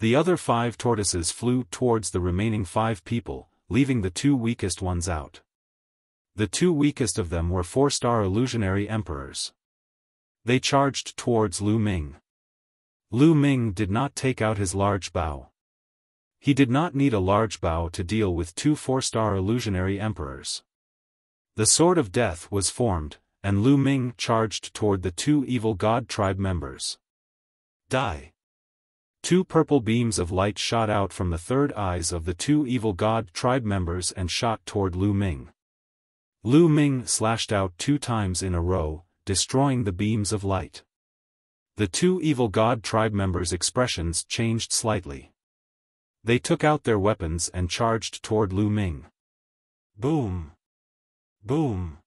The other 5 tortoises flew towards the remaining 5 people, leaving the 2 weakest ones out. The 2 weakest of them were 4-star illusionary emperors. They charged towards Lu Ming. Lu Ming did not take out his large bow. He did not need a large bow to deal with 2 4-star illusionary emperors. The Sword of Death was formed, and Lu Ming charged toward the 2 evil god tribe members. Die! 2 purple beams of light shot out from the 3rd eyes of the 2 evil god tribe members and shot toward Lu Ming. Lu Ming slashed out 2 times in a row, destroying the beams of light. The 2 evil god tribe members' expressions changed slightly. They took out their weapons and charged toward Lu Ming. Boom! Boom!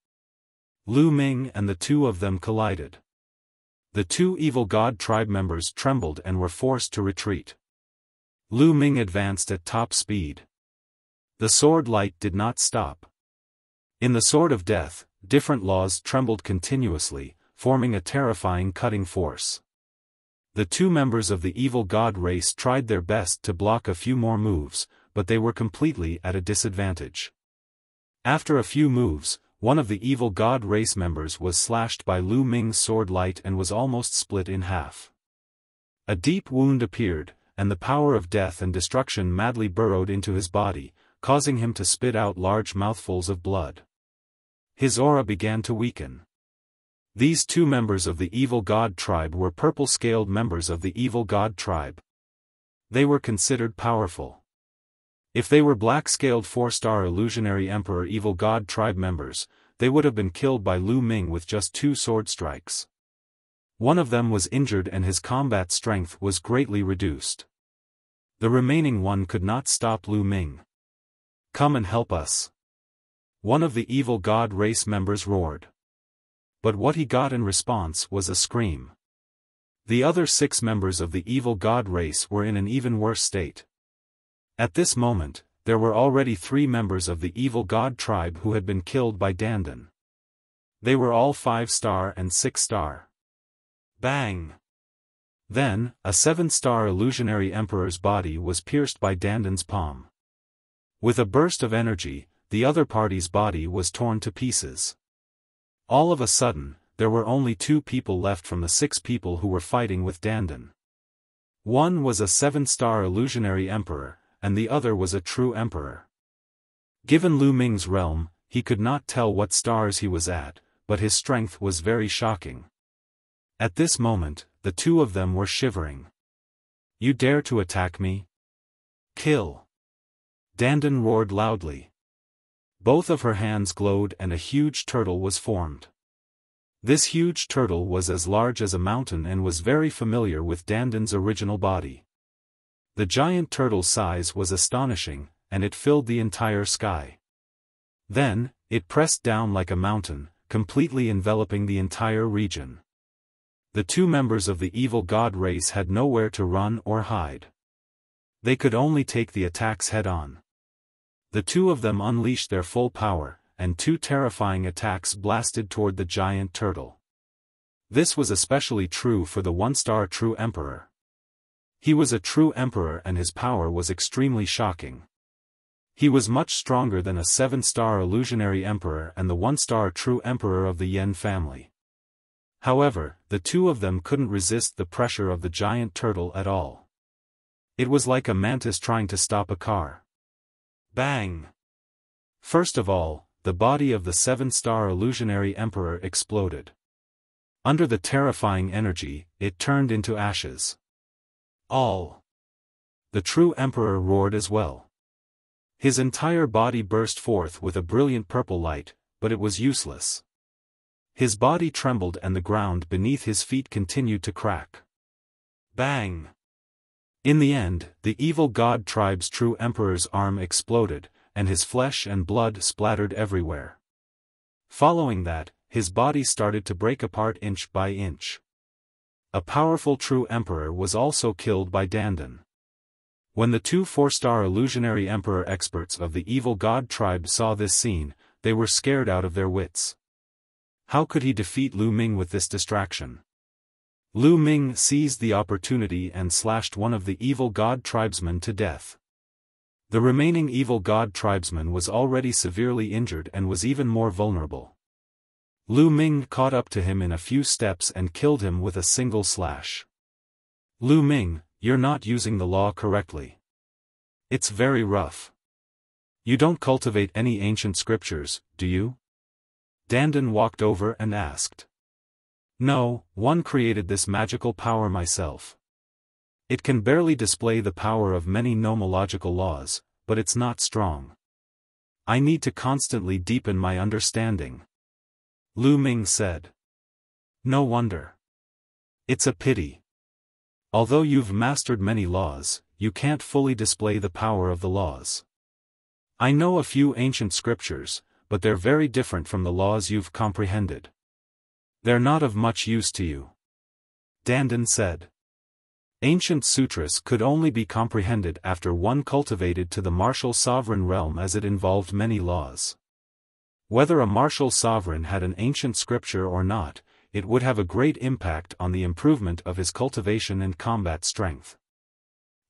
Lu Ming and the 2 of them collided. The 2 evil god tribe members trembled and were forced to retreat. Lu Ming advanced at top speed. The sword light did not stop. In the Sword of Death, different laws trembled continuously, forming a terrifying cutting force. The 2 members of the evil god race tried their best to block a few more moves, but they were completely at a disadvantage. After a few moves, one of the evil god race members was slashed by Lu Ming's sword light and was almost split in half. A deep wound appeared, and the power of death and destruction madly burrowed into his body, causing him to spit out large mouthfuls of blood. His aura began to weaken. These two members of the evil god tribe were purple-scaled members of the evil god tribe. They were considered powerful. If they were black-scaled 4-star illusionary emperor evil god tribe members, they would have been killed by Lu Ming with just 2 sword strikes. One of them was injured and his combat strength was greatly reduced. The remaining one could not stop Lu Ming. "Come and help us," one of the evil god race members roared. But what he got in response was a scream. The other 6 members of the evil god race were in an even worse state. At this moment, there were already 3 members of the evil god tribe who had been killed by dandan. They were all 5-star and 6-star. Bang! Then, a 7-star illusionary emperor's body was pierced by dandan's palm. With a burst of energy, the other party's body was torn to pieces. All of a sudden, there were only 2 people left from the 6 people who were fighting with dandan. One was a 7-star illusionary emperor, and the other was a true emperor. Given Lu Ming's realm, he could not tell what stars he was at, but his strength was very shocking. At this moment, the 2 of them were shivering. "You dare to attack me? Kill!" dandan roared loudly. Both of her hands glowed and a huge turtle was formed. This huge turtle was as large as a mountain and was very familiar with dandan's original body. The giant turtle's size was astonishing, and it filled the entire sky. Then, it pressed down like a mountain, completely enveloping the entire region. The 2 members of the evil god race had nowhere to run or hide. They could only take the attacks head-on. The 2 of them unleashed their full power, and 2 terrifying attacks blasted toward the giant turtle. This was especially true for the 1-star true emperor. He was a true emperor and his power was extremely shocking. He was much stronger than a 7-star illusionary emperor and the 1-star true emperor of the Yen family. However, the 2 of them couldn't resist the pressure of the giant turtle at all. It was like a mantis trying to stop a car. Bang! First of all, the body of the 7-star illusionary emperor exploded. Under the terrifying energy, it turned into ashes. All! The true emperor roared as well. His entire body burst forth with a brilliant purple light, but it was useless. His body trembled and the ground beneath his feet continued to crack. Bang! In the end, the evil god tribe's true emperor's arm exploded, and his flesh and blood splattered everywhere. Following that, his body started to break apart inch by inch. A powerful true emperor was also killed by dandan. When the 2 4-star illusionary emperor experts of the evil god tribe saw this scene, they were scared out of their wits. How could he defeat Lu Ming with this distraction? Lu Ming seized the opportunity and slashed one of the evil god tribesmen to death. The remaining evil god tribesman was already severely injured and was even more vulnerable. Lu Ming caught up to him in a few steps and killed him with a single slash. "Lu Ming, you're not using the law correctly. It's very rough. You don't cultivate any ancient scriptures, do you?" dandan walked over and asked. "No, one created this magical power myself. It can barely display the power of many nomological laws, but it's not strong. I need to constantly deepen my understanding," Lu Ming said. "No wonder. It's a pity. Although you've mastered many laws, you can't fully display the power of the laws. I know a few ancient scriptures, but they're very different from the laws you've comprehended. They're not of much use to you," dandan said. Ancient sutras could only be comprehended after one cultivated to the martial sovereign realm as it involved many laws. Whether a martial sovereign had an ancient scripture or not, it would have a great impact on the improvement of his cultivation and combat strength.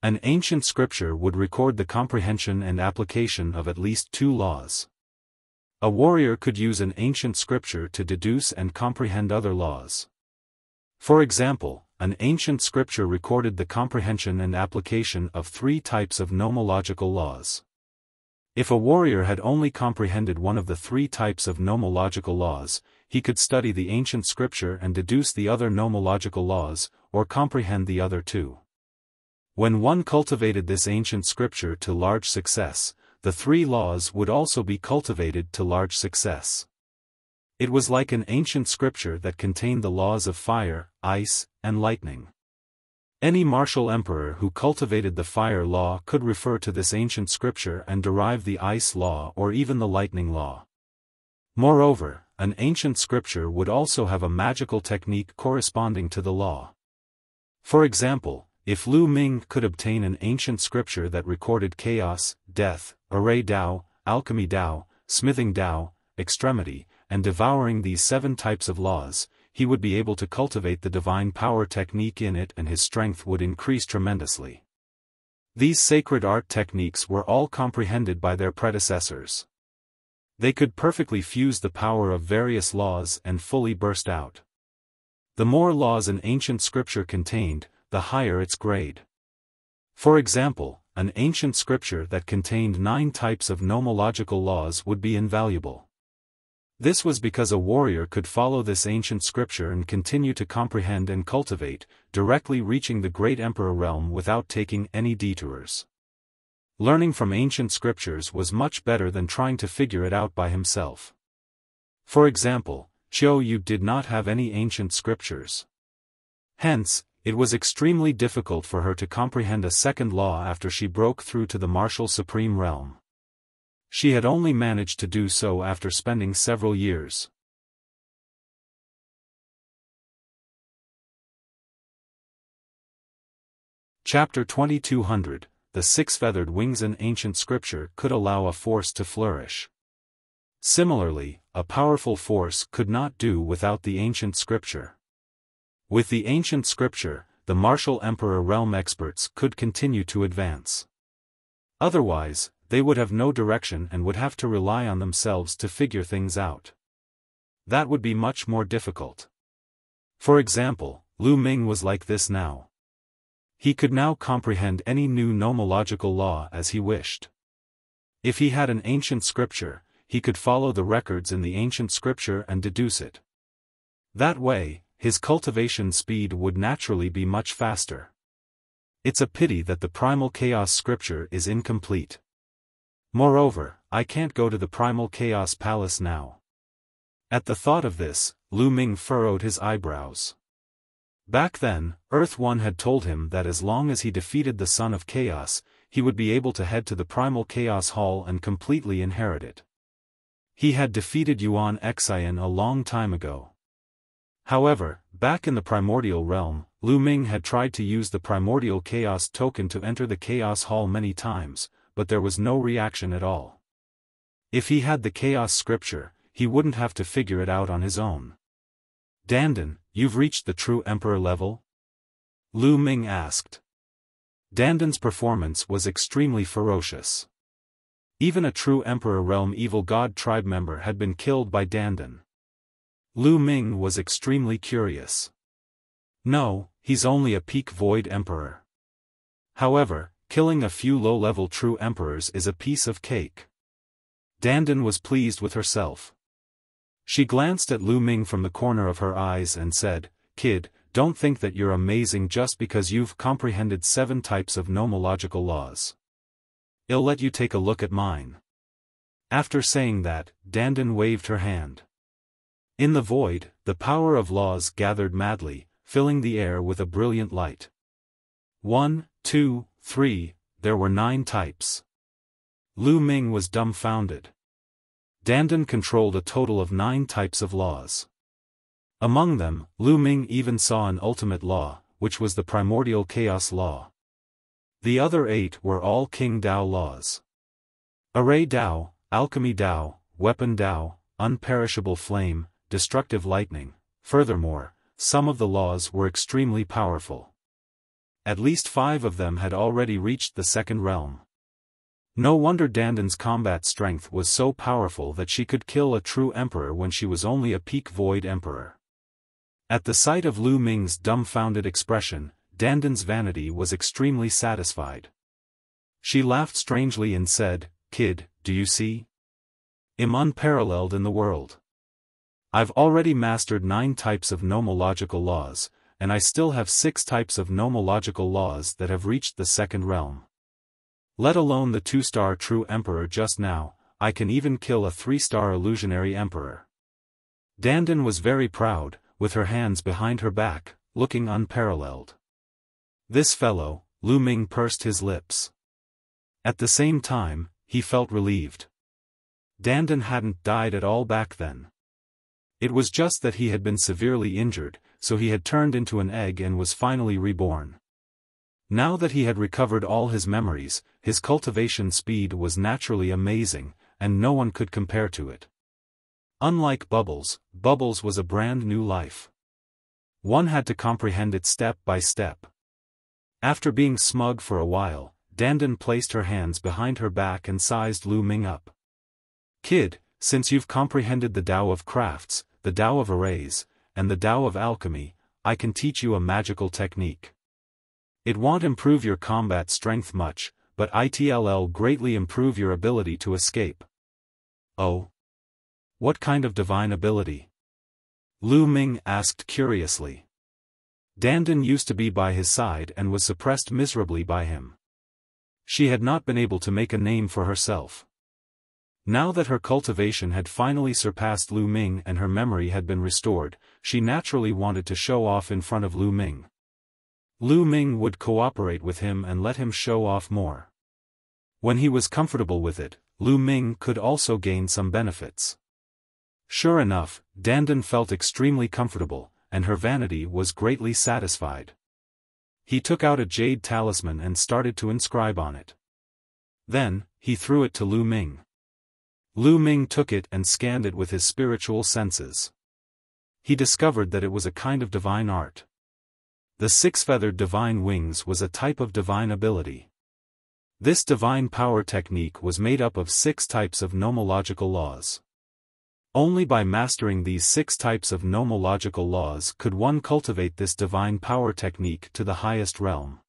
An ancient scripture would record the comprehension and application of at least 2 laws. A warrior could use an ancient scripture to deduce and comprehend other laws. For example, an ancient scripture recorded the comprehension and application of 3 types of nomological laws. If a warrior had only comprehended one of the 3 types of nomological laws, he could study the ancient scripture and deduce the other nomological laws, or comprehend the other two. When one cultivated this ancient scripture to large success, the three laws would also be cultivated to large success. It was like an ancient scripture that contained the laws of fire, ice, and lightning. Any martial emperor who cultivated the fire law could refer to this ancient scripture and derive the ice law or even the lightning law. Moreover, an ancient scripture would also have a magical technique corresponding to the law. For example, if Lu Ming could obtain an ancient scripture that recorded chaos, death, array Dao, alchemy Dao, smithing Dao, extremity, and devouring these 7 types of laws, he would be able to cultivate the divine power technique in it and his strength would increase tremendously. These sacred art techniques were all comprehended by their predecessors. They could perfectly fuse the power of various laws and fully burst out. The more laws an ancient scripture contained, the higher its grade. For example, an ancient scripture that contained 9 types of nomological laws would be invaluable. This was because a warrior could follow this ancient scripture and continue to comprehend and cultivate, directly reaching the great emperor realm without taking any detours. Learning from ancient scriptures was much better than trying to figure it out by himself. For example, Xiaofan did not have any ancient scriptures. Hence, it was extremely difficult for her to comprehend a second law after she broke through to the martial supreme realm. She had only managed to do so after spending several years. Chapter 2200, The Six-Feathered Wings. An ancient scripture could allow a force to flourish. Similarly, a powerful force could not do without the ancient scripture. With the ancient scripture, the martial emperor realm experts could continue to advance. Otherwise, they would have no direction and would have to rely on themselves to figure things out. That would be much more difficult. For example, Lu Ming was like this now. He could now comprehend any new nomological law as he wished. If he had an ancient scripture, he could follow the records in the ancient scripture and deduce it. That way, his cultivation speed would naturally be much faster. It's a pity that the primal chaos scripture is incomplete. Moreover, I can't go to the primal chaos palace now. At the thought of this, Lu Ming furrowed his eyebrows. Back then, Earth One had told him that as long as he defeated the Son of Chaos, he would be able to head to the primal chaos hall and completely inherit it. He had defeated Yuan Xian a long time ago. However, back in the primordial realm, Lu Ming had tried to use the primordial chaos token to enter the chaos hall many times, but there was no reaction at all. If he had the chaos scripture, he wouldn't have to figure it out on his own. Dandan, you've reached the true emperor level? Lu Ming asked. Dandan's performance was extremely ferocious. Even a true emperor realm evil god tribe member had been killed by Dandan. Lu Ming was extremely curious. No, he's only a peak void emperor. However, killing a few low-level true emperors is a piece of cake. Dandan was pleased with herself. She glanced at Lu Ming from the corner of her eyes and said, "Kid, don't think that you're amazing just because you've comprehended 7 types of nomological laws. I'll let you take a look at mine." After saying that, Dandan waved her hand. In the void, the power of laws gathered madly, filling the air with a brilliant light. 1, 2, 3, there were 9 types. Lu Ming was dumbfounded. Dandan controlled a total of 9 types of laws. Among them, Lu Ming even saw an ultimate law, which was the primordial chaos law. The other 8 were all King Dao laws. Array Dao, alchemy Dao, weapon Dao, unperishable flame, destructive lightning. Furthermore, some of the laws were extremely powerful. At least 5 of them had already reached the second realm. No wonder Dandan's combat strength was so powerful that she could kill a true emperor when she was only a peak void emperor. At the sight of Lu Ming's dumbfounded expression, Dandan's vanity was extremely satisfied. She laughed strangely and said, "Kid, do you see? I'm unparalleled in the world. I've already mastered 9 types of nomological laws, and I still have 6 types of nomological laws that have reached the second realm. Let alone the 2-star true emperor just now, I can even kill a 3-star illusionary emperor. Dandan was very proud, with her hands behind her back, looking unparalleled. This fellow, Lu Ming, pursed his lips. At the same time, he felt relieved. Dandan hadn't died at all back then. It was just that he had been severely injured, so he had turned into an egg and was finally reborn. Now that he had recovered all his memories, his cultivation speed was naturally amazing, and no one could compare to it. Unlike Bubbles, Bubbles was a brand new life. One had to comprehend it step by step. After being smug for a while, Dandan placed her hands behind her back and sized Lu Ming up. Kid, since you've comprehended the Tao of crafts, the Tao of arrays, and the Tao of alchemy, I can teach you a magical technique. It won't improve your combat strength much, but it'll greatly improve your ability to escape. Oh? What kind of divine ability? Lu Ming asked curiously. Dandan used to be by his side and was suppressed miserably by him. She had not been able to make a name for herself. Now that her cultivation had finally surpassed Lu Ming and her memory had been restored, she naturally wanted to show off in front of Lu Ming. Lu Ming would cooperate with him and let him show off more. When he was comfortable with it, Lu Ming could also gain some benefits. Sure enough, Dandan felt extremely comfortable, and her vanity was greatly satisfied. He took out a jade talisman and started to inscribe on it. Then, he threw it to Lu Ming. Lu Ming took it and scanned it with his spiritual senses. He discovered that it was a kind of divine art. The 6-feathered divine wings was a type of divine ability. This divine power technique was made up of 6 types of nomological laws. Only by mastering these 6 types of nomological laws could one cultivate this divine power technique to the highest realm.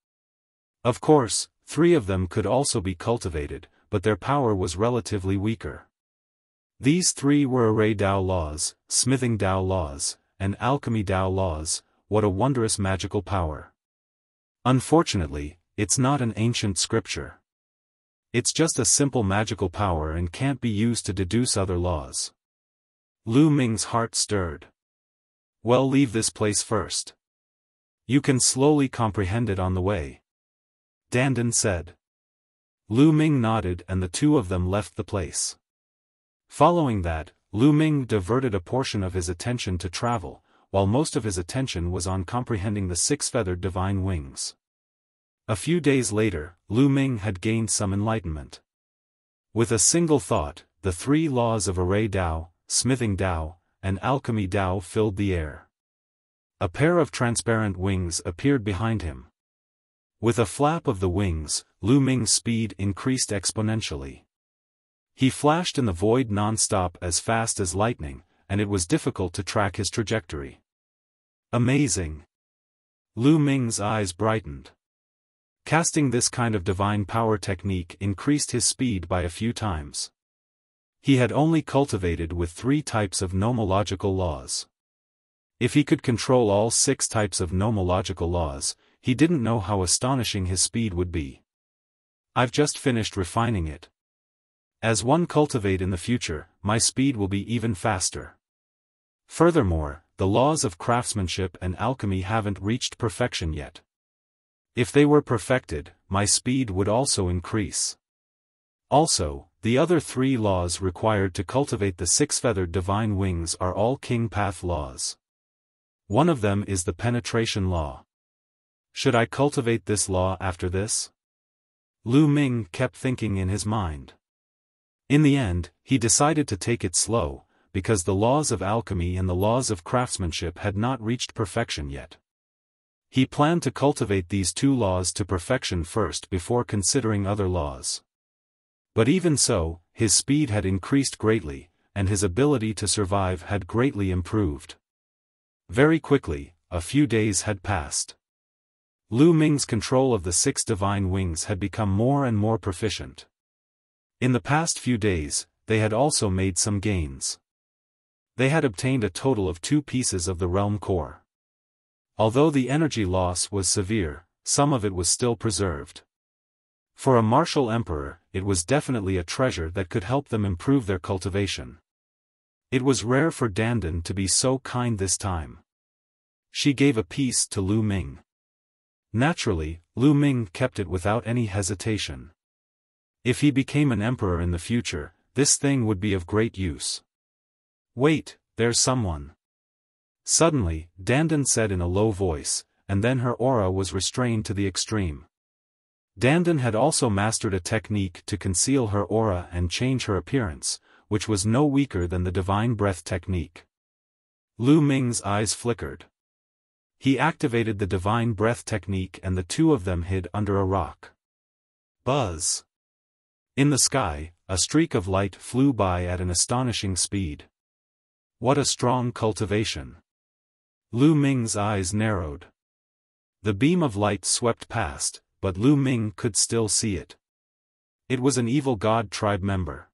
Of course, 3 of them could also be cultivated, but their power was relatively weaker. These 3 were array Tao laws, smithing Tao laws, and alchemy Tao laws. What a wondrous magical power. Unfortunately, it's not an ancient scripture. It's just a simple magical power and can't be used to deduce other laws. Lu Ming's heart stirred. Well, leave this place first. You can slowly comprehend it on the way. Dandan said. Lu Ming nodded and the 2 of them left the place. Following that, Lu Ming diverted a portion of his attention to travel, while most of his attention was on comprehending the 6-feathered divine wings. A few days later, Lu Ming had gained some enlightenment. With a single thought, the 3 laws of array Tao, smithing Tao, and alchemy Tao filled the air. A pair of transparent wings appeared behind him. With a flap of the wings, Lu Ming's speed increased exponentially. He flashed in the void non-stop as fast as lightning, and it was difficult to track his trajectory. Amazing! Lu Ming's eyes brightened. Casting this kind of divine power technique increased his speed by a few times. He had only cultivated with 3 types of nomological laws. If he could control all 6 types of nomological laws, he didn't know how astonishing his speed would be. I've just finished refining it. As one cultivate in the future, my speed will be even faster. Furthermore, the laws of craftsmanship and alchemy haven't reached perfection yet. If they were perfected, my speed would also increase. Also, the other 3 laws required to cultivate the 6-feathered divine wings are all king path laws. One of them is the penetration law. Should I cultivate this law after this? Lu Ming kept thinking in his mind. In the end, he decided to take it slow, because the laws of alchemy and the laws of craftsmanship had not reached perfection yet. He planned to cultivate these 2 laws to perfection first before considering other laws. But even so, his speed had increased greatly, and his ability to survive had greatly improved. Very quickly, a few days had passed. Lu Ming's control of the 6 divine wings had become more and more proficient. In the past few days, they had also made some gains. They had obtained a total of 2 pieces of the realm core. Although the energy loss was severe, some of it was still preserved. For a martial emperor, it was definitely a treasure that could help them improve their cultivation. It was rare for Dandan to be so kind this time. She gave a piece to Lu Ming. Naturally, Lu Ming kept it without any hesitation. If he became an emperor in the future, this thing would be of great use. Wait, there's someone. Suddenly, Dandan said in a low voice, and then her aura was restrained to the extreme. Dandan had also mastered a technique to conceal her aura and change her appearance, which was no weaker than the divine breath technique. Lu Ming's eyes flickered. He activated the divine breath technique and the 2 of them hid under a rock. Buzz! In the sky, a streak of light flew by at an astonishing speed. What a strong cultivation! Lu Ming's eyes narrowed. The beam of light swept past, but Lu Ming could still see it. It was an evil god tribe member.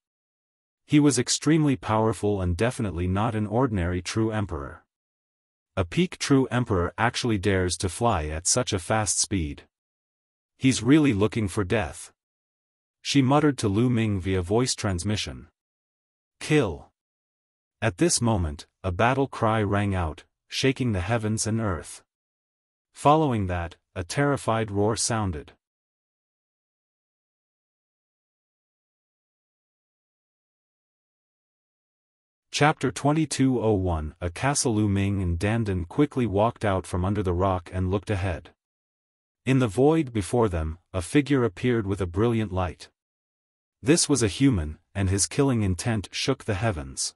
He was extremely powerful and definitely not an ordinary true emperor. A peak true emperor actually dares to fly at such a fast speed. He's really looking for death. She muttered to Lu Ming via voice transmission. Kill! At this moment, a battle cry rang out, shaking the heavens and earth. Following that, a terrified roar sounded. Chapter 2201 A Castle. Lu Ming and Dandan quickly walked out from under the rock and looked ahead. In the void before them, a figure appeared with a brilliant light. This was a human, and his killing intent shook the heavens.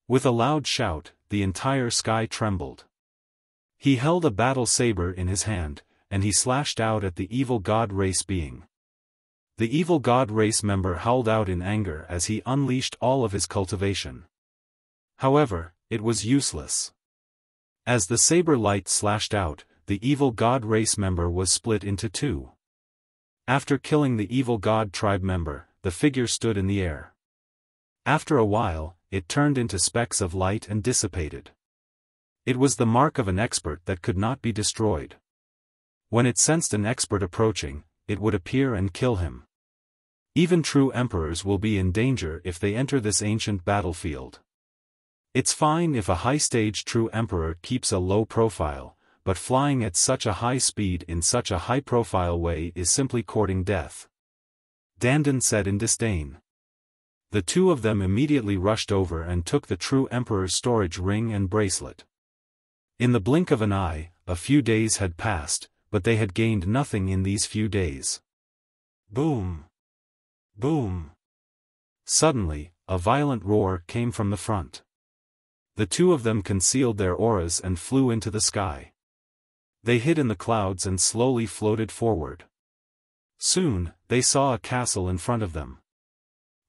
With a loud shout, the entire sky trembled. He held a battle saber in his hand, and he slashed out at the evil god race being. The evil god race member howled out in anger as he unleashed all of his cultivation. However, it was useless. As the saber light slashed out, the evil god race member was split into 2. After killing the evil god tribe member, the figure stood in the air. After a while, it turned into specks of light and dissipated. It was the mark of an expert that could not be destroyed. When it sensed an expert approaching, it would appear and kill him. Even true emperors will be in danger if they enter this ancient battlefield. It's fine if a high-stage true emperor keeps a low profile, but flying at such a high speed in such a high-profile way is simply courting death. Dandan said in disdain. The 2 of them immediately rushed over and took the true emperor's storage ring and bracelet. In the blink of an eye, a few days had passed, but they had gained nothing in these few days. Boom! Boom! Suddenly, a violent roar came from the front. The 2 of them concealed their auras and flew into the sky. They hid in the clouds and slowly floated forward. Soon, they saw a castle in front of them.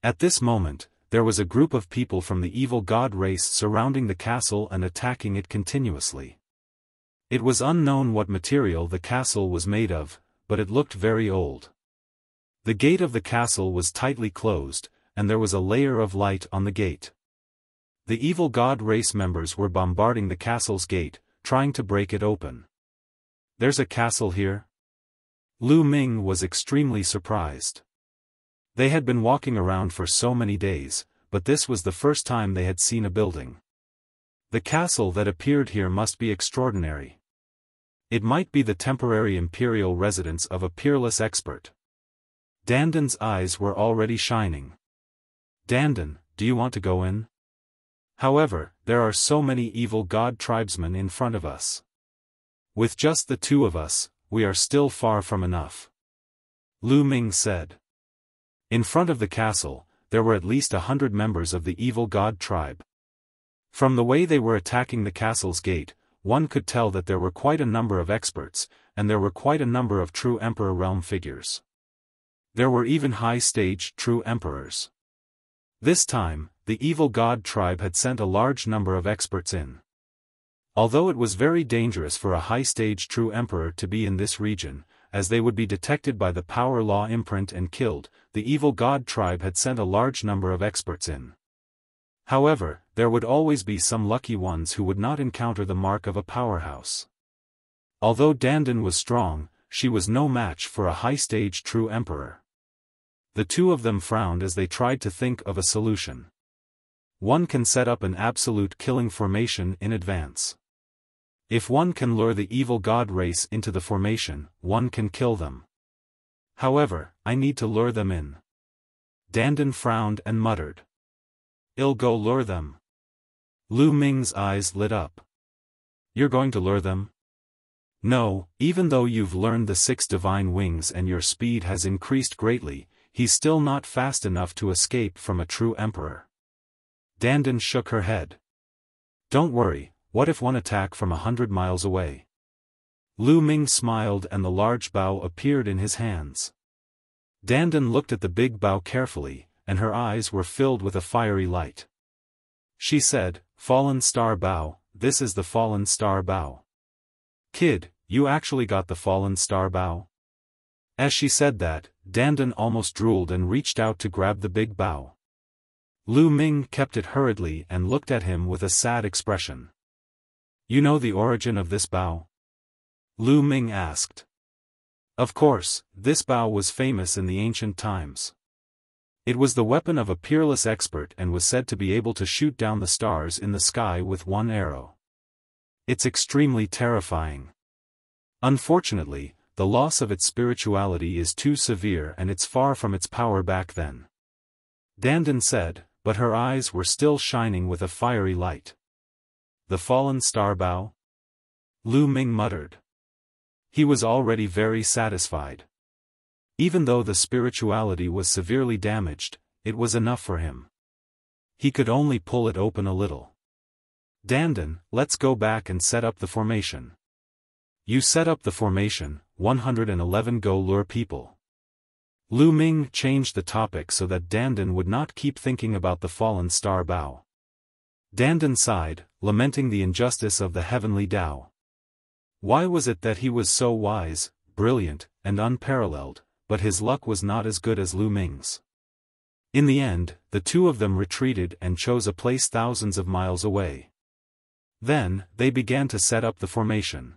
At this moment, there was a group of people from the evil god race surrounding the castle and attacking it continuously. It was unknown what material the castle was made of, but it looked very old. The gate of the castle was tightly closed, and there was a layer of light on the gate. The evil god race members were bombarding the castle's gate, trying to break it open. There's a castle here? Lu Ming was extremely surprised. They had been walking around for so many days, but this was the first time they had seen a building. The castle that appeared here must be extraordinary. It might be the temporary imperial residence of a peerless expert. Dandan's eyes were already shining. Dandan, do you want to go in? However, there are so many evil god tribesmen in front of us. With just the 2 of us, we are still far from enough. Lu Ming said. In front of the castle, there were at least 100 members of the evil god tribe. From the way they were attacking the castle's gate, one could tell that there were quite a number of experts, and there were quite a number of true emperor realm figures. There were even high-stage true emperors. This time, the evil god tribe had sent a large number of experts in. Although it was very dangerous for a high-stage true emperor to be in this region, as they would be detected by the power law imprint and killed, the evil god tribe had sent a large number of experts in. However, there would always be some lucky ones who would not encounter the mark of a powerhouse. Although Dandan was strong, she was no match for a high-stage true emperor. The two of them frowned as they tried to think of a solution. One can set up an absolute killing formation in advance. If one can lure the evil god race into the formation, one can kill them. However, I need to lure them in. Dandan frowned and muttered. I'll go lure them. Lu Ming's eyes lit up. You're going to lure them? No, even though you've learned the 6 divine wings and your speed has increased greatly, he's still not fast enough to escape from a true emperor. Dandan shook her head. Don't worry, what if one attack from 100 miles away? Lu Ming smiled and the large bow appeared in his hands. Dandan looked at the big bow carefully, and her eyes were filled with a fiery light. She said, Fallen Star Bow, this is the Fallen Star Bow. Kid, you actually got the Fallen Star Bow? As she said that, Dandan almost drooled and reached out to grab the big bow. Lu Ming kept it hurriedly and looked at him with a sad expression. You know the origin of this bow? Lu Ming asked. Of course, this bow was famous in the ancient times. It was the weapon of a peerless expert and was said to be able to shoot down the stars in the sky with one arrow. It's extremely terrifying. Unfortunately, the loss of its spirituality is too severe and it's far from its power back then. Dandan said, but her eyes were still shining with a fiery light. The Fallen Star Bow? Lu Ming muttered. He was already very satisfied. Even though the spirituality was severely damaged, it was enough for him. He could only pull it open a little. Dandan, let's go back and set up the formation. You set up the formation, 111 go lure people. Lu Ming changed the topic so that Dandan would not keep thinking about the Fallen Star Bow. Dandan sighed, lamenting the injustice of the heavenly Tao. Why was it that he was so wise, brilliant, and unparalleled, but his luck was not as good as Lu Ming's? In the end, the two of them retreated and chose a place thousands of miles away. Then, they began to set up the formation.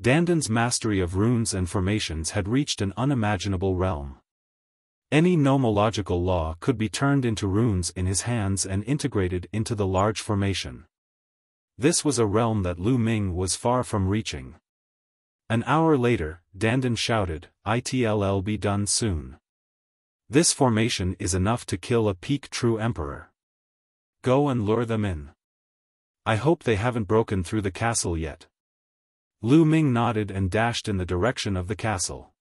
Dandan's mastery of runes and formations had reached an unimaginable realm. Any nomological law could be turned into runes in his hands and integrated into the large formation. This was a realm that Lu Ming was far from reaching. An hour later, Dandan shouted, "It'll be done soon. This formation is enough to kill a peak true emperor. Go and lure them in. I hope they haven't broken through the castle yet." Lu Ming nodded and dashed in the direction of the castle.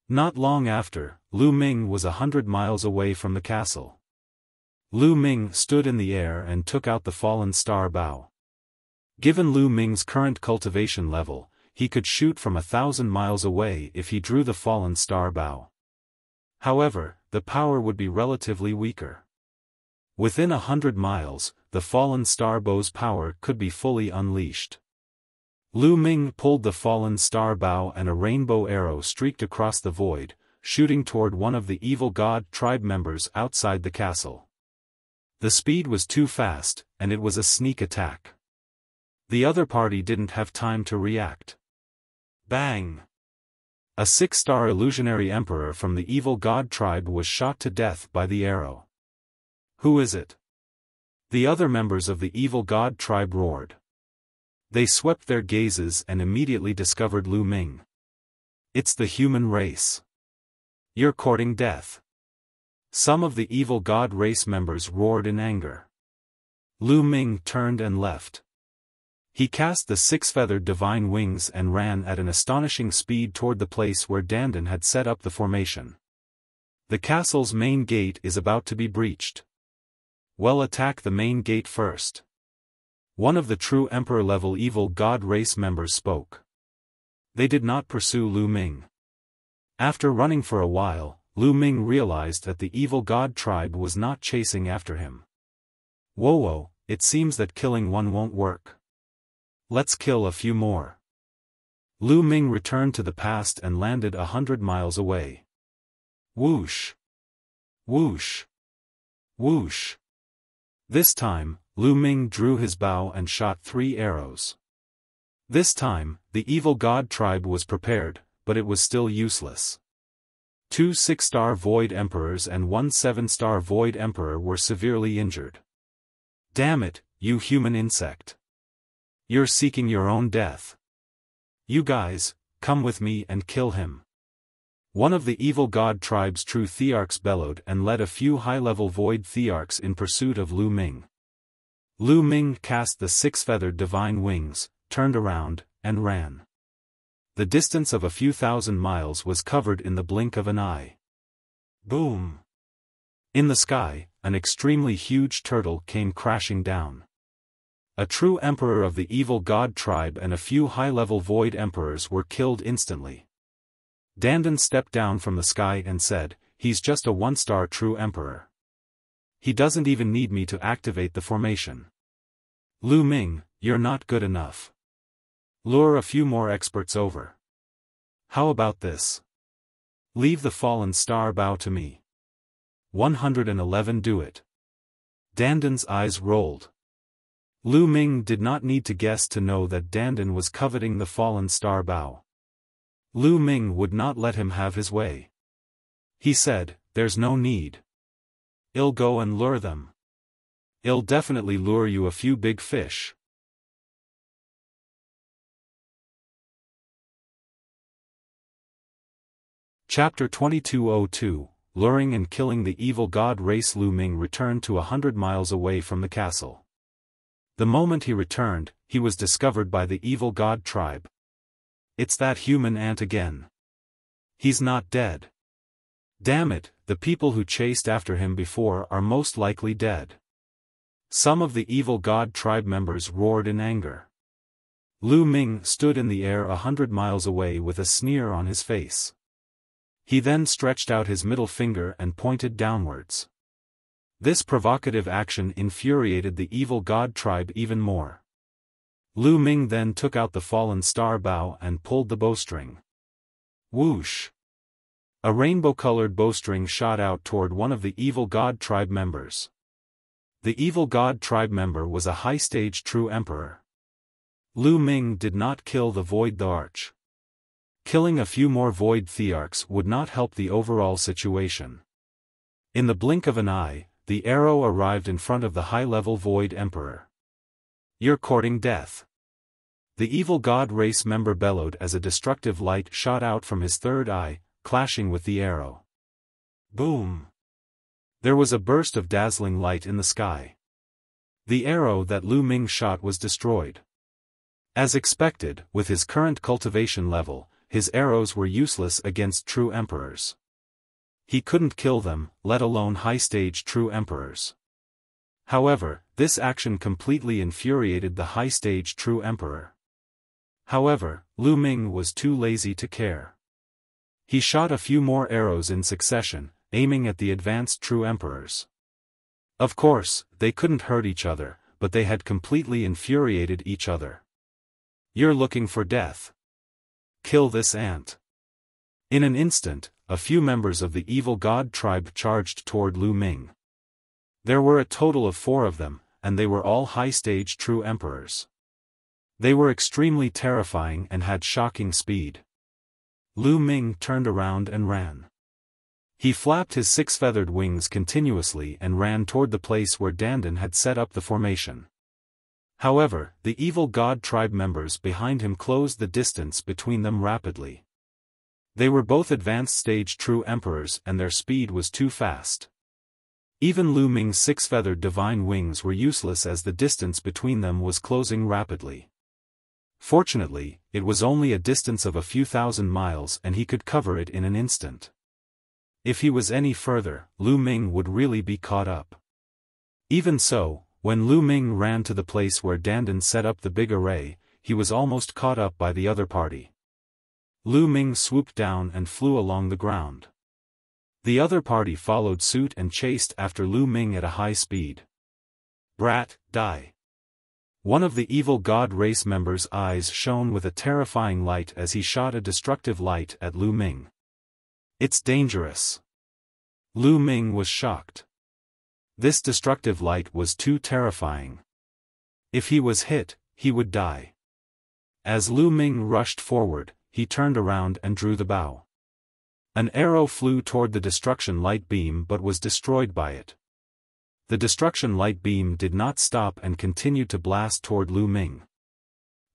Not long after, Lu Ming was 100 miles away from the castle. Lu Ming stood in the air and took out the Fallen Star Bow. Given Lu Ming's current cultivation level, he could shoot from 1,000 miles away if he drew the Fallen Star Bow. However, the power would be relatively weaker. Within 100 miles, the Fallen Star Bow's power could be fully unleashed. Lu Ming pulled the Fallen Star Bow and a rainbow arrow streaked across the void, shooting toward one of the evil god tribe members outside the castle. The speed was too fast, and it was a sneak attack. The other party didn't have time to react. Bang! A 6-star illusionary emperor from the evil god tribe was shot to death by the arrow. Who is it? The other members of the evil god tribe roared. They swept their gazes and immediately discovered Lu Ming. It's the human race. You're courting death. Some of the evil god race members roared in anger. Lu Ming turned and left. He cast the 6-feathered divine wings and ran at an astonishing speed toward the place where Dandan had set up the formation. The castle's main gate is about to be breached. Well, attack the main gate first. One of the true emperor-level evil god race members spoke. They did not pursue Lu Ming. After running for a while, Lu Ming realized that the evil god tribe was not chasing after him. Whoa, it seems that killing one won't work. Let's kill a few more. Lu Ming returned to the past and landed 100 miles away. Whoosh! Whoosh! Whoosh! This time, Lu Ming drew his bow and shot 3 arrows. This time, the evil god tribe was prepared, but it was still useless. 2 6-star Void Emperors and 1 7-star Void Emperor were severely injured. Damn it, you human insect. You're seeking your own death. You guys, come with me and kill him. One of the evil god tribe's true thearchs bellowed and led a few high-level void thearchs in pursuit of Lu Ming. Lu Ming cast the 6-feathered divine wings, turned around, and ran. The distance of a few thousand miles was covered in the blink of an eye. Boom! In the sky, an extremely huge turtle came crashing down. A true emperor of the evil god tribe and a few high-level void emperors were killed instantly. Dandan stepped down from the sky and said, "He's just a 1-star true emperor. He doesn't even need me to activate the formation. Lu Ming, you're not good enough. Lure a few more experts over. How about this? Leave the fallen star bow to me. 111 do it." Dandan's eyes rolled. Lu Ming did not need to guess to know that Dandan was coveting the fallen star bow. Lu Ming would not let him have his way. He said, "There's no need. I'll go and lure them. I'll definitely lure you a few big fish." Chapter 2202, Luring and Killing the Evil God Race. Lu Ming returned to 100 miles away from the castle. The moment he returned, he was discovered by the evil god tribe. "It's that human ant again. He's not dead. Damn it, the people who chased after him before are most likely dead." Some of the evil god tribe members roared in anger. Lu Ming stood in the air 100 miles away with a sneer on his face. He then stretched out his middle finger and pointed downwards. This provocative action infuriated the evil god tribe even more. Lu Ming then took out the fallen star bow and pulled the bowstring. Whoosh! A rainbow-colored bowstring shot out toward one of the evil god tribe members. The evil god tribe member was a high-stage true emperor. Lu Ming did not kill the void thearch. Killing a few more void thearchs would not help the overall situation. In the blink of an eye, the arrow arrived in front of the high-level void emperor. "You're courting death." The evil god race member bellowed as a destructive light shot out from his third eye, clashing with the arrow. Boom! There was a burst of dazzling light in the sky. The arrow that Lu Ming shot was destroyed. As expected, with his current cultivation level, his arrows were useless against true emperors. He couldn't kill them, let alone high-stage true emperors. However, this action completely infuriated the high-stage true emperor. However, Lu Ming was too lazy to care. He shot a few more arrows in succession, aiming at the advanced true emperors. Of course, they couldn't hurt each other, but they had completely infuriated each other. "You're looking for death. Kill this ant." In an instant, a few members of the evil god tribe charged toward Lu Ming. There were a total of 4 of them, and they were all high-stage true emperors. They were extremely terrifying and had shocking speed. Lu Ming turned around and ran. He flapped his 6-feathered wings continuously and ran toward the place where Dandan had set up the formation. However, the evil god tribe members behind him closed the distance between them rapidly. They were both advanced stage true emperors and their speed was too fast. Even Lu Ming's 6-feathered divine wings were useless as the distance between them was closing rapidly. Fortunately, it was only a distance of a few thousand miles and he could cover it in an instant. If he was any further, Lu Ming would really be caught up. Even so, when Lu Ming ran to the place where Dandan set up the big array, he was almost caught up by the other party. Lu Ming swooped down and flew along the ground. The other party followed suit and chased after Lu Ming at a high speed. "Brat, die." One of the evil god race members' eyes shone with a terrifying light as he shot a destructive light at Lu Ming. "It's dangerous." Lu Ming was shocked. This destructive light was too terrifying. If he was hit, he would die. As Lu Ming rushed forward, he turned around and drew the bow. An arrow flew toward the destruction light beam but was destroyed by it. The destruction light beam did not stop and continued to blast toward Lu Ming.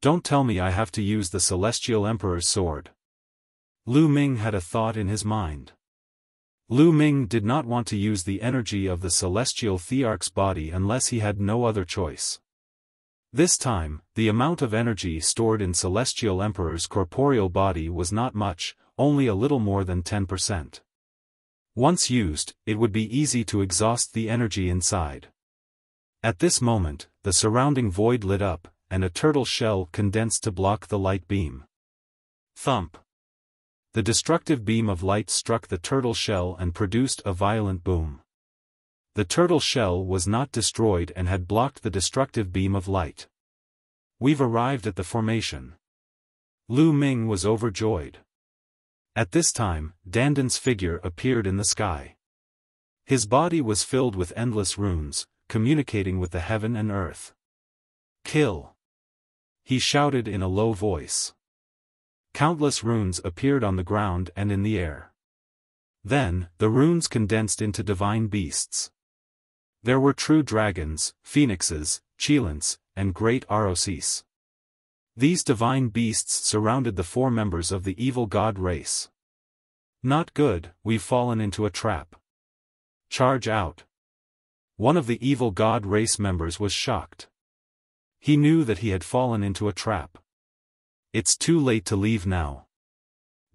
Don't tell me I have to use the Celestial Emperor's sword. Lu Ming had a thought in his mind. Lu Ming did not want to use the energy of the Celestial Thearch's body unless he had no other choice. This time, the amount of energy stored in Celestial Emperor's corporeal body was not much, only a little more than 10%. Once used, it would be easy to exhaust the energy inside. At this moment, the surrounding void lit up, and a turtle shell condensed to block the light beam. Thump! The destructive beam of light struck the turtle shell and produced a violent boom. The turtle shell was not destroyed and had blocked the destructive beam of light. We've arrived at the formation. Lu Ming was overjoyed. At this time, Dandan's figure appeared in the sky. His body was filled with endless runes, communicating with the heaven and earth. Kill! He shouted in a low voice. Countless runes appeared on the ground and in the air. Then, the runes condensed into divine beasts. There were true dragons, phoenixes, cheilants, and great Arosis. These divine beasts surrounded the 4 members of the evil god race. Not good, we've fallen into a trap. Charge out. One of the evil god race members was shocked. He knew that he had fallen into a trap. It's too late to leave now.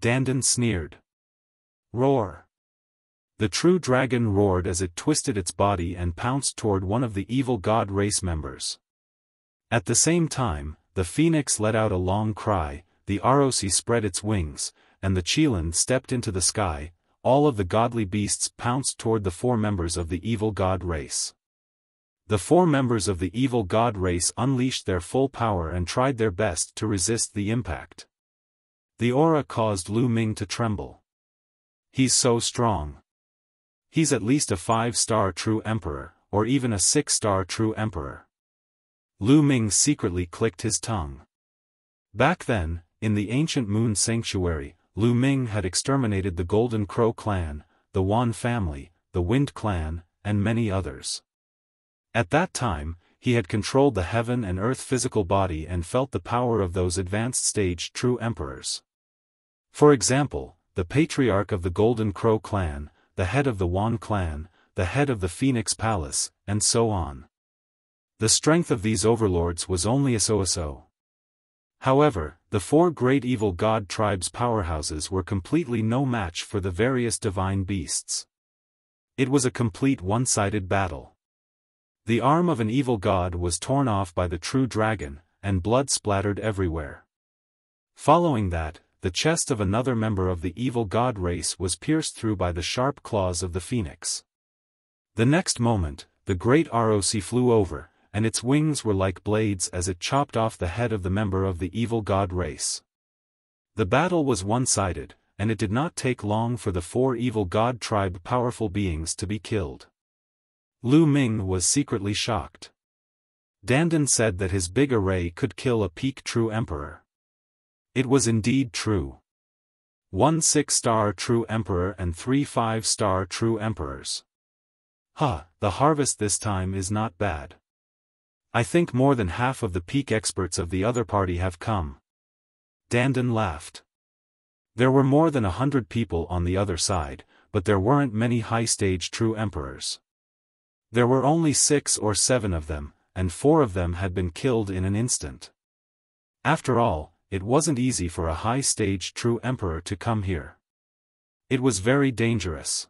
Dandan sneered. Roar. The true dragon roared as it twisted its body and pounced toward one of the evil god race members. At the same time, the phoenix let out a long cry, the Arosi spread its wings, and the Chelan stepped into the sky. All of the godly beasts pounced toward the 4 members of the evil god race. The 4 members of the evil god race unleashed their full power and tried their best to resist the impact. The aura caused Lu Ming to tremble. He's so strong. He's at least a 5-star true emperor, or even a 6-star true emperor. Lu Ming secretly clicked his tongue. Back then, in the ancient Moon Sanctuary, Lu Ming had exterminated the Golden Crow clan, the Wan family, the Wind clan, and many others. At that time, he had controlled the heaven and earth physical body and felt the power of those advanced stage true emperors. For example, the patriarch of the Golden Crow clan, the head of the Wan clan, the head of the Phoenix Palace, and so on. The strength of these overlords was only a so-so. However, the 4 great evil god tribes' powerhouses were completely no match for the various divine beasts. It was a complete one-sided battle. The arm of an evil god was torn off by the true dragon, and blood splattered everywhere. Following that, the chest of another member of the evil god race was pierced through by the sharp claws of the phoenix. The next moment, the great ROC flew over, and its wings were like blades as it chopped off the head of the member of the evil god race. The battle was one-sided, and it did not take long for the 4 evil god tribe powerful beings to be killed. Lu Ming was secretly shocked. Dandan said that his big array could kill a peak true emperor. It was indeed true. 1 6-star true emperor and 3 5-star true emperors. The harvest this time is not bad. I think more than half of the peak experts of the other party have come. Dandan laughed. There were more than 100 people on the other side, but there weren't many high-stage true emperors. There were only 6 or 7 of them, and 4 of them had been killed in an instant. After all, it wasn't easy for a high-stage true emperor to come here. It was very dangerous.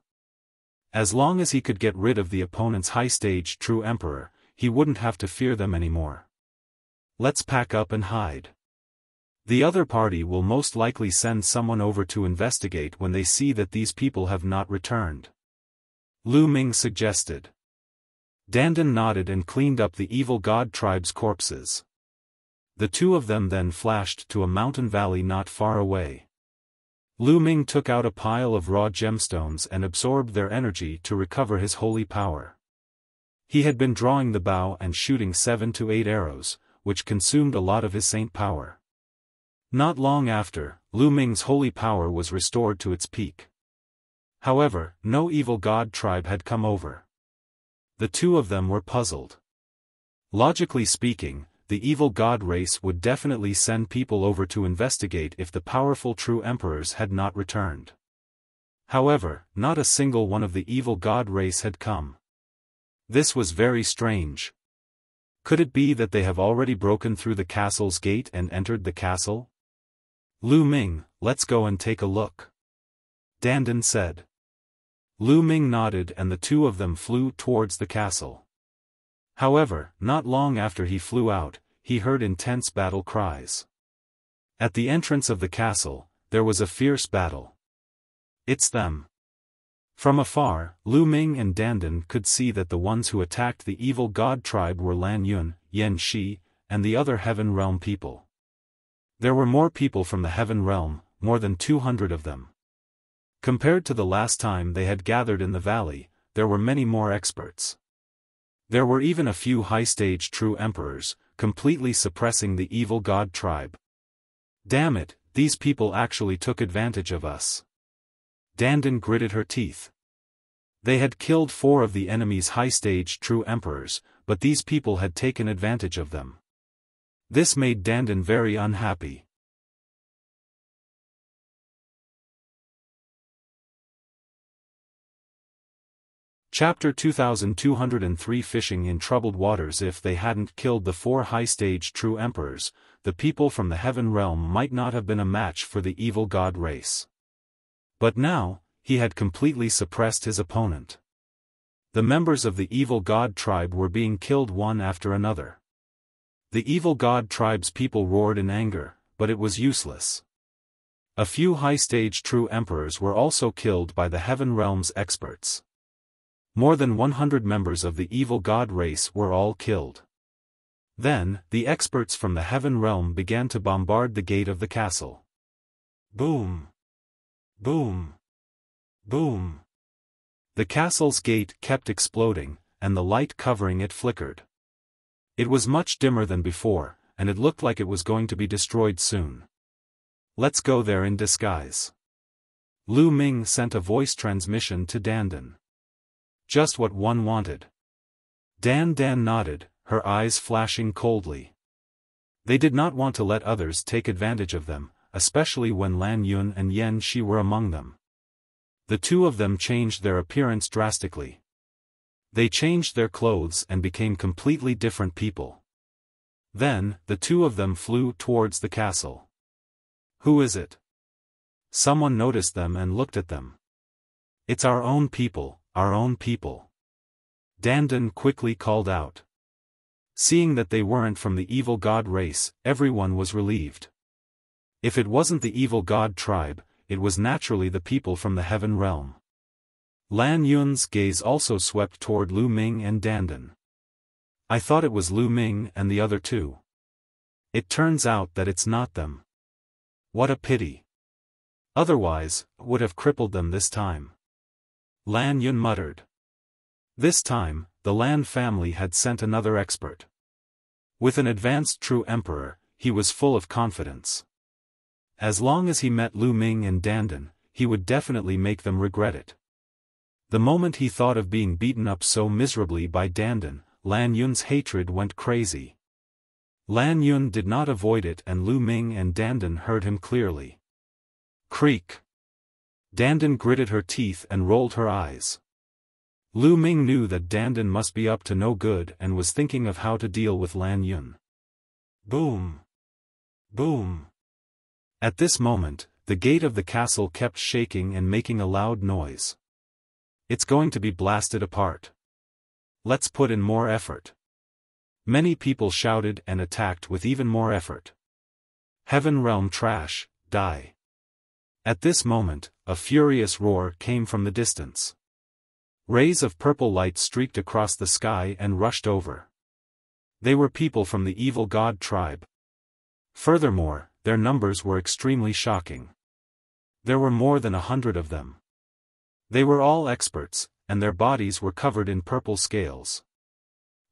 As long as he could get rid of the opponent's high-stage true emperor, he wouldn't have to fear them anymore. Let's pack up and hide. The other party will most likely send someone over to investigate when they see that these people have not returned. Lu Ming suggested. Dandan nodded and cleaned up the evil god tribe's corpses. The 2 of them then flashed to a mountain valley not far away. Lu Ming took out a pile of raw gemstones and absorbed their energy to recover his holy power. He had been drawing the bow and shooting 7 to 8 arrows, which consumed a lot of his saint power. Not long after, Lu Ming's holy power was restored to its peak. However, no evil god tribe had come over. The two of them were puzzled. Logically speaking, the evil god race would definitely send people over to investigate if the powerful true emperors had not returned. However, not a single one of the evil god race had come. This was very strange. Could it be that they have already broken through the castle's gate and entered the castle? Lu Ming, let's go and take a look, Dandan said. Lu Ming nodded and the two of them flew towards the castle. However, not long after he flew out, he heard intense battle cries. At the entrance of the castle, there was a fierce battle. It's them. From afar, Lu Ming and Dandan could see that the ones who attacked the evil god tribe were LAN Yun, Yan Shi, and the other Heaven Realm people. There were more people from the Heaven Realm, more than 200 of them. Compared to the last time they had gathered in the valley, there were many more experts. There were even a few high-stage true emperors, completely suppressing the evil god tribe. Damn it, these people actually took advantage of us. Dandan gritted her teeth. They had killed 4 of the enemy's high-stage true emperors, but these people had taken advantage of them. This made Dandan very unhappy. Chapter 2203 Fishing in Troubled Waters. If they hadn't killed the 4 high-stage true emperors, the people from the Heaven Realm might not have been a match for the evil god race. But now, he had completely suppressed his opponent. The members of the evil god tribe were being killed one after another. The evil god tribe's people roared in anger, but it was useless. A few high-stage true emperors were also killed by the Heaven Realm's experts. More than 100 members of the evil god race were all killed. Then, the experts from the Heaven Realm began to bombard the gate of the castle. Boom! Boom! Boom! The castle's gate kept exploding, and the light covering it flickered. It was much dimmer than before, and it looked like it was going to be destroyed soon. Let's go there in disguise. Lu Ming sent a voice transmission to Dandan. Just what one wanted. Dandan nodded, her eyes flashing coldly. They did not want to let others take advantage of them, especially when LAN Yun and Yan Shi were among them. The two of them changed their appearance drastically. They changed their clothes and became completely different people. Then, the two of them flew towards the castle. Who is it? Someone noticed them and looked at them. It's our own people, our own people. Dandan quickly called out. Seeing that they weren't from the evil god race, everyone was relieved. If it wasn't the evil god tribe, it was naturally the people from the Heaven Realm. LAN Yun's gaze also swept toward Lu Ming and Dandan. I thought it was Lu Ming and the other two. It turns out that it's not them. What a pity. Otherwise, would have crippled them this time. LAN Yun muttered. This time, the LAN family had sent another expert. With an advanced true emperor, he was full of confidence. As long as he met Lu Ming and Dandan, he would definitely make them regret it. The moment he thought of being beaten up so miserably by Dandan, LAN Yun's hatred went crazy. LAN Yun did not avoid it and Lu Ming and Dandan heard him clearly. Creak. Dandan gritted her teeth and rolled her eyes. Lu Ming knew that Dandan must be up to no good and was thinking of how to deal with LAN Yun. Boom! Boom! At this moment, the gate of the castle kept shaking and making a loud noise. It's going to be blasted apart. Let's put in more effort. Many people shouted and attacked with even more effort. Heaven Realm trash, die. At this moment, a furious roar came from the distance. Rays of purple light streaked across the sky and rushed over. They were people from the evil god tribe. Furthermore, their numbers were extremely shocking. There were more than 100 of them. They were all experts, and their bodies were covered in purple scales.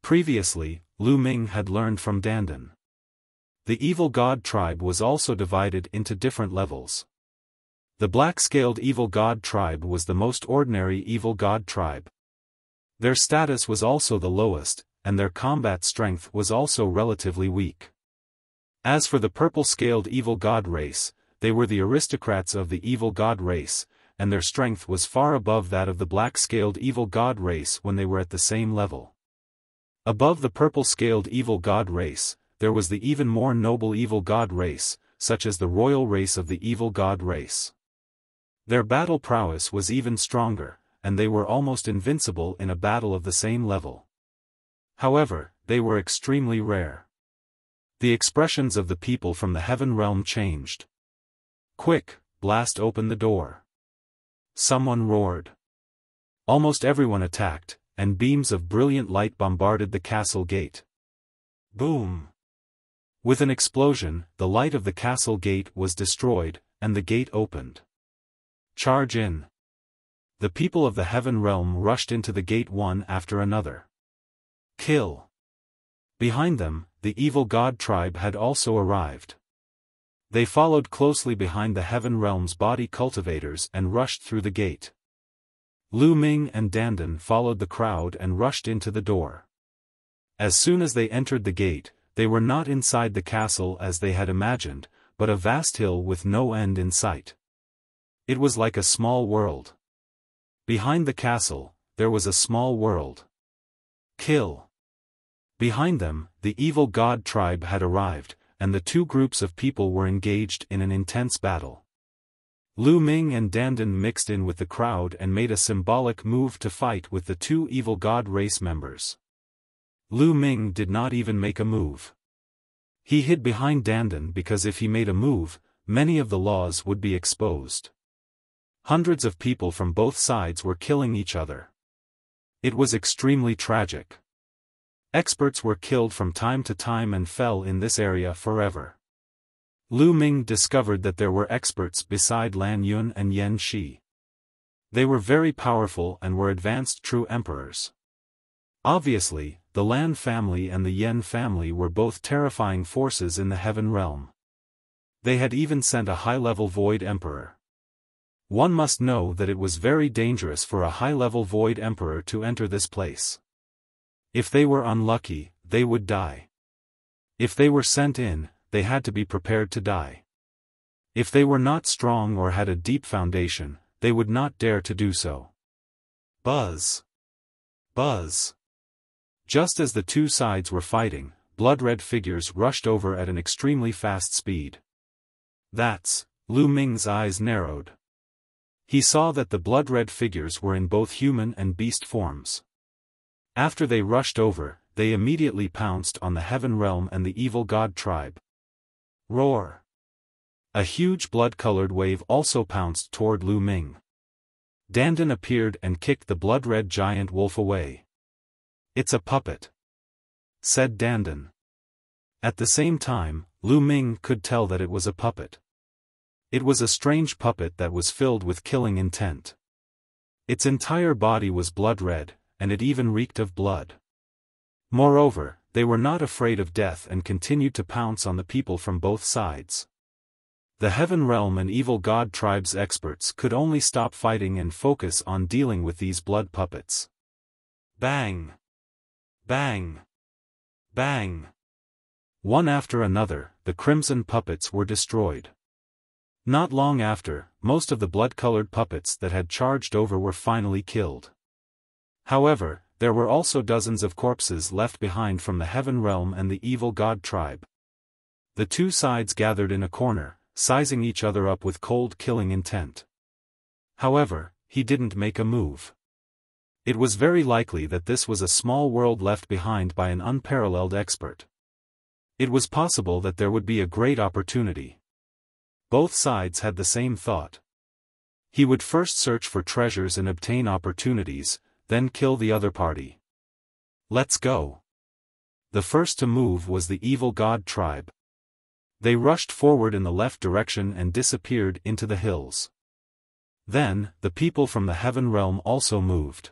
Previously, Lu Ming had learned from Dandan. The evil god tribe was also divided into different levels. The black-scaled evil god tribe was the most ordinary evil god tribe. Their status was also the lowest, and their combat strength was also relatively weak. As for the purple-scaled evil god race, they were the aristocrats of the evil god race, and their strength was far above that of the black-scaled evil god race when they were at the same level. Above the purple-scaled evil god race, there was the even more noble evil god race, such as the royal race of the evil god race. Their battle prowess was even stronger, and they were almost invincible in a battle of the same level. However, they were extremely rare. The expressions of the people from the heaven realm changed. "Quick, blast open the door!" someone roared. Almost everyone attacked, and beams of brilliant light bombarded the castle gate. Boom! With an explosion, the light of the castle gate was destroyed, and the gate opened. Charge in! The people of the heaven realm rushed into the gate one after another. Kill! Behind them, the evil god tribe had also arrived. They followed closely behind the heaven realm's body cultivators and rushed through the gate. Lu Ming and Dandan followed the crowd and rushed into the door. As soon as they entered the gate, they were not inside the castle as they had imagined, but a vast hill with no end in sight. It was like a small world. Behind the castle, there was a small world. Kill! Behind them, the evil god tribe had arrived, and the two groups of people were engaged in an intense battle. Lu Ming and Dandan mixed in with the crowd and made a symbolic move to fight with the two evil god race members. Lu Ming did not even make a move. He hid behind Dandan because if he made a move, many of the laws would be exposed. Hundreds of people from both sides were killing each other. It was extremely tragic. Experts were killed from time to time and fell in this area forever. Lu Ming discovered that there were experts beside LAN Yun and Yan Shi. They were very powerful and were advanced true emperors. Obviously, the LAN family and the Yan family were both terrifying forces in the heaven realm. They had even sent a high-level void emperor. One must know that it was very dangerous for a high-level void emperor to enter this place. If they were unlucky, they would die. If they were sent in, they had to be prepared to die. If they were not strong or had a deep foundation, they would not dare to do so. Buzz! Buzz! Just as the two sides were fighting, blood-red figures rushed over at an extremely fast speed. That's, Lu Ming's eyes narrowed. He saw that the blood-red figures were in both human and beast forms. After they rushed over, they immediately pounced on the heaven realm and the evil god tribe. Roar! A huge blood-colored wave also pounced toward Lu Ming. Dandan appeared and kicked the blood-red giant wolf away. "It's a puppet," said Dandan. At the same time, Lu Ming could tell that it was a puppet. It was a strange puppet that was filled with killing intent. Its entire body was blood-red, and it even reeked of blood. Moreover, they were not afraid of death and continued to pounce on the people from both sides. The heaven realm and evil god tribe's experts could only stop fighting and focus on dealing with these blood puppets. Bang! Bang! Bang! One after another, the crimson puppets were destroyed. Not long after, most of the blood-colored puppets that had charged over were finally killed. However, there were also dozens of corpses left behind from the heaven realm and the evil god tribe. The two sides gathered in a corner, sizing each other up with cold killing intent. However, he didn't make a move. It was very likely that this was a small world left behind by an unparalleled expert. It was possible that there would be a great opportunity. Both sides had the same thought. He would first search for treasures and obtain opportunities, then kill the other party. Let's go. The first to move was the evil god tribe. They rushed forward in the left direction and disappeared into the hills. Then, the people from the heaven realm also moved.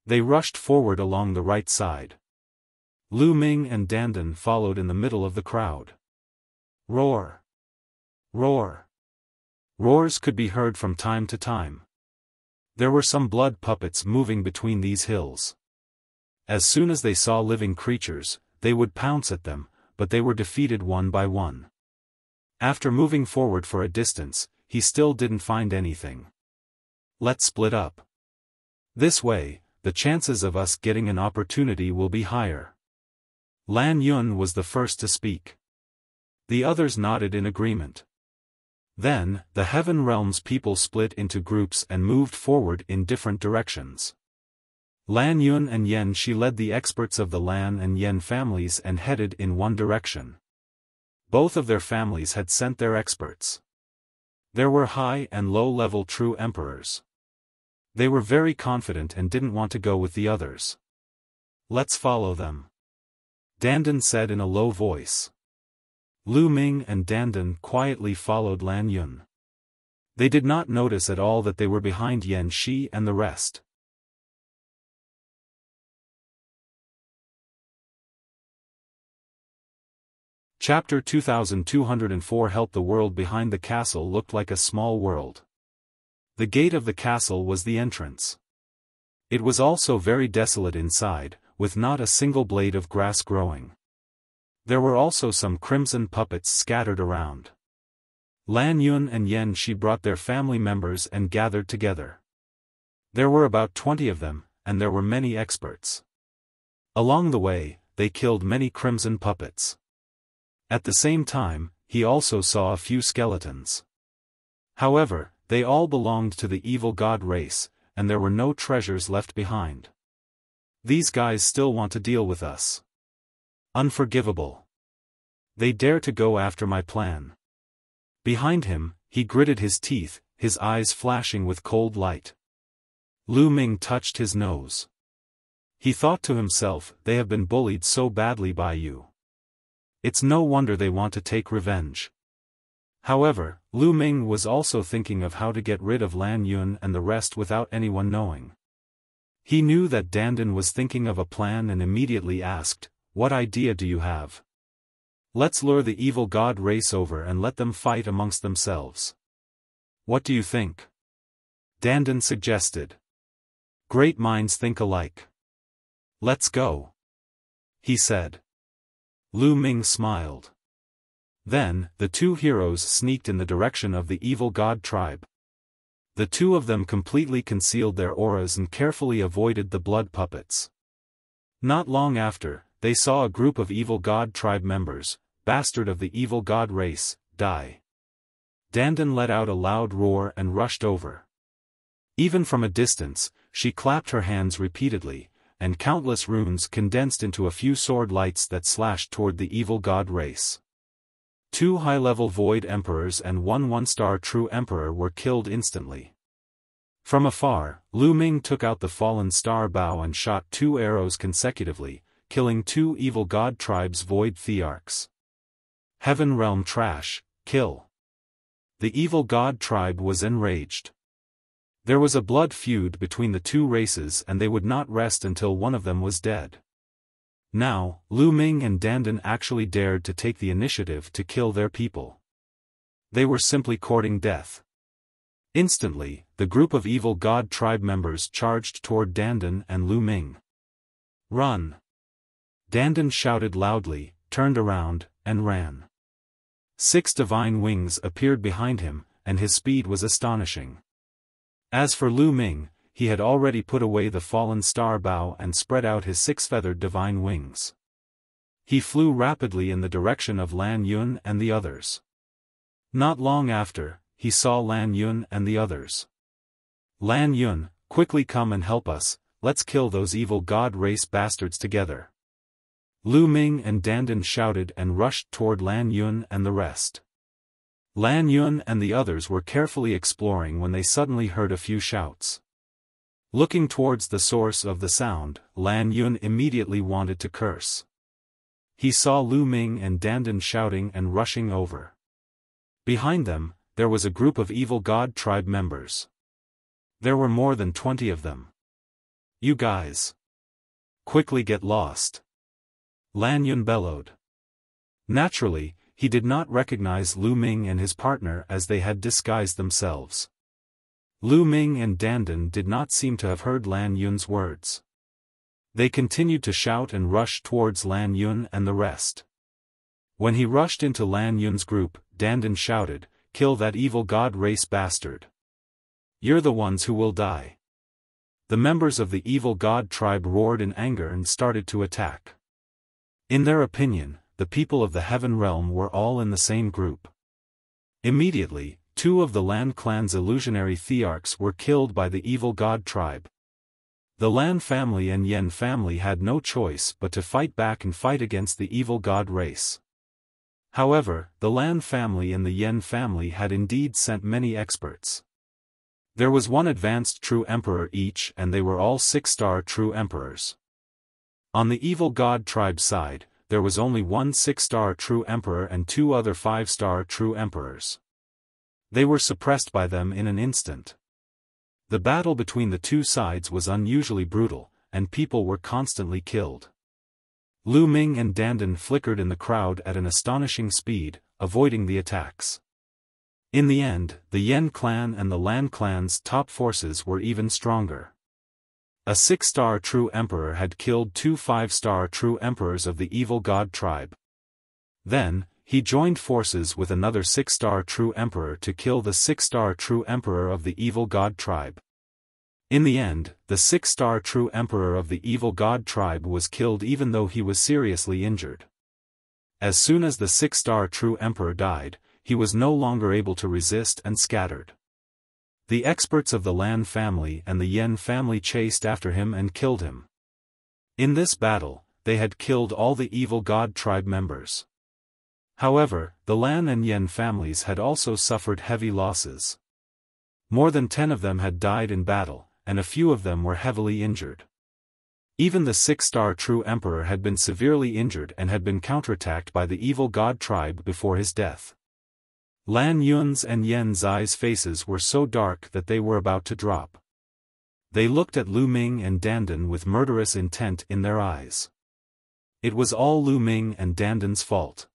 They rushed forward along the right side. Lu Ming and Dandan followed in the middle of the crowd. Roar! Roar! Roars could be heard from time to time. There were some blood puppets moving between these hills. As soon as they saw living creatures, they would pounce at them, but they were defeated one by one. After moving forward for a distance, he still didn't find anything. Let's split up. This way, the chances of us getting an opportunity will be higher. LAN Yun was the first to speak. The others nodded in agreement. Then, the Heaven Realm's people split into groups and moved forward in different directions. LAN Yun and Yen Shi led the experts of the LAN and Yen families and headed in one direction. Both of their families had sent their experts. There were high and low-level true emperors. They were very confident and didn't want to go with the others. Let's follow them, Dandan said in a low voice. Lu Ming and Dandan quietly followed LAN Yun. They did not notice at all that they were behind Yen Shi and the rest. Chapter 2204 Help. The world behind the castle looked like a small world. The gate of the castle was the entrance. It was also very desolate inside, with not a single blade of grass growing. There were also some crimson puppets scattered around. LAN Yun and Yen Shi brought their family members and gathered together. There were about 20 of them, and there were many experts. Along the way, they killed many crimson puppets. At the same time, he also saw a few skeletons. However, they all belonged to the evil god race, and there were no treasures left behind. These guys still want to deal with us. Unforgivable. They dare to go after my plan. Behind him, he gritted his teeth, his eyes flashing with cold light. Lu Ming touched his nose. He thought to himself, they have been bullied so badly by you. It's no wonder they want to take revenge. However, Lu Ming was also thinking of how to get rid of LAN Yun and the rest without anyone knowing. He knew that Dandan was thinking of a plan and immediately asked, "What idea do you have?" "Let's lure the evil god race over and let them fight amongst themselves." "What do you think?" Dandan suggested. "Great minds think alike. Let's go," he said. Lu Ming smiled. Then, the two heroes sneaked in the direction of the evil god tribe. The two of them completely concealed their auras and carefully avoided the blood puppets. Not long after, they saw a group of evil god tribe members, bastard of the evil god race, die. Dandan let out a loud roar and rushed over. Even from a distance, she clapped her hands repeatedly, and countless runes condensed into a few sword lights that slashed toward the evil god race. 2 high-level void emperors and 1 one-star true emperor were killed instantly. From afar, Lu Ming took out the fallen star bow and shot 2 arrows consecutively, killing 2 evil god tribes void thearchs. Heaven realm trash, kill. The evil god tribe was enraged. There was a blood feud between the 2 races and they would not rest until one of them was dead. Now, Lu Ming and Dandan actually dared to take the initiative to kill their people. They were simply courting death. Instantly, the group of evil god tribe members charged toward Dandan and Lu Ming. "Run!" Dandan shouted loudly, turned around, and ran. 6 divine wings appeared behind him, and his speed was astonishing. As for Lu Ming, he had already put away the fallen star bow and spread out his 6-feathered divine wings. He flew rapidly in the direction of LAN Yun and the others. Not long after, he saw LAN Yun and the others. "LAN Yun, quickly come and help us, let's kill those evil god race bastards together." Lu Ming and Dandan shouted and rushed toward LAN Yun and the rest. LAN Yun and the others were carefully exploring when they suddenly heard a few shouts. Looking towards the source of the sound, LAN Yun immediately wanted to curse. He saw Lu Ming and Dandan shouting and rushing over. Behind them, there was a group of evil god tribe members. There were more than 20 of them. "You guys! Quickly get lost! LAN Yun bellowed. Naturally, he did not recognize Lu Ming and his partner as they had disguised themselves. Lu Ming and Dandan did not seem to have heard LAN Yun's words. They continued to shout and rush towards LAN Yun and the rest. When he rushed into LAN Yun's group, Dandan shouted, "Kill that evil god race bastard. You're the ones who will die." The members of the evil god tribe roared in anger and started to attack. In their opinion, the people of the heaven realm were all in the same group. Immediately, 2 of the Lan clan's illusionary thearchs were killed by the evil god tribe. The Lan family and Yen family had no choice but to fight back and fight against the evil god race. However, the Lan family and the Yen family had indeed sent many experts. There was 1 advanced true emperor each, and they were all 6-star true emperors. On the evil god tribe side, there was only 1 6-star true emperor and 2 other 5-star true emperors. They were suppressed by them in an instant. The battle between the 2 sides was unusually brutal, and people were constantly killed. Lu Ming and Dandan flickered in the crowd at an astonishing speed, avoiding the attacks. In the end, the Yen clan and the Lan clan's top forces were even stronger. A 6-star true emperor had killed 2 5-star true emperors of the evil god tribe. Then, he joined forces with another 6-star true emperor to kill the 6-star true emperor of the evil god tribe. In the end, the 6-star true emperor of the evil god tribe was killed even though he was seriously injured. As soon as the 6-star true emperor died, he was no longer able to resist and scattered. The experts of the Lan family and the Yen family chased after him and killed him. In this battle, they had killed all the evil god tribe members. However, the Lan and Yen families had also suffered heavy losses. More than 10 of them had died in battle, and a few of them were heavily injured. Even the 6-star true emperor had been severely injured and had been counterattacked by the evil god tribe before his death. LAN Yun's and Yen Zai's faces were so dark that they were about to drop. They looked at Lu Ming and Dandan with murderous intent in their eyes. It was all Lu Ming and Dandan's fault.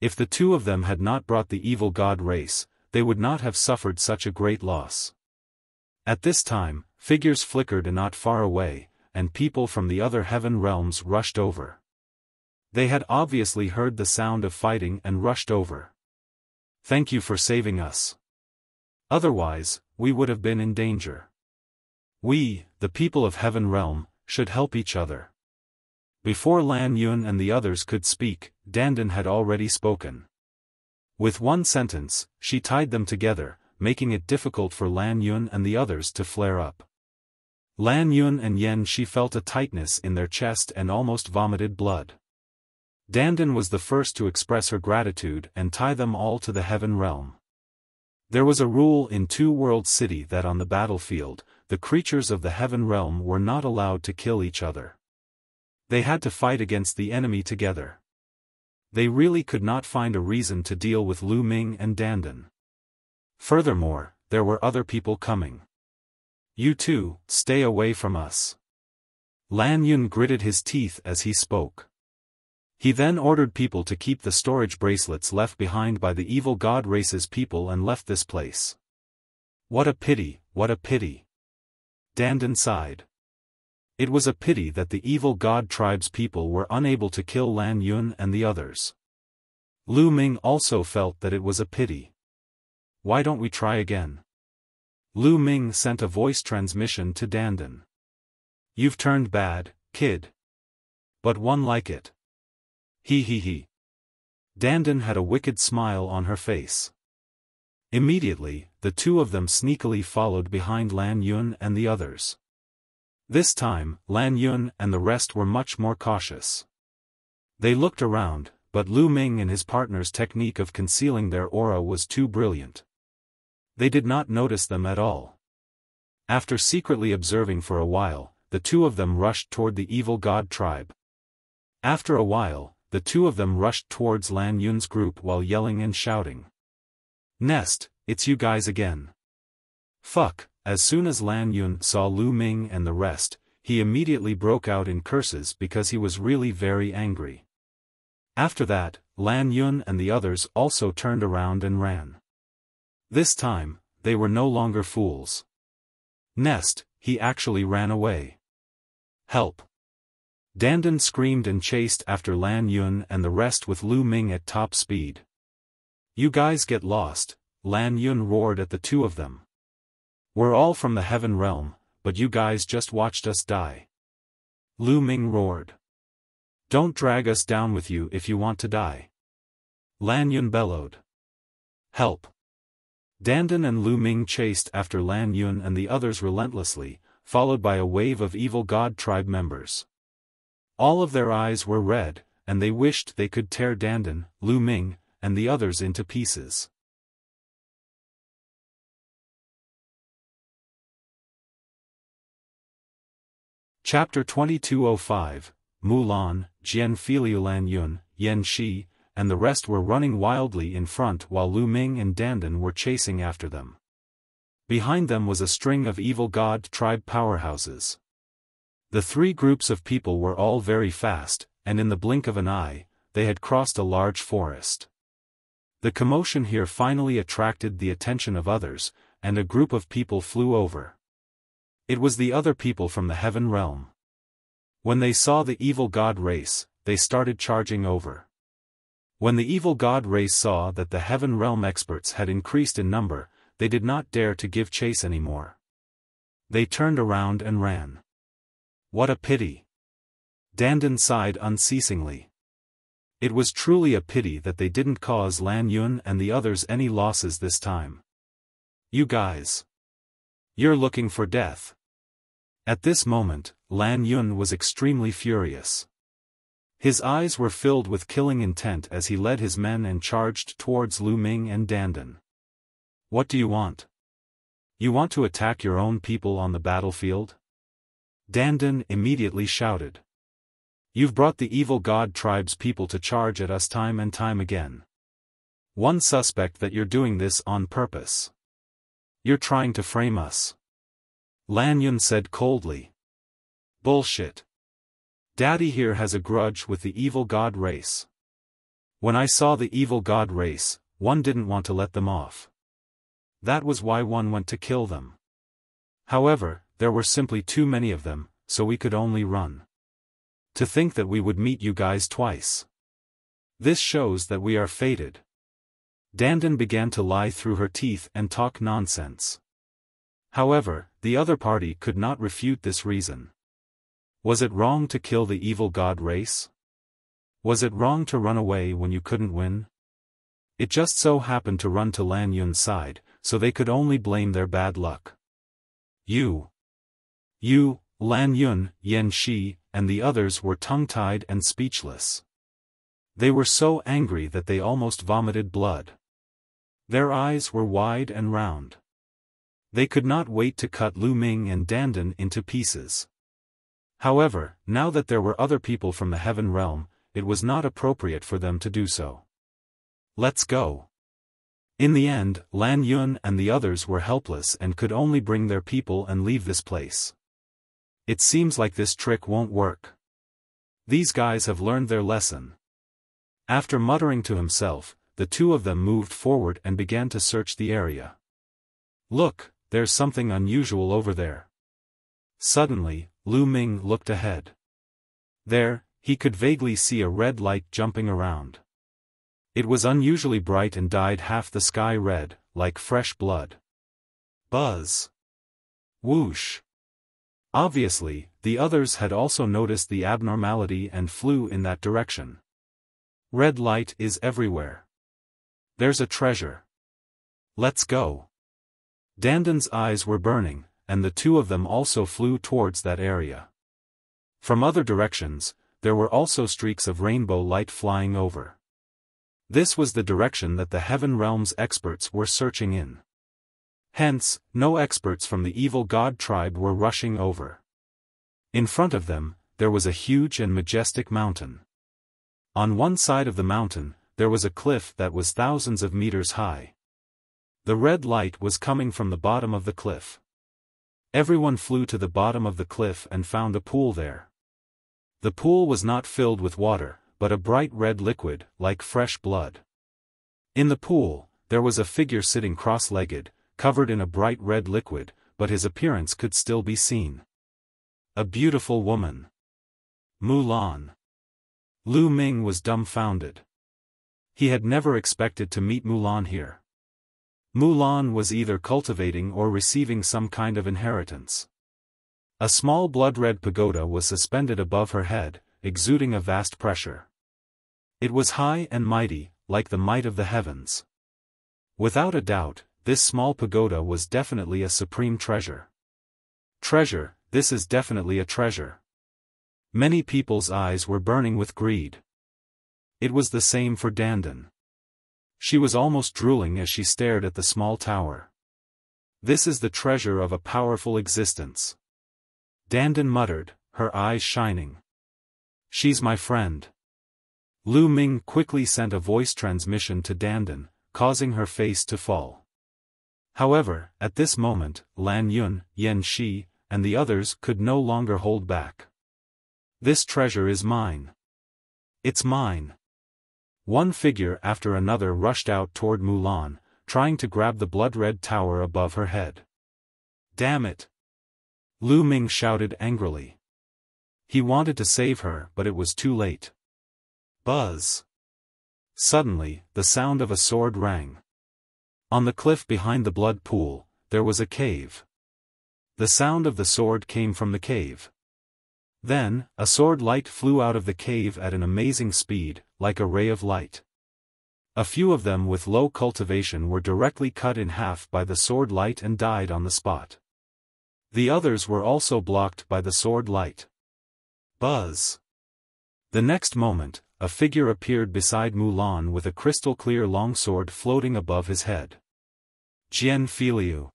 If the 2 of them had not brought the evil god race, they would not have suffered such a great loss. At this time, figures flickered not far away, and people from the other heaven realms rushed over. They had obviously heard the sound of fighting and rushed over. "Thank you for saving us. Otherwise, we would have been in danger. We, the people of Heaven Realm, should help each other." Before LAN Yun and the others could speak, Dandan had already spoken. With one sentence, she tied them together, making it difficult for LAN Yun and the others to flare up. LAN Yun and Yen she felt a tightness in their chest and almost vomited blood. Dandan was the first to express her gratitude and tie them all to the Heaven Realm. There was a rule in Two Worlds City that on the battlefield, the creatures of the Heaven Realm were not allowed to kill each other. They had to fight against the enemy together. They really could not find a reason to deal with Lu Ming and Dandan. Furthermore, there were other people coming. "You two, stay away from us." LAN Yun gritted his teeth as he spoke. He then ordered people to keep the storage bracelets left behind by the evil god race's people and left this place. What a pity, what a pity. Dandan sighed. It was a pity that the evil god tribe's people were unable to kill LAN Yun and the others. Lu Ming also felt that it was a pity. "Why don't we try again?" Lu Ming sent a voice transmission to Dandan. "You've turned bad, kid. But one like it. He. Dandan had a wicked smile on her face. Immediately, the two of them sneakily followed behind LAN Yun and the others. This time, LAN Yun and the rest were much more cautious. They looked around, but Lu Ming and his partner's technique of concealing their aura was too brilliant. They did not notice them at all. After secretly observing for a while, the two of them rushed toward the evil god tribe. After a while, the two of them rushed towards LAN Yun's group while yelling and shouting. "Nest, it's you guys again." Fuck. As soon as LAN Yun saw Lu Ming and the rest, he immediately broke out in curses because he was really very angry. After that, LAN Yun and the others also turned around and ran. This time, they were no longer fools. Next, he actually ran away. Help! Dandan screamed and chased after LAN Yun and the rest with Lu Ming at top speed. You guys get lost, LAN Yun roared at the two of them. We're all from the heaven realm, but you guys just watched us die. Lu Ming roared. Don't drag us down with you if you want to die. LAN Yun bellowed. Help! Dandan and Lu Ming chased after LAN Yun and the others relentlessly, followed by a wave of evil god tribe members. All of their eyes were red, and they wished they could tear Dandan, Lu Ming, and the others into pieces. Chapter 2205, Mu Lan, Jian feiliu LAN Yun, Yan Shi, and the rest were running wildly in front while Lu Ming and Dandan were chasing after them. Behind them was a string of evil god tribe powerhouses. The three groups of people were all very fast, and in the blink of an eye, they had crossed a large forest. The commotion here finally attracted the attention of others, and a group of people flew over. It was the other people from the heaven realm. When they saw the evil god race, they started charging over. When the evil god race saw that the heaven realm experts had increased in number, they did not dare to give chase anymore. They turned around and ran. What a pity! Dandan sighed unceasingly. It was truly a pity that they didn't cause LAN Yun and the others any losses this time. You guys. You're looking for death. At this moment, LAN Yun was extremely furious. His eyes were filled with killing intent as he led his men and charged towards Lu Ming and Dandan. What do you want? You want to attack your own people on the battlefield? Dandan immediately shouted. You've brought the evil god tribe's people to charge at us time and time again. One suspect that you're doing this on purpose. You're trying to frame us. LAN Yun said coldly. Bullshit. Daddy here has a grudge with the evil god race. When I saw the evil god race, one didn't want to let them off. That was why one went to kill them. However, there were simply too many of them, so we could only run. To think that we would meet you guys twice. This shows that we are fated. Dandan began to lie through her teeth and talk nonsense. However, the other party could not refute this reason. Was it wrong to kill the evil god race? Was it wrong to run away when you couldn't win? It just so happened to run to LAN Yun's side, so they could only blame their bad luck. You, LAN Yun, Yan Shi, and the others were tongue-tied and speechless. They were so angry that they almost vomited blood. Their eyes were wide and round. They could not wait to cut Lu Ming and Dandan into pieces. However, now that there were other people from the heaven realm, it was not appropriate for them to do so. Let's go. In the end, LAN Yun and the others were helpless and could only bring their people and leave this place. It seems like this trick won't work. These guys have learned their lesson. After muttering to himself, the two of them moved forward and began to search the area. Look, there's something unusual over there. Suddenly, Lu Ming looked ahead. There, he could vaguely see a red light jumping around. It was unusually bright and dyed half the sky red, like fresh blood. Buzz. Whoosh. Obviously, the others had also noticed the abnormality and flew in that direction. Red light is everywhere. There's a treasure. Let's go. Dandan's eyes were burning, and the two of them also flew towards that area. From other directions, there were also streaks of rainbow light flying over. This was the direction that the Heaven Realm's experts were searching in. Hence, no experts from the evil god tribe were rushing over. In front of them, there was a huge and majestic mountain. On one side of the mountain, there was a cliff that was thousands of meters high. The red light was coming from the bottom of the cliff. Everyone flew to the bottom of the cliff and found a pool there. The pool was not filled with water, but a bright red liquid, like fresh blood. In the pool, there was a figure sitting cross-legged, covered in a bright red liquid, but his appearance could still be seen. A beautiful woman. Mu Lan. Lu Ming was dumbfounded. He had never expected to meet Mu Lan here. Mu Lan was either cultivating or receiving some kind of inheritance. A small blood-red pagoda was suspended above her head, exuding a vast pressure. It was high and mighty, like the might of the heavens. Without a doubt, this small pagoda was definitely a supreme treasure. Treasure, this is definitely a treasure. Many people's eyes were burning with greed. It was the same for Dandan. She was almost drooling as she stared at the small tower. This is the treasure of a powerful existence. Dandan muttered, her eyes shining. She's my friend. Lu Ming quickly sent a voice transmission to Dandan, causing her face to fall. However, at this moment, LAN Yun, Yan Shi, and the others could no longer hold back. This treasure is mine. It's mine. One figure after another rushed out toward Mu Lan, trying to grab the blood-red tower above her head. Damn it! Lu Ming shouted angrily. He wanted to save her, but it was too late. Buzz! Suddenly, the sound of a sword rang. On the cliff behind the blood pool, there was a cave. The sound of the sword came from the cave. Then, a sword light flew out of the cave at an amazing speed, like a ray of light. A few of them with low cultivation were directly cut in half by the sword light and died on the spot. The others were also blocked by the sword light. Buzz! The next moment, a figure appeared beside Mu Lan with a crystal-clear longsword floating above his head. Jian feiliu.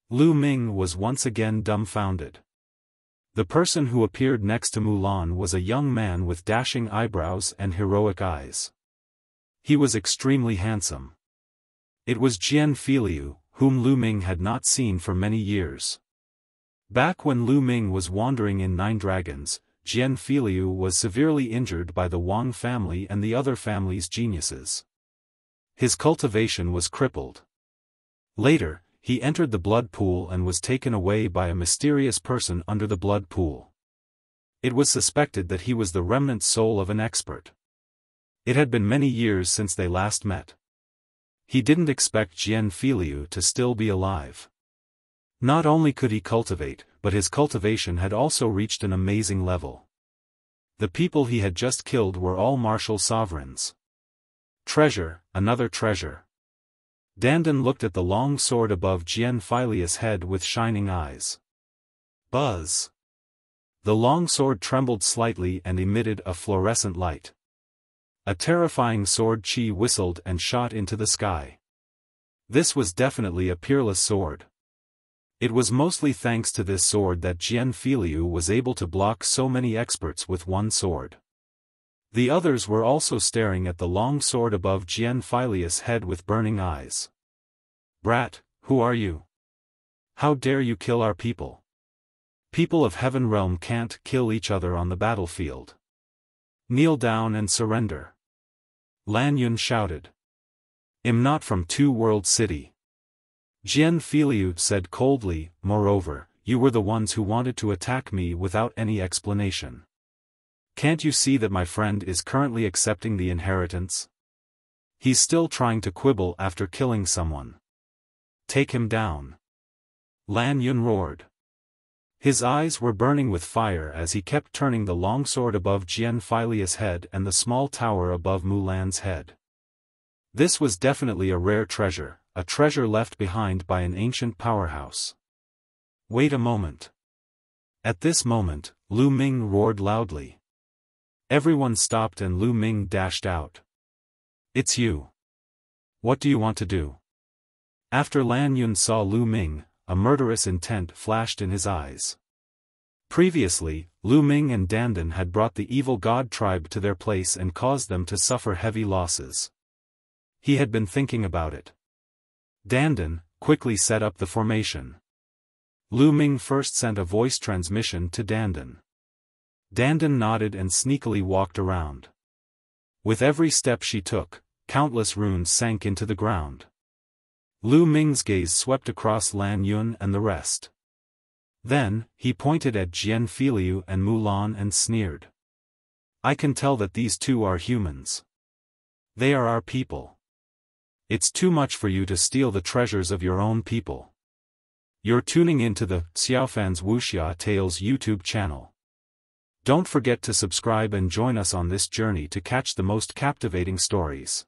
Lu Ming was once again dumbfounded. The person who appeared next to Mu Lan was a young man with dashing eyebrows and heroic eyes. He was extremely handsome. It was Jian feiliu, whom Lu Ming had not seen for many years. Back when Lu Ming was wandering in Nine Dragons, Jian feiliu was severely injured by the Wang family and the other family's geniuses. His cultivation was crippled. Later, he entered the blood pool and was taken away by a mysterious person under the blood pool. It was suspected that he was the remnant soul of an expert. It had been many years since they last met. He didn't expect Jian feiliu to still be alive. Not only could he cultivate, but his cultivation had also reached an amazing level. The people he had just killed were all martial sovereigns. Treasure, another treasure. Dandan looked at the long sword above Jian feiliu's head with shining eyes. Buzz! The long sword trembled slightly and emitted a fluorescent light. A terrifying sword chi whistled and shot into the sky. This was definitely a peerless sword. It was mostly thanks to this sword that Jian feiliu was able to block so many experts with one sword. The others were also staring at the long sword above Jian feiliu's head with burning eyes. Brat, who are you? How dare you kill our people? People of Heaven Realm can't kill each other on the battlefield. Kneel down and surrender. LAN Yun shouted. I'm not from Two World City. Jian feiliu said coldly, moreover, you were the ones who wanted to attack me without any explanation. Can't you see that my friend is currently accepting the inheritance? He's still trying to quibble after killing someone. Take him down. LAN Yun roared. His eyes were burning with fire as he kept turning the long sword above Jian feiliu's head and the small tower above Mu Lan's head. This was definitely a rare treasure, a treasure left behind by an ancient powerhouse. Wait a moment. At this moment, Lu Ming roared loudly. Everyone stopped and Lu Ming dashed out. It's you. What do you want to do? After LAN Yun saw Lu Ming, a murderous intent flashed in his eyes. Previously, Lu Ming and Dandan had brought the evil god tribe to their place and caused them to suffer heavy losses. He had been thinking about it. Dandan quickly set up the formation. Lu Ming first sent a voice transmission to Dandan. Dandan nodded and sneakily walked around. With every step she took, countless runes sank into the ground. Lu Ming's gaze swept across LAN Yun and the rest. Then, he pointed at Jian, Feiliu and Mu Lan and sneered. I can tell that these two are humans. They are our people. It's too much for you to steal the treasures of your own people. You're tuning into the Xiaofan's Wuxia Tales YouTube channel. Don't forget to subscribe and join us on this journey to catch the most captivating stories.